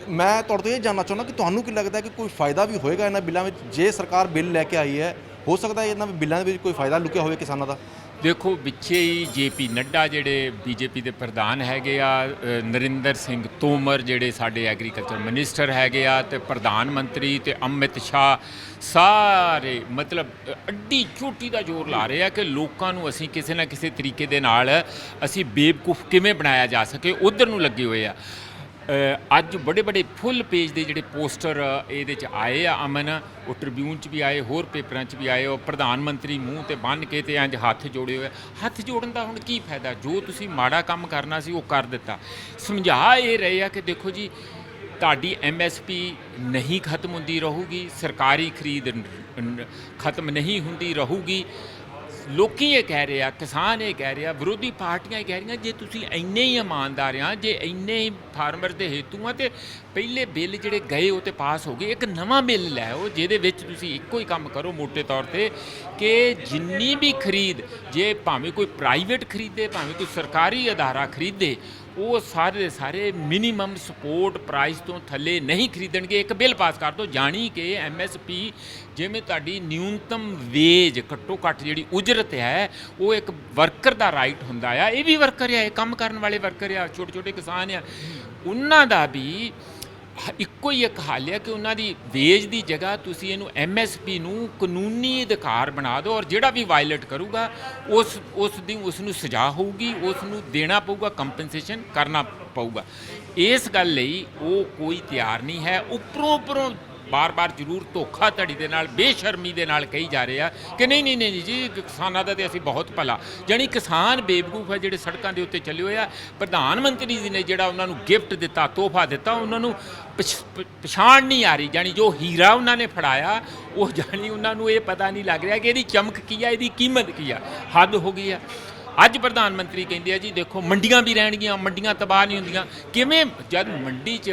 ਮੈਂ ਤੁਹਾਡੇ ਤੋਂ ਇਹ ਜਾਣਨਾ ਚਾਹੁੰਦਾ ਕਿ ਤੁਹਾਨੂੰ ਕੀ ਲੱਗਦਾ ਕਿ ਕੋਈ ਫਾਇਦਾ ਵੀ ਹੋਏਗਾ ਇਹਨਾਂ ਬਿੱਲਾਂ ਵਿੱਚ? ਜੇ ਸਰਕਾਰ ਬਿੱਲ ਲੈ ਕੇ ਆਈ ਹੈ, ਹੋ ਸਕਦਾ ਇਹਨਾਂ ਬਿੱਲਾਂ ਦੇ ਵਿੱਚ ਕੋਈ ਫਾਇਦਾ ਲੁਕਿਆ ਹੋਵੇ ਕਿਸਾਨਾਂ ਦਾ? ਦੇਖੋ, ਪਿੱਛੇ ਹੀ JP ਨੱਡਾ ਜਿਹੜੇ ਬੀਜੇਪੀ ਦੇ ਪ੍ਰਧਾਨ ਹੈਗੇ ਆ, ਨਰਿੰਦਰ ਸਿੰਘ ਤੋਮਰ ਜਿਹੜੇ ਸਾਡੇ ਐਗਰੀਕਲਚਰ ਮਿਨਿਸਟਰ ਹੈਗੇ ਆ, ਤੇ ਪ੍ਰਧਾਨ ਮੰਤਰੀ ਤੇ ਅਮਿਤ ਸ਼ਾਹ, ਸਾਰੇ ਮਤਲਬ ਅੱਡੀ ਚੋਟੀ ਦਾ ਜ਼ੋਰ ਲਾ ਰਹੇ ਆ ਕਿ ਲੋਕਾਂ ਨੂੰ ਅਸੀਂ ਕਿਸੇ ਨਾ ਕਿਸੇ ਤਰੀਕੇ ਦੇ ਨਾਲ ਅਸੀਂ ਬੇਵਕੂਫ ਕਿਵੇਂ ਬਣਾਇਆ ਜਾ ਸਕੇ, ਉਧਰ ਨੂੰ ਲੱਗੇ ਹੋਏ ਆ। ਅੱਜ ਬੜੇ ਬੜੇ ਫੁੱਲ ਪੇਜ ਦੇ ਜਿਹੜੇ ਪੋਸਟਰ ਇਹਦੇ 'ਚ ਆਏ ਆ ਅਮਨ, ਉਹ ਟ੍ਰਿਬਿਊਨ 'ਚ ਵੀ ਆਏ, ਹੋਰ ਪੇਪਰਾਂ 'ਚ ਵੀ ਆਏ। ਉਹ ਪ੍ਰਧਾਨ ਮੰਤਰੀ ਮੂੰਹ ਤੇ ਬੰਨ੍ਹ ਕੇ ਤੇ ਇੰਝ ਹੱਥ ਜੋੜੇ ਹੋਏ। ਹੱਥ ਜੋੜਨ ਦਾ ਹੁਣ ਕੀ ਫਾਇਦਾ? ਜੋ ਤੁਸੀਂ ਮਾੜਾ ਕੰਮ ਕਰਨਾ ਸੀ ਉਹ ਕਰ ਦਿੱਤਾ। ਸਮਝਾ ਇਹ ਰਹੇ ਆ ਕਿ ਦੇਖੋ ਜੀ, ਤੁਹਾਡੀ MSP ਨਹੀਂ ਖਤਮ ਹੁੰਦੀ ਰਹੂਗੀ, ਸਰਕਾਰੀ ਖਰੀਦ ਖਤਮ ਨਹੀਂ ਹੁੰਦੀ ਰਹੂਗੀ। ਲੋਕੀ ਇਹ ਕਹਿ ਰਹੇ ਆ, ਕਿਸਾਨ ਇਹ ਕਹਿ ਰਹੇ ਆ, ਵਿਰੋਧੀ ਪਾਰਟੀਆਂ ਇਹ ਕਹਿ ਰਹੀਆਂ ਜੇ ਤੁਸੀਂ ਇੰਨੇ ਹੀ ਇਮਾਨਦਾਰ ਆ, ਜੇ ਇੰਨੇ ਹੀ ਫਾਰਮਰ ਦੇ ਹੇਤੂ ਆ, ਤੇ ਪਹਿਲੇ ਬਿੱਲ ਜਿਹੜੇ ਗਏ ਉਹ ਤੇ ਪਾਸ ਹੋ ਗਏ। ਇੱਕ ਨਵਾਂ ਬਿੱਲ ਲੈ ਆਓ ਜਿਹਦੇ ਵਿੱਚ ਤੁਸੀਂ ਇੱਕੋ ਹੀ ਕੰਮ ਕਰੋ ਮੋਟੇ ਤੌਰ ਤੇ ਕਿ ਜਿੰਨੀ ਵੀ ਖਰੀਦ, ਜੇ ਭਾਵੇਂ ਕੋਈ ਪ੍ਰਾਈਵੇਟ ਖਰੀਦੇ ਭਾਵੇਂ ਕੋਈ ਸਰਕਾਰੀ ਅਦਾਰਾ ਖਰੀਦੇ, ਉਹ ਸਾਰੇ ਦੇ ਸਾਰੇ ਮਿਨੀਮਮ ਸਪੋਰਟ ਪ੍ਰਾਈਸ ਤੋਂ ਥੱਲੇ ਨਹੀਂ ਖਰੀਦਣਗੇ। ਇੱਕ ਬਿੱਲ ਪਾਸ ਕਰ ਦਿਓ, ਜਾਣੀ ਕਿ MSP ਜਿਵੇਂ ਤੁਹਾਡੀ ਨਿਊਨਤਮ ਵੇਜ, ਘੱਟੋ ਘੱਟ ਜਿਹੜੀ ਉਜਰਤ ਹੈ, ਉਹ ਇੱਕ ਵਰਕਰ ਦਾ ਰਾਈਟ ਹੁੰਦਾ ਆ। ਇਹ ਵੀ ਵਰਕਰ ਆ, ਇਹ ਕੰਮ ਕਰਨ ਵਾਲੇ ਵਰਕਰ ਆ, ਛੋਟੇ ਛੋਟੇ ਕਿਸਾਨ ਆ, ਉਹਨਾਂ ਦਾ ਵੀ ਇੱਕੋ ਹੀ ਇੱਕ ਹੱਲ ਹੈ ਕਿ ਉਹਨਾਂ ਦੀ ਵੇਜ ਦੀ ਜਗ੍ਹਾ ਤੁਸੀਂ ਇਹਨੂੰ MSP ਨੂੰ ਕਾਨੂੰਨੀ ਅਧਿਕਾਰ ਬਣਾ ਦਿਓ, ਔਰ ਜਿਹੜਾ ਵੀ ਵਾਇਲੇਟ ਕਰੂਗਾ ਉਸ ਨੂੰ ਸਜ਼ਾ ਹੋਊਗੀ, ਉਸ ਨੂੰ ਦੇਣਾ ਪਊਗਾ, ਕੰਪਨਸੇਸ਼ਨ ਕਰਨਾ ਪਊਗਾ। ਇਸ ਗੱਲ ਲਈ ਉਹ ਕੋਈ ਤਿਆਰ ਨਹੀਂ ਹੈ। ਉੱਪਰੋਂ ਬਾਰ-ਬਾਰ ਜ਼ਰੂਰ ਧੋਖਾਧੜੀ ਦੇ ਨਾਲ, ਬੇਸ਼ਰਮੀ ਦੇ ਨਾਲ ਕਹੀ ਜਾ ਰਹੇ ਆ ਕਿ ਨਹੀਂ ਜੀ, ਕਿਸਾਨਾਂ ਦਾ ਤੇ ਅਸੀਂ ਬਹੁਤ ਭਲਾ। ਜਾਣੀ ਕਿਸਾਨ ਬੇਵਕੂਫ ਹੈ ਜਿਹੜੇ ਸੜਕਾਂ ਦੇ ਉੱਤੇ ਚੱਲੇ ਹੋਏ ਆ। ਪ੍ਰਧਾਨ ਮੰਤਰੀ ਜੀ ਨੇ ਜਿਹੜਾ ਉਹਨਾਂ ਨੂੰ ਗਿਫਟ ਦਿੱਤਾ, ਤੋਹਫਾ ਦਿੱਤਾ, ਉਹਨਾਂ ਨੂੰ ਪਛਾਣ ਨਹੀਂ ਆ ਰਹੀ। ਜਾਣੀ ਜੋ ਹੀਰਾ ਉਹਨਾਂ ਨੇ ਫੜਾਇਆ, ਉਹ ਜਾਣੀ ਉਹਨਾਂ ਨੂੰ ਇਹ ਪਤਾ ਨਹੀਂ ਲੱਗ ਰਿਹਾ ਕਿ ਇਹਦੀ ਚਮਕ ਕੀ ਆ, ਇਹਦੀ ਕੀਮਤ ਕੀ ਆ। ਹੱਦ ਹੋ ਗਈ ਆ। ਅੱਜ ਪ੍ਰਧਾਨ ਮੰਤਰੀ ਕਹਿੰਦੇ ਆ ਜੀ ਦੇਖੋ ਮੰਡੀਆਂ ਵੀ ਰਹਿਣਗੀਆਂ, ਮੰਡੀਆਂ ਤਬਾਹ ਨਹੀਂ ਹੁੰਦੀਆਂ। ਕਿਵੇਂ? ਜਦ ਮੰਡੀ 'ਚ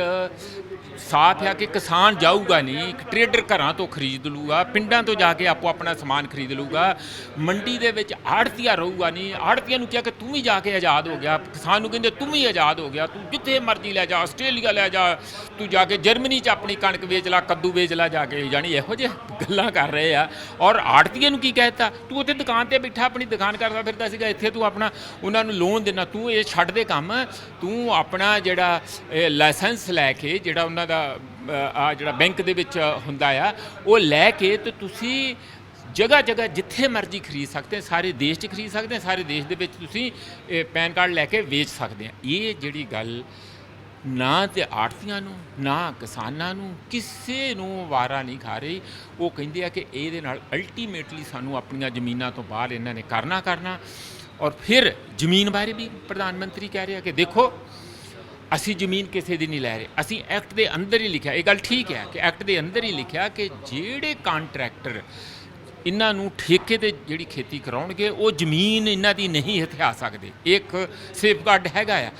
ਸਾਫ਼ ਆ ਕਿ ਕਿਸਾਨ ਜਾਊਗਾ ਨਹੀਂ, ਇੱਕ ਟਰੇਡਰ ਘਰਾਂ ਤੋਂ ਖਰੀਦ ਲੂਗਾ, ਪਿੰਡਾਂ ਤੋਂ ਜਾ ਕੇ ਆਪੋ ਆਪਣਾ ਸਮਾਨ ਖਰੀਦ ਲੂਗਾ, ਮੰਡੀ ਦੇ ਵਿੱਚ ਆੜ੍ਹਤੀਆ ਰਹੂਗਾ ਨਹੀਂ। ਆੜ੍ਹਤੀਆਂ ਨੂੰ ਕਿਹਾ ਕਿ ਤੂੰ ਵੀ ਜਾ ਕੇ ਆਜ਼ਾਦ ਹੋ ਗਿਆ, ਕਿਸਾਨ ਨੂੰ ਕਹਿੰਦੇ ਤੂੰ ਵੀ ਆਜ਼ਾਦ ਹੋ ਗਿਆ, ਤੂੰ ਜਿੱਥੇ ਮਰਜ਼ੀ ਲੈ ਜਾ, ਆਸਟ੍ਰੇਲੀਆ ਲੈ ਜਾ, ਤੂੰ ਜਾ ਕੇ ਜਰਮਨੀ 'ਚ ਆਪਣੀ ਕਣਕ ਵੇਚ ਲਾ, ਕੱਦੂ ਵੇਚ ਲਾ ਜਾ ਕੇ, ਜਾਣੀ ਇਹੋ ਜਿਹੇ ਗੱਲਾਂ ਕਰ ਰਹੇ ਆ। ਔਰ ਆੜ੍ਹਤੀਏ ਨੂੰ ਕੀ ਕਹਿ ਦਿੱਤਾ, ਤੂੰ ਉੱਥੇ ਦੁਕਾਨ 'ਤੇ ਬੈਠਾ ਆਪਣੀ ਦੁਕਾਨ ਕਰਦਾ ਫਿਰਦਾ ਸੀਗਾ, ਇੱਥੇ ਤੂੰ ਆਪਣਾ ਉਹਨਾਂ ਨੂੰ ਲੋਨ ਦੇਣਾ, ਤੂੰ ਇਹ ਛੱਡ ਦੇ ਕੰਮ, ਤੂੰ ਆਪਣਾ ਜਿਹੜਾ ਲਾਇਸੈਂਸ ਲੈ ਕੇ, ਜਿਹੜਾ ਉਹਨਾਂ ਦਾ ਆ ਜਿਹੜਾ ਬੈਂਕ ਦੇ ਵਿੱਚ ਹੁੰਦਾ ਆ, ਉਹ ਲੈ ਕੇ ਤੇ ਤੁਸੀਂ ਜਗ੍ਹਾ ਜਗ੍ਹਾ ਜਿੱਥੇ ਮਰਜ਼ੀ ਖਰੀਦ ਸਕਦੇ, ਸਾਰੇ ਦੇਸ਼ 'ਚ ਖਰੀਦ ਸਕਦੇ, ਸਾਰੇ ਦੇਸ਼ ਦੇ ਵਿੱਚ ਤੁਸੀਂ ਪੈਨ ਕਾਰਡ ਲੈ ਕੇ ਵੇਚ ਸਕਦੇ ਆ। ਇਹ ਜਿਹੜੀ ਗੱਲ ਨਾ ਤੇ ਆੜ੍ਹਤੀਆਂ ਨੂੰ ਨਾ ਕਿਸਾਨਾਂ ਨੂੰ ਕਿਸੇ ਨੂੰ ਵਾਰਾ ਨਹੀਂ ਖਾ ਰਹੀ। ਉਹ ਕਹਿੰਦੇ ਆ ਕਿ ਇਹਦੇ ਨਾਲ ਅਲਟੀਮੇਟਲੀ ਸਾਨੂੰ ਆਪਣੀਆਂ ਜ਼ਮੀਨਾਂ ਤੋਂ ਬਾਹਰ ਇਹਨਾਂ ਨੇ ਕਰਨਾ। ਔਰ ਫਿਰ ਜ਼ਮੀਨ ਬਾਰੇ ਵੀ ਪ੍ਰਧਾਨ ਮੰਤਰੀ ਕਹਿ ਰਿਹਾ ਕਿ ਦੇਖੋ ਅਸੀਂ ਜ਼ਮੀਨ ਕਿਸੇ ਦੀ ਨਹੀਂ ਲੈ ਰਹੇ, ਅਸੀਂ ਐਕਟ ਦੇ ਅੰਦਰ ਹੀ ਲਿਖਿਆ। ਇਹ ਗੱਲ ਠੀਕ ਹੈ ਕਿ ਐਕਟ ਦੇ ਅੰਦਰ ਹੀ ਲਿਖਿਆ ਕਿ ਜਿਹੜੇ ਕਾਂਟਰੈਕਟਰ ਇਹਨਾਂ ਨੂੰ ਠੇਕੇ ਤੇ ਜਿਹੜੀ ਖੇਤੀ ਕਰਾਉਣਗੇ ਉਹ ਜ਼ਮੀਨ ਇਹਨਾਂ ਦੀ ਨਹੀਂ ਹਥਿਆ ਸਕਦੇ, ਇੱਕ ਸੇਫਗਾਰਡ ਹੈਗਾ ਆ।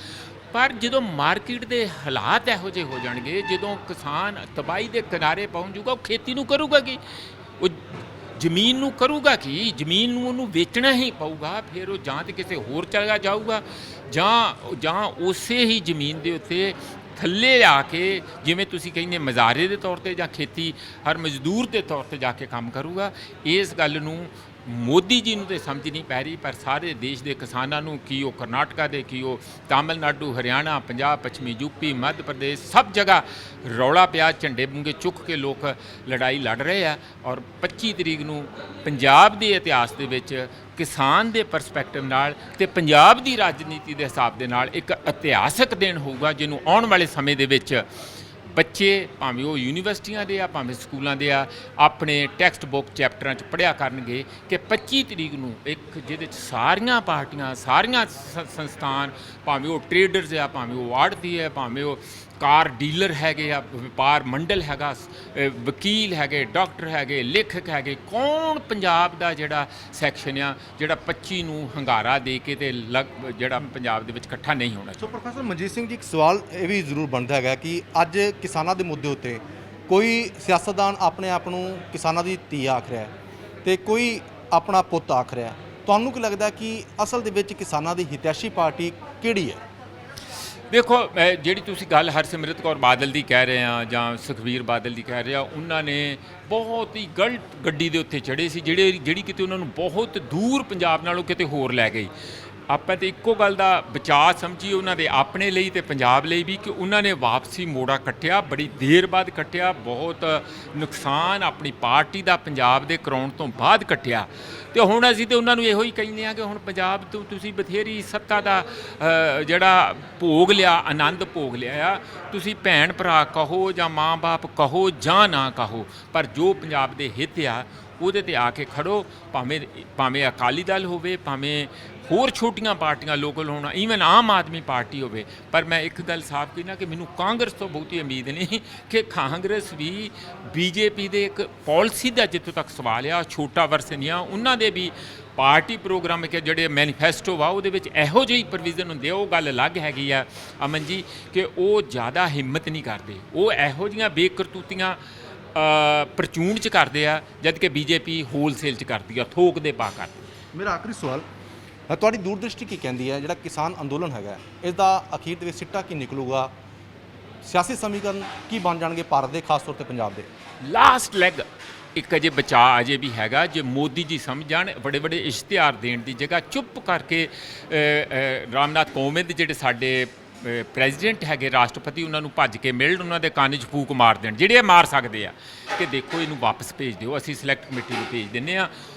ਪਰ ਜਦੋਂ ਮਾਰਕੀਟ ਦੇ ਹਾਲਾਤ ਇਹੋ ਜਿਹੇ ਹੋ ਜਾਣਗੇ, ਜਦੋਂ ਕਿਸਾਨ ਤਬਾਹੀ ਦੇ ਕਿਨਾਰੇ ਪਹੁੰਚ ਜਾਊਗਾ, ਉਹ ਖੇਤੀ ਨੂੰ ਕਰੂਗਾ ਕੀ, ਉਹ ਜ਼ਮੀਨ ਨੂੰ ਕਰੂਗਾ ਕੀ, ਜ਼ਮੀਨ ਨੂੰ ਉਹਨੂੰ ਵੇਚਣਾ ਹੀ ਪਊਗਾ। ਫਿਰ ਉਹ ਜਾਂ ਤੇ ਕਿਸੇ ਹੋਰ ਚਲਾ ਜਾਊਗਾ ਜਾਂ ਉਸੇ ਹੀ ਜ਼ਮੀਨ ਦੇ ਉੱਤੇ ਥੱਲੇ ਆ ਕੇ, ਜਿਵੇਂ ਤੁਸੀਂ ਕਹਿੰਦੇ ਮਜ਼ਾਰੇ ਦੇ ਤੌਰ ਤੇ ਜਾਂ ਖੇਤੀ ਹਰ ਮਜ਼ਦੂਰ ਦੇ ਤੌਰ ਤੇ ਜਾ ਕੇ ਕੰਮ ਕਰੂਗਾ। ਇਸ ਗੱਲ ਨੂੰ ਮੋਦੀ ਜੀ ਨੂੰ ਤਾਂ ਸਮਝ ਨਹੀਂ ਪੈ ਰਹੀ, ਪਰ ਸਾਰੇ ਦੇਸ਼ ਦੇ ਕਿਸਾਨਾਂ ਨੂੰ, ਕੀ ਉਹ ਕਰਨਾਟਕਾ ਦੇ, ਕੀ ਉਹ ਤਾਮਿਲਨਾਡੂ, ਹਰਿਆਣਾ, ਪੰਜਾਬ, ਪੱਛਮੀ ਯੂਪੀ, ਮੱਧ ਪ੍ਰਦੇਸ਼, ਸਭ ਜਗ੍ਹਾ ਰੌਲਾ ਪਿਆ, ਝੰਡੇ ਬੁੰਗੇ ਚੁੱਕ ਕੇ ਲੋਕ ਲੜਾਈ ਲੜ ਰਹੇ ਆ। ਔਰ 25 ਤਰੀਕ ਨੂੰ ਪੰਜਾਬ ਦੇ ਇਤਿਹਾਸ ਦੇ ਵਿੱਚ ਕਿਸਾਨ ਦੇ ਪਰਸਪੈਕਟਿਵ ਨਾਲ ਤੇ ਪੰਜਾਬ ਦੀ ਰਾਜਨੀਤੀ ਦੇ ਹਿਸਾਬ ਦੇ ਨਾਲ ਇੱਕ ਇਤਿਹਾਸਕ ਦਿਨ ਹੋਊਗਾ, ਜਿਹਨੂੰ ਆਉਣ ਵਾਲੇ ਸਮੇਂ ਦੇ ਵਿੱਚ ਬੱਚੇ, ਭਾਵੇਂ ਉਹ ਯੂਨੀਵਰਸਿਟੀਆਂ ਦੇ ਆ ਭਾਵੇਂ ਸਕੂਲਾਂ ਦੇ ਆ, ਆਪਣੇ ਟੈਕਸਟ ਬੁੱਕ ਚੈਪਟਰਾਂ 'ਚ ਪੜ੍ਹਿਆ ਕਰਨਗੇ ਕਿ 25 ਤਰੀਕ ਨੂੰ ਇੱਕ ਜਿਹਦੇ 'ਚ ਸਾਰੀਆਂ ਪਾਰਟੀਆਂ, ਸਾਰੀਆਂ ਸੰਸਥਾਨ, ਭਾਵੇਂ ਉਹ ਟਰੇਡਰਸ ਆ, ਭਾਵੇਂ ਉਹ ਆੜ੍ਹਤੀ ਹੈ, ਭਾਵੇਂ ਉਹ ਕਾਰ ਡੀਲਰ ਹੈਗੇ ਆ, ਵਪਾਰ ਮੰਡਲ ਹੈਗਾ, ਵਕੀਲ ਹੈਗੇ, ਡਾਕਟਰ ਹੈਗੇ, ਲੇਖਕ ਹੈਗੇ, ਕੌਣ ਪੰਜਾਬ ਦਾ ਜਿਹੜਾ ਸੈਕਸ਼ਨ ਆ ਜਿਹੜਾ 25 ਨੂੰ ਹੰਗਾਰਾ ਦੇ ਕੇ ਤੇ ਜਿਹੜਾ ਪੰਜਾਬ ਦੇ ਵਿੱਚ ਇਕੱਠਾ ਨਹੀਂ ਹੋਣਾ। ਸੋ ਪ੍ਰੋਫੈਸਰ ਮਨਜੀਤ ਸਿੰਘ ਜੀ, ਇੱਕ ਸਵਾਲ ਇਹ ਵੀ ਜ਼ਰੂਰ ਬਣਦਾ ਹੈਗਾ ਕਿ ਅੱਜ ਕਿਸਾਨਾਂ ਦੇ ਮੁੱਦੇ ਉੱਤੇ ਕੋਈ ਸਿਆਸਤਦਾਨ ਆਪਣੇ ਆਪ ਨੂੰ ਕਿਸਾਨਾਂ ਦੀ ਧੀ ਆਖ ਰਿਹਾ ਹੈ ਤੇ ਕੋਈ ਆਪਣਾ ਪੁੱਤ ਆਖ ਰਿਹਾ। ਤੁਹਾਨੂੰ ਕੀ ਲੱਗਦਾ ਕਿ ਅਸਲ ਦੇ ਵਿੱਚ ਕਿਸਾਨਾਂ ਦੀ ਹਿਤੈਸ਼ੀ ਪਾਰਟੀ ਕਿਹੜੀ ਹੈ? ਦੇਖੋ, ਜਿਹੜੀ ਤੁਸੀਂ ਗੱਲ ਹਰਸਿਮਰਤ ਕੌਰ ਬਾਦਲ ਦੀ ਕਹਿ ਰਹੇ ਆ ਜਾਂ ਸੁਖਬੀਰ ਬਾਦਲ ਦੀ ਕਹਿ ਰਹੇ ਆ, ਉਹਨਾਂ ਨੇ ਬਹੁਤ ਹੀ ਗਲਤ ਗੱਡੀ ਦੇ ਉੱਤੇ ਚੜ੍ਹੇ ਸੀ, ਜਿਹੜੀ ਕਿਤੇ ਉਹਨਾਂ ਨੂੰ ਬਹੁਤ ਦੂਰ ਪੰਜਾਬ ਨਾਲੋਂ ਕਿਤੇ ਹੋਰ ਲੈ ਗਈ। ਆਪਾਂ ਤੇ ਇੱਕੋ ਗੱਲ ਦਾ ਬਚਾਅ ਸਮਝੀਏ ਉਹਨਾਂ ਦੇ ਆਪਣੇ ਲਈ ਤੇ ਪੰਜਾਬ ਲਈ ਵੀ, ਕਿ ਉਹਨਾਂ ਨੇ ਵਾਪਸੀ ਮੋੜਾ ਕੱਟਿਆ, ਬੜੀ ਦੇਰ ਬਾਅਦ ਕੱਟਿਆ, ਬਹੁਤ ਨੁਕਸਾਨ ਆਪਣੀ ਪਾਰਟੀ ਦਾ ਪੰਜਾਬ ਦੇ ਕਰਾਉਣ ਤੋਂ ਬਾਅਦ ਕੱਟਿਆ। ਤੇ ਹੁਣ ਅਸੀਂ ਤੇ ਉਹਨਾਂ ਨੂੰ ਇਹੋ ਹੀ ਕਹਿੰਦੇ ਆ ਕਿ ਹੁਣ ਪੰਜਾਬ ਤੋਂ ਤੁਸੀਂ ਬਥੇਰੀ ਸੱਤਾ ਦਾ ਜਿਹੜਾ ਭੋਗ ਲਿਆ, ਆਨੰਦ ਭੋਗ ਲਿਆ ਆ, ਤੁਸੀਂ ਭੈਣ ਭਰਾ ਕਹੋ ਜਾਂ ਮਾਂ-ਬਾਪ ਕਹੋ ਜਾਂ ਨਾ ਕਹੋ, ਪਰ ਜੋ ਪੰਜਾਬ ਦੇ ਹਿੱਤ ਆ ਉਹਦੇ ਤੇ ਆ ਕੇ ਖੜੋ। ਭਾਵੇਂ ਅਕਾਲੀ ਦਲ ਹੋਵੇ, ਭਾਵੇਂ ਹੋਰ ਛੋਟੀਆਂ ਪਾਰਟੀਆਂ ਲੋਕਲ ਹੋਣਾ, ਈਵਨ ਆਮ ਆਦਮੀ ਪਾਰਟੀ ਹੋਵੇ। ਪਰ ਮੈਂ ਇੱਕ ਗੱਲ ਸਾਫ਼ ਕਹਿਣਾ ਕਿ ਮੈਨੂੰ ਕਾਂਗਰਸ ਤੋਂ ਬਹੁਤੀ ਉਮੀਦ ਨਹੀਂ ਕਿ ਕਾਂਗਰਸ ਵੀ ਬੀਜੇਪੀ ਦੇ ਇੱਕ ਪਾਲਿਸੀ ਦਾ ਜਿੱਥੋਂ ਤੱਕ ਸਵਾਲ ਆ, ਛੋਟਾ ਵਰਸਨ ਆ, ਉਹਨਾਂ ਦੇ ਵੀ ਪਾਰਟੀ ਪ੍ਰੋਗਰਾਮ ਕਿ ਜਿਹੜੇ ਮੈਨੀਫੈਸਟੋ ਵਾ ਉਹਦੇ ਵਿੱਚ ਇਹੋ ਜਿਹੀ ਪ੍ਰੋਵੀਜ਼ਨ ਹੁੰਦੇ ਆ। ਉਹ ਗੱਲ ਅਲੱਗ ਹੈਗੀ ਆ ਅਮਨ ਜੀ ਕਿ ਉਹ ਜ਼ਿਆਦਾ ਹਿੰਮਤ ਨਹੀਂ ਕਰਦੇ, ਉਹ ਇਹੋ ਜਿਹੀਆਂ ਬੇਕਰਤੂਤੀਆਂ ਪ੍ਰਚੂਨ 'ਚ ਕਰਦੇ ਆ, ਜਦ ਕਿ ਬੀਜੇਪੀ ਹੋਲਸੇਲ 'ਚ ਕਰਦੀ ਆ, ਥੋਕ ਦੇ ਪਾ ਕਰਦੀ। ਮੇਰਾ ਆਖਰੀ ਸਵਾਲ, ਤੁਹਾਡੀ ਦੂਰਦ੍ਰਿਸ਼ਟੀ ਕੀ ਕਹਿੰਦੀ ਹੈ, ਜਿਹੜਾ ਕਿਸਾਨ ਅੰਦੋਲਨ ਹੈਗਾ ਇਸ ਦਾ ਅਖੀਰ ਦੇ ਵਿੱਚ ਸਿੱਟਾ ਕੀ ਨਿਕਲੂਗਾ? ਸਿਆਸੀ ਸਮੀਕਰਨ ਕੀ ਬਣ ਜਾਣਗੇ ਭਾਰਤ ਦੇ, ਖਾਸ ਤੌਰ ਤੇ ਪੰਜਾਬ ਦੇ? ਲਾਸਟ ਲੈਗ ਇੱਕ ਅਜੇ ਬਚਾਅ ਅਜੇ ਵੀ ਹੈਗਾ। ਜੇ ਮੋਦੀ ਜੀ ਸਮਝ ਜਾਣ, ਬੜੇ ਬੜੇ ਇਸ਼ਤਿਹਾਰ ਦੇਣ ਦੀ ਜਗ੍ਹਾ ਚੁੱਪ ਕਰਕੇ ਰਾਮਨਾਥ ਕੋਵਿੰਦ ਜਿਹੜੇ ਸਾਡੇ ਪ੍ਰੈਜ਼ੀਡੈਂਟ ਹੈਗੇ, ਰਾਸ਼ਟਰਪਤੀ, ਉਹਨਾਂ ਨੂੰ ਭੱਜ ਕੇ ਮਿਲਣ, ਉਹਨਾਂ ਦੇ ਕੰਨ 'ਚ ਫੂਕ ਮਾਰ ਦੇਣ, ਜਿਹੜੇ ਮਾਰ ਸਕਦੇ ਆ, ਕਿ ਦੇਖੋ ਇਹਨੂੰ ਵਾਪਸ ਭੇਜ ਦਿਓ, ਅਸੀਂ ਸਿਲੈਕਟ ਕਮੇਟੀ ਨੂੰ ਭੇਜ ਦਿੰਦੇ ਆ।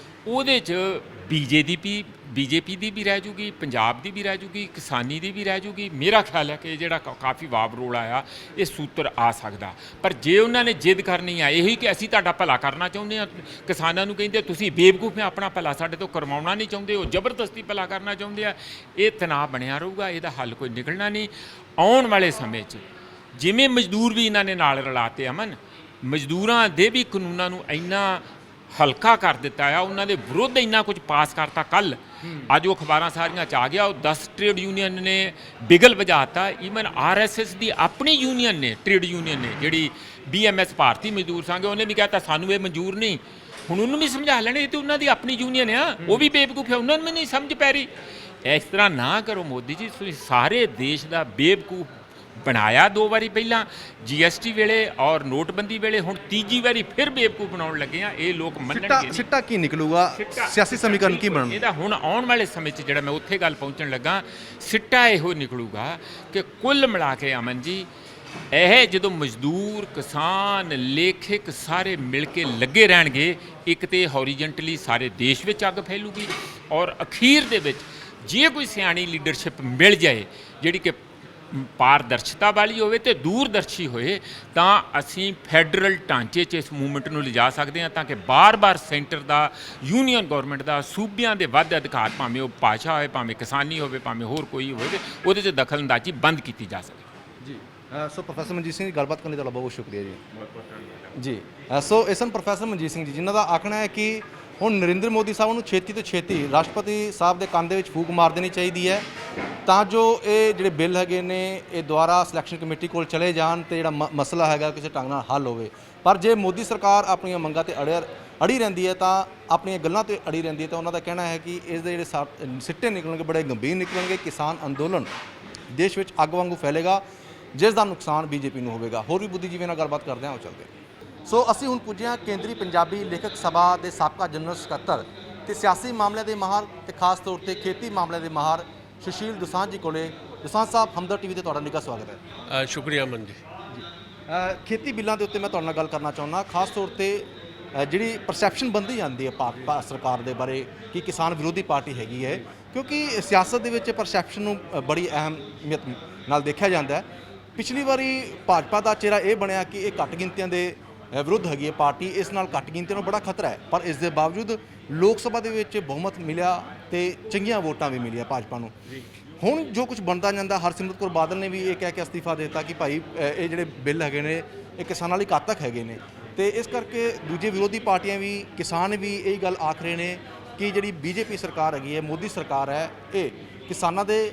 ਉਹਦੇ 'ਚ ਬੀਜੇਪੀ ਦੀ ਵੀ ਰਹਿ ਜੂਗੀ, ਪੰਜਾਬ ਦੀ ਵੀ ਰਹਿ ਜੂਗੀ, ਕਿਸਾਨੀ ਦੀ ਵੀ ਰਹਿ ਜੂਗੀ। ਮੇਰਾ ਖਿਆਲ ਹੈ ਕਿ ਜਿਹੜਾ ਕਾਫੀ ਵਾਬ ਰੋਲ ਆਇਆ, ਇਹ ਸੂਤਰ ਆ ਸਕਦਾ। ਪਰ ਜੇ ਉਹਨਾਂ ਨੇ ਜਿੱਦ ਕਰਨੀ ਆ ਇਹੀ ਕਿ ਅਸੀਂ ਤੁਹਾਡਾ ਭਲਾ ਕਰਨਾ ਚਾਹੁੰਦੇ ਆ, ਕਿਸਾਨਾਂ ਨੂੰ ਕਹਿੰਦੇ ਤੁਸੀਂ ਬੇਵਕੂਫ ਹੈ, ਆਪਣਾ ਭਲਾ ਸਾਡੇ ਤੋਂ ਕਰਵਾਉਣਾ ਨਹੀਂ ਚਾਹੁੰਦੇ, ਉਹ ਜ਼ਬਰਦਸਤੀ ਭਲਾ ਕਰਨਾ ਚਾਹੁੰਦੇ ਆ, ਇਹ ਤਣਾਅ ਬਣਿਆ ਰਹੂਗਾ, ਇਹਦਾ ਹੱਲ ਕੋਈ ਨਿਕਲਣਾ ਨਹੀਂ। ਆਉਣ ਵਾਲੇ ਸਮੇਂ 'ਚ ਜਿਵੇਂ ਮਜ਼ਦੂਰ ਵੀ ਇਹਨਾਂ ਨੇ ਨਾਲ ਰਲਾਤੇ, ਅਮਨ, ਮਜ਼ਦੂਰਾਂ ਦੇ ਵੀ ਕਾਨੂੰਨਾਂ ਨੂੰ ਇੰਨਾ ਹਲਕਾ ਕਰ ਦਿੱਤਾ ਆ, ਉਹਨਾਂ ਦੇ ਵਿਰੁੱਧ ਇੰਨਾ ਕੁਝ ਪਾਸ ਕਰਤਾ ਕੱਲ। ਅੱਜ ਉਹ ਅਖਬਾਰਾਂ ਸਾਰੀਆਂ 'ਚ ਆ ਗਿਆ, ਉਹ 10 ਟ੍ਰੇਡ ਯੂਨੀਅਨ ਨੇ ਬਿਗਲ ਵਜਾਤਾ। ਈਵਨ RSS ਦੀ ਆਪਣੀ ਯੂਨੀਅਨ ਨੇ, ਟ੍ਰੇਡ ਯੂਨੀਅਨ ਨੇ ਜਿਹੜੀ BMS ਭਾਰਤੀ ਮਜ਼ਦੂਰ ਸੰਘ, ਉਹਨੇ ਵੀ ਕਹਿਤਾ ਸਾਨੂੰ ਇਹ ਮਨਜ਼ੂਰ ਨਹੀਂ। ਹੁਣ ਉਹਨੂੰ ਵੀ ਸਮਝਾ ਲੈਣੇ, ਇਹ ਤੇ ਉਹਨਾਂ ਦੀ ਆਪਣੀ ਯੂਨੀਅਨ ਆ, ਉਹ ਵੀ ਬੇਵਕੂਫ ਹੈ, ਉਹਨਾਂ ਨੂੰ ਵੀ ਨਹੀਂ ਸਮਝ ਪੈ ਰਹੀ। ਇਸ ਤਰ੍ਹਾਂ ਨਾ ਕਰੋ ਮੋਦੀ ਜੀ, ਤੁਸੀਂ ਸਾਰੇ ਦੇਸ਼ ਦਾ ਬੇਵਕੂਫ ਬਣਾਇਆ 2 ਵਾਰੀ ਪਹਿਲਾਂ GST ਵੇਲੇ ਔਰ ਨੋਟਬੰਦੀ ਵੇਲੇ, ਹੁਣ ਤੀਜੀ ਵਾਰੀ ਫਿਰ ਬੇਵਕੂਫ ਬਣਾਉਣ ਲੱਗੇ ਆ। ਇਹ ਲੋਕ ਮੰਨਣਗੇ ਨਹੀਂ। ਸਿੱਟਾ ਕੀ ਨਿਕਲੂਗਾ, ਸਿਆਸੀ ਸਮੀਕਰਨ ਕੀ ਬਣਨ? ਇਹਦਾ ਹੁਣ ਆਉਣ ਵਾਲੇ ਸਮੇਂ 'ਚ ਜਿਹੜਾ ਮੈਂ ਉੱਥੇ ਗੱਲ ਪਹੁੰਚਣ ਲੱਗਾ, ਸਿੱਟਾ ਇਹੋ ਨਿਕਲੂਗਾ ਕਿ ਕੁੱਲ ਮਿਲਾ ਕੇ ਅਮਨ ਜੀ, ਇਹ ਜਦੋਂ ਮਜ਼ਦੂਰ, ਕਿਸਾਨ, ਲੇਖਕ ਸਾਰੇ ਮਿਲ ਕੇ ਲੱਗੇ ਰਹਿਣਗੇ, ਇੱਕ ਤੇ ਹੌਰੀਜੈਂਟਲੀ ਸਾਰੇ ਦੇਸ਼ ਵਿੱਚ ਅੱਗ ਫੈਲੂਗੀ, ਔਰ ਅਖੀਰ ਦੇ ਵਿੱਚ ਜੇ ਕੋਈ ਸਿਆਣੀ ਲੀਡਰਸ਼ਿਪ ਮਿਲ ਜਾਏ ਜਿਹੜੀ ਕਿ ਪਾਰਦਰਸ਼ਤਾ ਵਾਲੀ ਹੋਵੇ ਤੇ ਦੂਰਦਰਸ਼ੀ ਹੋਏ, ਤਾਂ ਅਸੀਂ ਫੈਡਰਲ ਢਾਂਚੇ 'ਚ ਇਸ ਮੂਵਮੈਂਟ ਨੂੰ ਲਿਜਾ ਸਕਦੇ ਹਾਂ, ਤਾਂ ਕਿ ਬਾਰ-ਬਾਰ ਸੈਂਟਰ ਦਾ, ਯੂਨੀਅਨ ਗਵਰਨਮੈਂਟ ਦਾ, ਸੂਬਿਆਂ ਦੇ ਵੱਧ ਅਧਿਕਾਰ, ਭਾਵੇਂ ਉਹ ਭਾਸ਼ਾ ਹੋਵੇ, ਭਾਵੇਂ ਕਿਸਾਨੀ ਹੋਵੇ, ਭਾਵੇਂ ਹੋਰ ਕੋਈ ਹੋਵੇ, ਉਹਦੇ 'ਚ ਦਖਲਅੰਦਾਜ਼ੀ ਬੰਦ ਕੀਤੀ ਜਾ ਸਕੇ। ਜੀ ਸੋ ਪ੍ਰੋਫੈਸਰ ਮਨਜੀਤ ਸਿੰਘ ਜੀ, ਗੱਲਬਾਤ ਕਰਨ ਲਈ ਤੁਹਾਡਾ ਬਹੁਤ ਸ਼ੁਕਰੀਆ ਜੀ। ਸੋ ਇਹ ਸਨ ਪ੍ਰੋਫੈਸਰ ਮਨਜੀਤ ਸਿੰਘ ਜੀ, ਜਿਨ੍ਹਾਂ ਦਾ ਆਖਣਾ ਹੈ ਕਿ ਹੁਣ ਨਰਿੰਦਰ ਮੋਦੀ ਸਾਹਿਬ ਨੂੰ ਛੇਤੀ ਤੋਂ ਛੇਤੀ ਰਾਸ਼ਟਰਪਤੀ ਸਾਹਿਬ ਦੇ ਕੰਨ ਦੇ ਵਿੱਚ ਫੂਕ ਮਾਰ ਦੇਣੀ ਚਾਹੀਦੀ ਹੈ, ਤਾਂ ਜੋ ਇਹ ਜਿਹੜੇ ਬਿੱਲ ਹੈਗੇ ਨੇ ਇਹ ਦੁਆਰਾ ਸਿਲੈਕਸ਼ਨ ਕਮੇਟੀ ਕੋਲ ਚਲੇ ਜਾਣ ਤੇ ਜਿਹੜਾ ਮਸਲਾ ਹੈਗਾ ਕਿਸੇ ਢੰਗ ਨਾਲ ਹੱਲ ਹੋਵੇ। ਪਰ ਜੇ ਮੋਦੀ ਸਰਕਾਰ ਆਪਣੀਆਂ ਮੰਗਾਂ ਤੇ ਅੜੀ ਰਹਿੰਦੀ ਹੈ, ਤਾਂ ਆਪਣੀਆਂ ਗੱਲਾਂ ਤੇ ਅੜੀ ਰਹਿੰਦੀ ਹੈ, ਤਾਂ ਉਹਨਾਂ ਦਾ ਕਹਿਣਾ ਹੈ ਕਿ ਇਸ ਦੇ ਜਿਹੜੇ ਸਿੱਟੇ ਨਿਕਲਣਗੇ ਬੜੇ ਗੰਭੀਰ ਨਿਕਲਣਗੇ। ਕਿਸਾਨ ਅੰਦੋਲਨ ਦੇਸ਼ ਵਿੱਚ ਅੱਗ ਵਾਂਗੂ ਫੈਲੇਗਾ, ਜਿਸ ਦਾ ਨੁਕਸਾਨ BJP ਨੂੰ ਹੋਵੇਗਾ। ਹੋਰ ਵੀ ਬੁੱਧੀਜੀਵੀਆਂ ਨਾਲ ਗੱਲਬਾਤ ਕਰਦੇ ਹਾਂ, ਉਹ ਚੱਲਦੇ ਹਾਂ। ਸੋ ਅਸੀਂ ਹੁਣ ਪੁੱਜੇ ਹਾਂ ਕੇਂਦਰੀ ਪੰਜਾਬੀ ਲੇਖਕ ਸਭਾ ਦੇ ਸਾਬਕਾ ਜਨਰਲ ਸਕੱਤਰ ਤੇ ਸਿਆਸੀ ਮਾਮਲਿਆਂ ਦੇ ਮਾਹਰ ਤੇ ਖਾਸ ਤੌਰ ਤੇ ਖੇਤੀ ਮਾਮਲਿਆਂ ਦੇ ਮਾਹਰ ਸੁਸ਼ੀਲ ਦੋਸਾਂਝ ਜੀ ਕੋਲੇ। ਦੋਸਾਂਝ ਸਾਹਿਬ, ਹਮਦਰ TV ਤੇ ਤੁਹਾਡਾ ਨਿੱਘਾ ਸਵਾਗਤ ਹੈ। ਸ਼ੁਕਰੀਆ ਅਮਨ ਜੀ। ਖੇਤੀ ਬਿੱਲਾਂ ਦੇ ਉੱਤੇ ਮੈਂ ਤੁਹਾਡੇ ਨਾਲ ਗੱਲ ਕਰਨਾ ਚਾਹੁੰਦਾ, ਖਾਸ ਤੌਰ ਤੇ ਜਿਹੜੀ ਪਰਸੈਪਸ਼ਨ ਬਣਦੀ ਜਾਂਦੀ ਹੈ ਭਾਰਤ ਸਰਕਾਰ ਦੇ ਬਾਰੇ ਕਿ ਕਿਸਾਨ ਵਿਰੋਧੀ ਪਾਰਟੀ ਹੈਗੀ ਹੈ, ਕਿਉਂਕਿ ਸਿਆਸਤ ਦੇ ਵਿੱਚ ਪਰਸੈਪਸ਼ਨ ਨੂੰ ਬੜੀ ਅਹਿਮੀਅਤ ਨਾਲ ਦੇਖਿਆ ਜਾਂਦਾ ਹੈ। ਪਿਛਲੀ ਵਾਰੀ ਭਾਜਪਾ ਦਾ ਚਿਹਰਾ ਇਹ ਬਣਿਆ ਕਿ ਇਹ ਘੱਟ ਗਿਣਤੀਆਂ ਦੇ ਵਿਰੁੱਧ ਹੈਗੀ ਹੈ ਪਾਰਟੀ, ਇਸ ਨਾਲ ਘੱਟ ਗਿਣਤੀਆਂ ਨੂੰ ਬੜਾ ਖਤਰਾ ਹੈ, ਪਰ ਇਸ ਦੇ ਬਾਵਜੂਦ ਲੋਕ ਸਭਾ ਦੇ ਵਿੱਚ ਬਹੁਮਤ ਮਿਲਿਆ ਤੇ ਚੰਗੀਆਂ ਵੋਟਾਂ ਵੀ ਮਿਲੀਆਂ ਭਾਜਪਾ ਨੂੰ। ਹੁਣ ਜੋ ਕੁਝ ਬਣਦਾ ਜਾਂਦਾ, ਹਰਸਿਮਰਤ ਕੌਰ ਬਾਦਲ ਨੇ ਵੀ ਇਹ ਕਹਿ ਕੇ ਅਸਤੀਫਾ ਦੇ ਦਿੱਤਾ ਕਿ ਭਾਈ ਇਹ ਜਿਹੜੇ ਬਿੱਲ ਹੈਗੇ ਨੇ ਇਹ ਕਿਸਾਨਾਂ ਲਈ ਘਾਤਕ ਹੈਗੇ ਨੇ, ਤੇ ਇਸ ਕਰਕੇ ਦੂਜੇ ਵਿਰੋਧੀ ਪਾਰਟੀਆਂ ਵੀ, ਕਿਸਾਨ ਵੀ ਇਹ ਗੱਲ ਆਖ ਰਹੇ ਨੇ ਕਿ ਜਿਹੜੀ BJP ਸਰਕਾਰ ਹੈਗੀ ਹੈ, ਮੋਦੀ ਸਰਕਾਰ ਹੈ, ਇਹ ਕਿਸਾਨਾਂ ਦੇ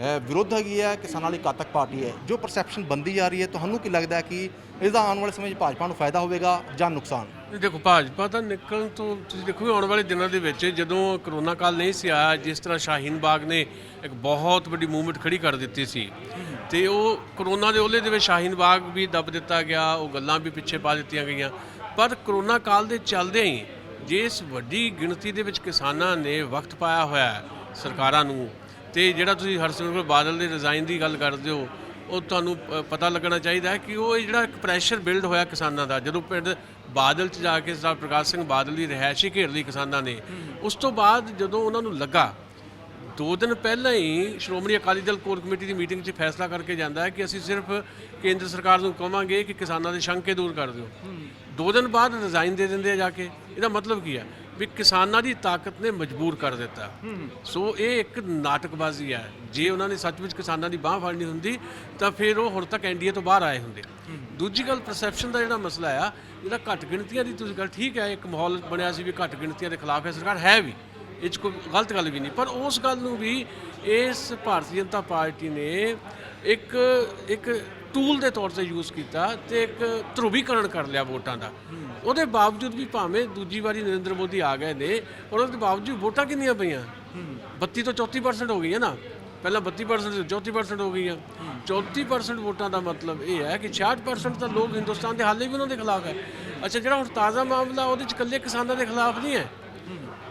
ਵਿਰੁੱਧ ਹੈਗੀ ਹੈ, ਕਿਸਾਨਾਂ ਲਈ ਘਾਤਕ ਪਾਰਟੀ ਹੈ। ਜੋ ਪਰਸੈਪਸ਼ਨ ਬਣਦੀ ਜਾ ਰਹੀ ਹੈ, ਤੁਹਾਨੂੰ ਕੀ ਲੱਗਦਾ ਕਿ ਇਸ ਦਾ ਆਉਣ ਵਾਲੇ ਸਮੇਂ 'ਚ ਭਾਜਪਾ ਨੂੰ ਫਾਇਦਾ ਹੋਵੇਗਾ ਜਾਂ ਨੁਕਸਾਨ? ਦੇਖੋ, ਭਾਜਪਾ ਤਾਂ ਨਿਕਲਣ ਤੋਂ ਤੁਸੀਂ ਦੇਖੋਗੇ ਆਉਣ ਵਾਲੇ ਦਿਨਾਂ ਦੇ ਵਿੱਚ, ਜਦੋਂ ਕਰੋਨਾ ਕਾਲ ਨਹੀਂ ਸੀ ਆਇਆ, ਜਿਸ ਤਰ੍ਹਾਂ ਸ਼ਾਹੀਨ ਬਾਗ ਨੇ ਇੱਕ ਬਹੁਤ ਵੱਡੀ ਮੂਵਮੈਂਟ ਖੜੀ ਕਰ ਦਿੱਤੀ ਸੀ, ਤੇ ਉਹ ਕਰੋਨਾ ਦੇ ਉਹਲੇ ਦੇ ਵਿੱਚ ਸ਼ਾਹੀਨ ਬਾਗ ਵੀ ਦੱਬ ਦਿੱਤਾ ਗਿਆ, ਉਹ ਗੱਲਾਂ ਵੀ ਪਿੱਛੇ ਪਾ ਦਿੱਤੀਆਂ ਗਈਆਂ। ਪਰ ਕਰੋਨਾ ਕਾਲ ਦੇ ਚੱਲਦਿਆਂ ਹੀ ਜਿਸ ਵੱਡੀ ਗਿਣਤੀ ਦੇ ਵਿੱਚ ਕਿਸਾਨਾਂ ਨੇ ਵਕਤ ਪਾਇਆ ਹੋਇਆ ਹੈ ਸਰਕਾਰਾਂ ਨੂੰ, ਤੇ ਜਿਹੜਾ ਤੁਸੀਂ ਹਰਸਿਮਰਤ ਕੌਰ ਬਾਦਲ ਦੇ ਰਿਜ਼ਾਈਨ ਦੀ ਗੱਲ ਕਰਦੇ ਹੋ, ਉਹ ਤੁਹਾਨੂੰ ਪਤਾ ਲੱਗਣਾ ਚਾਹੀਦਾ ਹੈ ਕਿ ਉਹ ਜਿਹੜਾ ਇੱਕ ਪ੍ਰੈਸ਼ਰ ਬਿਲਡ ਹੋਇਆ ਕਿਸਾਨਾਂ ਦਾ, ਜਦੋਂ ਪਿੰਡ ਬਾਦਲ 'ਚ ਜਾ ਕੇ ਸਰਦਾਰ ਪ੍ਰਕਾਸ਼ ਸਿੰਘ ਬਾਦਲ ਦੀ ਰਿਹਾਇਸ਼ੀ ਘੇਰ ਲਈ ਕਿਸਾਨਾਂ ਨੇ, ਉਸ ਤੋਂ ਬਾਅਦ ਜਦੋਂ ਉਹਨਾਂ ਨੂੰ ਲੱਗਾ, 2 ਦਿਨ ਪਹਿਲਾਂ ਹੀ ਸ਼੍ਰੋਮਣੀ ਅਕਾਲੀ ਦਲ ਕੋਰ ਕਮੇਟੀ ਦੀ ਮੀਟਿੰਗ 'ਚ ਫੈਸਲਾ ਕਰਕੇ ਜਾਂਦਾ ਹੈ ਕਿ ਅਸੀਂ ਸਿਰਫ ਕੇਂਦਰ ਸਰਕਾਰ ਨੂੰ ਕਹਾਂਗੇ ਕਿ ਕਿਸਾਨਾਂ ਦੇ ਸ਼ੰਕੇ ਦੂਰ ਕਰ ਦਿਓ। 2 ਦਿਨ ਬਾਅਦ ਰਿਜ਼ਾਈਨ ਦੇ ਦਿੰਦੇ ਆ ਜਾ ਕੇ। ਇਹਦਾ ਮਤਲਬ ਕੀ ਹੈ ਵੀ ਕਿਸਾਨਾਂ ਦੀ ਤਾਕਤ ਨੇ ਮਜਬੂਰ ਕਰ ਦਿੱਤਾ। ਸੋ ਇਹ ਇੱਕ ਨਾਟਕਬਾਜ਼ੀ ਹੈ। ਜੇ ਉਹਨਾਂ ਨੇ ਸੱਚਮੁੱਚ ਕਿਸਾਨਾਂ ਦੀ ਬਾਂਹ ਫੜਨੀ ਹੁੰਦੀ ਤਾਂ ਫਿਰ ਉਹ ਹੁਣ ਤੱਕ NDA ਤੋਂ ਬਾਹਰ ਆਏ ਹੁੰਦੇ। ਦੂਜੀ ਗੱਲ, ਪਰਸੈਪਸ਼ਨ ਦਾ ਜਿਹੜਾ ਮਸਲਾ ਆ, ਜਿਹੜਾ ਘੱਟ ਗਿਣਤੀਆਂ ਦੀ ਤੁਸੀਂ ਗੱਲ ਠੀਕ ਹੈ, ਇੱਕ ਮਾਹੌਲ ਬਣਿਆ ਸੀ ਵੀ ਘੱਟ ਗਿਣਤੀਆਂ ਦੇ ਖਿਲਾਫ ਹੈ ਸਰਕਾਰ, ਹੈ ਵੀ, ਇਹ 'ਚ ਕੋਈ ਗਲਤ ਗੱਲ ਵੀ ਨਹੀਂ, ਪਰ ਉਸ ਗੱਲ ਨੂੰ ਵੀ ਇਸ ਭਾਰਤੀ ਜਨਤਾ ਪਾਰਟੀ ਨੇ ਇੱਕ ਟੂਲ ਦੇ ਤੌਰ ਤੇ ਯੂਜ਼ ਕੀਤਾ ਤੇ ਇੱਕ ਧਰੁਵੀਕਰਨ ਕਰ ਲਿਆ ਵੋਟਾਂ ਦਾ। ਉਹਦੇ ਬਾਵਜੂਦ ਵੀ ਭਾਵੇਂ ਦੂਜੀ ਵਾਰੀ ਨਰਿੰਦਰ ਮੋਦੀ ਆ ਗਏ ਨੇ, ਪਰ ਉਹਦੇ ਬਾਵਜੂਦ ਵੋਟਾਂ ਕਿੰਨੀਆਂ ਪਈਆਂ? 32 ਤੋਂ 34% ਹੋ ਗਈਆਂ ਨਾ, ਪਹਿਲਾਂ 32% ਤੋਂ 34% ਹੋ ਗਈਆਂ। 34% ਵੋਟਾਂ ਦਾ ਮਤਲਬ ਇਹ ਹੈ ਕਿ 66% ਤਾਂ ਲੋਕ ਹਿੰਦੁਸਤਾਨ ਦੇ ਹਾਲੇ ਵੀ ਉਹਨਾਂ ਦੇ ਖਿਲਾਫ ਹੈ। ਅੱਛਾ, ਜਿਹੜਾ ਹੁਣ ਤਾਜ਼ਾ ਮਾਮਲਾ, ਉਹਦੇ 'ਚ ਇਕੱਲੇ ਕਿਸਾਨਾਂ ਦੇ ਖਿਲਾਫ ਨਹੀਂ ਹੈ,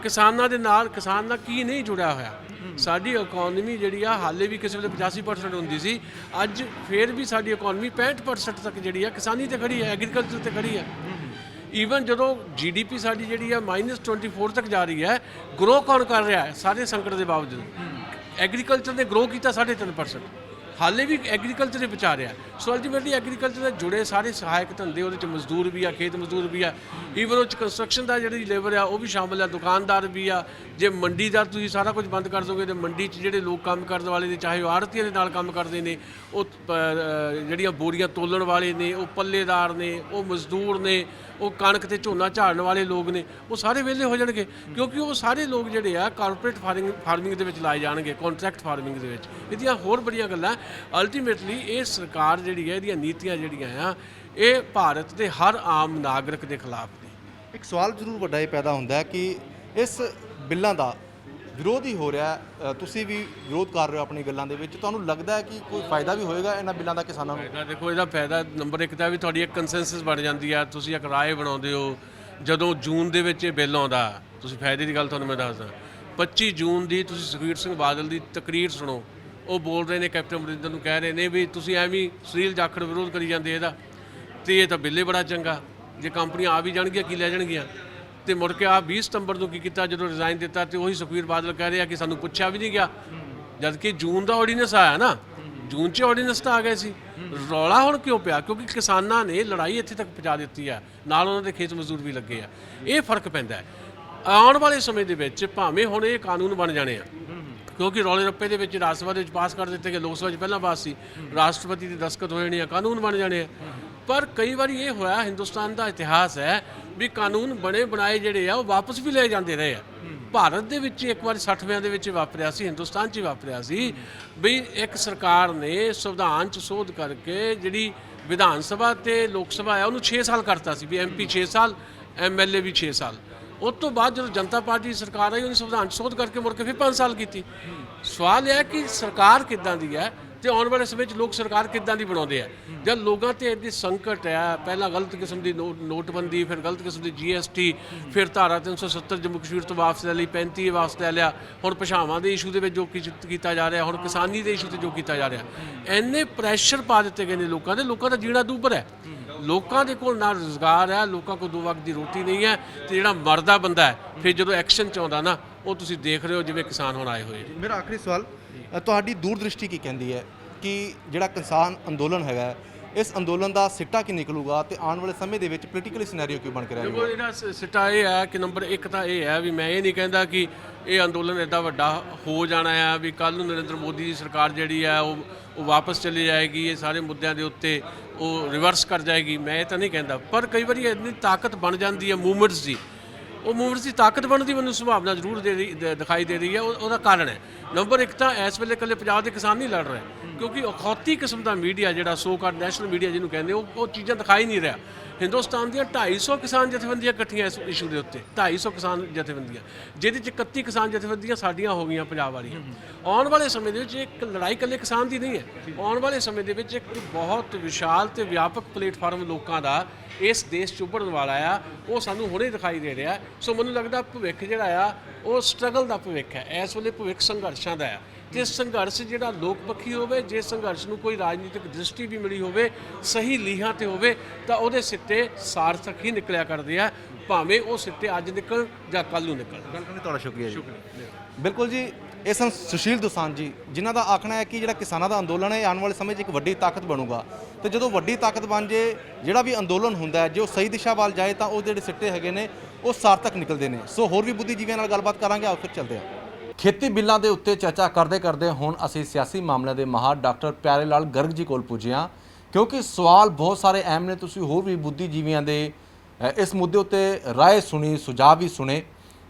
ਕਿਸਾਨਾਂ ਦੇ ਨਾਲ ਕਿਸਾਨ ਨਾਲ ਕੀ ਨਹੀਂ ਜੁੜਿਆ ਹੋਇਆ। ਸਾਡੀ ਇਕਨੋਮੀ ਜਿਹੜੀ ਆ ਹਾਲੇ ਵੀ ਕਿਸੇ ਵੇਲੇ 85% ਹੁੰਦੀ ਸੀ, ਅੱਜ ਫਿਰ ਵੀ ਸਾਡੀ ਇਕਨੋਮੀ 65% ਤੱਕ ਜਿਹੜੀ ਆ ਕਿਸਾਨੀ ਤੇ ਖੜੀ ਹੈ, ਐਗਰੀਕਲਚਰ ਤੇ ਖੜੀ ਹੈ। ਈਵਨ ਜਦੋਂ GDP ਸਾਡੀ ਜਿਹੜੀ ਆ -24 ਤੱਕ ਜਾ ਰਹੀ ਹੈ, ਗਰੋ ਕੌਣ ਕਰ ਰਿਹਾ ਹੈ ਸਾਰੇ ਸੰਕਟ ਦੇ ਬਾਵਜੂਦ? ਐਗਰੀਕਲਚਰ ਨੇ ਗਰੋ ਕੀਤਾ 3.5%। ਹਾਲੇ ਵੀ ਐਗਰੀਕਲਚਰ ਦੇ ਵਿਚ ਆ ਰਿਹਾ। ਸੋ ਅਲਟੀਮੇਟਲੀ ਐਗਰੀਕਲਚਰ ਨਾਲ ਜੁੜੇ ਸਾਰੇ ਸਹਾਇਕ ਧੰਦੇ, ਉਹਦੇ 'ਚ ਮਜ਼ਦੂਰ ਵੀ ਆ, ਖੇਤ ਮਜ਼ਦੂਰ ਵੀ ਆ, ਈਵਨ ਉਹ 'ਚ ਕੰਸਟਰਕਸ਼ਨ ਦਾ ਜਿਹੜੀ ਲੇਬਰ ਆ ਉਹ ਵੀ ਸ਼ਾਮਲ ਆ, ਦੁਕਾਨਦਾਰ ਵੀ ਆ। ਜੇ ਮੰਡੀ ਦਾ ਤੁਸੀਂ ਸਾਰਾ ਕੁਝ ਬੰਦ ਕਰ ਦੋਗੇ ਤਾਂ ਮੰਡੀ 'ਚ ਜਿਹੜੇ ਲੋਕ ਕੰਮ ਕਰਨ ਵਾਲੇ ਨੇ, ਚਾਹੇ ਉਹ ਆੜ੍ਹਤੀਆਂ ਦੇ ਨਾਲ ਕੰਮ ਕਰਦੇ ਨੇ, ਉਹ ਜਿਹੜੀਆਂ ਬੋਰੀਆਂ ਤੋਲਣ ਵਾਲੇ ਨੇ, ਉਹ ਪੱਲੇਦਾਰ ਨੇ, ਉਹ ਮਜ਼ਦੂਰ ਨੇ, ਉਹ ਕਣਕ ਤੇ ਝੋਨਾ ਝਾੜਨ ਵਾਲੇ ਲੋਕ ਨੇ, ਉਹ ਸਾਰੇ ਵਿਹਲੇ ਹੋ ਜਾਣਗੇ, ਕਿਉਂਕਿ ਉਹ ਸਾਰੇ ਲੋਕ ਜਿਹੜੇ ਆ ਕਾਰਪੋਰੇਟ ਫਾਰਮਿੰਗ ਦੇ ਵਿੱਚ ਲਾਏ ਜਾਣਗੇ, ਕੰਟਰੈਕਟ ਫਾਰਮਿੰਗ ਦੇ ਵਿੱਚ। ਇਹਦੀਆਂ ਹੋਰ ਬੜੀਆਂ ਗੱਲਾਂ। ਅਲਟੀਮੇਟਲੀ ਇਹ ਸਰਕਾਰ ਜਿਹੜੀ ਹੈ, ਇਹਦੀਆਂ ਨੀਤੀਆਂ ਜਿਹੜੀਆਂ ਆ, ਇਹ ਭਾਰਤ ਦੇ ਹਰ ਆਮ ਨਾਗਰਿਕ ਦੇ ਖਿਲਾਫ ਨੇ। ਇੱਕ ਸਵਾਲ ਜ਼ਰੂਰ ਵੱਡਾ ਇਹ ਪੈਦਾ ਹੁੰਦਾ ਹੈ ਕਿ ਇਸ ਬਿੱਲਾਂ ਦਾ ਵਿਰੋਧ ਹੀ ਹੋ ਰਿਹਾ ਹੈ, ਤੁਸੀਂ ਵੀ ਵਿਰੋਧ ਕਰ ਰਹੇ ਹੋ ਆਪਣੀ ਗੱਲਾਂ ਦੇ ਵਿੱਚ, ਤੁਹਾਨੂੰ ਲੱਗਦਾ ਹੈ ਕਿ ਕੋਈ ਫਾਇਦਾ ਵੀ ਹੋਏਗਾ ਇਹਨਾਂ ਬਿੱਲਾਂ ਦਾ ਕਿਸਾਨਾਂ ਨੂੰ? ਫਾਇਦਾ ਦੇਖੋ, ਇਹਦਾ ਫਾਇਦਾ ਨੰਬਰ 1 ਤਾਂ ਵੀ ਤੁਹਾਡੀ ਇੱਕ ਕੰਸੈਂਸਸ ਬਣ ਜਾਂਦੀ ਆ, ਤੁਸੀਂ ਇੱਕ ਰਾਏ ਬਣਾਉਂਦੇ ਹੋ। ਜਦੋਂ ਜੂਨ ਦੇ ਵਿੱਚ ਇਹ ਬਿੱਲ ਆਉਂਦਾ, ਤੁਸੀਂ ਫਾਇਦੇ ਦੀ ਗੱਲ ਤੁਹਾਨੂੰ ਮੈਂ ਦੱਸਦਾ, 25 ਜੂਨ ਦੀ ਤੁਸੀਂ ਸੁਖਬੀਰ ਸਿੰਘ ਬਾਦਲ ਦੀ ਤਕਰੀਰ ਸੁਣੋ। ਉਹ ਬੋਲ ਰਹੇ ਨੇ, ਕੈਪਟਨ ਅਮਰਿੰਦਰ ਨੂੰ ਕਹਿ ਰਹੇ ਨੇ ਵੀ ਤੁਸੀਂ ਐਵੇਂ ਸੁਨੀਲ ਜਾਖੜ ਵਿਰੋਧ ਕਰੀ ਜਾਂਦੇ ਇਹਦਾ, ਤੇ ਇਹ ਤਾਂ ਬਿੱਲੇ ਬੜਾ ਚੰਗਾ, ਜੇ ਕੰਪਨੀਆਂ ਆ ਵੀ ਜਾਣਗੀਆਂ ਕੀ ਲੈ ਜਾਣਗੀਆਂ। ਤੇ ਮੁੜ ਕੇ ਆ 20 ਸਤੰਬਰ ਨੂੰ ਕੀ ਕੀਤਾ, ਜਦੋਂ ਰਿਜ਼ਾਈਨ ਦਿੱਤਾ, ਤੇ ਉਹੀ ਸੁਖਬੀਰ ਬਾਦਲ ਕਹਿ ਰਹੇ ਆ ਕਿ ਸਾਨੂੰ ਪੁੱਛਿਆ ਵੀ ਨਹੀਂ ਗਿਆ, ਜਦ ਕਿ ਜੂਨ ਦਾ ਆਰਡੀਨੈਂਸ ਆਇਆ ਨਾ, ਜੂਨ 'ਚ ਆਰਡੀਨੈਂਸ ਤਾਂ ਆ ਗਏ ਸੀ। ਰੌਲਾ ਹੁਣ ਕਿਉਂ ਪਿਆ? ਕਿਉਂਕਿ ਕਿਸਾਨਾਂ ਨੇ ਲੜਾਈ ਇੱਥੇ ਤੱਕ ਪਹੁੰਚਾ ਦਿੱਤੀ ਆ, ਨਾਲ ਉਹਨਾਂ ਦੇ ਖੇਤ ਮਜ਼ਦੂਰ ਵੀ ਲੱਗੇ ਆ। ਇਹ ਫਰਕ ਪੈਂਦਾ ਹੈ। ਆਉਣ ਵਾਲੇ ਸਮੇਂ ਦੇ ਵਿੱਚ ਭਾਵੇਂ ਹੁਣ ਇਹ ਕਾਨੂੰਨ ਬਣ ਜਾਣੇ ਆ, ਕਿਉਂਕਿ ਰੌਲੇ ਰੱਪੇ ਦੇ ਵਿੱਚ ਰਾਜ ਸਭਾ ਦੇ ਵਿੱਚ ਪਾਸ ਕਰ ਦਿੱਤੇ ਗਏ, ਲੋਕ ਸਭਾ 'ਚ ਪਹਿਲਾਂ ਪਾਸ ਸੀ, ਰਾਸ਼ਟਰਪਤੀ ਦੇ ਦਸਤਖਤ ਹੋਏ ਨੇ ਆ, ਕਾਨੂੰਨ ਬਣ ਜਾਣੇ ਆ। ਪਰ ਕਈ ਵਾਰੀ ਇਹ ਹੋਇਆ, ਹਿੰਦੁਸਤਾਨ ਦਾ ਇਤਿਹਾਸ ਹੈ ਵੀ ਕਾਨੂੰਨ ਬਣੇ ਬਣਾਏ ਜਿਹੜੇ ਆ ਉਹ ਵਾਪਸ ਵੀ ਲਏ ਜਾਂਦੇ ਰਹੇ ਆ। ਭਾਰਤ ਦੇ ਵਿੱਚ ਇੱਕ ਵਾਰੀ 60ਵਿਆਂ ਦੇ ਵਿੱਚ ਵਾਪਰਿਆ ਸੀ, ਹਿੰਦੁਸਤਾਨ 'ਚ ਹੀ ਵਾਪਰਿਆ ਸੀ ਵੀ ਇੱਕ ਸਰਕਾਰ ਨੇ ਸੰਵਿਧਾਨ 'ਚ ਸੋਧ ਕਰਕੇ ਜਿਹੜੀ ਵਿਧਾਨ ਸਭਾ ਤੇ ਲੋਕ ਸਭਾ ਆ ਉਹਨੂੰ 6 ਸਾਲ ਕਰਤਾ ਸੀ, ਵੀ MP 6 ਸਾਲ, MLA ਵੀ 6 ਸਾਲ। ਉਸ ਤੋਂ ਬਾਅਦ ਜਦੋਂ ਜਨਤਾ ਪਾਰਟੀ ਦੀ ਸਰਕਾਰ ਆਈ, ਉਹਨੇ ਸੰਵਿਧਾਨ 'ਚ ਸੋਧ ਕਰਕੇ ਮੁੜ ਕੇ ਫਿਰ 5 ਸਾਲ ਕੀਤੀ। ਸਵਾਲ ਇਹ ਹੈ ਕਿ ਸਰਕਾਰ ਕਿੱਦਾਂ ਦੀ ਹੈ ਤੇ ਆਉਣ ਵਾਲੇ ਸਮੇਂ 'ਚ ਲੋਕ ਸਰਕਾਰ ਕਿੱਦਾਂ ਦੀ ਬਣਾਉਂਦੇ ਆ। ਜਦ ਲੋਕਾਂ ਤੇ ਇੰਨੀ ਸੰਕਟ ਆ, ਪਹਿਲਾਂ ਗਲਤ ਕਿਸਮ ਦੀ ਨੋਟਬੰਦੀ, ਫਿਰ ਗਲਤ ਕਿਸਮ ਦੀ GST, ਫਿਰ ਧਾਰਾ 370 ਜੰਮੂ ਕਸ਼ਮੀਰ ਤੋਂ ਵਾਪਸ ਲੈ ਲਈ, 35 ਵਾਪਸ ਲੈ ਲਿਆ, ਹੁਣ ਭਾਸ਼ਾਵਾਂ ਦੇ ਇਸ਼ੂ ਦੇ ਵਿੱਚ ਜੋ ਕੀਤਾ ਜਾ ਰਿਹਾ, ਹੁਣ ਕਿਸਾਨੀ ਦੇ ਇਸ਼ੂ ਤੇ ਜੋ ਕੀਤਾ ਜਾ ਰਿਹਾ, ਇੰਨੇ ਪ੍ਰੈਸ਼ਰ ਪਾ ਦਿੱਤੇ ਗਏ ਨੇ ਲੋਕਾਂ ਦੇ। ਲੋਕਾਂ ਦਾ ਜੀਣਾ ਦੂਬਰ ਹੈ, ਲੋਕਾਂ ਦੇ ਕੋਲ ਨਾ ਰੁਜ਼ਗਾਰ ਹੈ, ਲੋਕਾਂ ਕੋਲ 2 ਵਕਤ ਦੀ ਰੋਟੀ ਨਹੀਂ ਹੈ, ਤੇ ਜਿਹੜਾ ਮਰਦਾ ਬੰਦਾ ਹੈ ਫਿਰ ਜਦੋਂ ਐਕਸ਼ਨ 'ਚ ਆਉਂਦਾ ਨਾ, ਉਹ ਤੁਸੀਂ ਦੇਖ ਰਹੇ ਹੋ ਜਿਵੇਂ ਕਿਸਾਨ ਹੁਣ ਆਏ ਹੋਏ। ਮੇਰਾ ਆਖਰੀ ਸਵਾਲ, ਤੁਹਾਡੀ ਦੂਰਦ੍ਰਿਸ਼ਟੀ ਕੀ ਕਹਿੰਦੀ ਹੈ ਕਿ ਜਿਹੜਾ ਕਿਸਾਨ ਅੰਦੋਲਨ ਹੈਗਾ, ਇਸ ਅੰਦੋਲਨ ਦਾ ਸਿੱਟਾ ਕੀ ਨਿਕਲੂਗਾ ਤੇ ਆਉਣ ਵਾਲੇ ਸਮੇਂ ਦੇ ਵਿੱਚ ਪੋਲੀਟੀਕਲ ਸਿਨੈਰੀਓ ਕੀ ਬਣ ਕੇ ਰਹੇਗਾ? ਦੇਖੋ, ਇਹਦਾ ਸਿੱਟਾ ਇਹ ਹੈ ਕਿ ਨੰਬਰ 1 ਤਾਂ ਇਹ ਹੈ ਵੀ ਮੈਂ ਇਹ ਨਹੀਂ ਕਹਿੰਦਾ ਕਿ ਇਹ ਅੰਦੋਲਨ ਐਡਾ ਵੱਡਾ ਹੋ ਜਾਣਾ ਹੈ ਵੀ ਕੱਲ੍ਹ ਨੂੰ ਨਰਿੰਦਰ ਮੋਦੀ ਦੀ ਸਰਕਾਰ ਜਿਹੜੀ ਹੈ ਉਹ ਵਾਪਸ ਚਲੀ ਜਾਏਗੀ, ਇਹ ਸਾਰੇ ਮੁੱਦਿਆਂ ਦੇ ਉੱਤੇ ਉਹ ਰਿਵਰਸ ਕਰ ਜਾਏਗੀ, ਮੈਂ ਇਹ ਤਾਂ ਨਹੀਂ ਕਹਿੰਦਾ। ਪਰ ਕਈ ਵਾਰੀ ਇੰਨੀ ਤਾਕਤ ਬਣ ਜਾਂਦੀ ਹੈ ਮੂਵਮੈਂਟਸ ਦੀ, ਉਹ ਮੂਵਮੈਂਟਸ ਦੀ ਤਾਕਤ ਬਣਨ ਦੀ ਮੈਨੂੰ ਸੰਭਾਵਨਾ ਜ਼ਰੂਰ ਦਿਖਾਈ ਦੇ ਰਹੀ ਹੈ। ਉਹਦਾ ਕਾਰਨ ਹੈ ਨੰਬਰ 1 ਤਾਂ ਇਸ ਵੇਲੇ ਇਕੱਲੇ ਪੰਜਾਬ ਦੇ ਕਿਸਾਨ ਨਹੀਂ ਲੜ ਰਹੇ, ਕਿਉਂਕਿ ਅਖੌਤੀ ਕਿਸਮ ਦਾ ਮੀਡੀਆ ਜਿਹੜਾ ਸੋ ਕਾਲ ਨੈਸ਼ਨਲ ਮੀਡੀਆ ਜਿਹਨੂੰ ਕਹਿੰਦੇ, ਉਹ ਚੀਜ਼ਾਂ ਦਿਖਾਈ ਨਹੀਂ ਰਿਹਾ। ਹਿੰਦੁਸਤਾਨ ਦੀਆਂ 250 ਕਿਸਾਨ ਜਥੇਬੰਦੀਆਂ ਇਕੱਠੀਆਂ ਇਸ ਇਸ਼ੂ ਦੇ ਉੱਤੇ, 250 ਕਿਸਾਨ ਜਥੇਬੰਦੀਆਂ, ਜਿਹਦੇ 'ਚ 31 ਕਿਸਾਨ ਜਥੇਬੰਦੀਆਂ ਸਾਡੀਆਂ ਹੋ ਗਈਆਂ ਪੰਜਾਬ ਵਾਲੀਆਂ। ਆਉਣ ਵਾਲੇ ਸਮੇਂ ਦੇ ਵਿੱਚ ਇੱਕ ਲੜਾਈ ਇਕੱਲੇ ਕਿਸਾਨ ਦੀ ਨਹੀਂ ਹੈ, ਆਉਣ ਵਾਲੇ ਸਮੇਂ ਦੇ ਵਿੱਚ ਇੱਕ ਬਹੁਤ ਵਿਸ਼ਾਲ ਤੇ ਵਿਆਪਕ ਪਲੇਟਫਾਰਮ ਲੋਕਾਂ ਦਾ ਇਸ ਦੇਸ਼ 'ਚ ਉੱਭਰਨ ਵਾਲਾ ਆ, ਉਹ ਸਾਨੂੰ ਹੁਣੇ ਦਿਖਾਈ ਦੇ ਰਿਹਾ। ਸੋ ਮੈਨੂੰ ਲੱਗਦਾ ਭਵਿੱਖ ਜਿਹੜਾ ਆ ਉਹ ਸਟਰਗਲ ਦਾ ਭਵਿੱਖ ਹੈ, ਇਸ ਵੇਲੇ ਭਵਿੱਖ ਸੰਘਰਸ਼ਾਂ ਦਾ ਆ। ਤੇ ਸੰਘਰਸ਼ ਜਿਹੜਾ ਲੋਕਪੱਖੀ ਹੋਵੇ, ਜੇ ਸੰਘਰਸ਼ ਨੂੰ ਕੋਈ ਰਾਜਨੀਤਿਕ ਦ੍ਰਿਸ਼ਟੀ ਵੀ ਮਿਲੀ ਹੋਵੇ, ਸਹੀ ਲੀਹਾਂ ਤੇ ਹੋਵੇ, ਤਾਂ ਉਹਦੇ ਸਿੱਟੇ ਸਾਰਥਕ ਹੀ ਨਿਕਲਿਆ ਕਰਦੇ ਆ, ਭਾਵੇਂ ਉਹ ਸਿੱਟੇ ਅੱਜ ਨਿਕਲ ਜਾਂ ਕੱਲ੍ਹ ਨੂੰ ਨਿਕਲ। ਗੱਲ ਕਰਨ ਲਈ ਤੁਹਾਡਾ ਸ਼ੁਕਰੀਆ ਜੀ। ਬਿਲਕੁਲ ਜੀ, ਇਹ ਸਨ ਸੁਸ਼ੀਲ ਦੋਸਾਂਝ ਜੀ, ਜਿਨ੍ਹਾਂ ਦਾ ਆਖਣਾ ਹੈ ਕਿ ਜਿਹੜਾ ਕਿਸਾਨਾਂ ਦਾ ਅੰਦੋਲਨ ਹੈ ਆਉਣ ਵਾਲੇ ਸਮੇਂ 'ਚ ਇੱਕ ਵੱਡੀ ਤਾਕਤ ਬਣੂਗਾ, ਤੇ ਜਦੋਂ ਵੱਡੀ ਤਾਕਤ ਬਣ ਜੇ, ਜਿਹੜਾ ਵੀ ਅੰਦੋਲਨ ਹੁੰਦਾ ਹੈ ਜੇ ਉਹ ਸਹੀ ਦਿਸ਼ਾ ਵੱਲ ਜਾਏ ਤਾਂ ਉਹ ਜਿਹੜੇ ਸਿੱਟੇ ਹੈਗੇ ਨੇ ਉਹ ਸਾਰਥਕ ਨਿਕਲਦੇ ਨੇ। ਸੋ ਹੋਰ ਵੀ ਬੁੱਧੀਜੀਵੀਆਂ ਨਾਲ ਗੱਲਬਾਤ ਕਰਾਂਗੇ, ਆਓ ਫਿਰ ਚੱਲਦੇ ਹਾਂ। ਖੇਤੀ ਬਿੱਲਾਂ ਦੇ ਉੱਤੇ ਚਰਚਾ ਕਰਦੇ ਹੁਣ ਅਸੀਂ ਸਿਆਸੀ ਮਾਮਲਿਆਂ ਦੇ ਮਾਹਰ ਡਾਕਟਰ ਪਿਆਰੇ ਲਾਲ ਗਰਗ ਜੀ ਕੋਲ ਪੁੱਜੇ ਹਾਂ, ਕਿਉਂਕਿ ਸਵਾਲ ਬਹੁਤ ਸਾਰੇ ਅਹਿਮ ਨੇ। ਤੁਸੀਂ ਹੋਰ ਵੀ ਬੁੱਧੀਜੀਵੀਆਂ ਦੇ ਇਸ ਮੁੱਦੇ ਉੱਤੇ ਰਾਏ ਸੁਣੀ, ਸੁਝਾਅ ਵੀ ਸੁਣੇ,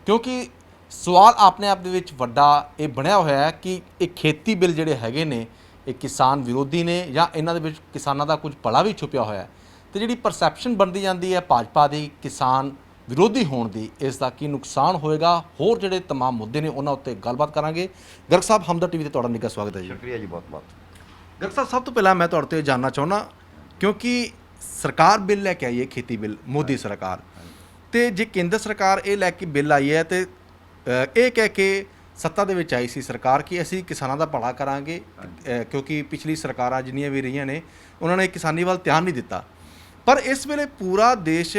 ਕਿਉਂਕਿ ਸਵਾਲ ਆਪਣੇ ਆਪ ਦੇ ਵਿੱਚ ਵੱਡਾ ਇਹ ਬਣਿਆ ਹੋਇਆ ਹੈ ਕਿ ਇਹ ਖੇਤੀ ਬਿੱਲ ਜਿਹੜੇ ਹੈਗੇ ਨੇ ਇਹ ਕਿਸਾਨ ਵਿਰੋਧੀ ਨੇ ਜਾਂ ਇਹਨਾਂ ਦੇ ਵਿੱਚ ਕਿਸਾਨਾਂ ਦਾ ਕੁਝ ਭਲਾ ਵੀ ਛੁਪਿਆ ਹੋਇਆ ਹੈ, ਤੇ ਜਿਹੜੀ ਪਰਸੈਪਸ਼ਨ ਬਣਦੀ ਜਾਂਦੀ ਹੈ ਭਾਜਪਾ ਦੀ ਕਿਸਾਨ ਵਿਰੋਧੀ ਹੋਣ ਦੀ, ਇਸ ਦਾ ਕੀ ਨੁਕਸਾਨ ਹੋਏਗਾ, ਹੋਰ ਜਿਹੜੇ तमाम ਮੁੱਦੇ ਨੇ ਉਹਨਾਂ ਉੱਤੇ ਗੱਲਬਾਤ ਕਰਾਂਗੇ। ਗਰਗ ਸਾਹਿਬ, ਹਮਦਰ ਟੀਵੀ ਤੇ ਤੁਹਾਡਾ ਨਿੱਘਾ ਸਵਾਗਤ ਹੈ ਜੀ। ਸ਼ੁਕਰੀਆ ਜੀ, ਬਹੁਤ ਬਹੁਤ। ਗਰਗ ਸਾਹਿਬ, ਸਭ ਤੋਂ ਪਹਿਲਾਂ ਮੈਂ ਤੁਹਾਡੇ ਤੋਂ ਜਾਣਨਾ ਚਾਹੁੰਦਾ, ਕਿਉਂਕਿ ਸਰਕਾਰ ਬਿੱਲ ਲੈ ਕੇ ਆਈ ਹੈ, ਖੇਤੀ ਬਿੱਲ, ਮੋਦੀ ਸਰਕਾਰ, ਤੇ ਜੇ ਕੇਂਦਰ ਸਰਕਾਰ ਇਹ ਲੈ ਕੇ ਬਿੱਲ ਆਈ ਹੈ ਤੇ ਇਹ ਕਹਿ ਕੇ ਸੱਤਾ ਦੇ ਵਿੱਚ ਆਈ ਸੀ ਸਰਕਾਰ ਕਿ ਅਸੀਂ ਕਿਸਾਨਾਂ ਦਾ ਭਲਾ ਕਰਾਂਗੇ, ਕਿਉਂਕਿ ਪਿਛਲੀ ਸਰਕਾਰਾਂ ਜਿੰਨੀਆਂ ਵੀ ਰਹੀਆਂ ਨੇ ਉਹਨਾਂ ਨੇ ਕਿਸਾਨੀ ਵੱਲ ਧਿਆਨ ਨਹੀਂ ਦਿੱਤਾ। ਪਰ ਇਸ ਵੇਲੇ ਪੂਰਾ ਦੇਸ਼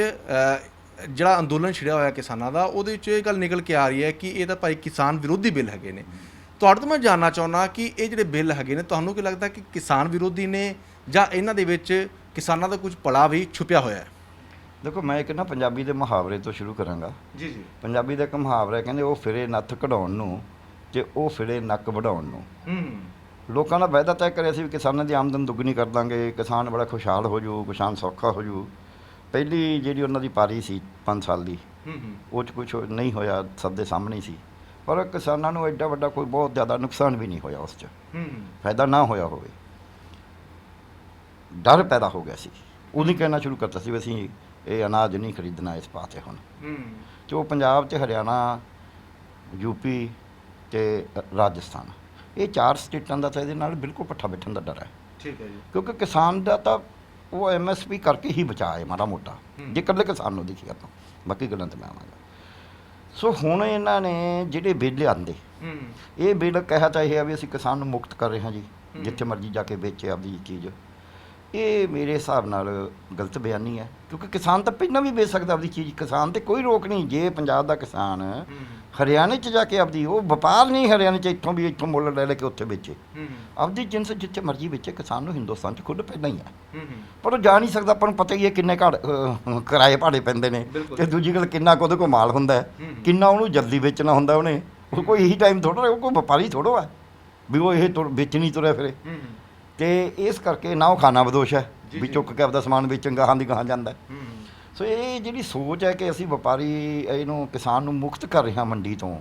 ਜਿਹੜਾ ਅੰਦੋਲਨ ਛਿੜਿਆ ਹੋਇਆ ਕਿਸਾਨਾਂ ਦਾ, ਉਹਦੇ ਵਿੱਚ ਇਹ ਗੱਲ ਨਿਕਲ ਕੇ ਆ ਰਹੀ ਹੈ ਕਿ ਇਹ ਤਾਂ ਭਾਈ ਕਿਸਾਨ ਵਿਰੋਧੀ ਬਿੱਲ ਹੈਗੇ ਨੇ। ਤੁਹਾਡੇ ਤੋਂ ਮੈਂ ਜਾਣਨਾ ਚਾਹੁੰਦਾ ਕਿ ਇਹ ਜਿਹੜੇ ਬਿੱਲ ਹੈਗੇ ਨੇ, ਤੁਹਾਨੂੰ ਕੀ ਲੱਗਦਾ ਕਿ ਕਿਸਾਨ ਵਿਰੋਧੀ ਨੇ ਜਾਂ ਇਹਨਾਂ ਦੇ ਵਿੱਚ ਕਿਸਾਨਾਂ ਦਾ ਕੁਝ ਭਲਾ ਵੀ ਛੁਪਿਆ ਹੋਇਆ ਹੈ? ਦੇਖੋ, ਮੈਂ ਇੱਕ ਨਾ ਪੰਜਾਬੀ ਦੇ ਮੁਹਾਵਰੇ ਤੋਂ ਸ਼ੁਰੂ ਕਰਾਂਗਾ। ਜੀ ਜੀ। ਪੰਜਾਬੀ ਦਾ ਇੱਕ ਮੁਹਾਵਰਾ ਹੈ, ਕਹਿੰਦੇ ਉਹ ਫਿਰੇ ਨੱਥ ਕਢਾਉਣ ਨੂੰ ਤੇ ਉਹ ਫਿਰੇ ਨੱਕ ਵਢਾਉਣ ਨੂੰ। ਲੋਕਾਂ ਦਾ ਵਾਅਦਾ ਤੈਅ ਕਰਿਆ ਸੀ ਵੀ ਕਿਸਾਨਾਂ ਦੀ ਆਮਦਨ ਦੁੱਗਣੀ ਕਰ ਦਾਂਗੇ, ਕਿਸਾਨ ਬੜਾ ਖੁਸ਼ਹਾਲ ਹੋ ਜੂ, ਕਿਸਾਨ ਸੌਖਾ ਹੋ ਜੂ। ਪਹਿਲੀ ਜਿਹੜੀ ਉਹਨਾਂ ਦੀ ਪਾਰੀ ਸੀ 5 ਸਾਲ ਦੀ, ਉਹ 'ਚ ਕੁਛ ਨਹੀਂ ਹੋਇਆ, ਸਭ ਦੇ ਸਾਹਮਣੇ ਹੀ ਸੀ। ਪਰ ਕਿਸਾਨਾਂ ਨੂੰ ਐਡਾ ਵੱਡਾ ਕੋਈ ਬਹੁਤ ਜ਼ਿਆਦਾ ਨੁਕਸਾਨ ਵੀ ਨਹੀਂ ਹੋਇਆ, ਉਸ 'ਚ ਫਾਇਦਾ ਨਾ ਹੋਇਆ ਹੋਵੇ, ਡਰ ਪੈਦਾ ਹੋ ਗਿਆ ਸੀ। ਉਹਨੇ ਕਹਿਣਾ ਸ਼ੁਰੂ ਕਰਤਾ ਸੀ ਵੀ ਅਸੀਂ ਇਹ ਅਨਾਜ ਨਹੀਂ ਖਰੀਦਣਾ ਇਸ ਪਾਸੇ ਹੁਣ। ਤੇ ਉਹ ਪੰਜਾਬ ਤੇ ਹਰਿਆਣਾ, ਯੂਪੀ ਤੇ ਰਾਜਸਥਾਨ, ਇਹ 4 ਸਟੇਟਾਂ ਦਾ ਤਾਂ ਇਹਦੇ ਨਾਲ ਬਿਲਕੁਲ ਪੱਠਾ ਬੈਠਣ ਦਾ ਡਰ ਹੈ। ਠੀਕ ਹੈ ਜੀ। ਕਿਉਂਕਿ ਕਿਸਾਨ ਦਾ ਤਾਂ ਉਹ MSP ਕਰਕੇ ਹੀ ਬਚਾ ਹੈ ਮਾੜਾ ਮੋਟਾ, ਜੇ ਇਕੱਲੇ ਕਿਸਾਨ ਨੂੰ ਦੇਖੀਏ ਆਪਾਂ, ਬਾਕੀ ਗੱਲਾਂ ਤੇ ਮੈਂ ਆਵਾਂਗਾ। ਸੋ ਹੁਣ ਇਹਨਾਂ ਨੇ ਜਿਹੜੇ ਬਿੱਲ ਲਿਆਂਦੇ, ਇਹ ਬਿੱਲ ਕਿਹਾ ਤਾਂ ਇਹ ਆ ਵੀ ਅਸੀਂ ਕਿਸਾਨ ਨੂੰ ਮੁਕਤ ਕਰ ਰਹੇ ਹਾਂ ਜੀ, ਜਿੱਥੇ ਮਰਜ਼ੀ ਜਾ ਕੇ ਵੇਚੇ ਆਪਦੀ ਚੀਜ਼। ਇਹ ਮੇਰੇ ਹਿਸਾਬ ਨਾਲ ਗਲਤ ਬਿਆਨੀ ਹੈ, ਕਿਉਂਕਿ ਕਿਸਾਨ ਤਾਂ ਪਹਿਲਾਂ ਵੀ ਵੇਚ ਸਕਦਾ ਆਪਦੀ ਚੀਜ਼, ਕਿਸਾਨ ਤੇ ਕੋਈ ਰੋਕ ਨਹੀਂ। ਜੇ ਪੰਜਾਬ ਦਾ ਕਿਸਾਨ ਹਰਿਆਣੇ 'ਚ ਜਾ ਕੇ ਆਪਦੀ, ਉਹ ਵਪਾਰ ਨਹੀਂ ਹਰਿਆਣੇ 'ਚ ਇੱਥੋਂ ਵੀ ਇੱਥੋਂ ਮੁੱਲ ਲੈ ਕੇ ਉੱਥੇ ਵੇਚੇ ਆਪਦੀ ਜਿੰਸ, ਜਿੱਥੇ ਮਰਜ਼ੀ ਵੇਚੇ। ਕਿਸਾਨ ਨੂੰ ਹਿੰਦੁਸਤਾਨ 'ਚ ਖੁਦ ਪਹਿਲਾਂ ਹੀ ਹੈ, ਪਰ ਉਹ ਜਾ ਨਹੀਂ ਸਕਦਾ। ਆਪਾਂ ਨੂੰ ਪਤਾ ਹੀ ਹੈ ਕਿੰਨੇ ਕਿਰਾਏ ਭਾੜੇ ਪੈਂਦੇ ਨੇ, ਤੇ ਦੂਜੀ ਗੱਲ ਕਿੰਨਾ ਕੁ ਉਹਦੇ ਕੋਲ ਮਾਲ ਹੁੰਦਾ ਹੈ, ਕਿੰਨਾ ਉਹਨੂੰ ਜਲਦੀ ਵੇਚਣਾ ਹੁੰਦਾ ਉਹਨੇ। ਉਹ ਕੋਈ ਇਹੀ ਟਾਈਮ ਥੋੜ੍ਹਾ, ਉਹ ਕੋਈ ਵਪਾਰੀ ਥੋੜ੍ਹਾ ਹੈ ਵੀ ਉਹ ਇਹ ਵੇਚਣੀ ਤੁਰਿਆ ਫਿਰੇ। ਤੇ ਇਸ ਕਰਕੇ ਨਾ ਉਹ ਖਾਨਾ ਬਦੋਸ਼ ਹੈ ਵੀ ਚੁੱਕ ਕੇ ਆਪਦਾ ਸਮਾਨ ਵੇਚਣ ਗਾਹਾਂ ਦੀ ਗਾਹਾਂ ਜਾਂਦਾ। ਸੋ ਇਹ ਜਿਹੜੀ ਸੋਚ ਹੈ ਕਿ ਅਸੀਂ ਵਪਾਰੀ ਇਹਨੂੰ ਕਿਸਾਨ ਨੂੰ ਮੁਕਤ ਕਰ ਰਹੇ ਹਾਂ ਮੰਡੀ ਤੋਂ,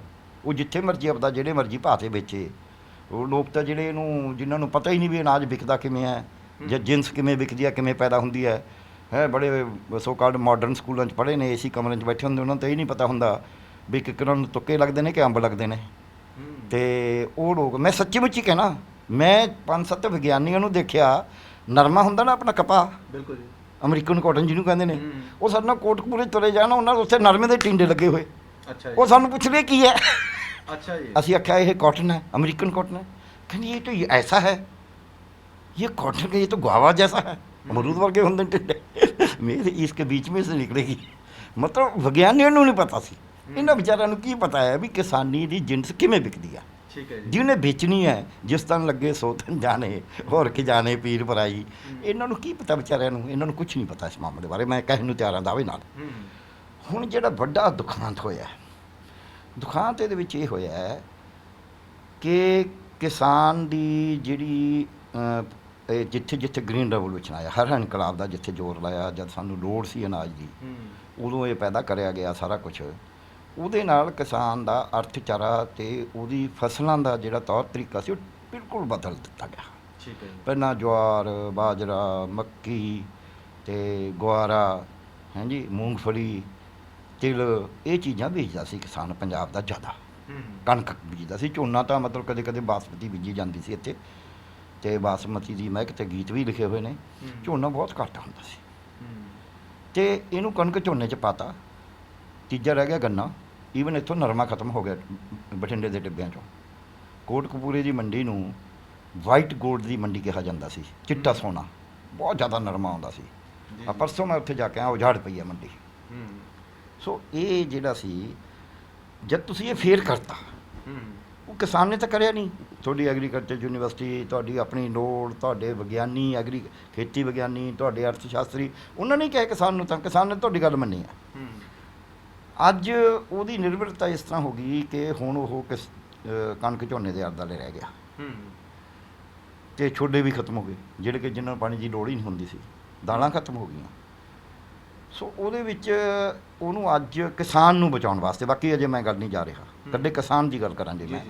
ਉਹ ਜਿੱਥੇ ਮਰਜ਼ੀ ਆਪਦਾ ਜਿਹੜੇ ਮਰਜ਼ੀ ਭਾਅ 'ਤੇ ਵੇਚੇ। ਉਹ ਲੋਕ ਤਾਂ ਜਿਹੜੇ ਇਹਨੂੰ, ਜਿਨ੍ਹਾਂ ਨੂੰ ਪਤਾ ਹੀ ਨਹੀਂ ਵੀ ਅਨਾਜ ਵਿਕਦਾ ਕਿਵੇਂ ਹੈ ਜਾਂ ਜਿੰਸ ਕਿਵੇਂ ਵਿਕਦੀ ਹੈ, ਕਿਵੇਂ ਪੈਦਾ ਹੁੰਦੀ ਹੈ ਬੜੇ ਸੋ ਕਾਲਡ ਮਾਡਰਨ ਸਕੂਲਾਂ 'ਚ ਪੜ੍ਹੇ ਨੇ, ਏਸੀ ਕਮਰਿਆਂ 'ਚ ਬੈਠੇ ਹੁੰਦੇ, ਉਹਨਾਂ ਨੂੰ ਤਾਂ ਇਹ ਨਹੀਂ ਪਤਾ ਹੁੰਦਾ ਵੀ ਕਿਕਰਾਂ ਨੂੰ ਤੁੱਕੇ ਲੱਗਦੇ ਨੇ ਕਿ ਅੰਬ ਲੱਗਦੇ ਨੇ। ਅਤੇ ਉਹ ਲੋਕ, ਮੈਂ ਸੱਚੀ ਮੁੱਚੀ ਕਹਿਣਾ, ਮੈਂ 5-7 ਵਿਗਿਆਨੀਆਂ ਨੂੰ ਦੇਖਿਆ, ਨਰਮਾ ਹੁੰਦਾ ਨਾ ਆਪਣਾ ਕਪਾਹ, ਬਿਲਕੁਲ ਜੀ, ਅਮਰੀਕਨ ਕਾਟਨ ਜਿਹਨੂੰ ਕਹਿੰਦੇ ਨੇ, ਉਹ ਸਾਡੇ ਨਾਲ ਕੋਟਕਪੂਰੇ ਤੁਰੇ ਜਾਣ, ਉਹਨਾਂ ਦੇ ਉੱਥੇ ਨਰਮੇ ਦੇ ਟਿੰਡੇ ਲੱਗੇ ਹੋਏ। ਅੱਛਾ। ਉਹ ਸਾਨੂੰ ਪੁੱਛਦੇ ਕੀ ਹੈ। ਅੱਛਾ ਜੀ। ਅਸੀਂ ਆਖਿਆ ਇਹ ਕਾਟਨ ਹੈ, ਅਮਰੀਕਨ ਕਾਟਨ है। ਕਹਿੰਦੀ ਇਹ तो ऐसा है, ये कॉटन का, ये तो गुआवा जैसा है, अमरूद वर्गे होंगे टिंडे, मेरे इसके बीच में से निकलेगी। मतलब ਵਿਗਿਆਨੀਆਂ ਨੂੰ ਨਹੀਂ ਪਤਾ ਸੀ, ਇਹਨਾਂ ਵਿਚਾਰਿਆਂ ਨੂੰ ਕੀ ਪਤਾ ਹੈ ਵੀ ਕਿਸਾਨੀ ਦੀ ਜਿੰਸ ਕਿਵੇਂ ਵਿਕਦੀ ਆ। ਠੀਕ ਹੈ ਜੀ। ਜਿਹਨੇ ਵੇਚਣੀ ਹੈ, ਜਿਸ ਤਰ੍ਹਾਂ ਲੱਗੇ ਸੋਤਨ ਜਾਣੇ, ਹੋਰ ਕੀ ਜਾਣੇ ਪੀਰ ਭਰਾਈ। ਇਹਨਾਂ ਨੂੰ ਕੀ ਪਤਾ ਵਿਚਾਰਿਆਂ ਨੂੰ, ਇਹਨਾਂ ਨੂੰ ਕੁਝ ਨਹੀਂ ਪਤਾ ਇਸ ਮਾਮਲੇ ਬਾਰੇ। ਮੈਂ ਕਹਿਣ ਨੂੰ ਤਿਆਰ ਹਾਂ ਦਾਅਵੇ ਨਾਲ। ਹੁਣ ਜਿਹੜਾ ਵੱਡਾ ਦੁਖਾਂਤ ਹੋਇਆ, ਦੁਖਾਂਤ ਇਹਦੇ ਵਿੱਚ ਇਹ ਹੋਇਆ ਹੈ ਕਿ ਕਿਸਾਨ ਦੀ ਜਿਹੜੀ ਜਿੱਥੇ ਜਿੱਥੇ ਗ੍ਰੀਨ ਰੈਵੋਲੂਸ਼ਨ ਆਇਆ, ਹਰ ਇਨਕਲਾਬ ਦਾ ਜਿੱਥੇ ਜ਼ੋਰ ਲਾਇਆ, ਜਦ ਸਾਨੂੰ ਲੋੜ ਸੀ ਅਨਾਜ ਦੀ, ਉਦੋਂ ਇਹ ਪੈਦਾ ਕਰਿਆ ਗਿਆ ਸਾਰਾ ਕੁਛ। ਉਹਦੇ ਨਾਲ ਕਿਸਾਨ ਦਾ ਅਰਥਚਾਰਾ ਅਤੇ ਉਹਦੀ ਫਸਲਾਂ ਦਾ ਜਿਹੜਾ ਤੌਰ ਤਰੀਕਾ ਸੀ, ਉਹ ਬਿਲਕੁਲ ਬਦਲ ਦਿੱਤਾ ਗਿਆ। ਠੀਕ ਹੈ। ਪਹਿਲਾਂ ਜਵਾਰ, ਬਾਜਰਾ, ਮੱਕੀ ਅਤੇ ਗੁਆਰਾ, ਹਾਂਜੀ, ਮੂੰਗਫਲੀ, ਤਿਲ, ਇਹ ਚੀਜ਼ਾਂ ਬੀਜਦਾ ਸੀ ਕਿਸਾਨ ਪੰਜਾਬ ਦਾ ਜ਼ਿਆਦਾ। ਕਣਕ ਬੀਜਦਾ ਸੀ, ਝੋਨਾ ਤਾਂ ਮਤਲਬ ਕਦੇ ਕਦੇ ਬਾਸਮਤੀ ਬੀਜੀ ਜਾਂਦੀ ਸੀ ਇੱਥੇ, ਅਤੇ ਬਾਸਮਤੀ ਦੀ ਮਹਿਕ 'ਤੇ ਗੀਤ ਵੀ ਲਿਖੇ ਹੋਏ ਨੇ। ਝੋਨਾ ਬਹੁਤ ਘੱਟ ਹੁੰਦਾ ਸੀ, ਅਤੇ ਇਹਨੂੰ ਕਣਕ ਝੋਨੇ 'ਚ ਪਾਤਾ। ਤੀਜਾ ਰਹਿ ਗਿਆ ਗੰਨਾ। ਈਵਨ ਇੱਥੋਂ ਨਰਮਾ ਖਤਮ ਹੋ ਗਿਆ ਬਠਿੰਡੇ ਦੇ ਟਿੱਬਿਆਂ 'ਚੋਂ। ਕੋਟਕਪੂਰੇ ਦੀ ਮੰਡੀ ਨੂੰ ਵਾਈਟ ਗੋਲਡ ਦੀ ਮੰਡੀ ਕਿਹਾ ਜਾਂਦਾ ਸੀ, ਚਿੱਟਾ ਸੋਨਾ, ਬਹੁਤ ਜ਼ਿਆਦਾ ਨਰਮਾ ਆਉਂਦਾ ਸੀ। ਪਰਸੋਂ ਮੈਂ ਉੱਥੇ ਜਾ ਕੇ ਆਇਆ, ਉਜਾੜ ਪਈ ਹੈ ਮੰਡੀ। ਸੋ ਇਹ ਜਿਹੜਾ ਸੀ, ਜਦ ਤੁਸੀਂ ਇਹ ਫੇਰ ਕਰਤਾ, ਉਹ ਕਿਸਾਨ ਨੇ ਤਾਂ ਕਰਿਆ ਨਹੀਂ। ਤੁਹਾਡੀ ਐਗਰੀਕਲਚਰ ਯੂਨੀਵਰਸਿਟੀ, ਤੁਹਾਡੀ ਆਪਣੀ ਲੋੜ, ਤੁਹਾਡੇ ਵਿਗਿਆਨੀ, ਖੇਤੀ ਵਿਗਿਆਨੀ, ਤੁਹਾਡੇ ਅਰਥ ਸ਼ਾਸਤਰੀ, ਉਹਨਾਂ ਨੇ ਕਿਹਾ ਕਿਸਾਨ ਨੂੰ, ਤਾਂ ਕਿਸਾਨ ਨੇ ਤੁਹਾਡੀ ਗੱਲ ਮੰਨੀ ਆ। ਅੱਜ ਉਹਦੀ ਨਿਰਭਰਤਾ ਇਸ ਤਰ੍ਹਾਂ ਹੋ ਗਈ ਕਿ ਹੁਣ ਉਹ ਕਣਕ ਝੋਨੇ ਦੇ ਆਲੇ ਰਹਿ ਗਿਆ, ਅਤੇ ਛੋਡੇ ਵੀ ਖਤਮ ਹੋ ਗਏ, ਜਿਹੜੇ ਕਿ ਜਿਨ੍ਹਾਂ ਨੂੰ ਪਾਣੀ ਦੀ ਲੋੜ ਹੀ ਨਹੀਂ ਹੁੰਦੀ ਸੀ। ਦਾਲਾਂ ਖਤਮ ਹੋ ਗਈਆਂ। ਸੋ ਉਹਦੇ ਵਿੱਚ ਉਹਨੂੰ ਅੱਜ ਕਿਸਾਨ ਨੂੰ ਬਚਾਉਣ ਵਾਸਤੇ, ਬਾਕੀ ਅਜੇ ਮੈਂ ਗੱਲ ਨਹੀਂ ਜਾ ਰਿਹਾ, ਇਕੱਲੇ ਕਿਸਾਨ ਦੀ ਗੱਲ ਕਰਾਂਗੇ ਮੈਂ।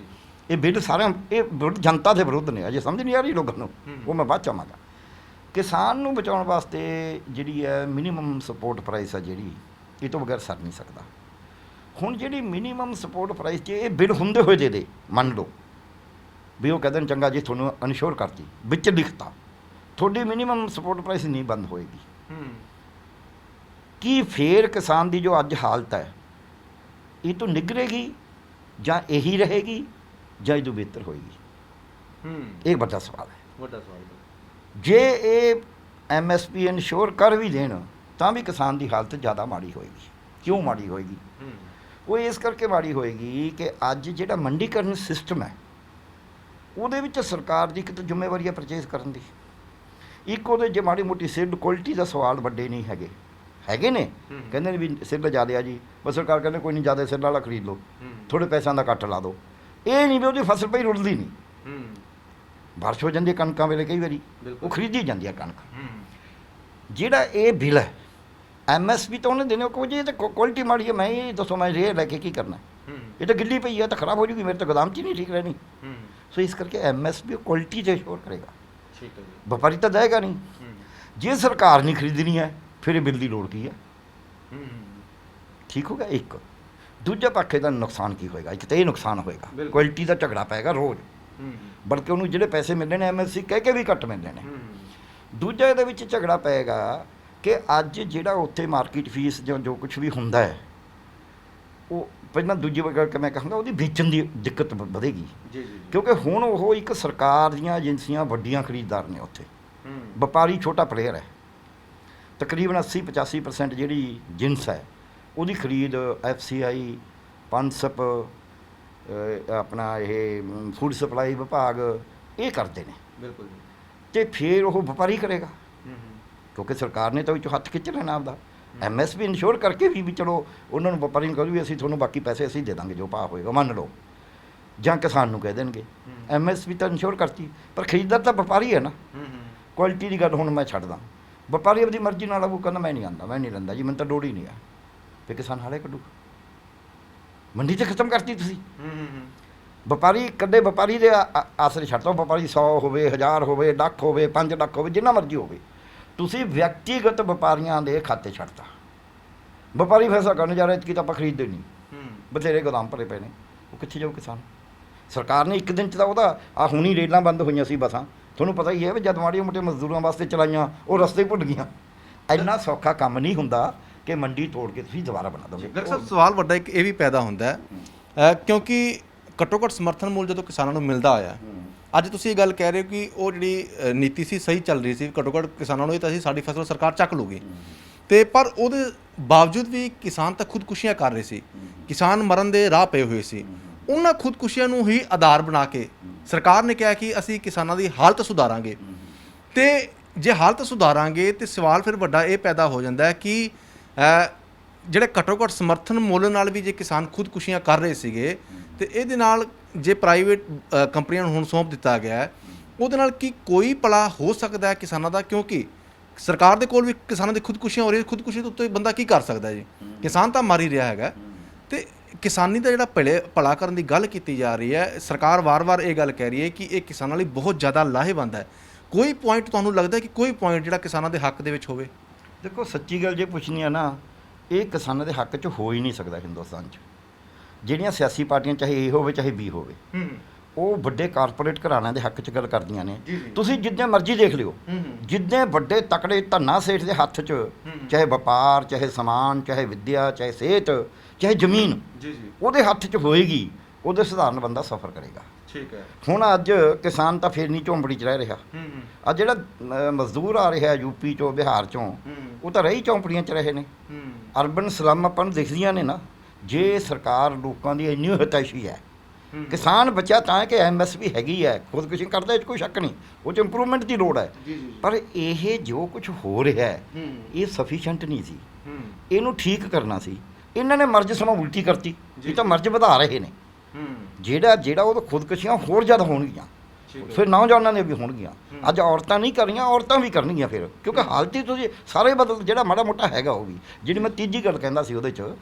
ਇਹ ਬਿੱਲ ਸਾਰਿਆਂ, ਇਹ ਜਨਤਾ ਦੇ ਵਿਰੁੱਧ ਨੇ, ਅਜੇ ਸਮਝ ਨਹੀਂ ਆ ਰਹੀ ਲੋਕਾਂ ਨੂੰ, ਉਹ ਮੈਂ ਬਾਅਦ 'ਚ ਆਵਾਂਗਾ। ਕਿਸਾਨ ਨੂੰ ਬਚਾਉਣ ਵਾਸਤੇ ਜਿਹੜੀ ਹੈ ਮਿਨੀਮਮ ਸਪੋਰਟ ਪ੍ਰਾਈਸ ਹੈ, ਜਿਹੜੀ ਇਹ ਤੋਂ ਬਗੈਰ ਸਰ ਨਹੀਂ ਸਕਦਾ। ਹੁਣ ਜਿਹੜੀ ਮਿਨੀਮਮ ਸਪੋਰਟ ਪ੍ਰਾਈਸ 'ਚ ਇਹ ਬਿੱਲ ਹੁੰਦੇ ਹੋਏ ਦੇ ਮੰਨ ਲਓ ਵੀ ਉਹ ਕਹਿੰਦੇ ਨੇ ਚੰਗਾ ਜੀ ਤੁਹਾਨੂੰ ਇਨਸ਼ੋਰ ਕਰਤੀ, ਵਿੱਚ ਲਿਖਤਾ, ਤੁਹਾਡੀ ਮਿਨੀਮਮ ਸਪੋਰਟ ਪ੍ਰਾਈਸ ਨਹੀਂ ਬੰਦ ਹੋਏਗੀ। ਕੀ ਫੇਰ ਕਿਸਾਨ ਦੀ ਜੋ ਅੱਜ ਹਾਲਤ ਹੈ, ਇਹ ਤੋਂ ਨਿਗਰੇਗੀ ਜਾਂ ਇਹੀ ਰਹੇਗੀ ਜਾਂ ਇਹ ਤੋਂ ਬਿਹਤਰ ਹੋਏਗੀ? ਇਹ ਵੱਡਾ ਸਵਾਲ ਹੈ। ਜੇ ਇਹ MSP ਇਨਸ਼ੋਰ ਕਰ ਵੀ ਦੇਣ ਤਾਂ ਵੀ ਕਿਸਾਨ ਦੀ ਹਾਲਤ ਜ਼ਿਆਦਾ ਮਾੜੀ ਹੋਏਗੀ। ਕਿਉਂ ਮਾੜੀ ਹੋਏਗੀ? ਉਹ ਇਸ ਕਰਕੇ ਮਾੜੀ ਹੋਏਗੀ ਕਿ ਅੱਜ ਜਿਹੜਾ ਮੰਡੀਕਰਨ ਸਿਸਟਮ ਹੈ, ਉਹਦੇ ਵਿੱਚ ਸਰਕਾਰ ਦੀ ਇੱਕ ਤਾਂ ਜ਼ਿੰਮੇਵਾਰੀ ਹੈ ਪਰਚੇਜ਼ ਕਰਨ ਦੀ, ਇੱਕ ਉਹਦੇ ਜੇ ਮਾੜੀ ਮੋਟੀ ਸਿੱਧ ਕੁਆਲਿਟੀ ਦਾ ਸਵਾਲ ਵੱਡੇ ਨਹੀਂ ਹੈਗੇ ਨੇ ਕਹਿੰਦੇ ਨੇ ਵੀ ਸਿੱਧ ਜ਼ਿਆਦਾ ਆ ਜੀ, ਬਸ ਸਰਕਾਰ ਕਹਿੰਦੇ ਕੋਈ ਨਹੀਂ ਜ਼ਿਆਦਾ ਸਿੱਧ ਵਾਲਾ ਖਰੀਦ ਲਓ, ਥੋੜੇ ਪੈਸਿਆਂ ਦਾ ਕੱਟ ਲਾ ਦਿਓ। ਇਹ ਨਹੀਂ ਵੀ ਉਹਦੀ ਫਸਲ ਪਈ ਰੁਲਦੀ ਨਹੀਂ, ਬਾਰਿਸ਼ ਹੋ ਜਾਂਦੀ ਹੈ ਕਣਕਾਂ ਵੇਲੇ ਕਈ ਵਾਰੀ ਉਹ ਖਰੀਦੀ ਜਾਂਦੀ ਹੈ ਕਣਕ। ਜਿਹੜਾ ਇਹ ਬਿੱਲ ਹੈ MSP ਤਾਂ ਉਹਨੇ ਦੇਣੇ, ਕੋਈ ਜੀ ਇਹ ਤਾਂ ਕੁਆਲਿਟੀ ਮਾੜੀ ਹੈ, ਮੈਂ ਇਹ ਦੱਸੋ ਮੈਂ ਰੇਹ ਲੈ ਕੇ ਕੀ ਕਰਨਾ, ਇਹ ਤਾਂ ਗਿੱਲੀ ਪਈ ਹੈ ਤਾਂ ਖਰਾਬ ਹੋ ਜੂਗੀ, ਮੇਰੇ ਤਾਂ ਗੋਦਾਮ 'ਚ ਹੀ ਨਹੀਂ ਠੀਕ ਰਹਿਣੀ। ਸੋ ਇਸ ਕਰਕੇ MSP ਕੁਆਲਿਟੀ 'ਤੇ ਸ਼ੋਰ ਕਰੇਗਾ, ਠੀਕ ਹੈ ਜੀ। ਵਪਾਰੀ ਤਾਂ ਦੇਗਾ ਨਹੀਂ। ਜੇ ਸਰਕਾਰ ਨਹੀਂ ਖਰੀਦਣੀ ਹੈ ਫਿਰ ਇਹ ਬਿੱਲ ਦੀ ਲੋੜ ਕੀ ਹੈ? ਠੀਕ ਹੋਗਾ ਇੱਕ। ਦੂਜਾ ਪੱਖੇ ਦਾ ਨੁਕਸਾਨ ਕੀ ਹੋਏਗਾ? ਇੱਕ ਤਾਂ ਇਹ ਨੁਕਸਾਨ ਹੋਏਗਾ, ਕੁਆਲਿਟੀ ਦਾ ਝਗੜਾ ਪਏਗਾ ਰੋਜ਼, ਬਲਕਿ ਉਹਨੂੰ ਜਿਹੜੇ ਪੈਸੇ ਮਿਲਣੇ ਨੇ MSP ਕਹਿ ਕੇ ਵੀ ਘੱਟ ਮਿਲਣੇ ਨੇ। ਦੂਜਾ ਇਹਦੇ ਵਿੱਚ ਝਗੜਾ ਪਏਗਾ ਕਿ ਅੱਜ ਜਿਹੜਾ ਉੱਥੇ ਮਾਰਕੀਟ ਫੀਸ ਜੋ ਕੁਝ ਵੀ ਹੁੰਦਾ ਹੈ, ਉਹ ਪਹਿਲਾਂ ਦੂਜੀ ਵਾਰ ਕਰਕੇ ਮੈਂ ਕਹਾਂਗਾ ਉਹਦੀ ਵੇਚਣ ਦੀ ਦਿੱਕਤ ਵਧੇਗੀ, ਕਿਉਂਕਿ ਹੁਣ ਉਹ ਇੱਕ ਸਰਕਾਰ ਦੀਆਂ ਏਜੰਸੀਆਂ ਵੱਡੀਆਂ ਖਰੀਦਦਾਰ ਨੇ ਉੱਥੇ, ਵਪਾਰੀ ਛੋਟਾ ਪਲੇਅਰ ਹੈ। ਤਕਰੀਬਨ 80-85% ਜਿਹੜੀ ਜਿੰਸ ਹੈ ਉਹਦੀ ਖਰੀਦ FCI, ਪਨਸਪ, ਆਪਣਾ ਇਹ ਫੂਡ ਸਪਲਾਈ ਵਿਭਾਗ ਇਹ ਕਰਦੇ ਨੇ। ਬਿਲਕੁਲ। ਅਤੇ ਫਿਰ ਉਹ ਵਪਾਰੀ ਕਰੇਗਾ, ਕਿਉਂਕਿ ਸਰਕਾਰ ਨੇ ਤਾਂ ਵਿੱਚੋਂ ਹੱਥ ਖਿੱਚ ਲੈਣਾ ਆਪਦਾ। MSP ਇਨਸ਼ੋਰ ਕਰਕੇ ਵੀ ਚਲੋ ਉਹਨਾਂ ਨੂੰ ਵਪਾਰੀ ਨੂੰ ਕਹੂ ਵੀ ਅਸੀਂ ਤੁਹਾਨੂੰ ਬਾਕੀ ਪੈਸੇ ਅਸੀਂ ਦੇ ਦਾਂਗੇ ਜੋ ਭਾਅ ਹੋਏਗਾ ਮੰਨ ਲਓ, ਜਾਂ ਕਿਸਾਨ ਨੂੰ ਕਹਿ ਦੇਣਗੇ। MSP ਤਾਂ ਇਨਸ਼ੋਰ ਕਰਤੀ, ਪਰ ਖਰੀਦਦਾਰ ਤਾਂ ਵਪਾਰੀ ਹੈ ਨਾ। ਕੁਆਲਿਟੀ ਦੀ ਗੱਲ ਹੁਣ ਮੈਂ ਛੱਡਦਾ, ਵਪਾਰੀ ਆਪਣੀ ਮਰਜ਼ੀ ਨਾਲ ਆਊ, ਕਹਿੰਦਾ ਮੈਂ ਨਹੀਂ ਆਉਂਦਾ, ਮੈਂ ਨਹੀਂ ਲੈਂਦਾ ਜੀ, ਮੈਨੂੰ ਤਾਂ ਲੋੜ ਹੀ ਨਹੀਂ ਆ, ਫਿਰ ਕਿਸਾਨ ਹਾਲੇ ਕੱਢੂ। ਮੰਡੀ 'ਚ ਖਤਮ ਕਰਤੀ ਤੁਸੀਂ। ਵਪਾਰੀ ਕੱਢੇ, ਵਪਾਰੀ ਦੇ ਆਸਰੇ ਛੱਡਤਾ। ਵਪਾਰੀ 100 ਹੋਵੇ, 1000 ਹੋਵੇ, ਲੱਖ ਹੋਵੇ, 5 ਲੱਖ ਹੋਵੇ, ਜਿੰਨਾ ਮਰਜ਼ੀ ਹੋਵੇ, ਤੁਸੀਂ ਵਿਅਕਤੀਗਤ ਵਪਾਰੀਆਂ ਦੇ ਖਾਤੇ ਛੱਡਤਾ। ਵਪਾਰੀ ਫੈਸਲਾ ਕਰਨ ਜਾ ਰਿਹਾ ਕਿ ਤਾਂ ਆਪਾਂ ਖਰੀਦਦੇ ਨਹੀਂ, ਬਥੇਰੇ ਗੋਦਾਮ ਭਰੇ ਪਏ ਨੇ, ਉਹ ਕਿੱਥੇ ਜਾਊ ਕਿਸਾਨ? ਸਰਕਾਰ ਨੇ ਇੱਕ ਦਿਨ 'ਚ ਤਾਂ ਉਹਦਾ ਹੁਣੀ ਰੇਲਾਂ ਬੰਦ ਹੋਈਆਂ ਸੀ ਬੱਸਾਂ, ਤੁਹਾਨੂੰ ਪਤਾ ਹੀ ਹੈ ਵੀ ਜਦ ਮਾੜੇ ਮੋਟੇ ਮਜ਼ਦੂਰਾਂ ਵਾਸਤੇ ਚਲਾਈਆਂ ਉਹ ਰਸਤੇ ਭੁੱਲ ਗਈਆਂ। ਇੰਨਾ ਸੌਖਾ ਕੰਮ ਨਹੀਂ ਹੁੰਦਾ ਕਿ ਮੰਡੀ ਤੋੜ ਕੇ ਤੁਸੀਂ ਦੁਬਾਰਾ ਬਣਾ ਦੋਗੇ। ਡਾਕਟਰ ਸਾਹਿਬ ਸਵਾਲ ਵੱਡਾ ਇੱਕ ਇਹ ਵੀ ਪੈਦਾ ਹੁੰਦਾ ਹੈ ਕਿਉਂਕਿ ਘੱਟੋ ਘੱਟ ਸਮਰਥਨ ਮੁੱਲ ਜਦੋਂ ਕਿਸਾਨਾਂ ਨੂੰ ਮਿਲਦਾ ਆਇਆ, ਅੱਜ ਤੁਸੀਂ ਇਹ ਗੱਲ ਕਹਿ ਰਹੇ ਹੋ ਕਿ ਉਹ ਜਿਹੜੀ ਨੀਤੀ ਸੀ ਸਹੀ ਚੱਲ ਰਹੀ ਸੀ, ਘੱਟੋ ਘੱਟ ਕਿਸਾਨਾਂ ਨੂੰ ਇਹ ਤਾਂ ਸੀ ਸਾਡੀ ਫਸਲ ਸਰਕਾਰ ਚੱਕ ਲੂਗੀ, ਤੇ ਪਰ ਉਹਦੇ ਬਾਵਜੂਦ ਵੀ ਕਿਸਾਨ ਤਾਂ ਖੁਦਕੁਸ਼ੀਆਂ ਕਰ ਰਹੇ ਸੀ, ਕਿਸਾਨ ਮਰਨ ਦੇ ਰਾਹ ਪਏ ਹੋਏ ਸੀ। ਉਹਨਾਂ ਖੁਦਕੁਸ਼ੀਆਂ ਨੂੰ ਹੀ ਆਧਾਰ ਬਣਾ ਕੇ ਸਰਕਾਰ ਨੇ ਕਿਹਾ ਕਿ ਅਸੀਂ ਕਿਸਾਨਾਂ ਦੀ ਹਾਲਤ ਸੁਧਾਰਾਂਗੇ, ਤੇ ਜੇ ਹਾਲਤ ਸੁਧਾਰਾਂਗੇ ਤੇ ਸਵਾਲ ਫਿਰ ਵੱਡਾ ਇਹ ਪੈਦਾ ਹੋ ਜਾਂਦਾ ਹੈ ਕਿ ਜਿਹੜੇ ਘੱਟੋ ਘੱਟ ਸਮਰਥਨ ਮੁੱਲ ਨਾਲ ਵੀ ਜੇ ਕਿਸਾਨ ਖੁਦਕੁਸ਼ੀਆਂ ਕਰ ਰਹੇ ਸੀਗੇ, ਤੇ ਇਹਦੇ ਨਾਲ ਜੇ ਪ੍ਰਾਈਵੇਟ ਕੰਪਨੀਆਂ ਨੂੰ ਹੁਣ ਸੌਂਪ ਦਿੱਤਾ ਗਿਆ ਹੈ, ਉਹਦੇ ਨਾਲ ਕੀ ਕੋਈ ਭਲਾ ਹੋ ਸਕਦਾ ਹੈ ਕਿਸਾਨਾਂ ਦਾ? ਕਿਉਂਕਿ ਸਰਕਾਰ ਦੇ ਕੋਲ ਵੀ ਕਿਸਾਨਾਂ ਦੀ ਖੁਦਕੁਸ਼ੀਆਂ ਹੋ ਰਹੀਆਂ, ਖੁਦਕੁਸ਼ੀ ਤੋਂ ਉੱਤੇ ਬੰਦਾ ਕੀ ਕਰ ਸਕਦਾ ਜੀ? ਕਿਸਾਨ ਤਾਂ ਮਰ ਹੀ ਰਿਹਾ ਹੈਗਾ, ਤੇ ਕਿਸਾਨੀ ਦਾ ਜਿਹੜਾ ਭਲਾ ਕਰਨ ਦੀ ਗੱਲ ਕੀਤੀ ਜਾ ਰਹੀ ਹੈ, ਸਰਕਾਰ ਵਾਰ-ਵਾਰ ਇਹ ਗੱਲ ਕਹਿ ਰਹੀ ਹੈ ਕਿ ਇਹ ਕਿਸਾਨਾਂ ਲਈ ਬਹੁਤ ਜ਼ਿਆਦਾ ਲਾਹੇਵੰਦ ਹੈ। ਕੋਈ ਪੁਆਇੰਟ ਤੁਹਾਨੂੰ ਲੱਗਦਾ ਕਿ ਕੋਈ ਪੁਆਇੰਟ ਜਿਹੜਾ ਕਿਸਾਨਾਂ ਦੇ ਹੱਕ ਦੇ ਵਿੱਚ ਹੋਵੇ? ਦੇਖੋ ਸੱਚੀ ਗੱਲ ਜੇ ਪੁੱਛਣੀ ਆ ਨਾ, ਇਹ ਕਿਸਾਨਾਂ ਦੇ ਹੱਕ 'ਚ ਹੋ ਹੀ ਨਹੀਂ ਸਕਦਾ ਹਿੰਦੁਸਤਾਨ 'ਚ। ਜਿਹੜੀਆਂ ਸਿਆਸੀ ਪਾਰਟੀਆਂ ਚਾਹੇ A ਹੋਵੇ ਚਾਹੇ B ਹੋਵੇ, ਉਹ ਵੱਡੇ ਕਾਰਪੋਰੇਟ ਘਰਾਣਿਆਂ ਦੇ ਹੱਕ 'ਚ ਗੱਲ ਕਰਦੀਆਂ ਨੇ। ਤੁਸੀਂ ਜਿੱਦਾਂ ਮਰਜ਼ੀ ਦੇਖ ਲਿਓ, ਜਿੱਦਾਂ ਵੱਡੇ ਤਕੜੇ ਧੰਨਾ ਸੇਠ ਦੇ ਹੱਥ 'ਚ ਚਾਹੇ ਵਪਾਰ, ਚਾਹੇ ਸਮਾਨ, ਚਾਹੇ ਵਿੱਦਿਆ, ਚਾਹੇ ਸਿਹਤ, ਚਾਹੇ ਜ਼ਮੀਨ, ਉਹਦੇ ਹੱਥ 'ਚ ਹੋਏਗੀ, ਉਹਦੇ ਸਧਾਰਨ ਬੰਦਾ ਸਫਰ ਕਰੇਗਾ। ਠੀਕ ਹੈ। ਹੁਣ ਅੱਜ ਕਿਸਾਨ ਤਾਂ ਫਿਰ ਨਹੀਂ ਝੌਂਪੜੀ 'ਚ ਰਹਿ ਰਿਹਾ। ਅੱਜ ਜਿਹੜਾ ਮਜ਼ਦੂਰ ਆ ਰਿਹਾ UP 'ਚੋਂ, ਬਿਹਾਰ 'ਚੋਂ, ਉਹ ਤਾਂ ਰਹੀ ਝੌਂਪੜੀਆਂ 'ਚ ਰਹੇ ਨੇ। ਅਰਬਨ ਸਲਮ ਆਪਾਂ ਨੂੰ ਦਿਖਦੀਆਂ ਨੇ ਨਾ। ਜੇ ਸਰਕਾਰ ਲੋਕਾਂ ਦੀ ਇੰਨੀ ਹਿਤੈਸ਼ੀ ਹੈ, ਕਿਸਾਨ ਬਚਿਆ ਤਾਂ ਕਿ MSP ਹੈਗੀ ਹੈ, ਖੁਦਕੁਸ਼ੀ ਕਰਦਾ, ਇਹ 'ਚ ਕੋਈ ਸ਼ੱਕ ਨਹੀਂ, ਉਹ 'ਚ ਇੰਪਰੂਵਮੈਂਟ ਦੀ ਲੋੜ ਹੈ, ਪਰ ਇਹ ਜੋ ਕੁਝ ਹੋ ਰਿਹਾ ਹੈ ਇਹ ਸਫੀਸ਼ੀਐਂਟ ਨਹੀਂ ਸੀ। ਇਹਨੂੰ ਠੀਕ ਕਰਨਾ ਸੀ। ਇਹਨਾਂ ਨੇ ਮਰਜ਼ ਸਮਾਂ ਉਲਟੀ ਕਰਤੀ, ਇਹ ਤਾਂ ਮਰਜ਼ ਵਧਾ ਰਹੇ ਨੇ। ਜਿਹੜਾ ਉਹ ਖੁਦਕੁਸ਼ੀਆਂ ਹੋਰ ਜ਼ਿਆਦਾ ਹੋਣਗੀਆਂ, ਫਿਰ ਨੌਜਵਾਨਾਂ ਦੀਆਂ ਵੀ ਹੋਣਗੀਆਂ। ਅੱਜ ਔਰਤਾਂ ਨਹੀਂ ਕਰ ਰਹੀਆਂ, ਔਰਤਾਂ ਵੀ ਕਰਨਗੀਆਂ ਫਿਰ, ਕਿਉਂਕਿ ਹਾਲਤ ਹੀ ਤੁਸੀਂ ਸਾਰੇ ਬਦਲ, ਜਿਹੜਾ ਮਾੜਾ ਮੋਟਾ ਹੈਗਾ ਉਹ ਵੀ। ਜਿਹੜੀ ਮੈਂ ਤੀਜੀ ਗੱਲ ਕਹਿੰਦਾ ਸੀ ਉਹਦੇ 'ਚ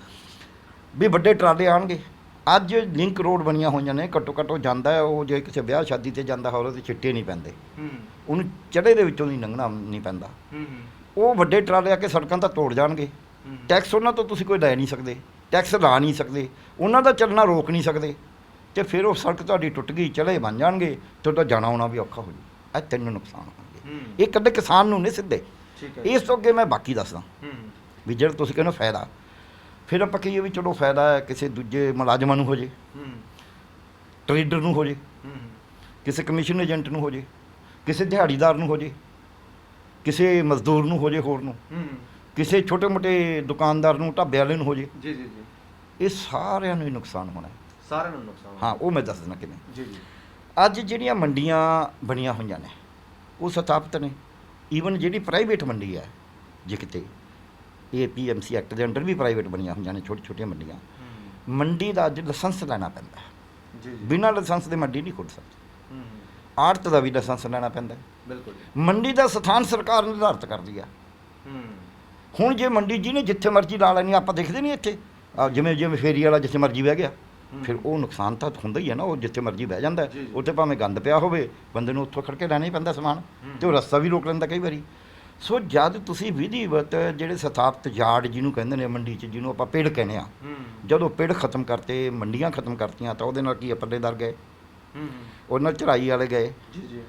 ਵੀ ਵੱਡੇ ਟਰਾਲੇ ਆਉਣਗੇ। ਅੱਜ ਲਿੰਕ ਰੋਡ ਬਣੀਆਂ ਹੋਈਆਂ ਨੇ, ਘੱਟੋ ਘੱਟ ਉਹ ਜਾਂਦਾ ਹੈ, ਉਹ ਜੇ ਕਿਸੇ ਵਿਆਹ ਸ਼ਾਦੀ 'ਤੇ ਜਾਂਦਾ ਹੋਵੇ ਉਹਦੇ ਚਿੱਟੇ ਨਹੀਂ ਪੈਂਦੇ, ਉਹਨੂੰ ਚੜ੍ਹੇ ਦੇ ਵਿੱਚੋਂ ਦੀ ਲੰਘਣਾ ਨਹੀਂ ਪੈਂਦਾ। ਉਹ ਵੱਡੇ ਟਰਾਲੇ ਆ ਕੇ ਸੜਕਾਂ ਤਾਂ ਤੋੜ ਜਾਣਗੇ। ਟੈਕਸ ਉਹਨਾਂ ਤੋਂ ਤੁਸੀਂ ਕੋਈ ਲੈ ਨਹੀਂ ਸਕਦੇ, ਟੈਕਸ ਲਾ ਨਹੀਂ ਸਕਦੇ, ਉਹਨਾਂ ਦਾ ਚੱਲਣਾ ਰੋਕ ਨਹੀਂ ਸਕਦੇ, ਅਤੇ ਫਿਰ ਉਹ ਸੜਕ ਤੁਹਾਡੀ ਟੁੱਟ ਗਈ, ਚਲੇ ਬਣ ਜਾਣਗੇ, ਤੁਹਾਡਾ ਜਾਣਾ ਆਉਣਾ ਵੀ ਔਖਾ ਹੋ ਜਾਊ। ਇਹ ਤਿੰਨ ਨੁਕਸਾਨ ਹੋਣਗੇ। ਇਹ ਕਦੇ ਕਿਸਾਨ ਨੂੰ ਨਹੀਂ ਸਿੱਧੇ। ਇਸ ਤੋਂ ਅੱਗੇ ਮੈਂ ਬਾਕੀ ਦੱਸਦਾ ਵੀ ਜਿਹੜਾ ਤੁਸੀਂ ਕਹਿੰਦੇ ਫਾਇਦਾ, ਫਿਰ ਆਪਾਂ ਕਹੀਏ ਵੀ ਚਲੋ ਫਾਇਦਾ ਹੈ ਕਿਸੇ ਦੂਜੇ ਮੁਲਾਜ਼ਮਾਂ ਨੂੰ ਹੋ ਜੇ, ਟਰੇਡਰ ਨੂੰ ਹੋ ਜੇ, ਕਿਸੇ ਕਮਿਸ਼ਨ ਏਜੰਟ ਨੂੰ ਹੋ ਜੇ, ਕਿਸੇ ਦਿਹਾੜੀਦਾਰ ਨੂੰ ਹੋ ਜੇ, ਕਿਸੇ ਮਜ਼ਦੂਰ ਨੂੰ ਹੋ ਜੇ, ਹੋਰ ਨੂੰ, ਕਿਸੇ ਛੋਟੇ ਮੋਟੇ ਦੁਕਾਨਦਾਰ ਨੂੰ, ਢਾਬੇ ਵਾਲੇ ਨੂੰ ਹੋ ਜੇ। ਇਹ ਸਾਰਿਆਂ ਨੂੰ ਹੀ ਨੁਕਸਾਨ ਹੋਣਾ ਹੈ। ਸਾਰਿਆਂ ਨੂੰ ਨੁਕਸਾਨ। ਹਾਂ, ਉਹ ਮੈਂ ਦੱਸ ਦੇਣਾ ਕਿਵੇਂ। ਅੱਜ ਜਿਹੜੀਆਂ ਮੰਡੀਆਂ ਬਣੀਆਂ ਹੋਈਆਂ ਨੇ ਉਹ ਸਥਾਪਿਤ ਨੇ। ਈਵਨ ਜਿਹੜੀ ਪ੍ਰਾਈਵੇਟ ਮੰਡੀ ਹੈ, ਜੇ ਕਿਤੇ APMC ਐਕਟ ਦੇ ਅੰਡਰ ਵੀ ਪ੍ਰਾਈਵੇਟ ਬਣੀਆਂ ਹੋਈਆਂ ਨੇ ਛੋਟੀ ਛੋਟੀਆਂ ਮੰਡੀਆਂ, ਮੰਡੀ ਦਾ ਅੱਜ ਲਾਇਸੈਂਸ ਲੈਣਾ ਪੈਂਦਾ ਹੈ। ਬਿਨਾਂ ਲਾਇਸੈਂਸ ਦੇ ਮੰਡੀ ਨਹੀਂ ਖੁੱਲ੍ਹ ਸਕਦੀ। ਆੜਤ ਦਾ ਵੀ ਲਾਇਸੈਂਸ ਲੈਣਾ ਪੈਂਦਾ ਹੈ। ਬਿਲਕੁਲ ਮੰਡੀ ਦਾ ਸਥਾਨ ਸਰਕਾਰ ਨਿਰਧਾਰਿਤ ਕਰਦੀ ਆ। ਹੁਣ ਜੇ ਮੰਡੀ ਜਿਹਨੇ ਜਿੱਥੇ ਮਰਜ਼ੀ ਲਾ ਲੈਣੀ, ਆਪਾਂ ਦੇਖਦੇ ਨਹੀਂ ਇੱਥੇ ਜਿਵੇਂ ਫੇਰੀ ਵਾਲਾ ਜਿੱਥੇ ਮਰਜ਼ੀ ਬਹਿ ਗਿਆ, ਫਿਰ ਉਹ ਨੁਕਸਾਨ ਤਾਂ ਹੁੰਦਾ ਹੀ ਹੈ ਨਾ। ਉਹ ਜਿੱਥੇ ਮਰਜ਼ੀ ਬਹਿ ਜਾਂਦਾ ਹੈ, ਉੱਥੇ ਭਾਵੇਂ ਗੰਦ ਪਿਆ ਹੋਵੇ, ਬੰਦੇ ਨੂੰ ਉੱਥੋਂ ਖੜ ਕੇ ਲੈਣਾ ਹੀ ਪੈਂਦਾ ਸਮਾਨ, ਤੇ ਉਹ ਰਸਤਾ ਵੀ ਰੋਕ ਲੈਂਦਾ ਕਈ ਵਾਰੀ। ਸੋ ਜਦ ਤੁਸੀਂ ਵਿਧੀਵਤ ਜਿਹੜੇ ਸਥਾਪਿਤ ਯਾਰਡ ਜਿਹਨੂੰ ਕਹਿੰਦੇ ਨੇ ਮੰਡੀ 'ਚ, ਜਿਹਨੂੰ ਆਪਾਂ ਪਿੜ ਕਹਿੰਦੇ ਆ, ਜਦੋਂ ਪਿੜ ਖਤਮ ਕਰਤੇ, ਮੰਡੀਆਂ ਖਤਮ ਕਰਤੀਆਂ, ਤਾਂ ਉਹਦੇ ਨਾਲ ਕੀ ਪੱਲੇਦਾਰ ਗਏ, ਉਹਨਾਂ ਚੜਾਈ ਵਾਲੇ ਗਏ,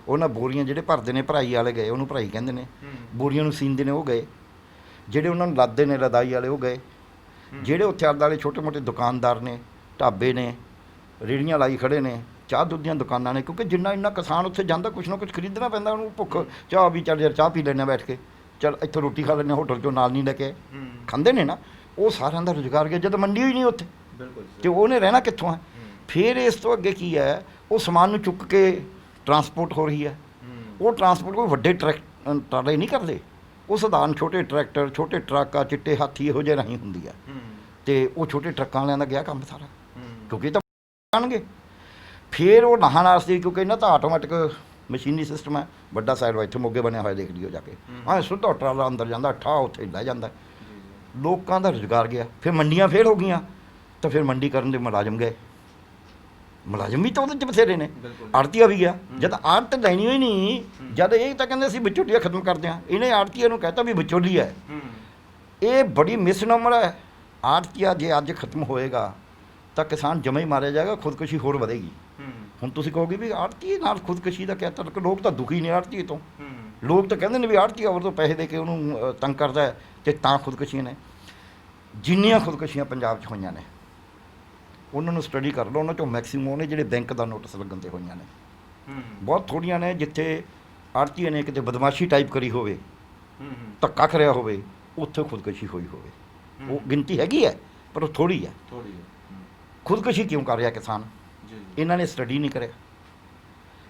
ਉਹਨਾਂ ਬੋਰੀਆਂ ਜਿਹੜੇ ਭਰਦੇ ਨੇ ਭਰਾਈ ਵਾਲੇ ਗਏ, ਉਹਨੂੰ ਭਰਾਈ ਕਹਿੰਦੇ ਨੇ, ਬੋਰੀਆਂ ਨੂੰ ਸੀਂਦੇ ਨੇ ਉਹ ਗਏ, ਜਿਹੜੇ ਉਹਨਾਂ ਨੂੰ ਲੱਦਦੇ ਨੇ ਲਦਾਈ ਵਾਲੇ ਉਹ ਗਏ, ਜਿਹੜੇ ਉੱਥੇ ਆਲੇ ਦੁਆਲੇ ਛੋਟੇ ਮੋਟੇ ਦੁਕਾਨਦਾਰ ਨੇ, ਢਾਬੇ ਨੇ, ਰੇਹੜੀਆਂ ਲਾਈ ਖੜੇ ਨੇ, ਚਾਹ ਦੁੱਧ ਦੀਆਂ ਦੁਕਾਨਾਂ ਨੇ, ਕਿਉਂਕਿ ਜਿੰਨਾ ਇੰਨਾ ਕਿਸਾਨ ਉੱਥੇ ਜਾਂਦਾ ਕੁਛ ਨਾ ਕੁਛ ਖਰੀਦਣਾ ਪੈਂਦਾ ਉਹਨੂੰ। ਭੁੱਖ ਚਾਹ ਵੀ ਚੱਲ ਯਾਰ ਚਾਹ ਪੀ ਲੈਂਦੇ ਬੈਠ ਕੇ, ਚੱਲ ਇੱਥੋਂ ਰੋਟੀ ਖਾ ਲੈਂਦੇ, ਹੋਟਲ 'ਚੋਂ ਨਾਲ ਨਹੀਂ ਲੈ ਕੇ ਖਾਂਦੇ ਨੇ ਨਾ। ਉਹ ਸਾਰਿਆਂ ਦਾ ਰੁਜ਼ਗਾਰ ਗਿਆ ਜਦ ਮੰਡੀ ਹੀ ਨਹੀਂ ਉੱਥੇ, ਅਤੇ ਉਹਨੇ ਰਹਿਣਾ ਕਿੱਥੋਂ ਹੈ। ਫਿਰ ਇਸ ਤੋਂ ਅੱਗੇ ਕੀ ਹੈ, ਉਹ ਸਮਾਨ ਨੂੰ ਚੁੱਕ ਕੇ ਟਰਾਂਸਪੋਰਟ ਹੋ ਰਹੀ ਹੈ। ਉਹ ਟਰਾਂਸਪੋਰਟ ਕੋਈ ਵੱਡੇ ਟਰਾਲੇ ਨਹੀਂ ਕਰਦੇ, ਉਹ ਸਧਾਰਨ ਛੋਟੇ ਟਰੈਕਟਰ, ਛੋਟੇ ਟਰੱਕ ਆ, ਚਿੱਟੇ ਹਾਥੀ, ਇਹੋ ਜਿਹੇ ਰਾਹੀਂ ਹੁੰਦੀ ਆ। ਅਤੇ ਉਹ ਛੋਟੇ ਟਰੱਕਾਂ ਵਾਲਿਆਂ ਦਾ ਗਿਆ ਕੰਮ ਸਾਰਾ, ਕਿਉਂਕਿ ਇਹ ਤਾਂ ਆਉਣਗੇ। ਫਿਰ ਉਹ ਨਹਾਉਣ ਵਾਸਤੇ, ਕਿਉਂਕਿ ਇਹਨਾਂ ਤਾਂ ਆਟੋਮੈਟਿਕ ਮਸ਼ੀਨੀ ਸਿਸਟਮ ਹੈ। ਵੱਡਾ ਸਾਈਡ ਵਾ ਇੱਥੇ ਮੋਗੇ ਬਣਿਆ ਹੋਇਆ, ਦੇਖ ਲਿਓ ਜਾ ਕੇ, ਸਿੱਧਾ ਟਰਾਲਾ ਅੰਦਰ ਜਾਂਦਾ, ਠਾ ਉੱਥੇ ਲੈ ਜਾਂਦਾ। ਲੋਕਾਂ ਦਾ ਰੁਜ਼ਗਾਰ ਗਿਆ। ਫਿਰ ਮੰਡੀਆਂ ਫੇਲ ਹੋ ਗਈਆਂ, ਤਾਂ ਫਿਰ ਮੰਡੀ ਕਰਨ ਦੇ ਮੁਲਾਜ਼ਮ ਗਏ। ਮੁਲਾਜ਼ਮ ਵੀ ਤਾਂ ਉਹਦੇ 'ਚ ਬਥੇਰੇ ਨੇ, ਆੜਤੀਆ ਵੀ ਗਿਆ। ਜਦ ਆੜਤ ਲੈਣੀ ਹੋਈ ਨਹੀਂ, ਜਦ ਇਹ ਤਾਂ ਕਹਿੰਦੇ ਅਸੀਂ ਵਿਚੋਲੀਆ ਖਤਮ ਕਰਦੇ ਹਾਂ, ਇਹਨੇ ਆੜਤੀਆ ਨੂੰ ਕਹਿਤਾ ਵੀ ਵਿਚੋਲੀ ਹੈ। ਇਹ ਬੜੀ ਮਿਸਨੋਮਰ ਹੈ। ਆੜਤੀਆ ਜੇ ਅੱਜ ਖਤਮ ਹੋਏਗਾ ਤਾਂ ਕਿਸਾਨ ਜਮਾ ਹੀ ਮਾਰਿਆ ਜਾਏਗਾ, ਖੁਦਕੁਸ਼ੀ ਹੋਰ ਵਧੇਗੀ। ਹੁਣ ਤੁਸੀਂ ਕਹੋਗੇ ਵੀ ਆੜਤੀਏ ਨਾਲ ਖੁਦਕੁਸ਼ੀ ਦਾ ਕਿਆ ਤਲਕ, ਲੋਕ ਤਾਂ ਦੁਖੀ ਨੇ ਆੜਤੀਏ ਤੋਂ। ਲੋਕ ਤਾਂ ਕਹਿੰਦੇ ਨੇ ਵੀ ਆੜਤੀਆ ਹੋਰ ਤੋਂ ਪੈਸੇ ਦੇ ਕੇ ਉਹਨੂੰ ਤੰਗ ਕਰਦਾ ਹੈ, ਅਤੇ ਤਾਂ ਖੁਦਕੁਸ਼ੀਆਂ ਨੇ। ਜਿੰਨੀਆਂ ਖੁਦਕੁਸ਼ੀਆਂ ਪੰਜਾਬ 'ਚ ਹੋਈਆਂ ਨੇ, ਉਹਨਾਂ ਨੂੰ ਸਟੱਡੀ ਕਰ ਲਓ, ਉਹਨਾਂ 'ਚੋਂ ਮੈਕਸੀਮਮ ਉਹਨੇ ਜਿਹੜੇ ਬੈਂਕ ਦਾ ਨੋਟਿਸ ਲੱਗਣ 'ਤੇ ਹੋਈਆਂ ਨੇ। ਬਹੁਤ ਥੋੜ੍ਹੀਆਂ ਨੇ ਜਿੱਥੇ ਆੜਤੀਏ ਨੇ ਕਿਤੇ ਬਦਮਾਸ਼ੀ ਟਾਈਪ ਕਰੀ ਹੋਵੇ, ਧੱਕਾ ਕਰਿਆ ਹੋਵੇ, ਉੱਥੇ ਖੁਦਕੁਸ਼ੀ ਹੋਈ ਹੋਵੇ। ਉਹ ਗਿਣਤੀ ਹੈਗੀ ਹੈ, ਪਰ ਉਹ ਥੋੜ੍ਹੀ ਹੈ। ਖੁਦਕੁਸ਼ੀ ਕਿਉਂ ਕਰ ਰਿਹਾ ਕਿਸਾਨ? ਇਹਨਾਂ ਨੇ ਸਟੱਡੀ ਨਹੀਂ ਕਰਿਆ।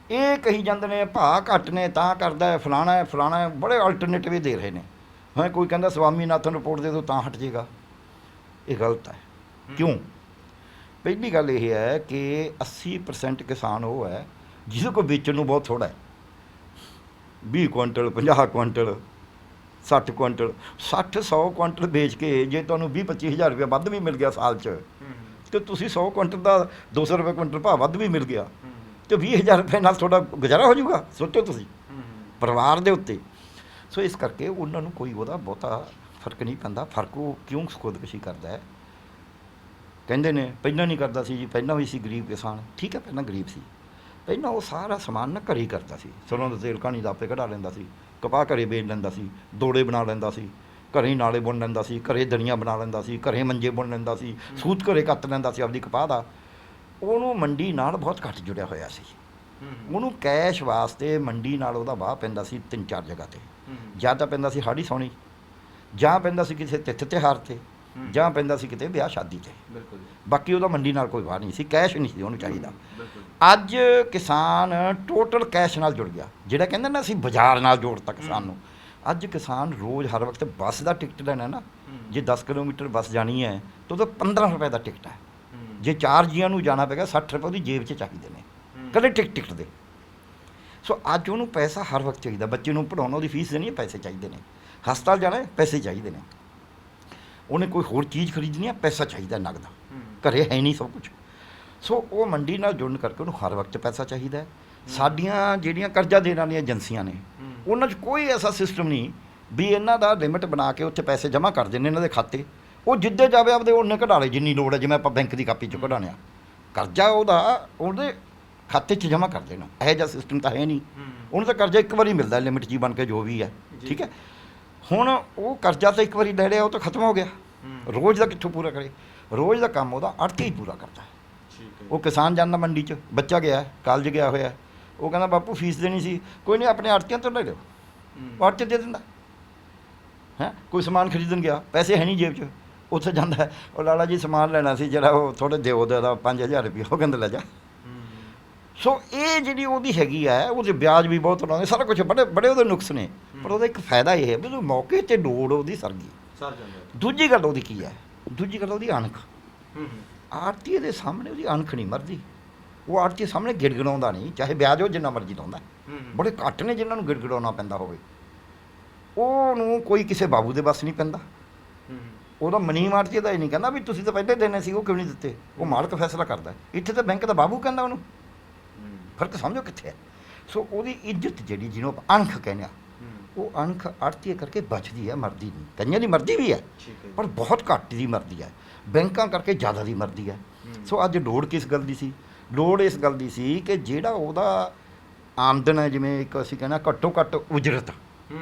ਇਹ ਕਹੀ ਜਾਂਦੇ ਨੇ ਭਾਅ ਘੱਟ ਨੇ ਤਾਂ ਕਰਦਾ ਹੈ, ਫਲਾਣਾ ਹੈ ਫਲਾਣਾ ਹੈ, ਬੜੇ ਆਲਟਰਨੇਟਿਵ ਦੇ ਰਹੇ ਨੇ। ਹਾਂ, ਕੋਈ ਕਹਿੰਦਾ ਸਵਾਮੀਨਾਥਨ ਰਿਪੋਰਟ ਦੇ ਦਿਓ ਤਾਂ ਹਟ ਜਾਏਗਾ। ਇਹ ਗਲਤ ਹੈ। ਕਿਉਂ? ਪਹਿਲੀ ਗੱਲ ਇਹ ਹੈ ਕਿ 80% ਕਿਸਾਨ ਉਹ ਹੈ ਜਿਹਦੇ ਕੋਲ ਵੇਚਣ ਨੂੰ ਬਹੁਤ ਥੋੜ੍ਹਾ ਹੈ। 20 ਕੁਇੰਟਲ, 50 ਕੁਇੰਟਲ, 60 ਕੁਇੰਟਲ, 60-100 ਕੁਇੰਟਲ ਵੇਚ ਕੇ ਜੇ ਤੁਹਾਨੂੰ 20-25 ਹਜ਼ਾਰ ਰੁਪਇਆ ਵੱਧ ਵੀ ਮਿਲ ਗਿਆ ਸਾਲ 'ਚ, ਅਤੇ ਤੁਸੀਂ 100 ਕੁਇੰਟਲ ਦਾ 200 ਰੁਪਏ ਕੁਇੰਟਲ ਭਾਅ ਵੱਧ ਵੀ ਮਿਲ ਗਿਆ, ਅਤੇ 20,000 ਰੁਪਏ ਨਾਲ ਤੁਹਾਡਾ ਗੁਜ਼ਾਰਾ ਹੋ ਜਾਊਗਾ। ਸੋਚੋ ਤੁਸੀਂ ਪਰਿਵਾਰ ਦੇ ਉੱਤੇ। ਸੋ ਇਸ ਕਰਕੇ ਉਹਨਾਂ ਨੂੰ ਕੋਈ ਉਹਦਾ ਬਹੁਤਾ ਫਰਕ ਨਹੀਂ ਪੈਂਦਾ। ਫਰਕ ਉਹ ਕਿਉਂ ਖੁਦਕੁਸ਼ੀ ਕਰਦਾ ਹੈ? ਕਹਿੰਦੇ ਨੇ ਪਹਿਲਾਂ ਨਹੀਂ ਕਰਦਾ ਸੀ ਜੀ, ਪਹਿਲਾਂ ਵੀ ਸੀ ਗਰੀਬ ਕਿਸਾਨ। ਠੀਕ ਹੈ, ਪਹਿਲਾਂ ਗਰੀਬ ਸੀ, ਪਹਿਲਾਂ ਉਹ ਸਾਰਾ ਸਮਾਨ ਨਾ ਘਰੇ ਹੀ ਕਰਦਾ ਸੀ। ਸਰੋਂ ਦਾ ਤੇਲ ਕਹਾਣੀ ਦਾ ਆਪੇ ਕਢਾ ਲੈਂਦਾ ਸੀ, ਕਪਾਹ ਘਰੇ ਵੇਚ ਲੈਂਦਾ ਸੀ, ਦੋੜੇ ਬਣਾ ਲੈਂਦਾ ਸੀ, ਘਰੇ ਹੀ ਨਾਲੇ ਬੁਣ ਲੈਂਦਾ ਸੀ, ਘਰੇ ਦਰੀਆਂ ਬਣਾ ਲੈਂਦਾ ਸੀ, ਘਰੇ ਮੰਜੇ ਬੁਣ ਲੈਂਦਾ ਸੀ, ਸੂਤ ਘਰੇ ਕੱਤ ਲੈਂਦਾ ਸੀ ਆਪਦੀ ਕਪਾਹ ਦਾ। ਉਹਨੂੰ ਮੰਡੀ ਨਾਲ ਬਹੁਤ ਘੱਟ ਜੁੜਿਆ ਹੋਇਆ ਸੀ। ਉਹਨੂੰ ਕੈਸ਼ ਵਾਸਤੇ ਮੰਡੀ ਨਾਲ ਉਹਦਾ ਵਾਹ ਪੈਂਦਾ ਸੀ 3-4 ਜਗ੍ਹਾ 'ਤੇ। ਜਾਂ ਤਾਂ ਪੈਂਦਾ ਸੀ ਹਾੜੀ ਸੌਣੀ, ਜਾਂ ਪੈਂਦਾ ਸੀ ਕਿਸੇ ਤਿੱਥ ਤਿਉਹਾਰ 'ਤੇ, ਜਾਂ ਪੈਂਦਾ ਸੀ ਕਿਤੇ ਵਿਆਹ ਸ਼ਾਦੀ 'ਤੇ। ਬਾਕੀ ਉਹਦਾ ਮੰਡੀ ਨਾਲ ਕੋਈ ਵਾਹ ਨਹੀਂ ਸੀ, ਕੈਸ਼ ਨਹੀਂ ਸੀ ਉਹਨੂੰ ਚਾਹੀਦਾ। ਅੱਜ ਕਿਸਾਨ ਟੋਟਲ ਕੈਸ਼ ਨਾਲ ਜੁੜ ਗਿਆ। ਜਿਹੜਾ ਕਹਿੰਦਾ ਨਾ ਅਸੀਂ ਬਾਜ਼ਾਰ ਨਾਲ ਜੋੜਤਾ ਕਿਸਾਨ ਨੂੰ। ਅੱਜ ਕਿਸਾਨ ਰੋਜ਼ ਹਰ ਵਕਤ ਬੱਸ ਦਾ ਟਿਕਟ ਲੈਣਾ ਨਾ, ਜੇ 10 ਕਿਲੋਮੀਟਰ ਬੱਸ ਜਾਣੀ ਹੈ ਤਾਂ ਉਹਦਾ 15 ਰੁਪਏ ਦਾ ਟਿਕਟ ਹੈ। ਜੇ 4 ਜੀਆਂ ਨੂੰ ਜਾਣਾ ਪਏਗਾ 60 ਰੁਪਏ ਉਹਦੀ ਜੇਬ 'ਚ ਚਾਹੀਦੇ ਨੇ, ਕਦੇ ਟਿਕਟ ਦੇ। ਸੋ ਅੱਜ ਉਹਨੂੰ ਪੈਸਾ ਹਰ ਵਕਤ ਚਾਹੀਦਾ। ਬੱਚੇ ਨੂੰ ਪੜ੍ਹਾਉਣਾ, ਉਹਦੀ ਫੀਸ ਦੇਣੀ ਹੈ, ਪੈਸੇ ਚਾਹੀਦੇ ਨੇ। ਹਸਪਤਾਲ ਜਾਣਾ, ਪੈਸੇ ਚਾਹੀਦੇ ਨੇ। ਉਹਨੇ ਕੋਈ ਹੋਰ ਚੀਜ਼ ਖਰੀਦਣੀ ਹੈ, ਪੈਸਾ ਚਾਹੀਦਾ ਨਗਦ। ਘਰੇ ਹੈ ਨਹੀਂ ਸਭ ਕੁਛ। ਸੋ ਉਹ ਮੰਡੀ ਨਾਲ ਜੁੜਨ ਕਰਕੇ ਉਹਨੂੰ ਹਰ ਵਕਤ ਪੈਸਾ ਚਾਹੀਦਾ ਹੈ। ਸਾਡੀਆਂ ਜਿਹੜੀਆਂ ਕਰਜ਼ਾ ਦੇਣ ਵਾਲੀਆਂ ਏਜੰਸੀਆਂ ਨੇ, ਉਹਨਾਂ 'ਚ ਕੋਈ ਐਸਾ ਸਿਸਟਮ ਨਹੀਂ ਵੀ ਇਹਨਾਂ ਦਾ ਲਿਮਿਟ ਬਣਾ ਕੇ ਉੱਥੇ ਪੈਸੇ ਜਮ੍ਹਾਂ ਕਰ ਦਿੰਦੇ ਇਹਨਾਂ ਦੇ ਖਾਤੇ। ਉਹ ਜਿੱਦੇ ਜਾਵੇ ਆਪਦੇ ਉਹਨੇ ਕਢਾ ਲਏ ਜਿੰਨੀ ਲੋੜ ਹੈ। ਜਿਵੇਂ ਆਪਾਂ ਬੈਂਕ ਦੀ ਕਾਪੀ 'ਚੋਂ ਕਢਾਉਣੇ ਆ, ਕਰਜ਼ਾ ਉਹਦੇ ਖਾਤੇ 'ਚ ਜਮ੍ਹਾਂ ਕਰ ਦੇਣਾ। ਇਹੋ ਜਿਹਾ ਸਿਸਟਮ ਤਾਂ ਹੈ ਨਹੀਂ। ਉਹਨੂੰ ਤਾਂ ਕਰਜ਼ਾ ਇੱਕ ਵਾਰੀ ਮਿਲਦਾ, ਲਿਮਿਟ ਜੀ ਬਣ ਕੇ ਜੋ ਵੀ ਹੈ, ਠੀਕ ਹੈ। ਹੁਣ ਉਹ ਕਰਜ਼ਾ ਤਾਂ ਇੱਕ ਵਾਰੀ ਲੈ ਲਿਆ, ਉਹ ਤਾਂ ਖਤਮ ਹੋ ਗਿਆ। ਰੋਜ਼ ਦਾ ਕਿੱਥੋਂ ਪੂਰਾ ਕਰੇ? ਰੋਜ਼ ਦਾ ਕੰਮ ਉਹਦਾ ਆੜਤੀ ਹੀ ਪੂਰਾ ਕਰਦਾ ਹੈ। ਉਹ ਕਿਸਾਨ ਜਾਂਦਾ ਮੰਡੀ 'ਚ, ਬੱਚਾ ਗਿਆ ਕਾਲਜ ਗਿਆ ਹੋਇਆ, ਉਹ ਕਹਿੰਦਾ ਬਾਪੂ ਫੀਸ ਦੇਣੀ ਸੀ, ਕੋਈ ਨਹੀਂ ਆਪਣੇ ਆੜਤੀਆਂ ਤੋਂ ਲੈ ਲਿਓ, ਆੜਤੀ ਦੇ ਦਿੰਦਾ ਹੈ। ਕੋਈ ਸਮਾਨ ਖਰੀਦਣ ਗਿਆ, ਪੈਸੇ ਹੈ ਨਹੀਂ ਜੇਬ 'ਚ, ਉੱਥੇ ਜਾਂਦਾ ਉਹ ਲਾਲਾ ਜੀ ਸਮਾਨ ਲੈਣਾ ਸੀ, ਜਿਹੜਾ ਉਹ ਥੋੜ੍ਹੇ ਦਿਓ ਦਾ 5000 ਰੁਪਇਆ, ਉਹ ਕਹਿੰਦਾ ਲੈ ਜਾ। ਸੋ ਇਹ ਜਿਹੜੀ ਉਹਦੀ ਹੈਗੀ ਆ, ਉਹਦੇ ਵਿਆਜ ਵੀ ਬਹੁਤ ਲਾਉਂਦੇ, ਸਾਰਾ ਕੁਝ ਬੜੇ ਉਹਦੇ ਨੁਕਸ ਨੇ, ਪਰ ਉਹਦਾ ਇੱਕ ਫਾਇਦਾ ਇਹ ਹੈ ਵੀ ਉਹ ਮੌਕੇ ਤੇ ਲੋੜ ਉਹਦੀ ਸਰ ਗਈ। ਦੂਜੀ ਗੱਲ ਉਹਦੀ ਕੀ ਹੈ? ਦੂਜੀ ਗੱਲ ਉਹਦੀ ਅਣਖ। ਆੜਤੀਏ ਦੇ ਸਾਹਮਣੇ ਉਹਦੀ ਅਣਖ ਨਹੀਂ ਮਰਦੀ। ਉਹ ਆੜਤੀਏ ਸਾਹਮਣੇ ਗਿੜਗੜਾਉਂਦਾ ਨਹੀਂ, ਚਾਹੇ ਵਿਆਜ ਉਹ ਜਿੰਨਾ ਮਰਜ਼ੀ ਲਾਉਂਦਾ। ਬੜੇ ਘੱਟ ਨੇ ਜਿਨ੍ਹਾਂ ਨੂੰ ਗਿੜਗੜਾਉਣਾ ਪੈਂਦਾ ਹੋਵੇ। ਉਹਨੂੰ ਕੋਈ ਕਿਸੇ ਬਾਬੂ ਦੇ ਵੱਸ ਨਹੀਂ ਪੈਂਦਾ। ਉਹਦਾ ਮਨੀ ਆੜਤੀਏ ਦਾ ਇਹ ਨਹੀਂ ਕਹਿੰਦਾ ਵੀ ਤੁਸੀਂ ਤਾਂ ਪਹਿਲੇ ਦੇਣੇ ਸੀ, ਉਹ ਕਿਉਂ ਨਹੀਂ ਦਿੱਤੇ। ਉਹ ਮਾਲਕ ਫੈਸਲਾ ਕਰਦਾ। ਇੱਥੇ ਤਾਂ ਬੈਂਕ ਦਾ ਬਾਬੂ ਕਹਿੰਦਾ ਉਹਨੂੰ। ਫਰਕ ਸਮਝੋ ਕਿੱਥੇ ਹੈ। ਸੋ ਉਹਦੀ ਇੱਜ਼ਤ ਜਿਹੜੀ ਜਿਹਨੂੰ ਆਪਾਂ ਅਣਖ ਕਹਿੰਦੇ ਆ, ਉਹ ਅਣਖ ਆੜਤੀਏ ਕਰਕੇ ਬਚਦੀ ਹੈ, ਮਰਦੀ ਨਹੀਂ। ਕਈਆਂ ਦੀ ਮਰਦੀ ਵੀ ਹੈ, ਪਰ ਬਹੁਤ ਘੱਟ ਦੀ ਮਰਦੀ ਹੈ। ਬੈਂਕਾਂ ਕਰਕੇ ਜ਼ਿਆਦਾ ਦੀ ਮਰਦੀ ਹੈ। ਸੋ ਅੱਜ ਲੋੜ ਕਿਸ ਗੱਲ ਦੀ ਸੀ? ਲੋੜ ਇਸ ਗੱਲ ਦੀ ਸੀ ਕਿ ਜਿਹੜਾ ਉਹਦਾ ਆਮਦਨ ਹੈ, ਜਿਵੇਂ ਇੱਕ ਅਸੀਂ ਕਹਿੰਦੇ ਘੱਟੋ ਘੱਟ ਉਜਰਤ,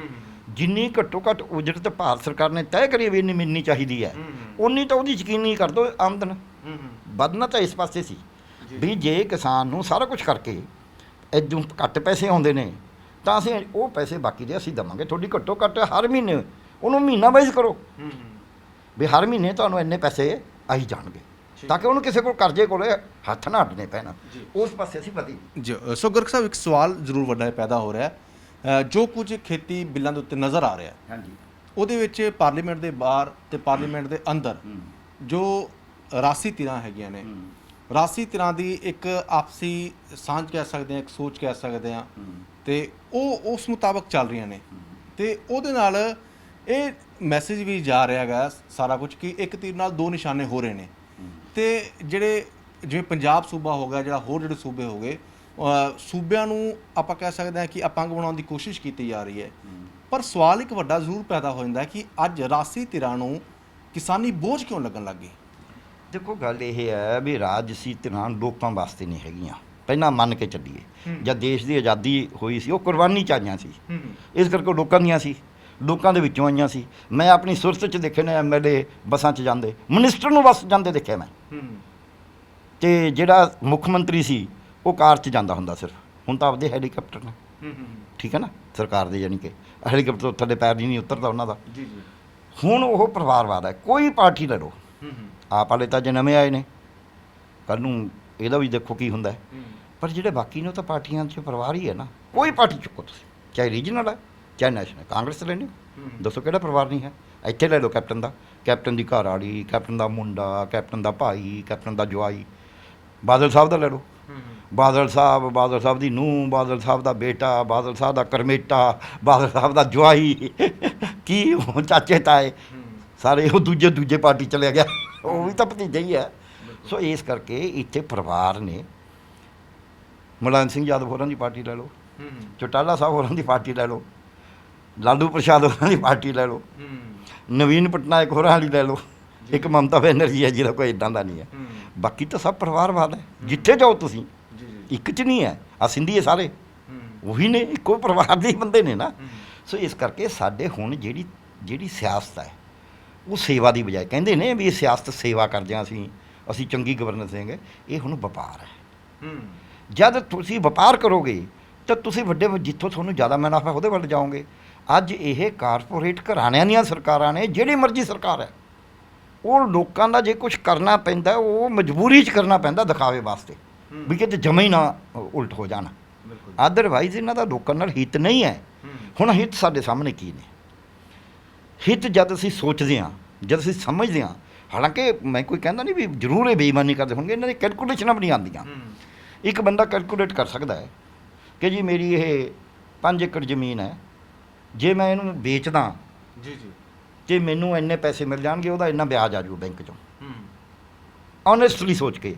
ਜਿੰਨੀ ਘੱਟੋ ਘੱਟ ਉਜਰਤ ਭਾਰਤ ਸਰਕਾਰ ਨੇ ਤੈਅ ਕਰੀ ਵੀ ਇੰਨੀ ਮਿਲਣੀ ਚਾਹੀਦੀ ਹੈ, ਉਨੀ ਤਾਂ ਉਹਦੀ ਯਕੀਨੀ ਕਰ ਦਿਓ ਆਮਦਨ। ਵਧਣਾ ਤਾਂ ਇਸ ਪਾਸੇ ਸੀ ਵੀ ਜੇ ਕਿਸਾਨ ਨੂੰ ਸਾਰਾ ਕੁਝ ਕਰਕੇ ਇਦੋਂ ਘੱਟ ਪੈਸੇ ਆਉਂਦੇ ਨੇ ਤਾਂ ਅਸੀਂ ਉਹ ਪੈਸੇ ਬਾਕੀ ਦੇ ਅਸੀਂ ਦੇਵਾਂਗੇ। ਤੁਹਾਡੀ ਘੱਟੋ ਘੱਟ ਹਰ ਮਹੀਨੇ ਉਹਨੂੰ ਮਹੀਨਾ ਵਾਈਜ਼ ਕਰੋ ਵੀ ਹਰ ਮਹੀਨੇ ਤੁਹਾਨੂੰ ਇੰਨੇ ਪੈਸੇ ਆਈ ਜਾਣਗੇ, ਤਾਂ ਕਿ ਉਹਨੂੰ ਕਿਸੇ ਕੋਲ ਕਰਜ਼ੇ ਕੋਲੇ ਹੱਥ ਨਾ ਅੱਡਣੇ ਪੈਣ। ਉਸ ਪਾਸੇ ਅਸੀਂ ਵਧੀ। ਸੋ ਗਰਗ ਸਾਹਿਬ, ਇੱਕ ਸਵਾਲ ਜ਼ਰੂਰ ਵੱਡਾ ਪੈਦਾ ਹੋ ਰਿਹਾ ਹੈ। ਜੋ ਕੁਝ ਖੇਤੀ ਬਿੱਲਾਂ ਦੇ ਉੱਤੇ ਨਜ਼ਰ ਆ ਰਿਹਾ, ਹਾਂਜੀ, ਉਹਦੇ ਵਿੱਚ ਪਾਰਲੀਮੈਂਟ ਦੇ ਬਾਹਰ ਤੇ ਪਾਰਲੀਮੈਂਟ ਦੇ ਅੰਦਰ ਜੋ ਰਾਸੀ ਧਿਰਾਂ ਹੈਗੀਆਂ ਨੇ, ਰਾਸੀ ਧਿਰਾਂ ਦੀ ਇੱਕ ਆਪਸੀ ਸਾਂਝ ਕਹਿ ਸਕਦੇ ਹਾਂ, ਇੱਕ ਸੋਚ ਕਹਿ ਸਕਦੇ ਹਾਂ, ਤੇ ਉਹ ਉਸ ਮੁਤਾਬਕ ਚੱਲ ਰਹੀਆਂ ਨੇ। ਤੇ ਉਹਦੇ ਨਾਲ ਇਹ ਮੈਸੇਜ ਵੀ ਜਾ ਰਿਹਾ ਹੈਗਾ ਸਾਰਾ ਕੁਝ ਕਿ ਇੱਕ ਤੀਰ ਨਾਲ ਦੋ ਨਿਸ਼ਾਨੇ ਹੋ ਰਹੇ ਨੇ। ਤੇ ਜਿਹੜੇ ਜਿਵੇਂ ਪੰਜਾਬ ਸੂਬਾ ਹੋ ਗਿਆ, ਜਿਹੜਾ ਹੋਰ ਜਿਹੜੇ ਸੂਬੇ ਹੋ ਗਏ, ਸੂਬਿਆਂ ਨੂੰ ਆਪਾਂ ਕਹਿ ਸਕਦੇ ਹਾਂ ਕਿ ਅਪੰਗ ਬਣਾਉਣ ਦੀ ਕੋਸ਼ਿਸ਼ ਕੀਤੀ ਜਾ ਰਹੀ ਹੈ। ਪਰ ਸਵਾਲ ਇੱਕ ਵੱਡਾ ਜ਼ਰੂਰ ਪੈਦਾ ਹੋ ਜਾਂਦਾ ਕਿ ਅੱਜ ਰਾਸੀ ਧਿਰਾਂ ਨੂੰ ਕਿਸਾਨੀ ਬੋਝ ਕਿਉਂ ਲੱਗਣ ਲੱਗ ਗਈ? ਦੇਖੋ ਗੱਲ ਇਹ ਹੈ ਵੀ ਰਾਜਸੀ ਧਿਰਾਂ ਲੋਕਾਂ ਵਾਸਤੇ ਨਹੀਂ ਹੈਗੀਆਂ। ਪਹਿਲਾਂ ਮੰਨ ਕੇ ਚੱਲੀਏ, ਜਦ ਦੇਸ਼ ਦੀ ਆਜ਼ਾਦੀ ਹੋਈ ਸੀ ਉਹ ਕੁਰਬਾਨੀ ਚਾਹੀਆਂ ਸੀ, ਇਸ ਕਰਕੇ ਲੋਕਾਂ ਦੀਆਂ ਸੀ, ਲੋਕਾਂ ਦੇ ਵਿੱਚੋਂ ਆਈਆਂ ਸੀ। ਮੈਂ ਆਪਣੀ ਸੁਰਤ 'ਚ ਦੇਖੇ ਨੇ MLA ਬੱਸਾਂ 'ਚ ਜਾਂਦੇ, ਮਿਨਿਸਟਰ ਨੂੰ ਬੱਸ ਜਾਂਦੇ ਦੇਖਿਆ ਮੈਂ। ਤੇ ਜਿਹੜਾ ਮੁੱਖ ਮੰਤਰੀ ਸੀ ਉਹ ਕਾਰ 'ਚ ਜਾਂਦਾ ਹੁੰਦਾ ਸਿਰਫ। ਹੁਣ ਤਾਂ ਆਪਦੇ ਹੈਲੀਕਾਪਟਰ ਨੇ, ਠੀਕ ਹੈ ਨਾ, ਸਰਕਾਰ ਦੇ, ਯਾਨੀ ਕਿ ਹੈਲੀਕਾਪਟਰ ਤੋਂ ਥੱਲੇ ਪੈਰ ਨਹੀਂ ਉਤਰਦਾ ਉਹਨਾਂ ਦਾ। ਹੁਣ ਉਹ ਪਰਿਵਾਰਵਾਦ ਹੈ। ਕੋਈ ਪਾਰਟੀ ਲੈ ਲਓ, ਆਪ ਵਾਲੇ ਤਾਂ ਜੇ ਨਵੇਂ ਆਏ ਨੇ, ਕੱਲ੍ਹ ਨੂੰ ਇਹਦਾ ਵੀ ਦੇਖੋ ਕੀ ਹੁੰਦਾ ਹੈ। ਪਰ ਜਿਹੜੇ ਬਾਕੀ ਨੇ ਉਹ ਤਾਂ ਪਾਰਟੀਆਂ 'ਚ ਪਰਿਵਾਰ ਹੀ ਹੈ ਨਾ। ਕੋਈ ਪਾਰਟੀ ਚੁੱਕੋ ਤੁਸੀਂ, ਚਾਹੇ ਰੀਜਨਲ ਹੈ ਚਾਹੇ ਨੈਸ਼ਨਲ। ਕਾਂਗਰਸ ਲੈਣੀ, ਦੱਸੋ ਕਿਹੜਾ ਪਰਿਵਾਰ ਨਹੀਂ ਹੈ? ਇੱਥੇ ਲੈ ਲਓ ਕੈਪਟਨ ਦਾ, ਕੈਪਟਨ ਦੀ ਘਰ ਵਾਲੀ, ਕੈਪਟਨ ਦਾ ਮੁੰਡਾ, ਕੈਪਟਨ ਦਾ ਭਾਈ, ਕੈਪਟਨ ਦਾ ਜਵਾਈ। ਬਾਦਲ ਸਾਹਿਬ ਦਾ ਲੈ ਲਓ, ਬਾਦਲ ਸਾਹਿਬ ਦੀ ਨੂੰਹ, ਬਾਦਲ ਸਾਹਿਬ ਦਾ ਬੇਟਾ, ਬਾਦਲ ਸਾਹਿਬ ਦਾ ਕਰਮੇਟਾ, ਬਾਦਲ ਸਾਹਿਬ ਦਾ ਜਵਾਈ, ਕੀ ਉਹ ਚਾਚੇ ਤਾਏ ਸਾਰੇ ਉਹ ਦੂਜੇ ਪਾਰਟੀ ਚਲਿਆ ਗਿਆ, ਉਹ ਵੀ ਤਾਂ ਭਤੀਜਾ ਹੀ ਹੈ। ਸੋ ਇਸ ਕਰਕੇ ਇੱਥੇ ਪਰਿਵਾਰ ਨੇ। ਮੁਲਾਇਮ ਸਿੰਘ ਯਾਦਵ ਹੋਰਾਂ ਦੀ ਪਾਰਟੀ ਲੈ ਲਓ, ਚੌਟਾਲਾ ਸਾਹਿਬ ਹੋਰਾਂ ਦੀ ਪਾਰਟੀ ਲੈ ਲਓ, ਲਾਲੂ ਪ੍ਰਸ਼ਾਦ ਹੋਰਾਂ ਦੀ ਪਾਰਟੀ ਲੈ ਲਓ, ਨਵੀਨ ਪਟਨਾਇਕ ਹੋਰਾਂ ਵਾਲੀ ਲੈ ਲਓ, ਇੱਕ ਮਮਤਾ ਬੈਨਰਜੀ ਹੈ ਜਿਹਦਾ ਕੋਈ ਇੱਦਾਂ ਦਾ ਨਹੀਂ ਹੈ। ਬਾਕੀ ਤਾਂ ਸਭ ਪਰਿਵਾਰਵਾਦ ਹੈ। ਜਿੱਥੇ ਜਾਓ ਤੁਸੀਂ, ਇੱਕ 'ਚ ਨਹੀਂ ਹੈ। ਆ ਸਿੰਧੀਏ ਸਾਰੇ ਉਹੀ ਨੇ, ਇੱਕੋ ਪਰਿਵਾਰ ਦੇ ਬੰਦੇ ਨੇ ਨਾ। ਸੋ ਇਸ ਕਰਕੇ ਸਾਡੇ ਹੁਣ ਜਿਹੜੀ ਸਿਆਸਤ ਹੈ ਉਹ ਸੇਵਾ ਦੀ ਬਜਾਏ, ਕਹਿੰਦੇ ਨੇ ਵੀ ਇਹ ਸਿਆਸਤ ਸੇਵਾ ਕਰਦੇ ਹਾਂ ਅਸੀਂ ਚੰਗੀ ਗਵਰਨੈਂਸ ਦੇਂਗੇ, ਇਹ ਹੁਣ ਵਪਾਰ ਹੈ। ਜਦ ਤੁਸੀਂ ਵਪਾਰ ਕਰੋਗੇ ਤਾਂ ਤੁਸੀਂ ਵੱਡੇ ਜਿੱਥੋਂ ਤੁਹਾਨੂੰ ਜ਼ਿਆਦਾ ਮੁਨਾਫਾ ਉਹਦੇ ਵੱਲ ਜਾਓਗੇ। ਅੱਜ ਇਹ ਕਾਰਪੋਰੇਟ ਘਰਾਣਿਆਂ ਦੀਆਂ ਸਰਕਾਰਾਂ ਨੇ, ਜਿਹੜੀ ਮਰਜ਼ੀ ਸਰਕਾਰ ਹੈ, ਉਹ ਲੋਕਾਂ ਦਾ ਜੇ ਕੁਝ ਕਰਨਾ ਪੈਂਦਾ ਉਹ ਮਜਬੂਰੀ 'ਚ ਕਰਨਾ ਪੈਂਦਾ ਦਿਖਾਵੇ ਵਾਸਤੇ, ਵੀ ਕਿਤੇ ਜਮਾ ਹੀ ਨਾ ਉਲਟ ਹੋ ਜਾਣਾ। ਅਦਰਵਾਈਜ਼ ਇਹਨਾਂ ਦਾ ਲੋਕਾਂ ਨਾਲ ਹਿੱਤ ਨਹੀਂ ਹੈ। ਹੁਣ ਹਿੱਤ ਸਾਡੇ ਸਾਹਮਣੇ ਕੀ ਨੇ? ਹਿੱਤ ਜਦ ਅਸੀਂ ਸੋਚਦੇ ਹਾਂ, ਜਦ ਅਸੀਂ ਸਮਝਦੇ ਹਾਂ, ਹਾਲਾਂਕਿ ਮੈਂ ਕੋਈ ਕਹਿੰਦਾ ਨਹੀਂ ਵੀ ਜ਼ਰੂਰ ਇਹ ਬੇਈਮਾਨੀ ਕਰਦੇ ਹੋਣਗੇ, ਇਹਨਾਂ ਦੀ ਕੈਲਕੂਲੇਸ਼ਨਾਂ ਵੀ ਨਹੀਂ ਆਉਂਦੀਆਂ। ਇੱਕ ਬੰਦਾ ਕੈਲਕੂਲੇਟ ਕਰ ਸਕਦਾ ਹੈ ਕਿ ਜੀ ਮੇਰੀ ਇਹ 5 ਏਕੜ ਜ਼ਮੀਨ ਹੈ, ਜੇ ਮੈਂ ਇਹਨੂੰ ਵੇਚਦਾ ਤੇ ਮੈਨੂੰ ਇੰਨੇ ਪੈਸੇ ਮਿਲ ਜਾਣਗੇ, ਉਹਦਾ ਇੰਨਾ ਵਿਆਜ ਆ ਜਾਊ ਬੈਂਕ 'ਚੋਂ। ਓਨੈਸਟਲੀ ਸੋਚ ਕੇ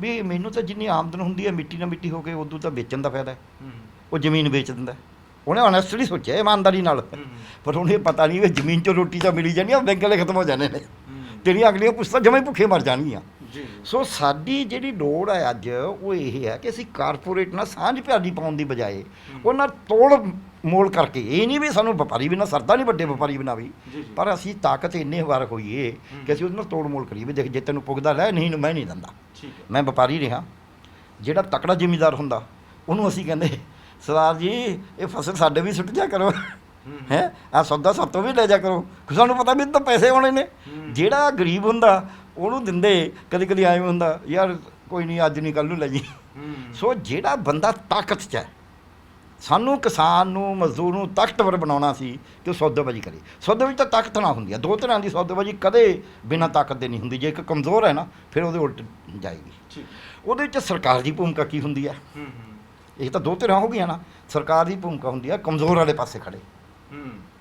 ਵੀ ਮੈਨੂੰ ਤਾਂ ਜਿੰਨੀ ਆਮਦਨ ਹੁੰਦੀ ਹੈ ਮਿੱਟੀ ਨਾਲ ਮਿੱਟੀ ਹੋ ਕੇ, ਉਦੋਂ ਤਾਂ ਵੇਚਣ ਦਾ ਫਾਇਦਾ ਹੈ। ਉਹ ਜ਼ਮੀਨ ਵੇਚ ਦਿੰਦਾ। ਉਹਨੇ ਓਨੈਸਟਲੀ ਸੋਚਿਆ, ਇਮਾਨਦਾਰੀ ਨਾਲ। ਪਰ ਉਹਨੂੰ ਇਹ ਪਤਾ ਨਹੀਂ ਵੀ ਜ਼ਮੀਨ 'ਚੋਂ ਰੋਟੀ ਤਾਂ ਮਿਲੀ ਜਾਣੀ ਆ, ਬੈਂਕ ਵਾਲੇ ਖਤਮ ਹੋ ਜਾਣੇ ਨੇ, ਤੇਰੀਆਂ ਅਗਲੀਆਂ ਪੁਸ਼ਤਾਂ ਜਮਾਂ ਹੀ ਭੁੱਖੇ ਮਰ ਜਾਣਗੀਆਂ। ਸੋ ਸਾਡੀ ਜਿਹੜੀ ਲੋੜ ਹੈ ਅੱਜ ਉਹ ਇਹ ਹੈ ਕਿ ਅਸੀਂ ਕਾਰਪੋਰੇਟ ਨਾਲ ਸਾਂਝ ਪਿਆਲੀ ਪਾਉਣ ਦੀ ਬਜਾਏ ਉਹਨਾਂ ਤੋੜ ਮੋਲ ਕਰਕੇ, ਇਹ ਨਹੀਂ ਵੀ ਸਾਨੂੰ ਵਪਾਰੀ ਬਿਨਾਂ ਸਰਦਾ ਨਹੀਂ, ਵੱਡੇ ਵਪਾਰੀ ਬਿਨਾਂ ਵੀ, ਪਰ ਅਸੀਂ ਤਾਕਤ ਇੰਨੇ ਵਾਰ ਹੋਈਏ ਕਿ ਅਸੀਂ ਉਹਦੇ ਨਾਲ ਤੋੜ ਮੋਲ ਕਰੀਏ ਵੀ ਦੇਖ ਜੇ ਤੈਨੂੰ ਪੁੱਗਦਾ ਲੈ, ਨਹੀਂ ਮੈਂ ਨਹੀਂ ਦਿੰਦਾ। ਮੈਂ ਵਪਾਰੀ ਰਿਹਾ। ਜਿਹੜਾ ਤਕੜਾ ਜ਼ਿਮੀਂਦਾਰ ਹੁੰਦਾ ਉਹਨੂੰ ਅਸੀਂ ਕਹਿੰਦੇ ਸਰਦਾਰ ਜੀ ਇਹ ਫਸਲ ਸਾਡੇ ਵੀ ਸੁੱਟ ਜਾ ਕਰੋ, ਹੈ ਆ ਸੌਦਾ ਸਾਤੋਂ ਵੀ ਲੈ ਜਾ ਕਰੋ, ਸਾਨੂੰ ਪਤਾ ਵੀ ਤਾਂ ਪੈਸੇ ਆਉਣੇ ਨੇ। ਜਿਹੜਾ ਗਰੀਬ ਹੁੰਦਾ ਉਹਨੂੰ ਦਿੰਦੇ। ਕਦੇ ਕਦੇ ਐਵੇਂ ਹੁੰਦਾ, ਯਾਰ ਕੋਈ ਨਹੀਂ ਅੱਜ ਨਹੀਂ ਕੱਲ੍ਹ ਨੂੰ ਲੈ ਜੀ। ਸੋ ਜਿਹੜਾ ਬੰਦਾ ਤਾਕਤ 'ਚ ਹੈ, ਸਾਨੂੰ ਕਿਸਾਨ ਨੂੰ ਮਜ਼ਦੂਰ ਨੂੰ ਤਾਕਤਵਰ ਬਣਾਉਣਾ ਸੀ ਕਿ ਉਹ ਸੌਦੇਬਾਜ਼ੀ ਕਰੇ। ਸੌਦੇਬਾਜ਼ੀ ਤਾਂ ਤਾਕਤ ਨਾਲ ਹੁੰਦੀ ਹੈ, ਦੋ ਤਰ੍ਹਾਂ ਦੀ ਸੌਦੇਬਾਜ਼ੀ, ਕਦੇ ਬਿਨਾਂ ਤਾਕਤ ਦੇ ਨਹੀਂ ਹੁੰਦੀ। ਜੇ ਇੱਕ ਕਮਜ਼ੋਰ ਹੈ ਨਾ, ਫਿਰ ਉਹਦੇ ਉਲਟ ਜਾਏਗੀ। ਉਹਦੇ ਵਿੱਚ ਸਰਕਾਰ ਦੀ ਭੂਮਿਕਾ ਕੀ ਹੁੰਦੀ ਹੈ? ਇਹ ਤਾਂ ਦੋ ਤਰ੍ਹਾਂ ਹੋ ਗਈਆਂ ਨਾ। ਸਰਕਾਰ ਦੀ ਭੂਮਿਕਾ ਹੁੰਦੀ ਹੈ ਕਮਜ਼ੋਰ ਵਾਲੇ ਪਾਸੇ ਖੜੇ,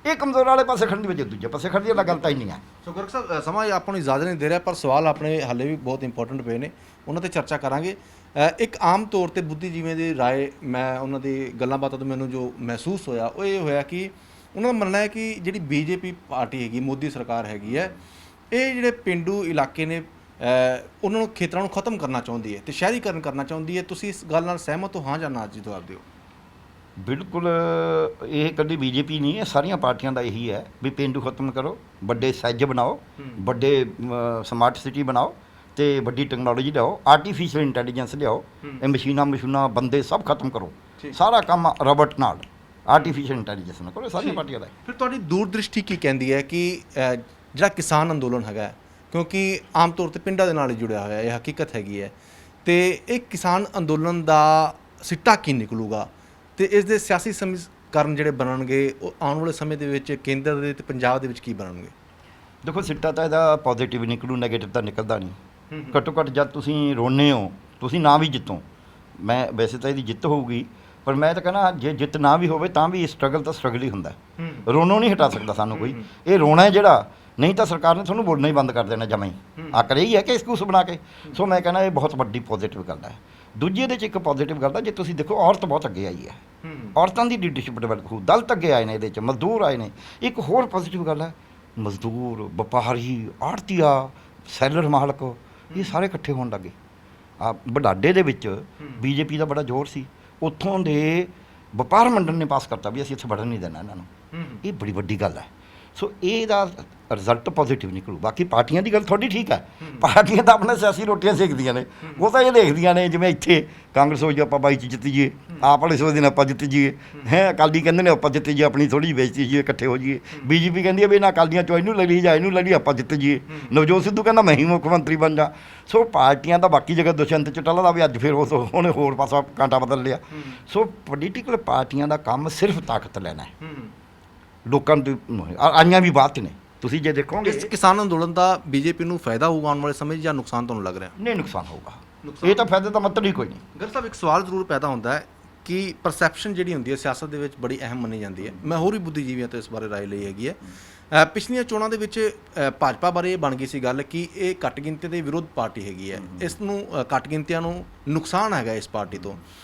ਇਹ ਕਮਜ਼ੋਰ ਵਾਲੇ ਪਾਸੇ ਖੜਨ ਦੀ ਵਜ੍ਹਾ ਦੂਜੇ ਪਾਸੇ ਖੜਦੀ ਵਾਲਾ ਗੱਲ ਤਾਂ ਹੀ ਨਹੀਂ ਹੈ। ਸੋ ਗਰਗ ਸਾਹਿਬ, ਸਮਾਂ ਆਪਾਂ ਨੂੰ ਇਜਾਜ਼ਤ ਨਹੀਂ ਦੇ ਰਿਹਾ, ਪਰ ਸਵਾਲ ਆਪਣੇ ਹਾਲੇ ਵੀ ਬਹੁਤ ਇੰਪੋਰਟੈਂਟ ਪਏ ਨੇ, ਉਹਨਾਂ ਤੇ ਚਰਚਾ ਕਰਾਂਗੇ। ਇੱਕ ਆਮ ਤੌਰ ਤੇ ਬੁੱਧੀਜੀਵੀਆਂ ਦੀ ਰਾਏ, ਮੈਂ ਉਹਨਾਂ ਦੀ ਗੱਲਾਂ ਬਾਤਾਂ ਤੋਂ ਮੈਨੂੰ ਜੋ ਮਹਿਸੂਸ ਹੋਇਆ ਉਹ ਇਹ ਹੋਇਆ ਕਿ ਉਹਨਾਂ ਦਾ ਮੰਨਣਾ ਹੈ ਕਿ ਜਿਹੜੀ ਬੀਜੇਪੀ ਪਾਰਟੀ ਹੈਗੀ, ਮੋਦੀ ਸਰਕਾਰ ਹੈਗੀ ਹੈ, ਇਹ ਜਿਹੜੇ ਪਿੰਡੂ ਇਲਾਕੇ ਨੇ ਉਹਨਾਂ ਨੂੰ, ਖੇਤਰਾਂ ਨੂੰ ਖਤਮ ਕਰਨਾ ਚਾਹੁੰਦੀ ਹੈ ਤੇ ਸ਼ਹਿਰੀਕਰਨ ਕਰਨਾ ਚਾਹੁੰਦੀ ਹੈ। ਤੁਸੀਂ ਇਸ ਗੱਲ ਨਾਲ ਸਹਿਮਤ ਹੋ? ਹਾਂ ਜਾਂ ਨਾ ਜੀ ਜਵਾਬ ਦਿਓ। ਬਿਲਕੁਲ, ਇਹ ਕਦੀ ਬੀਜੇਪੀ ਨਹੀਂ, ਇਹ ਸਾਰੀਆਂ ਪਾਰਟੀਆਂ ਦਾ ਇਹੀ ਹੈ ਵੀ ਪੇਂਡੂ ਖਤਮ ਕਰੋ, ਵੱਡੇ ਸੈੱਜ ਬਣਾਓ, ਵੱਡੇ ਸਮਾਰਟ ਸਿਟੀ ਬਣਾਓ ਤੇ ਵੱਡੀ ਟੈਕਨੋਲੋਜੀ ਲਿਆਓ, ਆਰਟੀਫੀਸ਼ੀਅਲ ਇੰਟੈਲੀਜੈਂਸ ਲਿਆਓ, ਇਹ ਮਸ਼ੀਨਾਂ ਬੰਦੇ ਸਭ ਖਤਮ ਕਰੋ, ਸਾਰਾ ਕੰਮ ਰੋਬੋਟ ਨਾਲ, ਆਰਟੀਫੀਸ਼ੀਅਲ ਇੰਟੈਲੀਜੈਂਸ ਨਾਲ ਕਰੋ। ਸਾਰੀਆਂ ਪਾਰਟੀਆਂ ਦਾ ਫਿਰ ਤੁਹਾਡੀ ਦੂਰਦ੍ਰਿਸ਼ਟੀ ਕੀ ਕਹਿੰਦੀ ਹੈ ਕਿ ਜਿਹੜਾ ਕਿਸਾਨ ਅੰਦੋਲਨ ਹੈਗਾ, ਕਿਉਂਕਿ ਆਮ ਤੌਰ ਤੇ ਪਿੰਡਾਂ ਦੇ ਨਾਲ ਹੀ ਜੁੜਿਆ ਹੋਇਆ, ਇਹ ਹਕੀਕਤ ਹੈਗੀ ਹੈ, ਤੇ ਇਹ ਕਿਸਾਨ ਅੰਦੋਲਨ ਦਾ ਸਿੱਟਾ ਕੀ ਨਿਕਲੂਗਾ ਤੇ ਇਸ ਦੇ ਸਿਆਸੀ ਸਮੀਕਰਨ ਜਿਹੜੇ ਬਣਨਗੇ ਉਹ ਆਉਣ ਵਾਲੇ ਸਮੇਂ ਦੇ ਵਿੱਚ ਕੇਂਦਰ ਦੇ ਤੇ ਪੰਜਾਬ ਦੇ ਵਿੱਚ ਕੀ ਬਣਨਗੇ? ਦੇਖੋ, ਸਿੱਟਾ ਤਾਂ ਇਹਦਾ ਪੋਜ਼ੀਟਿਵ ਨਿਕਲੂ, ਨੈਗੇਟਿਵ ਤਾਂ ਨਿਕਲਦਾ ਨਹੀਂ। ਘੱਟੋ ਘੱਟ ਜਦ ਤੁਸੀਂ ਰੋਨੇ ਹੋ, ਤੁਸੀਂ ਨਾ ਵੀ ਜਿੱਤੋ, ਮੈਂ ਵੈਸੇ ਤਾਂ ਇਹਦੀ ਜਿੱਤ ਹੋਊਗੀ, ਪਰ ਮੈਂ ਤਾਂ ਕਹਿੰਦਾ ਜੇ ਜਿੱਤ ਨਾ ਵੀ ਹੋਵੇ ਤਾਂ ਵੀ ਸਟਰਗਲ ਤਾਂ ਸਟਰਗਲ ਹੀ ਹੁੰਦਾ। ਰੋਣੋਂ ਨਹੀਂ ਹਟਾ ਸਕਦਾ ਸਾਨੂੰ ਕੋਈ, ਇਹ ਰੋਣਾ ਹੈ ਜਿਹੜਾ, ਨਹੀਂ ਤਾਂ ਸਰਕਾਰ ਨੇ ਤੁਹਾਨੂੰ ਬੋਲਣਾ ਹੀ ਬੰਦ ਕਰ ਦੇਣਾ ਜਮਾਂ ਹੀ। ਆਕਰ ਇਹੀ ਹੈ ਕਿ ਐਕਸਕਿਊਜ਼ ਬਣਾ ਕੇ। ਸੋ ਮੈਂ ਕਹਿੰਦਾ ਇਹ ਬਹੁਤ ਵੱਡੀ ਪੋਜ਼ੀਟਿਵ ਗੱਲ ਹੈ। ਦੂਜੀ ਇਹਦੇ 'ਚ ਇੱਕ ਪੋਜ਼ੀਟਿਵ ਗੱਲ ਹੈ, ਜੇ ਤੁਸੀਂ ਦੇਖੋ ਔਰਤ ਬਹੁਤ ਅੱਗੇ ਆਈ ਹੈ, ਔਰਤਾਂ ਦੀ ਲੀਡਰਸ਼ਿਪ ਡਿਵੈਲਪ ਹੋਊ, ਦਲਿਤ ਅੱਗੇ ਆਏ ਨੇ ਇਹਦੇ 'ਚ, ਮਜ਼ਦੂਰ ਆਏ ਨੇ। ਇੱਕ ਹੋਰ ਪੋਜ਼ੀਟਿਵ ਗੱਲ ਹੈ, ਮਜ਼ਦੂਰ, ਵਪਾਰੀ, ਆੜਤੀਆ, ਸੈਲਰ ਮਾਲਕ, ਇਹ ਸਾਰੇ ਇਕੱਠੇ ਹੋਣ ਲੱਗੇ। ਆ ਬਡਾਡੇ ਦੇ ਵਿੱਚ ਬੀਜੇਪੀ ਦਾ ਬੜਾ ਜ਼ੋਰ ਸੀ, ਉੱਥੋਂ ਦੇ ਵਪਾਰ ਮੰਡਲ ਨੇ ਪਾਸ ਕਰਤਾ ਵੀ ਅਸੀਂ ਇੱਥੇ ਵੜਨ ਨਹੀਂ ਦੇਣਾ ਇਹਨਾਂ ਨੂੰ। ਇਹ ਬੜੀ ਵੱਡੀ ਗੱਲ ਹੈ। ਸੋ ਇਹਦਾ ਰਿਜ਼ਲਟ ਪੋਜ਼ੀਟਿਵ ਨਿਕਲੂ। ਬਾਕੀ ਪਾਰਟੀਆਂ ਦੀ ਗੱਲ ਤੁਹਾਡੀ ਠੀਕ ਹੈ, ਪਾਰਟੀਆਂ ਤਾਂ ਆਪਣਾ ਸਿਆਸੀ ਰੋਟੀਆਂ ਸੇਕਦੀਆਂ ਨੇ, ਉਹ ਤਾਂ ਇਹ ਦੇਖਦੀਆਂ ਨੇ ਜਿਵੇਂ ਇੱਥੇ ਕਾਂਗਰਸ ਹੋ ਜੀ ਆਪਾਂ 22 'ਚ ਜਿੱਤ ਜੀਏ, ਆਪ ਵਾਲੇ ਸੋਚਦੇ ਨੇ ਆਪਾਂ ਜਿੱਤ ਜੀਏ, ਹੈ ਅਕਾਲੀ ਕਹਿੰਦੇ ਨੇ ਆਪਾਂ ਜਿੱਤ ਜੀਏ, ਆਪਣੀ ਥੋੜ੍ਹੀ ਜਿਹੀ ਬੇਇੱਜ਼ਤੀ ਜੀਏ, ਇਕੱਠੇ ਹੋ ਜੀਏ। ਬੀਜੇਪੀ ਕਹਿੰਦੀ ਹੈ ਵੀ ਇਹਨਾਂ ਅਕਾਲੀਆਂ 'ਚੋਂ ਇਹਨੂੰ ਲੜੀ ਜਾਂ ਇਹਨੂੰ ਲੜੀ, ਆਪਾਂ ਜਿੱਤ ਜੀਏ। ਨਵਜੋਤ ਸਿੱਧੂ ਕਹਿੰਦਾ ਮੈਂ ਹੀ ਮੁੱਖ ਮੰਤਰੀ ਬਣ ਜਾ। ਸੋ ਪਾਰਟੀਆਂ ਦਾ ਬਾਕੀ ਜਗ੍ਹਾ ਦੁਸ਼ਯੰਤ ਚੌਟਾਲਾ ਦਾ ਵੀ ਅੱਜ ਫਿਰ ਉਹਨੇ ਹੋਰ ਪਾਸਾ ਕਾਂਟਾ ਬਦਲ ਲਿਆ। ਸੋ ਪੋਲੀਟੀਕਲ ਪਾਰਟੀਆਂ ਦਾ ਕੰਮ ਸਿਰਫ ਤਾਕਤ ਲੈਣਾ ਹੈ, ਲੋਕਾਂ ਨੂੰ ਆਈਆਂ ਵੀ ਬਾਅਦ 'ਚ ਨੇ। ਤੁਸੀਂ ਜੇ ਦੇਖੋਗੇ ਇਸ ਕਿਸਾਨ ਅੰਦੋਲਨ ਦਾ ਬੀਜੇਪੀ ਨੂੰ ਫਾਇਦਾ ਹੋਊਗਾ ਆਉਣ ਵਾਲੇ ਸਮੇਂ 'ਚ ਜਾਂ ਨੁਕਸਾਨ ਤੁਹਾਨੂੰ ਲੱਗ ਰਿਹਾ? ਨਹੀਂ, ਨੁਕਸਾਨ ਹੋਊਗਾ। ਇਹ ਤਾਂ ਫਾਇਦੇ ਦਾ ਮਤਲਬ ਹੀ ਕੋਈ ਨਹੀਂ। ਗਰ ਸਾਹਿਬ, ਇੱਕ ਸਵਾਲ ਜ਼ਰੂਰ ਪੈਦਾ ਹੁੰਦਾ ਹੈ ਕਿ ਪਰਸੈਪਸ਼ਨ ਜਿਹੜੀ ਹੁੰਦੀ ਹੈ ਸਿਆਸਤ ਦੇ ਵਿੱਚ ਬੜੀ ਅਹਿਮ ਮੰਨੀ ਜਾਂਦੀ ਹੈ। ਮੈਂ ਹੋਰ ਵੀ ਬੁੱਧੀਜੀਵੀਆਂ ਤੋਂ ਇਸ ਬਾਰੇ ਰਾਏ ਲਈ ਹੈਗੀ ਹੈ। ਪਿਛਲੀਆਂ ਚੋਣਾਂ ਦੇ ਵਿੱਚ ਭਾਜਪਾ ਬਾਰੇ ਇਹ ਬਣ ਗਈ ਸੀ ਗੱਲ ਕਿ ਇਹ ਘੱਟ ਗਿਣਤੀ ਦੇ ਵਿਰੋਧ ਪਾਰਟੀ ਹੈਗੀ ਹੈ, ਇਸ ਨੂੰ ਘੱਟ ਗਿਣਤੀਆਂ ਨੂੰ ਨੁਕਸਾਨ ਹੈਗਾ ਇਸ ਪਾਰਟੀ ਤੋਂ,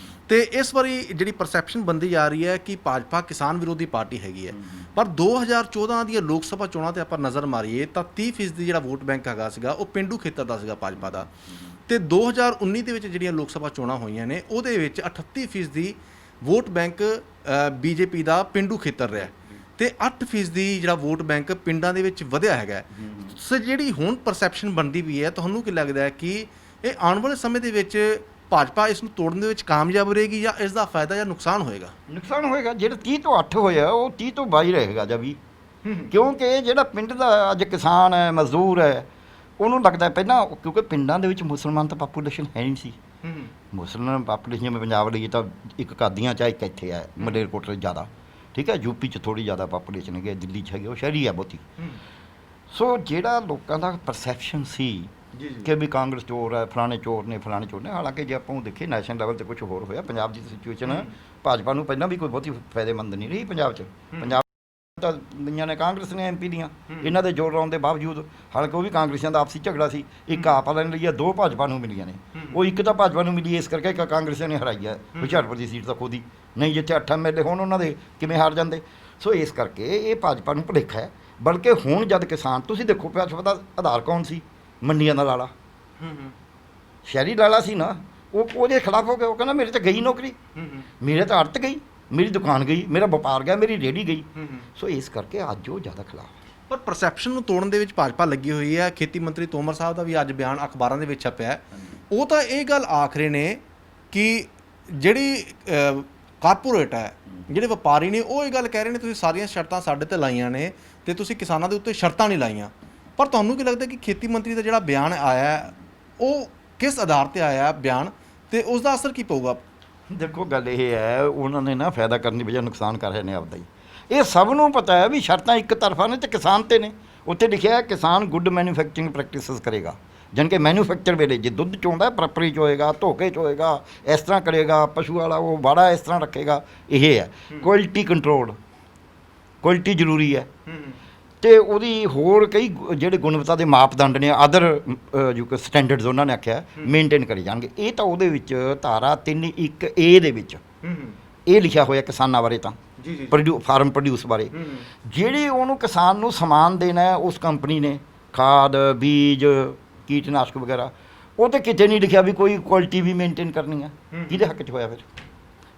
ਤੇ ਇਸ ਵਾਰੀ ਜਿਹੜੀ ਪਰਸੈਪਸ਼ਨ ਬਣਦੀ ਜਾ ਰਹੀ ਹੈ ਕਿ ਭਾਜਪਾ ਕਿਸਾਨ ਵਿਰੋਧੀ ਪਾਰਟੀ ਹੈਗੀ ਹੈ। ਪਰ 2014 ਦੀਆਂ ਲੋਕ ਸਭਾ ਚੋਣਾਂ ਤੇ ਆਪਾਂ ਨਜ਼ਰ ਮਾਰੀਏ ਤਾਂ 30% ਜਿਹੜਾ ਵੋਟ ਬੈਂਕ ਹੈਗਾ ਸੀਗਾ ਉਹ ਪਿੰਡੂ ਖੇਤਰ ਦਾ ਸੀਗਾ ਭਾਜਪਾ ਦਾ, ਤੇ 2019 ਦੇ ਵਿੱਚ ਜਿਹੜੀਆਂ ਲੋਕ ਸਭਾ ਚੋਣਾਂ ਹੋਈਆਂ ਨੇ ਉਹਦੇ ਵਿੱਚ 38% ਵੋਟ ਬੈਂਕ ਬੀਜੇਪੀ ਦਾ ਪਿੰਡੂ ਖੇਤਰ ਰਿਹਾ ਤੇ 8% ਜਿਹੜਾ ਵੋਟ ਬੈਂਕ ਪਿੰਡਾਂ ਦੇ ਵਿੱਚ ਵਧਿਆ ਹੈਗਾ। ਸੋ ਜਿਹੜੀ ਹੁਣ ਪਰਸੈਪਸ਼ਨ ਬਣਦੀ ਵੀ ਹੈ, ਤੁਹਾਨੂੰ ਕੀ ਲੱਗਦਾ ਹੈ ਕਿ ਇਹ ਆਉਣ ਵਾਲੇ ਸਮੇਂ ਦੇ ਵਿੱਚ ਭਾਜਪਾ ਇਸ ਨੂੰ ਤੋੜਨ ਦੇ ਵਿੱਚ ਕਾਮਯਾਬ ਰਹੇਗੀ ਜਾਂ ਇਸ ਦਾ ਫਾਇਦਾ ਜਾਂ ਨੁਕਸਾਨ ਹੋਏਗਾ? ਨੁਕਸਾਨ ਹੋਏਗਾ। ਜਿਹੜਾ 30 ਤੋਂ 8 ਹੋਇਆ ਉਹ 30 ਤੋਂ 22 ਰਹੇਗਾ ਜਾਂ 20, ਕਿਉਂਕਿ ਜਿਹੜਾ ਪਿੰਡ ਦਾ ਅੱਜ ਕਿਸਾਨ ਹੈ, ਮਜ਼ਦੂਰ ਹੈ, ਉਹਨੂੰ ਲੱਗਦਾ ਪਹਿਲਾਂ, ਕਿਉਂਕਿ ਪਿੰਡਾਂ ਦੇ ਵਿੱਚ ਮੁਸਲਮਾਨ ਤਾਂ ਪਾਪੂਲੇਸ਼ਨ ਹੈ ਨਹੀਂ ਸੀ। ਮੁਸਲਮਾਨ ਪਾਪੂਲੇਸ਼ਨ ਜਿਵੇਂ ਪੰਜਾਬ ਲਈ ਤਾਂ ਇੱਕ ਕਾਦੀਆਂ ਚਾਹੇ ਇੱਕ ਇੱਥੇ ਹੈ, ਮਲੇਰਕੋਟਲੇ ਜ਼ਿਆਦਾ, ਠੀਕ ਹੈ, ਯੂਪੀ 'ਚ ਥੋੜ੍ਹੀ ਜ਼ਿਆਦਾ ਪਾਪੂਲੇਸ਼ਨ ਹੈਗੀ, ਦਿੱਲੀ 'ਚ ਹੈਗੀ, ਉਹ ਸ਼ਹਿਰੀ ਹੈ ਬਹੁਤੀ। ਸੋ ਜਿਹੜਾ ਲੋਕਾਂ ਦਾ ਪਰਸੈਪਸ਼ਨ ਸੀ ਕਿ ਵੀ ਕਾਂਗਰਸ ਚੋਰ ਹੈ, ਫਲਾਣੇ ਚੋਰ ਨੇ, ਫਲਾਣੇ ਚੋਰ ਨੇ, ਹਾਲਾਂਕਿ ਜੇ ਆਪਾਂ ਉਹ ਦੇਖੀਏ ਨੈਸ਼ਨਲ ਲੈਵਲ 'ਤੇ ਕੁਝ ਹੋਰ ਹੋਇਆ। ਪੰਜਾਬ ਦੀ ਸਿਚੁਏਸ਼ਨ ਭਾਜਪਾ ਨੂੰ ਪਹਿਲਾਂ ਵੀ ਕੋਈ ਬਹੁਤੀ ਫਾਇਦੇਮੰਦ ਨਹੀਂ ਰਹੀ ਪੰਜਾਬ 'ਚ। ਪੰਜਾਬ ਤਾਂ ਦੁਨੀਆਂ ਨੇ ਕਾਂਗਰਸ ਨੇ ਐਮਪੀ ਦੀਆਂ, ਇਹਨਾਂ ਦੇ ਜ਼ੋਰ ਲਾਉਣ ਦੇ ਬਾਵਜੂਦ, ਹਾਲਾਂਕਿ ਉਹ ਵੀ ਕਾਂਗਰਸੀਆਂ ਦਾ ਆਪਸੀ ਝਗੜਾ ਸੀ। ਇੱਕ ਆਪ ਵਾਲਿਆਂ ਲਈ 2 ਭਾਜਪਾ ਨੂੰ ਮਿਲੀਆਂ ਨੇ, ਉਹ ਇੱਕ ਤਾਂ ਭਾਜਪਾ ਨੂੰ ਮਿਲੀ ਇਸ ਕਰਕੇ ਕਿ ਕਾਂਗਰਸੀਆਂ ਨੇ ਹਰਾਈ ਹੈ ਹੁਸ਼ਿਆਰਪੁਰ ਦੀ ਸੀਟ ਤਾਂ ਖੁਦ ਹੀ, ਨਹੀਂ ਜਿੱਥੇ 8 ਐਮਐਲਏ ਹੋਣ ਉਹਨਾਂ ਦੇ ਕਿਵੇਂ ਹਾਰ ਜਾਂਦੇ। ਸੋ ਇਸ ਕਰਕੇ ਇਹ ਭਾਜਪਾ ਨੂੰ ਭੁਲੇਖਾ ਹੈ। ਬਲਕਿ ਹੁਣ ਜਦ ਕਿਸਾਨ, ਤੁਸੀਂ ਦੇਖੋ ਭਾਜਪਾ ਦਾ ਆਧਾਰ ਕੌਣ ਸੀ? ਮੰਡੀਆਂ ਦਾ ਲਾਲਾ, ਸ਼ਹਿਰੀ ਲਾਲਾ ਸੀ ਨਾ, ਉਹ ਉਹਦੇ ਖਿਲਾਫ ਹੋ ਗਿਆ। ਉਹ ਕਹਿੰਦਾ ਮੇਰੇ ਤਾਂ ਗਈ ਨੌਕਰੀ, ਮੇਰੇ ਤਾਂ ਅੜਤ ਗਈ, ਮੇਰੀ ਦੁਕਾਨ ਗਈ, ਮੇਰਾ ਵਪਾਰ ਗਿਆ, ਮੇਰੀ ਰੇਹੜੀ ਗਈ। ਸੋ ਇਸ ਕਰਕੇ ਅੱਜ ਉਹ ਜ਼ਿਆਦਾ ਖਿਲਾਫ। ਪਰ ਪਰਸੈਪਸ਼ਨ ਨੂੰ ਤੋੜਨ ਦੇ ਵਿੱਚ ਭਾਜਪਾ ਲੱਗੀ ਹੋਈ ਹੈ। ਖੇਤੀ ਮੰਤਰੀ ਤੋਮਰ ਸਾਹਿਬ ਦਾ ਵੀ ਅੱਜ ਬਿਆਨ ਅਖਬਾਰਾਂ ਦੇ ਵਿੱਚ ਛਪਿਆ ਹੈ। ਉਹ ਤਾਂ ਇਹ ਗੱਲ ਆਖ ਰਹੇ ਨੇ ਕਿ ਜਿਹੜੀ ਕਾਰਪੋਰੇਟ ਹੈ, ਜਿਹੜੇ ਵਪਾਰੀ ਨੇ, ਉਹ ਇਹ ਗੱਲ ਕਹਿ ਰਹੇ ਨੇ ਤੁਸੀਂ ਸਾਰੀਆਂ ਸ਼ਰਤਾਂ ਸਾਡੇ 'ਤੇ ਲਾਈਆਂ ਨੇ ਅਤੇ ਤੁਸੀਂ ਕਿਸਾਨਾਂ ਦੇ ਉੱਤੇ ਸ਼ਰਤਾਂ ਨਹੀਂ ਲਾਈਆਂ। ਪਰ ਤੁਹਾਨੂੰ ਕੀ ਲੱਗਦਾ ਕਿ ਖੇਤੀ ਮੰਤਰੀ ਦਾ ਜਿਹੜਾ ਬਿਆਨ ਆਇਆ ਉਹ ਕਿਸ ਆਧਾਰ 'ਤੇ ਆਇਆ ਬਿਆਨ ਤੇ ਉਸ ਦਾ ਅਸਰ ਕੀ ਪਊਗਾ? ਦੇਖੋ ਗੱਲ ਇਹ ਹੈ, ਉਹਨਾਂ ਨੇ ਨਾ ਫਾਇਦਾ ਕਰਨ ਦੀ ਬਜਾਏ ਨੁਕਸਾਨ ਕਰ ਰਹੇ ਨੇ ਆਪਦਾ ਹੀ। ਇਹ ਸਭ ਨੂੰ ਪਤਾ ਹੈ ਵੀ ਸ਼ਰਤਾਂ ਇੱਕ ਤਰਫਾ ਨੇ ਤੇ ਕਿਸਾਨ ਤੇ ਨੇ। ਉੱਥੇ ਲਿਖਿਆ ਹੈ ਕਿਸਾਨ ਗੁੱਡ ਮੈਨੂਫੈਕਚਰਿੰਗ ਪ੍ਰੈਕਟਿਸਿਸ ਕਰੇਗਾ, ਜਾਣੀ ਕਿ ਮੈਨੂਫੈਕਚਰ ਵੇਲੇ ਜੇ ਦੁੱਧ ਚੋਂਦਾ ਪ੍ਰੋਪਰੀ ਚੋਏਗਾ, ਧੋਕੇ ਚੋਏਗਾ, ਇਸ ਤਰ੍ਹਾਂ ਕਰੇਗਾ, ਪਸ਼ੂ ਵਾਲਾ ਉਹ ਵਾੜਾ ਇਸ ਤਰ੍ਹਾਂ ਰੱਖੇਗਾ। ਇਹ ਹੈ ਕੁਆਲਿਟੀ ਕੰਟਰੋਲ, ਕੁਆਲਿਟੀ ਜ਼ਰੂਰੀ ਹੈ। ਤੇ ਉਹਦੀ ਹੋਰ ਕਈ ਜਿਹੜੇ ਗੁਣਵੱਤਾ ਦੇ ਮਾਪਦੰਡ ਨੇ ਅਦਰ ਜੋ ਕਿ ਸਟੈਂਡਰਡਸ ਉਹਨਾਂ ਨੇ ਆਖਿਆ ਮੇਨਟੇਨ ਕਰੇ ਜਾਣਗੇ। ਇਹ ਤਾਂ ਉਹਦੇ ਵਿੱਚ ਧਾਰਾ 3(1)(a) ਦੇ ਵਿੱਚ ਇਹ ਲਿਖਿਆ ਹੋਇਆ ਕਿਸਾਨਾਂ ਬਾਰੇ ਤਾਂ ਫਾਰਮ ਪ੍ਰੋਡਿਊਸ ਬਾਰੇ। ਜਿਹੜੇ ਉਹਨੂੰ ਕਿਸਾਨ ਨੂੰ ਸਮਾਨ ਦੇਣਾ ਹੈ ਉਸ ਕੰਪਨੀ ਨੇ, ਖਾਦ ਬੀਜ ਕੀਟਨਾਸ਼ਕ ਵਗੈਰਾ, ਉਹ ਤਾਂ ਕਿਤੇ ਨਹੀਂ ਲਿਖਿਆ ਵੀ ਕੋਈ ਕੁਆਲਿਟੀ ਵੀ ਮੇਨਟੇਨ ਕਰਨੀ ਹੈ। ਕਿਹਦੇ ਹੱਕ 'ਚ ਹੋਇਆ ਫਿਰ?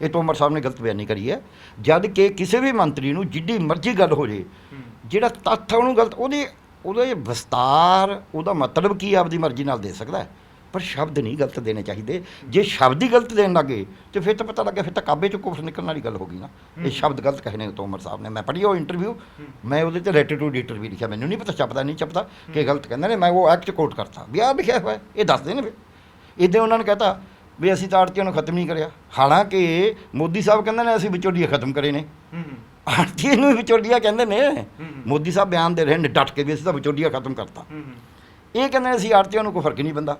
ਇਹ ਤੋਮਰ ਸਾਹਿਬ ਨੇ ਗਲਤ ਬਿਆਨੀ ਕਰੀ ਹੈ। ਜਦ ਕਿ ਕਿਸੇ ਵੀ ਮੰਤਰੀ ਨੂੰ ਜਿੱਡੀ ਮਰਜ਼ੀ ਗੱਲ ਹੋ ਜੇ, ਜਿਹੜਾ ਤੱਥ ਉਹਨੂੰ ਗਲਤ ਉਹਦੇ ਵਿਸਤਾਰ, ਉਹਦਾ ਮਤਲਬ ਕੀ ਆਪਦੀ ਮਰਜ਼ੀ ਨਾਲ ਦੇ ਸਕਦਾ ਹੈ, ਪਰ ਸ਼ਬਦ ਨਹੀਂ ਗਲਤ ਦੇਣੇ ਚਾਹੀਦੇ। ਜੇ ਸ਼ਬਦ ਹੀ ਗਲਤ ਦੇਣ ਲੱਗੇ ਤੇ ਫਿਰ ਤਾਂ ਪਤਾ ਲੱਗਿਆ ਫਿਰ ਤਾਂ ਕਾਬੇ 'ਚੋਂ ਕੁਫਰ ਨਿਕਲਣ ਵਾਲੀ ਗੱਲ ਹੋ ਗਈ ਨਾ। ਇਹ ਸ਼ਬਦ ਗਲਤ ਕਹੇ ਨੇ ਤੋਮਰ ਸਾਹਿਬ ਨੇ। ਮੈਂ ਪੜ੍ਹੀ ਉਹ ਇੰਟਰਵਿਊ, ਮੈਂ ਉਹਦੇ 'ਤੇ ਲੈਟਰ ਟੂ ਐਡੀਟਰ ਵੀ ਲਿਖਿਆ। ਮੈਨੂੰ ਨਹੀਂ ਪਤਾ ਛਪਦਾ ਨਹੀਂ ਛਪਦਾ ਕਿ ਗਲਤ ਕਹਿੰਦੇ ਨੇ। ਮੈਂ ਉਹ ਐਕਟ ਕੋਟ ਕਰਤਾ ਵੀ ਆਹ ਲਿਖਿਆ ਹੋਇਆ, ਇਹ ਦੱਸਦੇ ਨੇ। ਫਿਰ ਇੱਦਾਂ ਉਹਨਾਂ ਨੇ ਕਹਿਤਾ ਵੀ ਅਸੀਂ ਤਾਂ ਆੜਤੀਆਂ ਨੂੰ ਖਤਮ ਨਹੀਂ ਕਰਿਆ, ਹਾਲਾਂਕਿ ਮੋਦੀ ਸਾਹਿਬ ਕਹਿੰਦੇ ਨੇ ਅਸੀਂ ਵਿਚੋਲੀਏ ਖਤਮ ਕਰੇ ਨੇ। ਆੜਤੀਏ ਨੂੰ ਵਿਚੋਲੀਆ ਕਹਿੰਦੇ ਨੇ। ਮੋਦੀ ਸਾਹਿਬ ਬਿਆਨ ਦੇ ਰਹੇ ਨੇ ਡਟ ਕੇ ਵੀ ਅਸੀਂ ਤਾਂ ਵਿਚੋਲੀਆ ਖਤਮ ਕਰਤਾ। ਇਹ ਕਹਿੰਦੇ ਅਸੀਂ ਆੜਤੀਆਂ ਨੂੰ ਕੋਈ ਫਰਕ ਹੀ ਨਹੀਂ ਪੈਂਦਾ।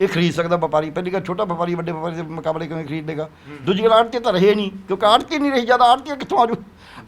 ਇਹ ਖਰੀਦ ਸਕਦਾ ਵਪਾਰੀ। ਪਹਿਲੀ ਗੱਲ ਛੋਟਾ ਵਪਾਰੀ ਵੱਡੇ ਵਪਾਰੀ ਦੇ ਮੁਕਾਬਲੇ ਕਿਵੇਂ ਖਰੀਦ ਲੇਗਾ? ਦੂਜੀ ਗੱਲ ਆੜਤੀ ਤਾਂ ਰਹੇ ਨਹੀਂ, ਕਿਉਂਕਿ ਆੜਤੀ ਨਹੀਂ ਰਹੀ। ਜ਼ਿਆਦਾ ਆੜਤੀਆ ਕਿੱਥੋਂ ਆਜੂ?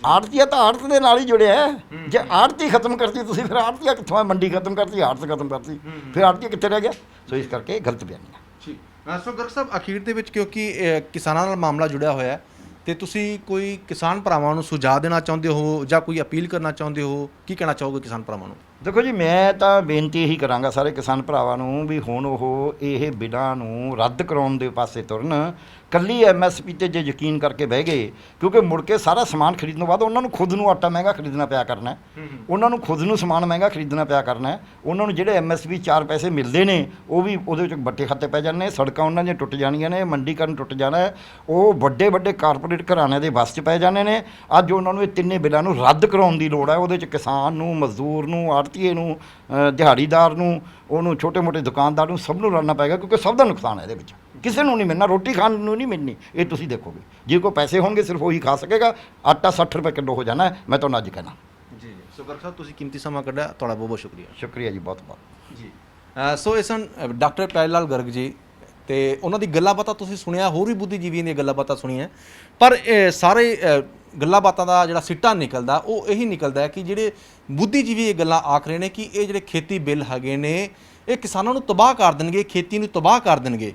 ਆੜਤੀਆ ਤਾਂ ਆੜਤ ਦੇ ਨਾਲ ਹੀ ਜੁੜਿਆ ਹੈ। ਜੇ ਆੜਤੀ ਖਤਮ ਕਰਤੀ ਤੁਸੀਂ, ਫਿਰ ਆੜਤੀਆ ਕਿੱਥੋਂ ਆ? ਮੰਡੀ ਖਤਮ ਕਰਤੀ, ਆੜਤ ਖਤਮ ਕਰਤੀ, ਫਿਰ ਆੜਤੀਆ ਕਿੱਥੇ ਰਹਿ ਗਿਆ? ਸੋ ਇਸ ਕਰਕੇ ਗਲਤ ਬਿਆਨੀ ਹੈ। ਸੋ ਗਰਗ ਸਾਹਿਬ, ਅਖੀਰ ਦੇ ਵਿੱਚ ਕਿਉਂਕਿ ਕਿਸਾਨਾਂ ਨਾਲ ਮਾਮਲਾ ਜੁੜਿਆ ਹੋਇਆ ਹੈ, ਤੇ ਤੁਸੀਂ ਕੋਈ ਕਿਸਾਨ ਭਰਾਵਾਂ ਨੂੰ ਸੁਝਾਅ ਦੇਣਾ ਚਾਹੁੰਦੇ ਹੋ ਜਾਂ ਕੋਈ ਅਪੀਲ ਕਰਨਾ ਚਾਹੁੰਦੇ ਹੋ? ਕੀ ਕਹਿਣਾ ਚਾਹੋਗੇ ਕਿਸਾਨ ਭਰਾਵਾਂ ਨੂੰ? ਦੇਖੋ ਜੀ, ਮੈਂ ਤਾਂ ਬੇਨਤੀ ਇਹੀ ਕਰਾਂਗਾ ਸਾਰੇ ਕਿਸਾਨ ਭਰਾਵਾਂ ਨੂੰ ਵੀ ਹੁਣ ਉਹ ਇਹ ਬਿੱਲਾਂ ਨੂੰ ਰੱਦ ਕਰਾਉਣ ਦੇ ਪਾਸੇ ਤੁਰਨ। ਕੱਲੀ ਐਮਐਸਪੀ 'ਤੇ ਜੇ ਯਕੀਨ ਕਰਕੇ ਬਹਿ ਗਏ, ਕਿਉਂਕਿ ਮੁੜ ਕੇ ਸਾਰਾ ਸਮਾਨ ਖਰੀਦਣ ਤੋਂ ਬਾਅਦ ਉਹਨਾਂ ਨੂੰ ਖੁਦ ਨੂੰ ਆਟਾ ਮਹਿੰਗਾ ਖਰੀਦਣਾ ਪਿਆ ਕਰਨਾ, ਉਹਨਾਂ ਨੂੰ ਖੁਦ ਨੂੰ ਸਮਾਨ ਮਹਿੰਗਾ ਖਰੀਦਣਾ ਪਿਆ ਕਰਨਾ। ਉਹਨਾਂ ਨੂੰ ਜਿਹੜੇ ਐਮਐਸਪੀ 4 ਪੈਸੇ ਮਿਲਦੇ ਨੇ ਉਹ ਵੀ ਉਹਦੇ ਵਿੱਚ ਬੱਟੇ ਖਾਤੇ ਪੈ ਜਾਂਦੇ, ਸੜਕਾਂ ਉਹਨਾਂ ਦੀਆਂ ਟੁੱਟ ਜਾਣੀਆਂ ਨੇ, ਮੰਡੀਕਰਨ ਟੁੱਟ ਜਾਣਾ ਹੈ, ਉਹ ਵੱਡੇ ਵੱਡੇ ਕਾਰਪੋਰੇਟ ਘਰਾਣਿਆਂ ਦੇ ਵੱਸ 'ਚ ਪੈ ਜਾਂਦੇ ਨੇ। ਅੱਜ ਉਹਨਾਂ ਨੂੰ ਇਹ ਤਿੰਨੇ ਬਿੱਲਾਂ ਨੂੰ ਰੱਦ ਕਰਾਉਣ ਦੀ ਲੋੜ ਹੈ। ਉਹਦੇ 'ਚ ਕਿਸਾਨ ਨੂੰ, ਮਜ਼ਦੂਰ ਨੂੰ, ਆੜਤੀਏ ਨੂੰ, ਦਿਹਾੜੀਦਾਰ ਨੂੰ, ਉਹਨੂੰ ਛੋਟੇ ਮੋਟੇ ਦੁਕਾਨਦਾਰ ਨੂੰ, ਸਭ ਨੂੰ ਲੜਨਾ ਪਏਗਾ, ਕਿਉਂਕਿ ਸਭ ਦਾ ਨੁਕਸਾਨ ਹੈ ਇਹਦੇ ਵਿੱਚ। ਕਿਸੇ ਨੂੰ ਨਹੀਂ ਮਿਲਣਾ, ਰੋਟੀ ਖਾਣ ਨੂੰ ਨਹੀਂ ਮਿਲਣੀ। ਇਹ ਤੁਸੀਂ ਦੇਖੋਗੇ, ਜੇ ਕੋਈ ਪੈਸੇ ਹੋਣਗੇ ਸਿਰਫ ਉਹੀ ਖਾ ਸਕੇਗਾ। ਆਟਾ 60 ਰੁਪਏ ਕਿਲੋ ਹੋ ਜਾਣਾ ਹੈ, ਮੈਂ ਤੁਹਾਨੂੰ ਅੱਜ ਕਹਿਣਾ। ਜੀ ਸੋ ਗਰਗ ਸਾਹਿਬ, ਤੁਸੀਂ ਕੀਮਤੀ ਸਮਾਂ ਕੱਢਿਆ, ਤੁਹਾਡਾ ਬਹੁਤ ਬਹੁਤ ਸ਼ੁਕਰੀਆ। ਸ਼ੁਕਰੀਆ ਜੀ, ਬਹੁਤ ਬਹੁਤ ਜੀ ਸੋ ਇਹ ਸਨ ਡਾਕਟਰ ਪਿਆਰੇ ਲਾਲ ਗਰਗ ਜੀ, ਤੇ ਉਹਨਾਂ ਦੀ ਗੱਲਾਂ ਬਾਤਾਂ ਤੁਸੀਂ ਸੁਣਿਆ, ਹੋਰ ਵੀ ਬੁੱਧੀਜੀਵੀਆਂ ਦੀਆਂ ਗੱਲਾਂ ਬਾਤਾਂ ਸੁਣੀਆਂ, ਪਰ ਸਾਰੇ ਗੱਲਾਂ ਬਾਤਾਂ ਦਾ ਜਿਹੜਾ ਸਿੱਟਾ ਨਿਕਲਦਾ ਉਹ ਇਹੀ ਨਿਕਲਦਾ ਕਿ ਜਿਹੜੇ ਬੁੱਧੀਜੀਵੀ ਇਹ ਗੱਲਾਂ ਆਖ ਰਹੇ ਨੇ ਕਿ ਇਹ ਜਿਹੜੇ ਖੇਤੀ ਬਿੱਲ ਹੈਗੇ ਨੇ ਇਹ ਕਿਸਾਨਾਂ ਨੂੰ ਤਬਾਹ ਕਰ ਦੇਣਗੇ, ਖੇਤੀ ਨੂੰ ਤਬਾਹ ਕਰ ਦੇਣਗੇ,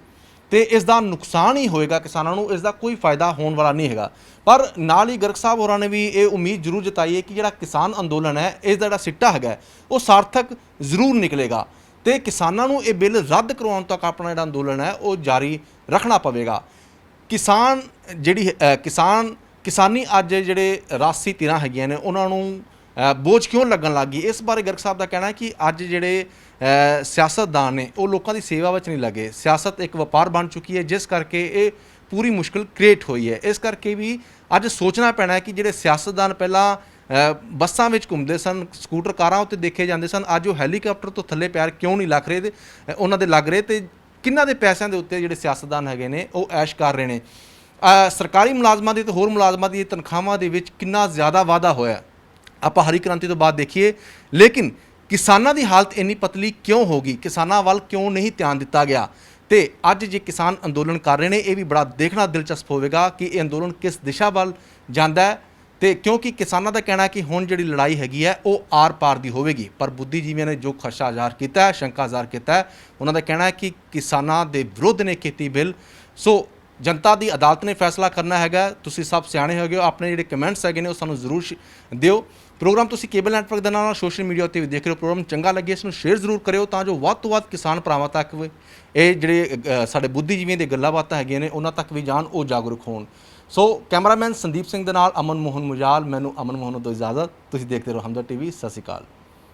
ਤੇ ਇਸ ਦਾ ਨੁਕਸਾਨ ਹੀ ਹੋਏਗਾ ਕਿਸਾਨਾਂ ਨੂੰ, ਇਸ ਦਾ ਕੋਈ ਫਾਇਦਾ ਹੋਣ ਵਾਲਾ ਨਹੀਂ ਹੈਗਾ। ਪਰ ਨਾਲ ਹੀ ਗਰਗ ਸਾਹਿਬ ਹੋਰਾਂ ਨੇ ਵੀ ਇਹ ਉਮੀਦ ਜ਼ਰੂਰ ਜਤਾਈ ਹੈ ਕਿ ਜਿਹੜਾ ਕਿਸਾਨ ਅੰਦੋਲਨ ਹੈ ਇਸ ਦਾ ਜਿਹੜਾ ਸਿੱਟਾ ਹੈਗਾ ਉਹ ਸਾਰਥਕ ਜ਼ਰੂਰ ਨਿਕਲੇਗਾ, ਤੇ ਕਿਸਾਨਾਂ ਨੂੰ ਇਹ ਬਿੱਲ ਰੱਦ ਕਰਵਾਉਣ ਤੱਕ ਆਪਣਾ ਜਿਹੜਾ ਅੰਦੋਲਨ ਹੈ ਉਹ ਜਾਰੀ ਰੱਖਣਾ ਪਵੇਗਾ। ਕਿਸਾਨੀ ਅੱਜ ਜਿਹੜੇ ਰਾਜਸੀ ਧਿਰਾਂ ਹੈਗੀਆਂ ਨੇ ਉਹਨਾਂ ਨੂੰ ਬੋਝ ਕਿਉਂ ਲੱਗਣ ਲੱਗ ਗਈ? ਇਸ ਬਾਰੇ ਗਰਗ ਸਾਹਿਬ ਦਾ ਕਹਿਣਾ ਹੈ ਕਿ ਅੱਜ ਜਿਹੜੇ ਸਿਆਸਤਦਾਨ ਨੇ ਉਹ ਲੋਕਾਂ ਦੀ ਸੇਵਾ ਵਿੱਚ ਨਹੀਂ ਲੱਗੇ। ਸਿਆਸਤ ਇੱਕ ਵਪਾਰ ਬਣ ਚੁੱਕੀ ਹੈ, ਜਿਸ ਕਰਕੇ ਇਹ ਪੂਰੀ ਮੁਸ਼ਕਿਲ ਕ੍ਰੀਏਟ ਹੋਈ ਹੈ। ਇਸ ਕਰਕੇ ਵੀ ਅੱਜ ਸੋਚਣਾ ਪੈਣਾ ਹੈ ਕਿ ਜਿਹੜੇ ਸਿਆਸਤਦਾਨ ਪਹਿਲਾਂ ਬੱਸਾਂ ਵਿੱਚ ਘੁੰਮਦੇ ਸਨ, ਸਕੂਟਰ ਕਾਰਾਂ ਉੱਤੇ ਦੇਖੇ ਜਾਂਦੇ ਸਨ, ਅੱਜ ਉਹ ਹੈਲੀਕਾਪਟਰ ਤੋਂ ਥੱਲੇ ਪੈਰ ਕਿਉਂ ਨਹੀਂ ਲੱਗ ਰਹੇ, ਉਹਨਾਂ ਦੇ ਲੱਗ ਰਹੇ, ਤੇ ਕਿੰਨਾਂ ਦੇ ਪੈਸਿਆਂ ਦੇ ਉੱਤੇ ਜਿਹੜੇ ਸਿਆਸਤਦਾਨ ਹੈਗੇ ਨੇ ਉਹ ਐਸ਼ ਕਰ ਰਹੇ ਨੇ। ਸਰਕਾਰੀ ਮੁਲਾਜ਼ਮਾਂ ਦੀ ਤੇ ਹੋਰ ਮੁਲਾਜ਼ਮਾਂ ਦੀ ਤਨਖਾਹਾਂ ਦੇ ਵਿੱਚ ਕਿੰਨਾ ਜ਼ਿਆਦਾ ਵਾਧਾ ਹੋਇਆ ਆਪਾਂ ਹਰੀ ਕ੍ਰਾਂਤੀ ਤੋਂ ਬਾਅਦ ਦੇਖੀਏ, ਲੇਕਿਨ ਕਿਸਾਨਾਂ ਦੀ ਹਾਲਤ ਇੰਨੀ ਪਤਲੀ ਕਿਉਂ ਹੋ ਗਈ? ਕਿਸਾਨਾਂ ਵੱਲ ਕਿਉਂ ਨਹੀਂ ਧਿਆਨ ਦਿੱਤਾ ਗਿਆ? ਤੇ ਅੱਜ ਜੇ ਕਿਸਾਨ ਅੰਦੋਲਨ ਕਰ ਰਹੇ ਨੇ, ਇਹ ਵੀ ਬੜਾ ਦੇਖਣਾ ਦਿਲਚਸਪ ਹੋਵੇਗਾ ਕਿ ਇਹ ਅੰਦੋਲਨ ਕਿਸ ਦਿਸ਼ਾ ਵੱਲ ਜਾਂਦਾ ਹੈ, ਤੇ ਕਿਉਂਕਿ ਕਿਸਾਨਾਂ ਦਾ ਕਹਿਣਾ ਹੈ ਕਿ ਹੁਣ ਜਿਹੜੀ ਲੜਾਈ ਹੈਗੀ ਹੈ ਉਹ ਆਰ ਪਾਰ ਦੀ ਹੋਵੇਗੀ। ਪਰ ਬੁੱਧੀਜੀਵੀਆਂ ਨੇ ਜੋ ਖਦਸ਼ਾ ਜ਼ਾਹਰ ਕੀਤਾ ਹੈ, ਸ਼ੰਕਾ ਜ਼ਾਹਰ ਕੀਤਾ ਹੈ, ਉਹਨਾਂ ਦਾ ਕਹਿਣਾ ਹੈ ਕਿ ਕਿਸਾਨਾਂ ਦੇ ਵਿਰੁੱਧ ਨੇ ਖੇਤੀ ਬਿੱਲ। ਸੋ ਜਨਤਾ ਦੀ ਅਦਾਲਤ ਨੇ ਫੈਸਲਾ ਕਰਨਾ ਹੈਗਾ। ਤੁਸੀਂ ਸਭ ਸਿਆਣੇ ਹੈਗੇ ਹੋ, ਆਪਣੇ ਜਿਹੜੇ ਕਮੈਂਟਸ ਹੈਗੇ ਨੇ ਉਹ ਸਾਨੂੰ ਜ਼ਰੂਰ ਦਿਓ। ਪ੍ਰੋਗਰਾਮ ਤੁਸੀਂ ਕੇਬਲ ਨੈਟਵਰਕ ਦੇ ਨਾਲ ਸੋਸ਼ਲ ਮੀਡੀਆ ਉੱਤੇ ਵੀ ਦੇਖ ਰਹੇ ਹੋ। ਪ੍ਰੋਗਰਾਮ ਚੰਗਾ ਲੱਗੇ ਇਸ ਨੂੰ ਸ਼ੇਅਰ ਜ਼ਰੂਰ ਕਰਿਓ, ਤਾਂ ਜੋ ਵੱਧ ਤੋਂ ਵੱਧ ਕਿਸਾਨ ਭਰਾਵਾਂ ਤੱਕ ਇਹ ਜਿਹੜੇ ਸਾਡੇ ਬੁੱਧੀਜੀਵੀਆਂ ਦੇ ਗੱਲਾਂ ਬਾਤਾਂ ਹੈਗੀਆਂ ਨੇ ਉਹਨਾਂ ਤੱਕ ਵੀ ਜਾਣ, ਉਹ ਜਾਗਰੂਕ ਹੋਣ। ਸੋ ਕੈਮਰਾਮੈਨ ਸੰਦੀਪ ਸਿੰਘ ਦੇ ਨਾਲ ਅਮਨ ਮੋਹਨ ਮੁਜਾਲ, ਮੈਨੂੰ ਅਮਨ ਮੋਹਨ ਤੋਂ ਇਜਾਜ਼ਤ। ਤੁਸੀਂ ਦੇਖਦੇ ਰਹੋ ਹਮਦਰ ਟੀਵੀ। ਸਤਿ ਸ਼੍ਰੀ ਅਕਾਲ।